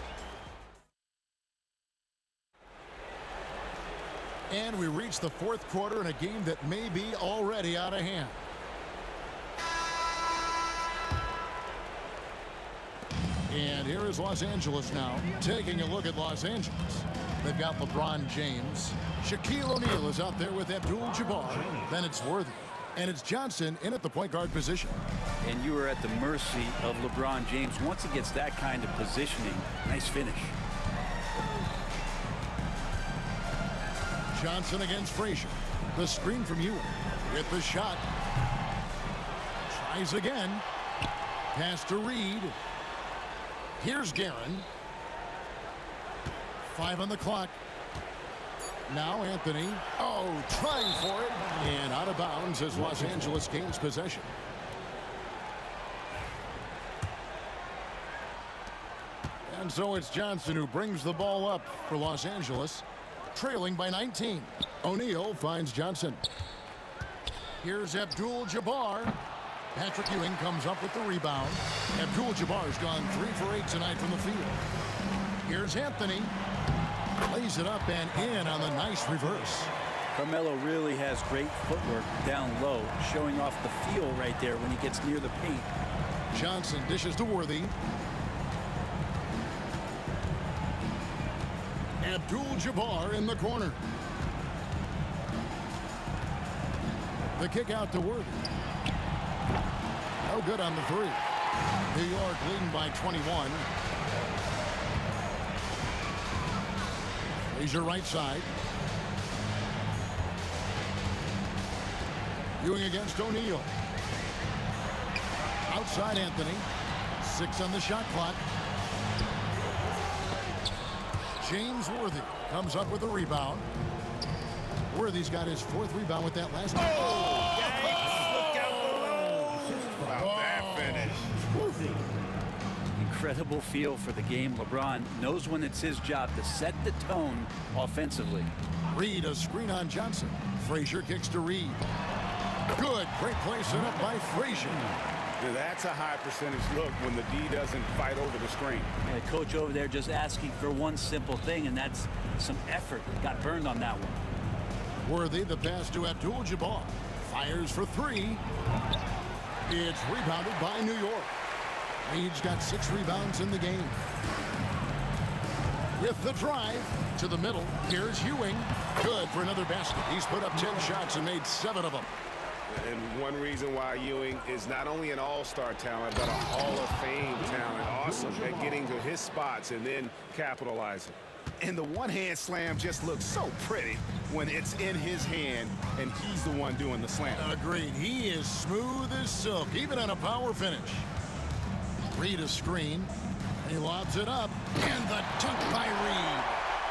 And we reach the fourth quarter in a game that may be already out of hand. And here is Los Angeles now, taking a look at Los Angeles. They've got LeBron James. Shaquille O'Neal is out there with Abdul-Jabbar. Then it's Worthy. And it's Johnson in at the point guard position. And you are at the mercy of LeBron James. Once he gets that kind of positioning, nice finish. Johnson against Frazier. The screen from Ewing. With the shot. Tries again. Pass to Reed. Here's Guerin. 5 on the clock. Now Anthony. Oh, trying for it. And out of bounds as Los Angeles gains possession. And so it's Johnson who brings the ball up for Los Angeles. Trailing by 19. O'Neal finds Johnson. Here's Abdul-Jabbar. Patrick Ewing comes up with the rebound. Abdul-Jabbar's gone 3 for 8 tonight from the field. Here's Anthony. Lays it up and in on the nice reverse. Carmelo really has great footwork down low, showing off the feel right there when he gets near the paint. Johnson dishes to Worthy. Abdul-Jabbar in the corner. The kick out to Worthy. No good on the three. New York leading by 21. Frazier right side. Ewing against O'Neal. Outside Anthony. 6 on the shot clock. James Worthy comes up with a rebound. Worthy's got his 4th rebound with that last one. Oh, look out below. Wow, that finish. Incredible feel for the game. LeBron knows when it's his job to set the tone offensively. Reed, a screen on Johnson. Frazier kicks to Reed. Good. Great play set up by Frazier. Yeah, that's a high percentage look when the D doesn't fight over the screen. Yeah, the coach over there just asking for one simple thing, and that's some effort. Got burned on that one. Worthy, the pass to Abdul-Jabbar. Fires for three. It's rebounded by New York. Reed's got 6 rebounds in the game. With the drive to the middle, here's Ewing. Good for another basket. He's put up 10 shots and made 7 of them. And one reason why Ewing is not only an all-star talent, but a Hall of Fame talent. Awesome at getting to his spots and then capitalizing. And the one-hand slam just looks so pretty when it's in his hand and he's the one doing the slam. Agreed. He is smooth as silk, even on a power finish. Reed a screen. He lobs it up. And the dunk by Reed.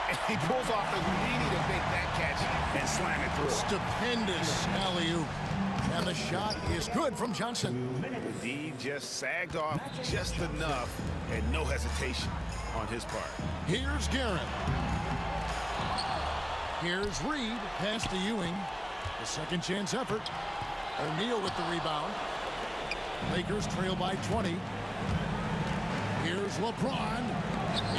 And he pulls off the Houdini to make that catch and slam it through. Stupendous alley-oop. And the shot is good from Johnson. The D just sagged off just enough and no hesitation on his part. Here's Guerin. Here's Reed. Pass to Ewing. The second chance effort. O'Neal with the rebound. Lakers trail by 20. Here's LeBron.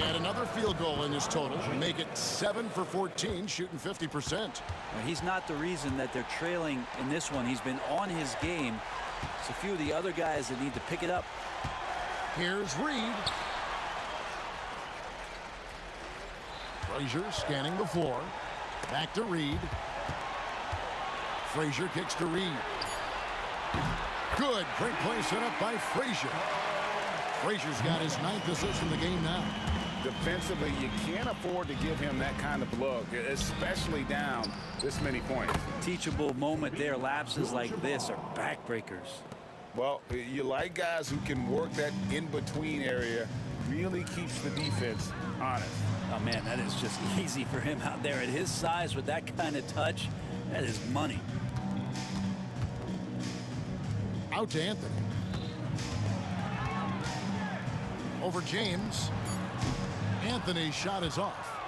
And another field goal in his total. Make it 7 for 14, shooting 50%. Well, he's not the reason that they're trailing in this one. He's been on his game. It's a few of the other guys that need to pick it up. Here's Reed. Frazier scanning the floor. Back to Reed. Frazier kicks to Reed. Good. Great play set up by Frazier. Frazier's got his 9th assist in the game now. Defensively, you can't afford to give him that kind of look, especially down this many points. Teachable moment there. Lapses like this are backbreakers. Well, you like guys who can work that in-between area, really keeps the defense honest. Oh, man, that is just easy for him out there at his size with that kind of touch. That is money. Out to Anthony. Over James. Anthony's shot is off.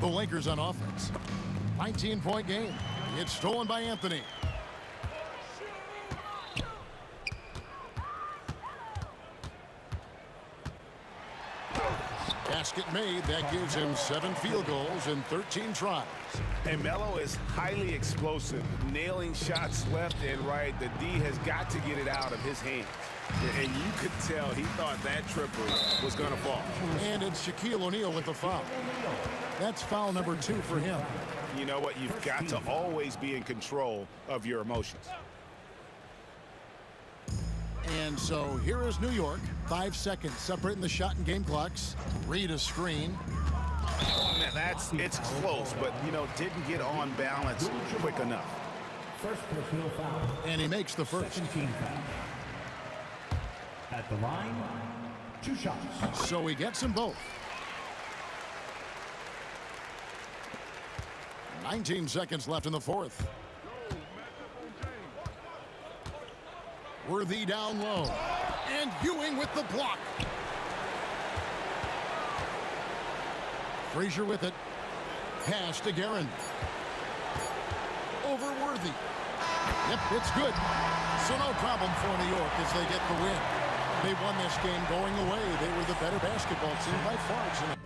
The Lakers on offense. 19-point game. It's stolen by Anthony. Basket made. That gives him 7 field goals and 13 tries. And Melo is highly explosive, nailing shots left and right. The D has got to get it out of his hands. And you could tell he thought that triple was going to fall. And it's Shaquille O'Neal with the foul. That's foul number 2 for him. You know what? You've got to always be in control of your emotions. And so here is New York. 5 seconds separating the shot and game clocks. Reed a screen. Oh, man, it's close, but, you know, didn't get on balance quick enough. First personal foul. And he makes the first. Second team foul. At the line, 2 shots. So he gets them both. 19 seconds left in the fourth. Worthy down low. And Ewing with the block. Frazier with it. Pass to Guerin. Over Worthy. Yep, it's good. So no problem for New York as they get the win. They won this game going away. They were the better basketball team by far tonight.